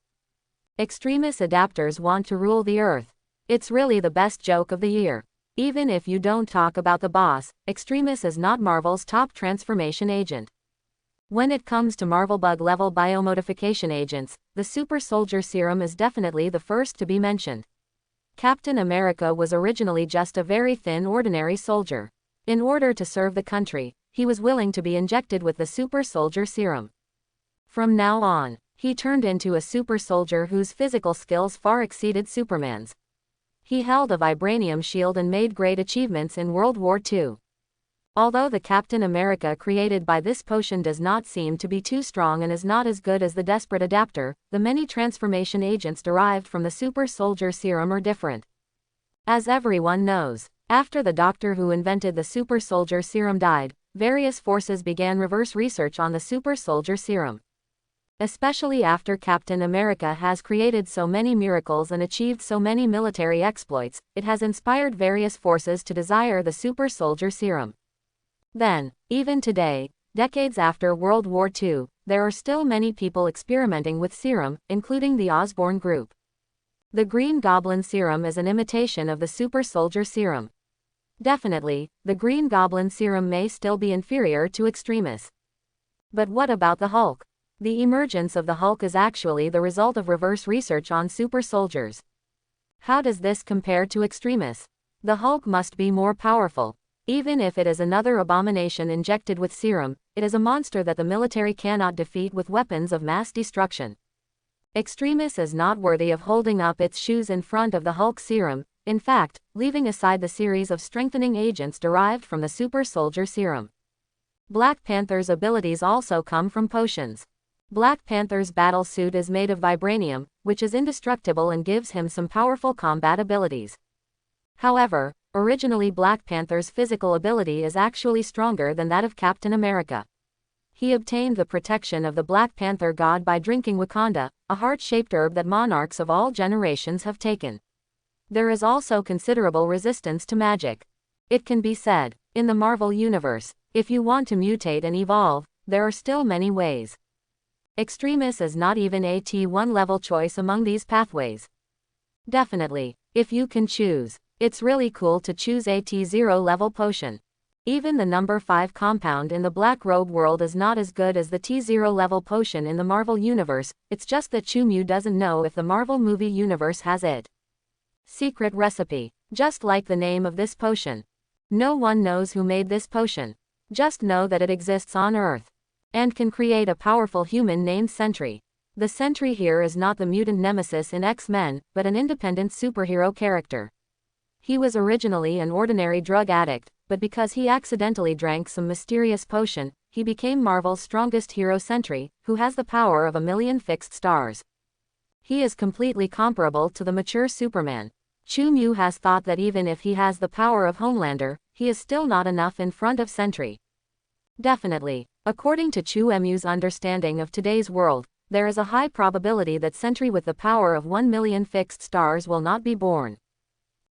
Extremis adapters want to rule the earth. It's really the best joke of the year. Even if you don't talk about the boss, Extremis is not Marvel's top transformation agent. When it comes to Marvel bug-level biomodification agents, the super soldier serum is definitely the first to be mentioned. Captain America was originally just a very thin ordinary soldier. In order to serve the country, he was willing to be injected with the super soldier serum. From now on, he turned into a super soldier whose physical skills far exceeded Superman's. He held a vibranium shield and made great achievements in World War II. Although the Captain America created by this potion does not seem to be too strong and is not as good as the Desperate Adapter, the many transformation agents derived from the super soldier serum are different. As everyone knows, after the doctor who invented the super soldier serum died, various forces began reverse research on the super soldier serum. Especially after Captain America has created so many miracles and achieved so many military exploits, it has inspired various forces to desire the super soldier serum. Then, even today, decades after World War II, there are still many people experimenting with serum, including the Osborn group. The Green Goblin serum is an imitation of the super soldier serum. Definitely, the Green Goblin serum may still be inferior to Extremis. But what about the Hulk? The emergence of the Hulk is actually the result of reverse research on super soldiers. How does this compare to Extremis? The Hulk must be more powerful. Even if it is another abomination injected with serum, it is a monster that the military cannot defeat with weapons of mass destruction. Extremis is not worthy of holding up its shoes in front of the Hulk serum, in fact, leaving aside the series of strengthening agents derived from the super soldier serum. Black Panther's abilities also come from potions. Black Panther's battle suit is made of vibranium, which is indestructible and gives him some powerful combat abilities. However, originally Black Panther's physical ability is actually stronger than that of Captain America. He obtained the protection of the Black Panther god by drinking Wakanda, a heart-shaped herb that monarchs of all generations have taken. There is also considerable resistance to magic. It can be said, in the Marvel Universe, if you want to mutate and evolve, there are still many ways. Extremis is not even a T1 level choice among these pathways. Definitely, if you can choose, it's really cool to choose a T0 level potion. Even the number 5 compound in the Black Robe world is not as good as the T0 level potion in the Marvel Universe, it's just that Chu doesn't know if the Marvel movie universe has it. Secret recipe. Just like the name of this potion. No one knows who made this potion. Just know that it exists on Earth. And can create a powerful human named Sentry. The Sentry here is not the mutant nemesis in X-Men, but an independent superhero character. He was originally an ordinary drug addict, but because he accidentally drank some mysterious potion, he became Marvel's strongest hero Sentry, who has the power of 1,000,000 fixed stars. He is completely comparable to the mature Superman. Chu has thought that even if he has the power of Homelander, he is still not enough in front of Sentry. Definitely, according to Chu's understanding of today's world, there is a high probability that Sentry with the power of 1,000,000 fixed stars will not be born.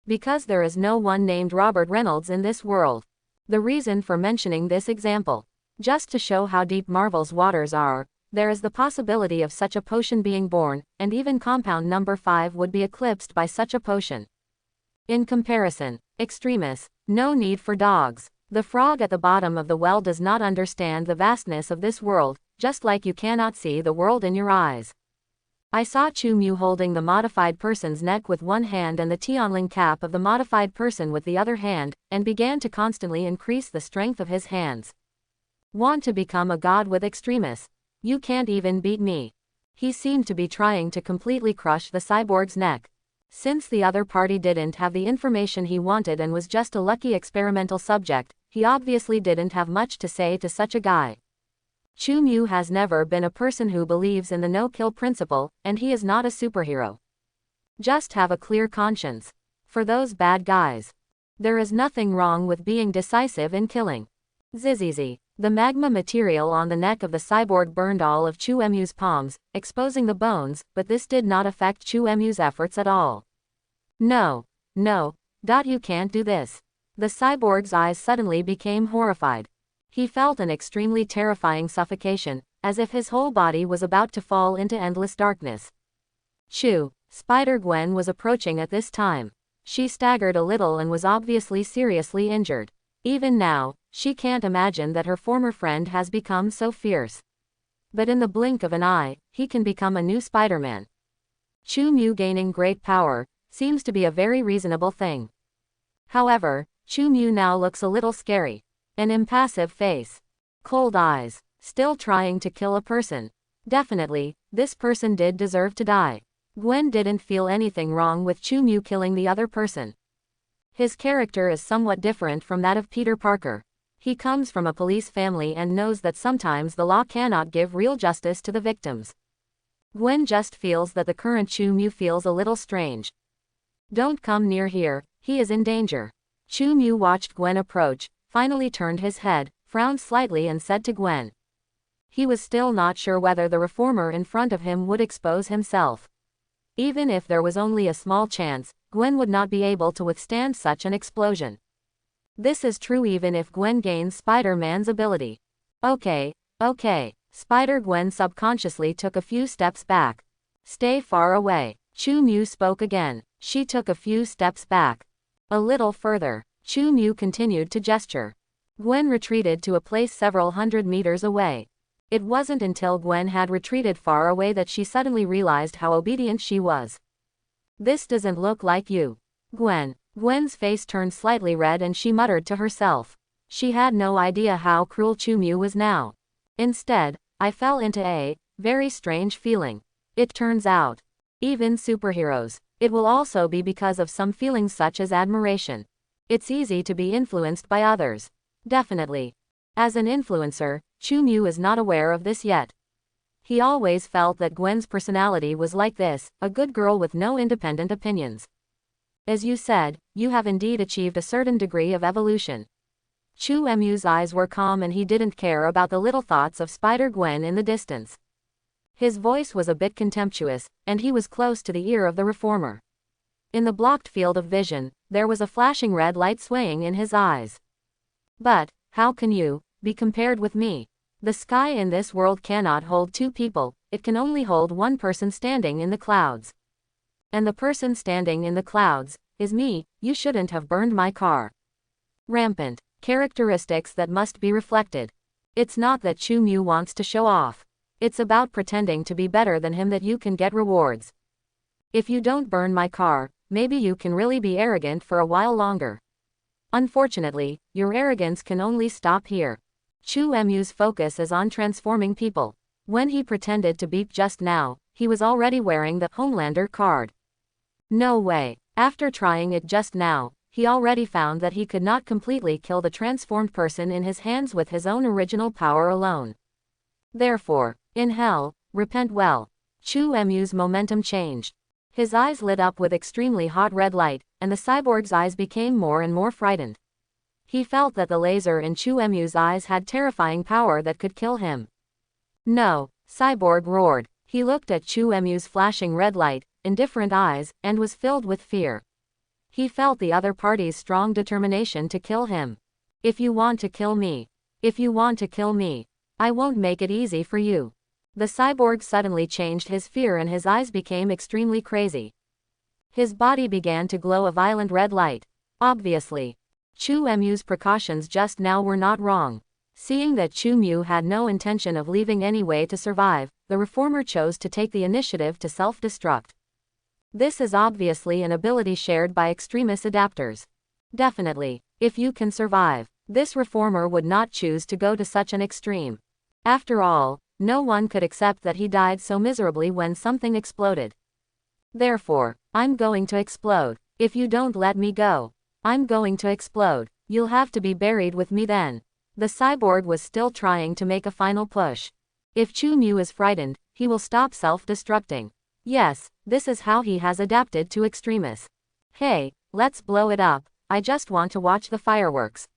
Because there is no one named Robert Reynolds in this world. The reason for mentioning this example, just to show how deep Marvel's waters are, there is the possibility of such a potion being born, and even compound number 5 would be eclipsed by such a potion. In comparison, Extremis, no need for dogs. The frog at the bottom of the well does not understand the vastness of this world, just like you cannot see the world in your eyes. I saw Chu holding the modified person's neck with one hand and the Tianling cap of the modified person with the other hand, and began to constantly increase the strength of his hands. Want to become a god with Extremis? You can't even beat me. He seemed to be trying to completely crush the cyborg's neck. Since the other party didn't have the information he wanted and was just a lucky experimental subject, he obviously didn't have much to say to such a guy. Chu has never been a person who believes in the no-kill principle, and he is not a superhero. Just have a clear conscience. For those bad guys. There is nothing wrong with being decisive in killing. Zizizi. The magma material on the neck of the cyborg burned all of Chu's palms, exposing the bones, but this did not affect Chu's efforts at all. No. You can't do this. The cyborg's eyes suddenly became horrified. He felt an extremely terrifying suffocation, as if his whole body was about to fall into endless darkness. Spider-Gwen was approaching at this time. She staggered a little and was obviously seriously injured. Even now, she can't imagine that her former friend has become so fierce. But in the blink of an eye, he can become a new Spider-Man. Chu Mu gaining great power seems to be a very reasonable thing. However, Chu Mu now looks a little scary. An impassive face. Cold eyes. Still trying to kill a person. Definitely, this person did deserve to die. Gwen didn't feel anything wrong with Chu Mu killing the other person. His character is somewhat different from that of Peter Parker. He comes from a police family and knows that sometimes the law cannot give real justice to the victims. Gwen just feels that the current Chu Mu feels a little strange. Don't come near here, he is in danger. Chu Mu watched Gwen approach, finally turned his head, frowned slightly and said to Gwen. He was still not sure whether the reformer in front of him would expose himself. Even if there was only a small chance, Gwen would not be able to withstand such an explosion. This is true even if Gwen gains Spider-Man's ability. Okay. Spider-Gwen subconsciously took a few steps back. Stay far away. Chu Mu spoke again. She took a few steps back. A little further. Chu Mu continued to gesture. Gwen retreated to a place several hundred meters away. It wasn't until Gwen had retreated far away that she suddenly realized how obedient she was. This doesn't look like you. Gwen. Gwen's face turned slightly red and she muttered to herself. She had no idea how cruel Chu Mu was now. Instead, I fell into a very strange feeling. It turns out, even superheroes, it will also be because of some feelings such as admiration. It's easy to be influenced by others. Definitely. As an influencer, Chu Mu is not aware of this yet. He always felt that Gwen's personality was like this, a good girl with no independent opinions. As you said, you have indeed achieved a certain degree of evolution. Chu Mu's eyes were calm and he didn't care about the little thoughts of Spider-Gwen in the distance. His voice was a bit contemptuous, and he was close to the ear of the reformer. In the blocked field of vision, there was a flashing red light swaying in his eyes. But, how can you be compared with me? The sky in this world cannot hold two people, it can only hold one person standing in the clouds. And the person standing in the clouds is me. You shouldn't have burned my car. Rampant characteristics that must be reflected. It's not that Chu Mu wants to show off. It's about pretending to be better than him that you can get rewards. If you don't burn my car, maybe you can really be arrogant for a while longer. Unfortunately, your arrogance can only stop here. Chu Mu's focus is on transforming people. When he pretended to beep just now, he was already wearing the Homelander card. No way. After trying it just now, he already found that he could not completely kill the transformed person in his hands with his own original power alone. Therefore, in hell, repent well. Chu Mu's momentum changed. His eyes lit up with extremely hot red light, and the cyborg's eyes became more and more frightened. He felt that the laser in Chu Mu's eyes had terrifying power that could kill him. No, Cyborg roared. He looked at Chu Mu's flashing red light, indifferent eyes, and was filled with fear. He felt the other party's strong determination to kill him. If you want to kill me, I won't make it easy for you. The cyborg suddenly changed his fear and his eyes became extremely crazy. His body began to glow a violent red light. Obviously, Chu Mu's precautions just now were not wrong. Seeing that Chu Mu had no intention of leaving any way to survive, the reformer chose to take the initiative to self-destruct. This is obviously an ability shared by extremist adapters. Definitely, if you can survive, this reformer would not choose to go to such an extreme. After all, no one could accept that he died so miserably when something exploded. Therefore, I'm going to explode. If you don't let me go, I'm going to explode. You'll have to be buried with me then. The cyborg was still trying to make a final push. If Chu Mu is frightened, he will stop self-destructing. Yes, this is how he has adapted to extremists. Hey, let's blow it up, I just want to watch the fireworks.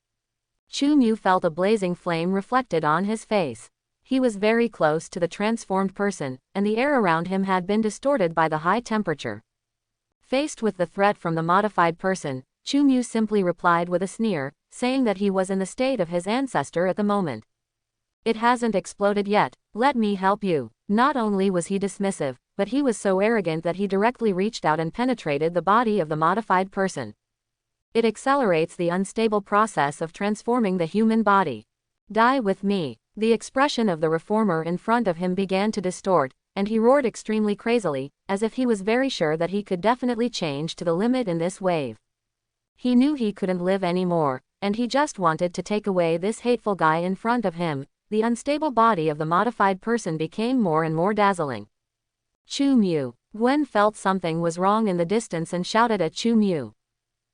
Chu Mu felt a blazing flame reflected on his face. He was very close to the transformed person, and the air around him had been distorted by the high temperature. Faced with the threat from the modified person, Chu Mu simply replied with a sneer, saying that he was in the state of his ancestor at the moment. It hasn't exploded yet, let me help you. Not only was he dismissive, but he was so arrogant that he directly reached out and penetrated the body of the modified person. It accelerates the unstable process of transforming the human body. Die with me. The expression of the reformer in front of him began to distort, and he roared extremely crazily, as if he was very sure that he could definitely change to the limit in this wave. He knew he couldn't live anymore, and he just wanted to take away this hateful guy in front of him. The unstable body of the modified person became more and more dazzling. Chu Mu. Gwen felt something was wrong in the distance and shouted at Chu Mu.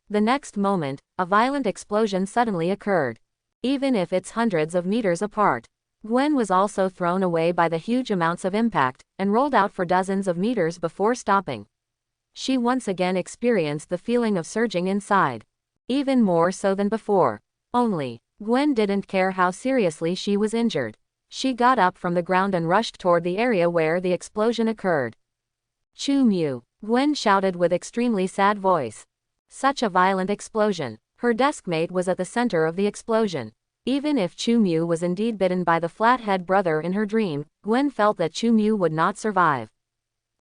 The next moment, a violent explosion suddenly occurred. Even if it's hundreds of meters apart. Gwen was also thrown away by the huge amounts of impact, and rolled out for dozens of meters before stopping. She once again experienced the feeling of surging inside. Even more so than before. Only, Gwen didn't care how seriously she was injured. She got up from the ground and rushed toward the area where the explosion occurred. Chu Mu. Gwen shouted with extremely sad voice. Such a violent explosion. Her deskmate was at the center of the explosion. Even if Chu Mu was indeed bitten by the flathead brother in her dream, Gwen felt that Chu Mu would not survive.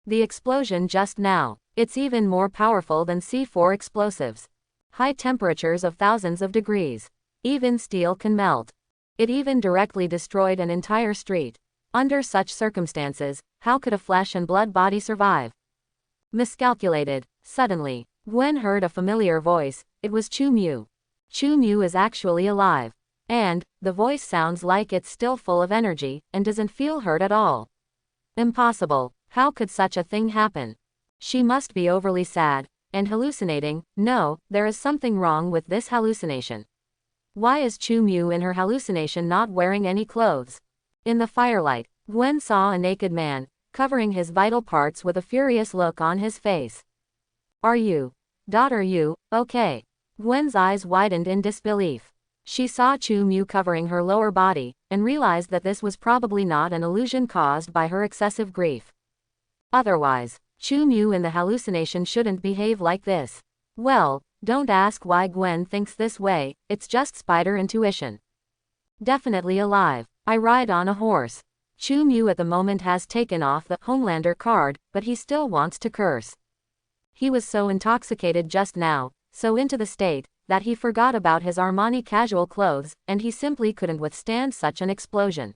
The explosion just now. It's even more powerful than C4 explosives. High temperatures of thousands of degrees. Even steel can melt. It even directly destroyed an entire street. Under such circumstances, how could a flesh and blood body survive? Miscalculated. Suddenly, Gwen heard a familiar voice. It was Chu Mu. Chu Mu is actually alive. And, the voice sounds like it's still full of energy, and doesn't feel hurt at all. Impossible. How could such a thing happen? She must be overly sad, and hallucinating. No, there is something wrong with this hallucination. Why is Chu Mu in her hallucination not wearing any clothes? In the firelight, Gwen saw a naked man, covering his vital parts with a furious look on his face. Are you okay? Gwen's eyes widened in disbelief. She saw Chu Mu covering her lower body, and realized that this was probably not an illusion caused by her excessive grief. Otherwise, Chu Mu in the hallucination shouldn't behave like this. Well, don't ask why Gwen thinks this way, it's just spider intuition. Definitely alive. I ride on a horse. Chu Mu at the moment has taken off the Homelander card, but he still wants to curse. He was so intoxicated just now, so into the state, that he forgot about his Armani casual clothes, and he simply couldn't withstand such an explosion.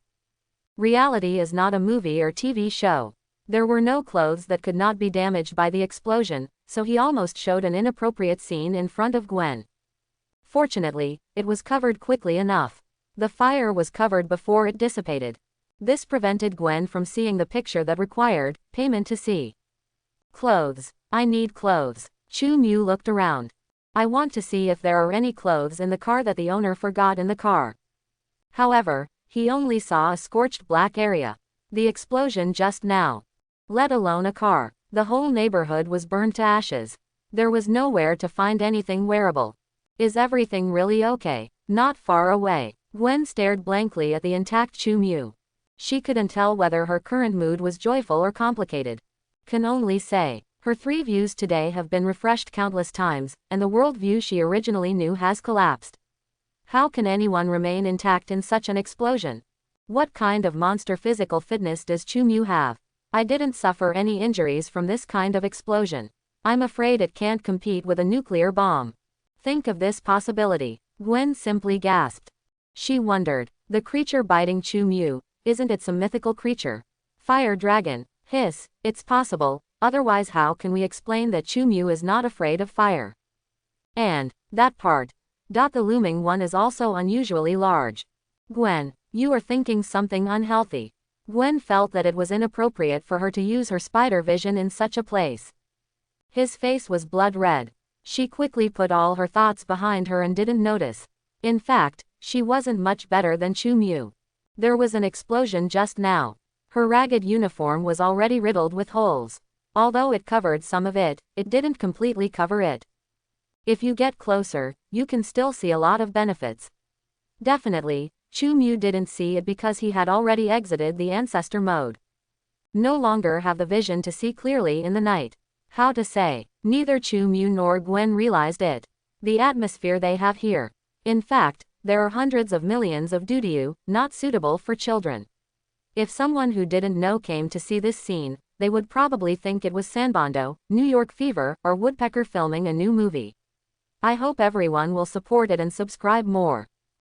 Reality is not a movie or TV show. There were no clothes that could not be damaged by the explosion, so he almost showed an inappropriate scene in front of Gwen. Fortunately, it was covered quickly enough. The fire was covered before it dissipated. This prevented Gwen from seeing the picture that required payment to see. Clothes. I need clothes. Chu Mu looked around. I want to see if there are any clothes in the car that the owner forgot in the car. However, he only saw a scorched black area. The explosion just now. Let alone a car. The whole neighborhood was burned to ashes. There was nowhere to find anything wearable. Is everything really okay? Not far away. Gwen stared blankly at the intact Chu Mu. She couldn't tell whether her current mood was joyful or complicated. Can only say, her 3 views today have been refreshed countless times, and the worldview she originally knew has collapsed. How can anyone remain intact in such an explosion? What kind of monster physical fitness does Chu Mu have? I didn't suffer any injuries from this kind of explosion. I'm afraid it can't compete with a nuclear bomb. Think of this possibility. Gwen simply gasped. She wondered, the creature biting Chu Mu, isn't it some mythical creature? Fire dragon. Hiss, it's possible, otherwise how can we explain that Chu Mu is not afraid of fire? And, that part. The looming one is also unusually large. Gwen, you are thinking something unhealthy. Gwen felt that it was inappropriate for her to use her spider vision in such a place. His face was blood red. She quickly put all her thoughts behind her and didn't notice. In fact, she wasn't much better than Chu Mu. There was an explosion just now. Her ragged uniform was already riddled with holes. Although it covered some of it, it didn't completely cover it. If you get closer, you can still see a lot of benefits. Definitely, Chu Mu didn't see it because he had already exited the ancestor mode. No longer have the vision to see clearly in the night. How to say, neither Chu Mu nor Gwen realized it. The atmosphere they have here. In fact, there are hundreds of millions of doo-doo, not suitable for children. If someone who didn't know came to see this scene, they would probably think it was Sanbondo, New York Fever, or Woodpecker filming a new movie. I hope everyone will support it and subscribe more.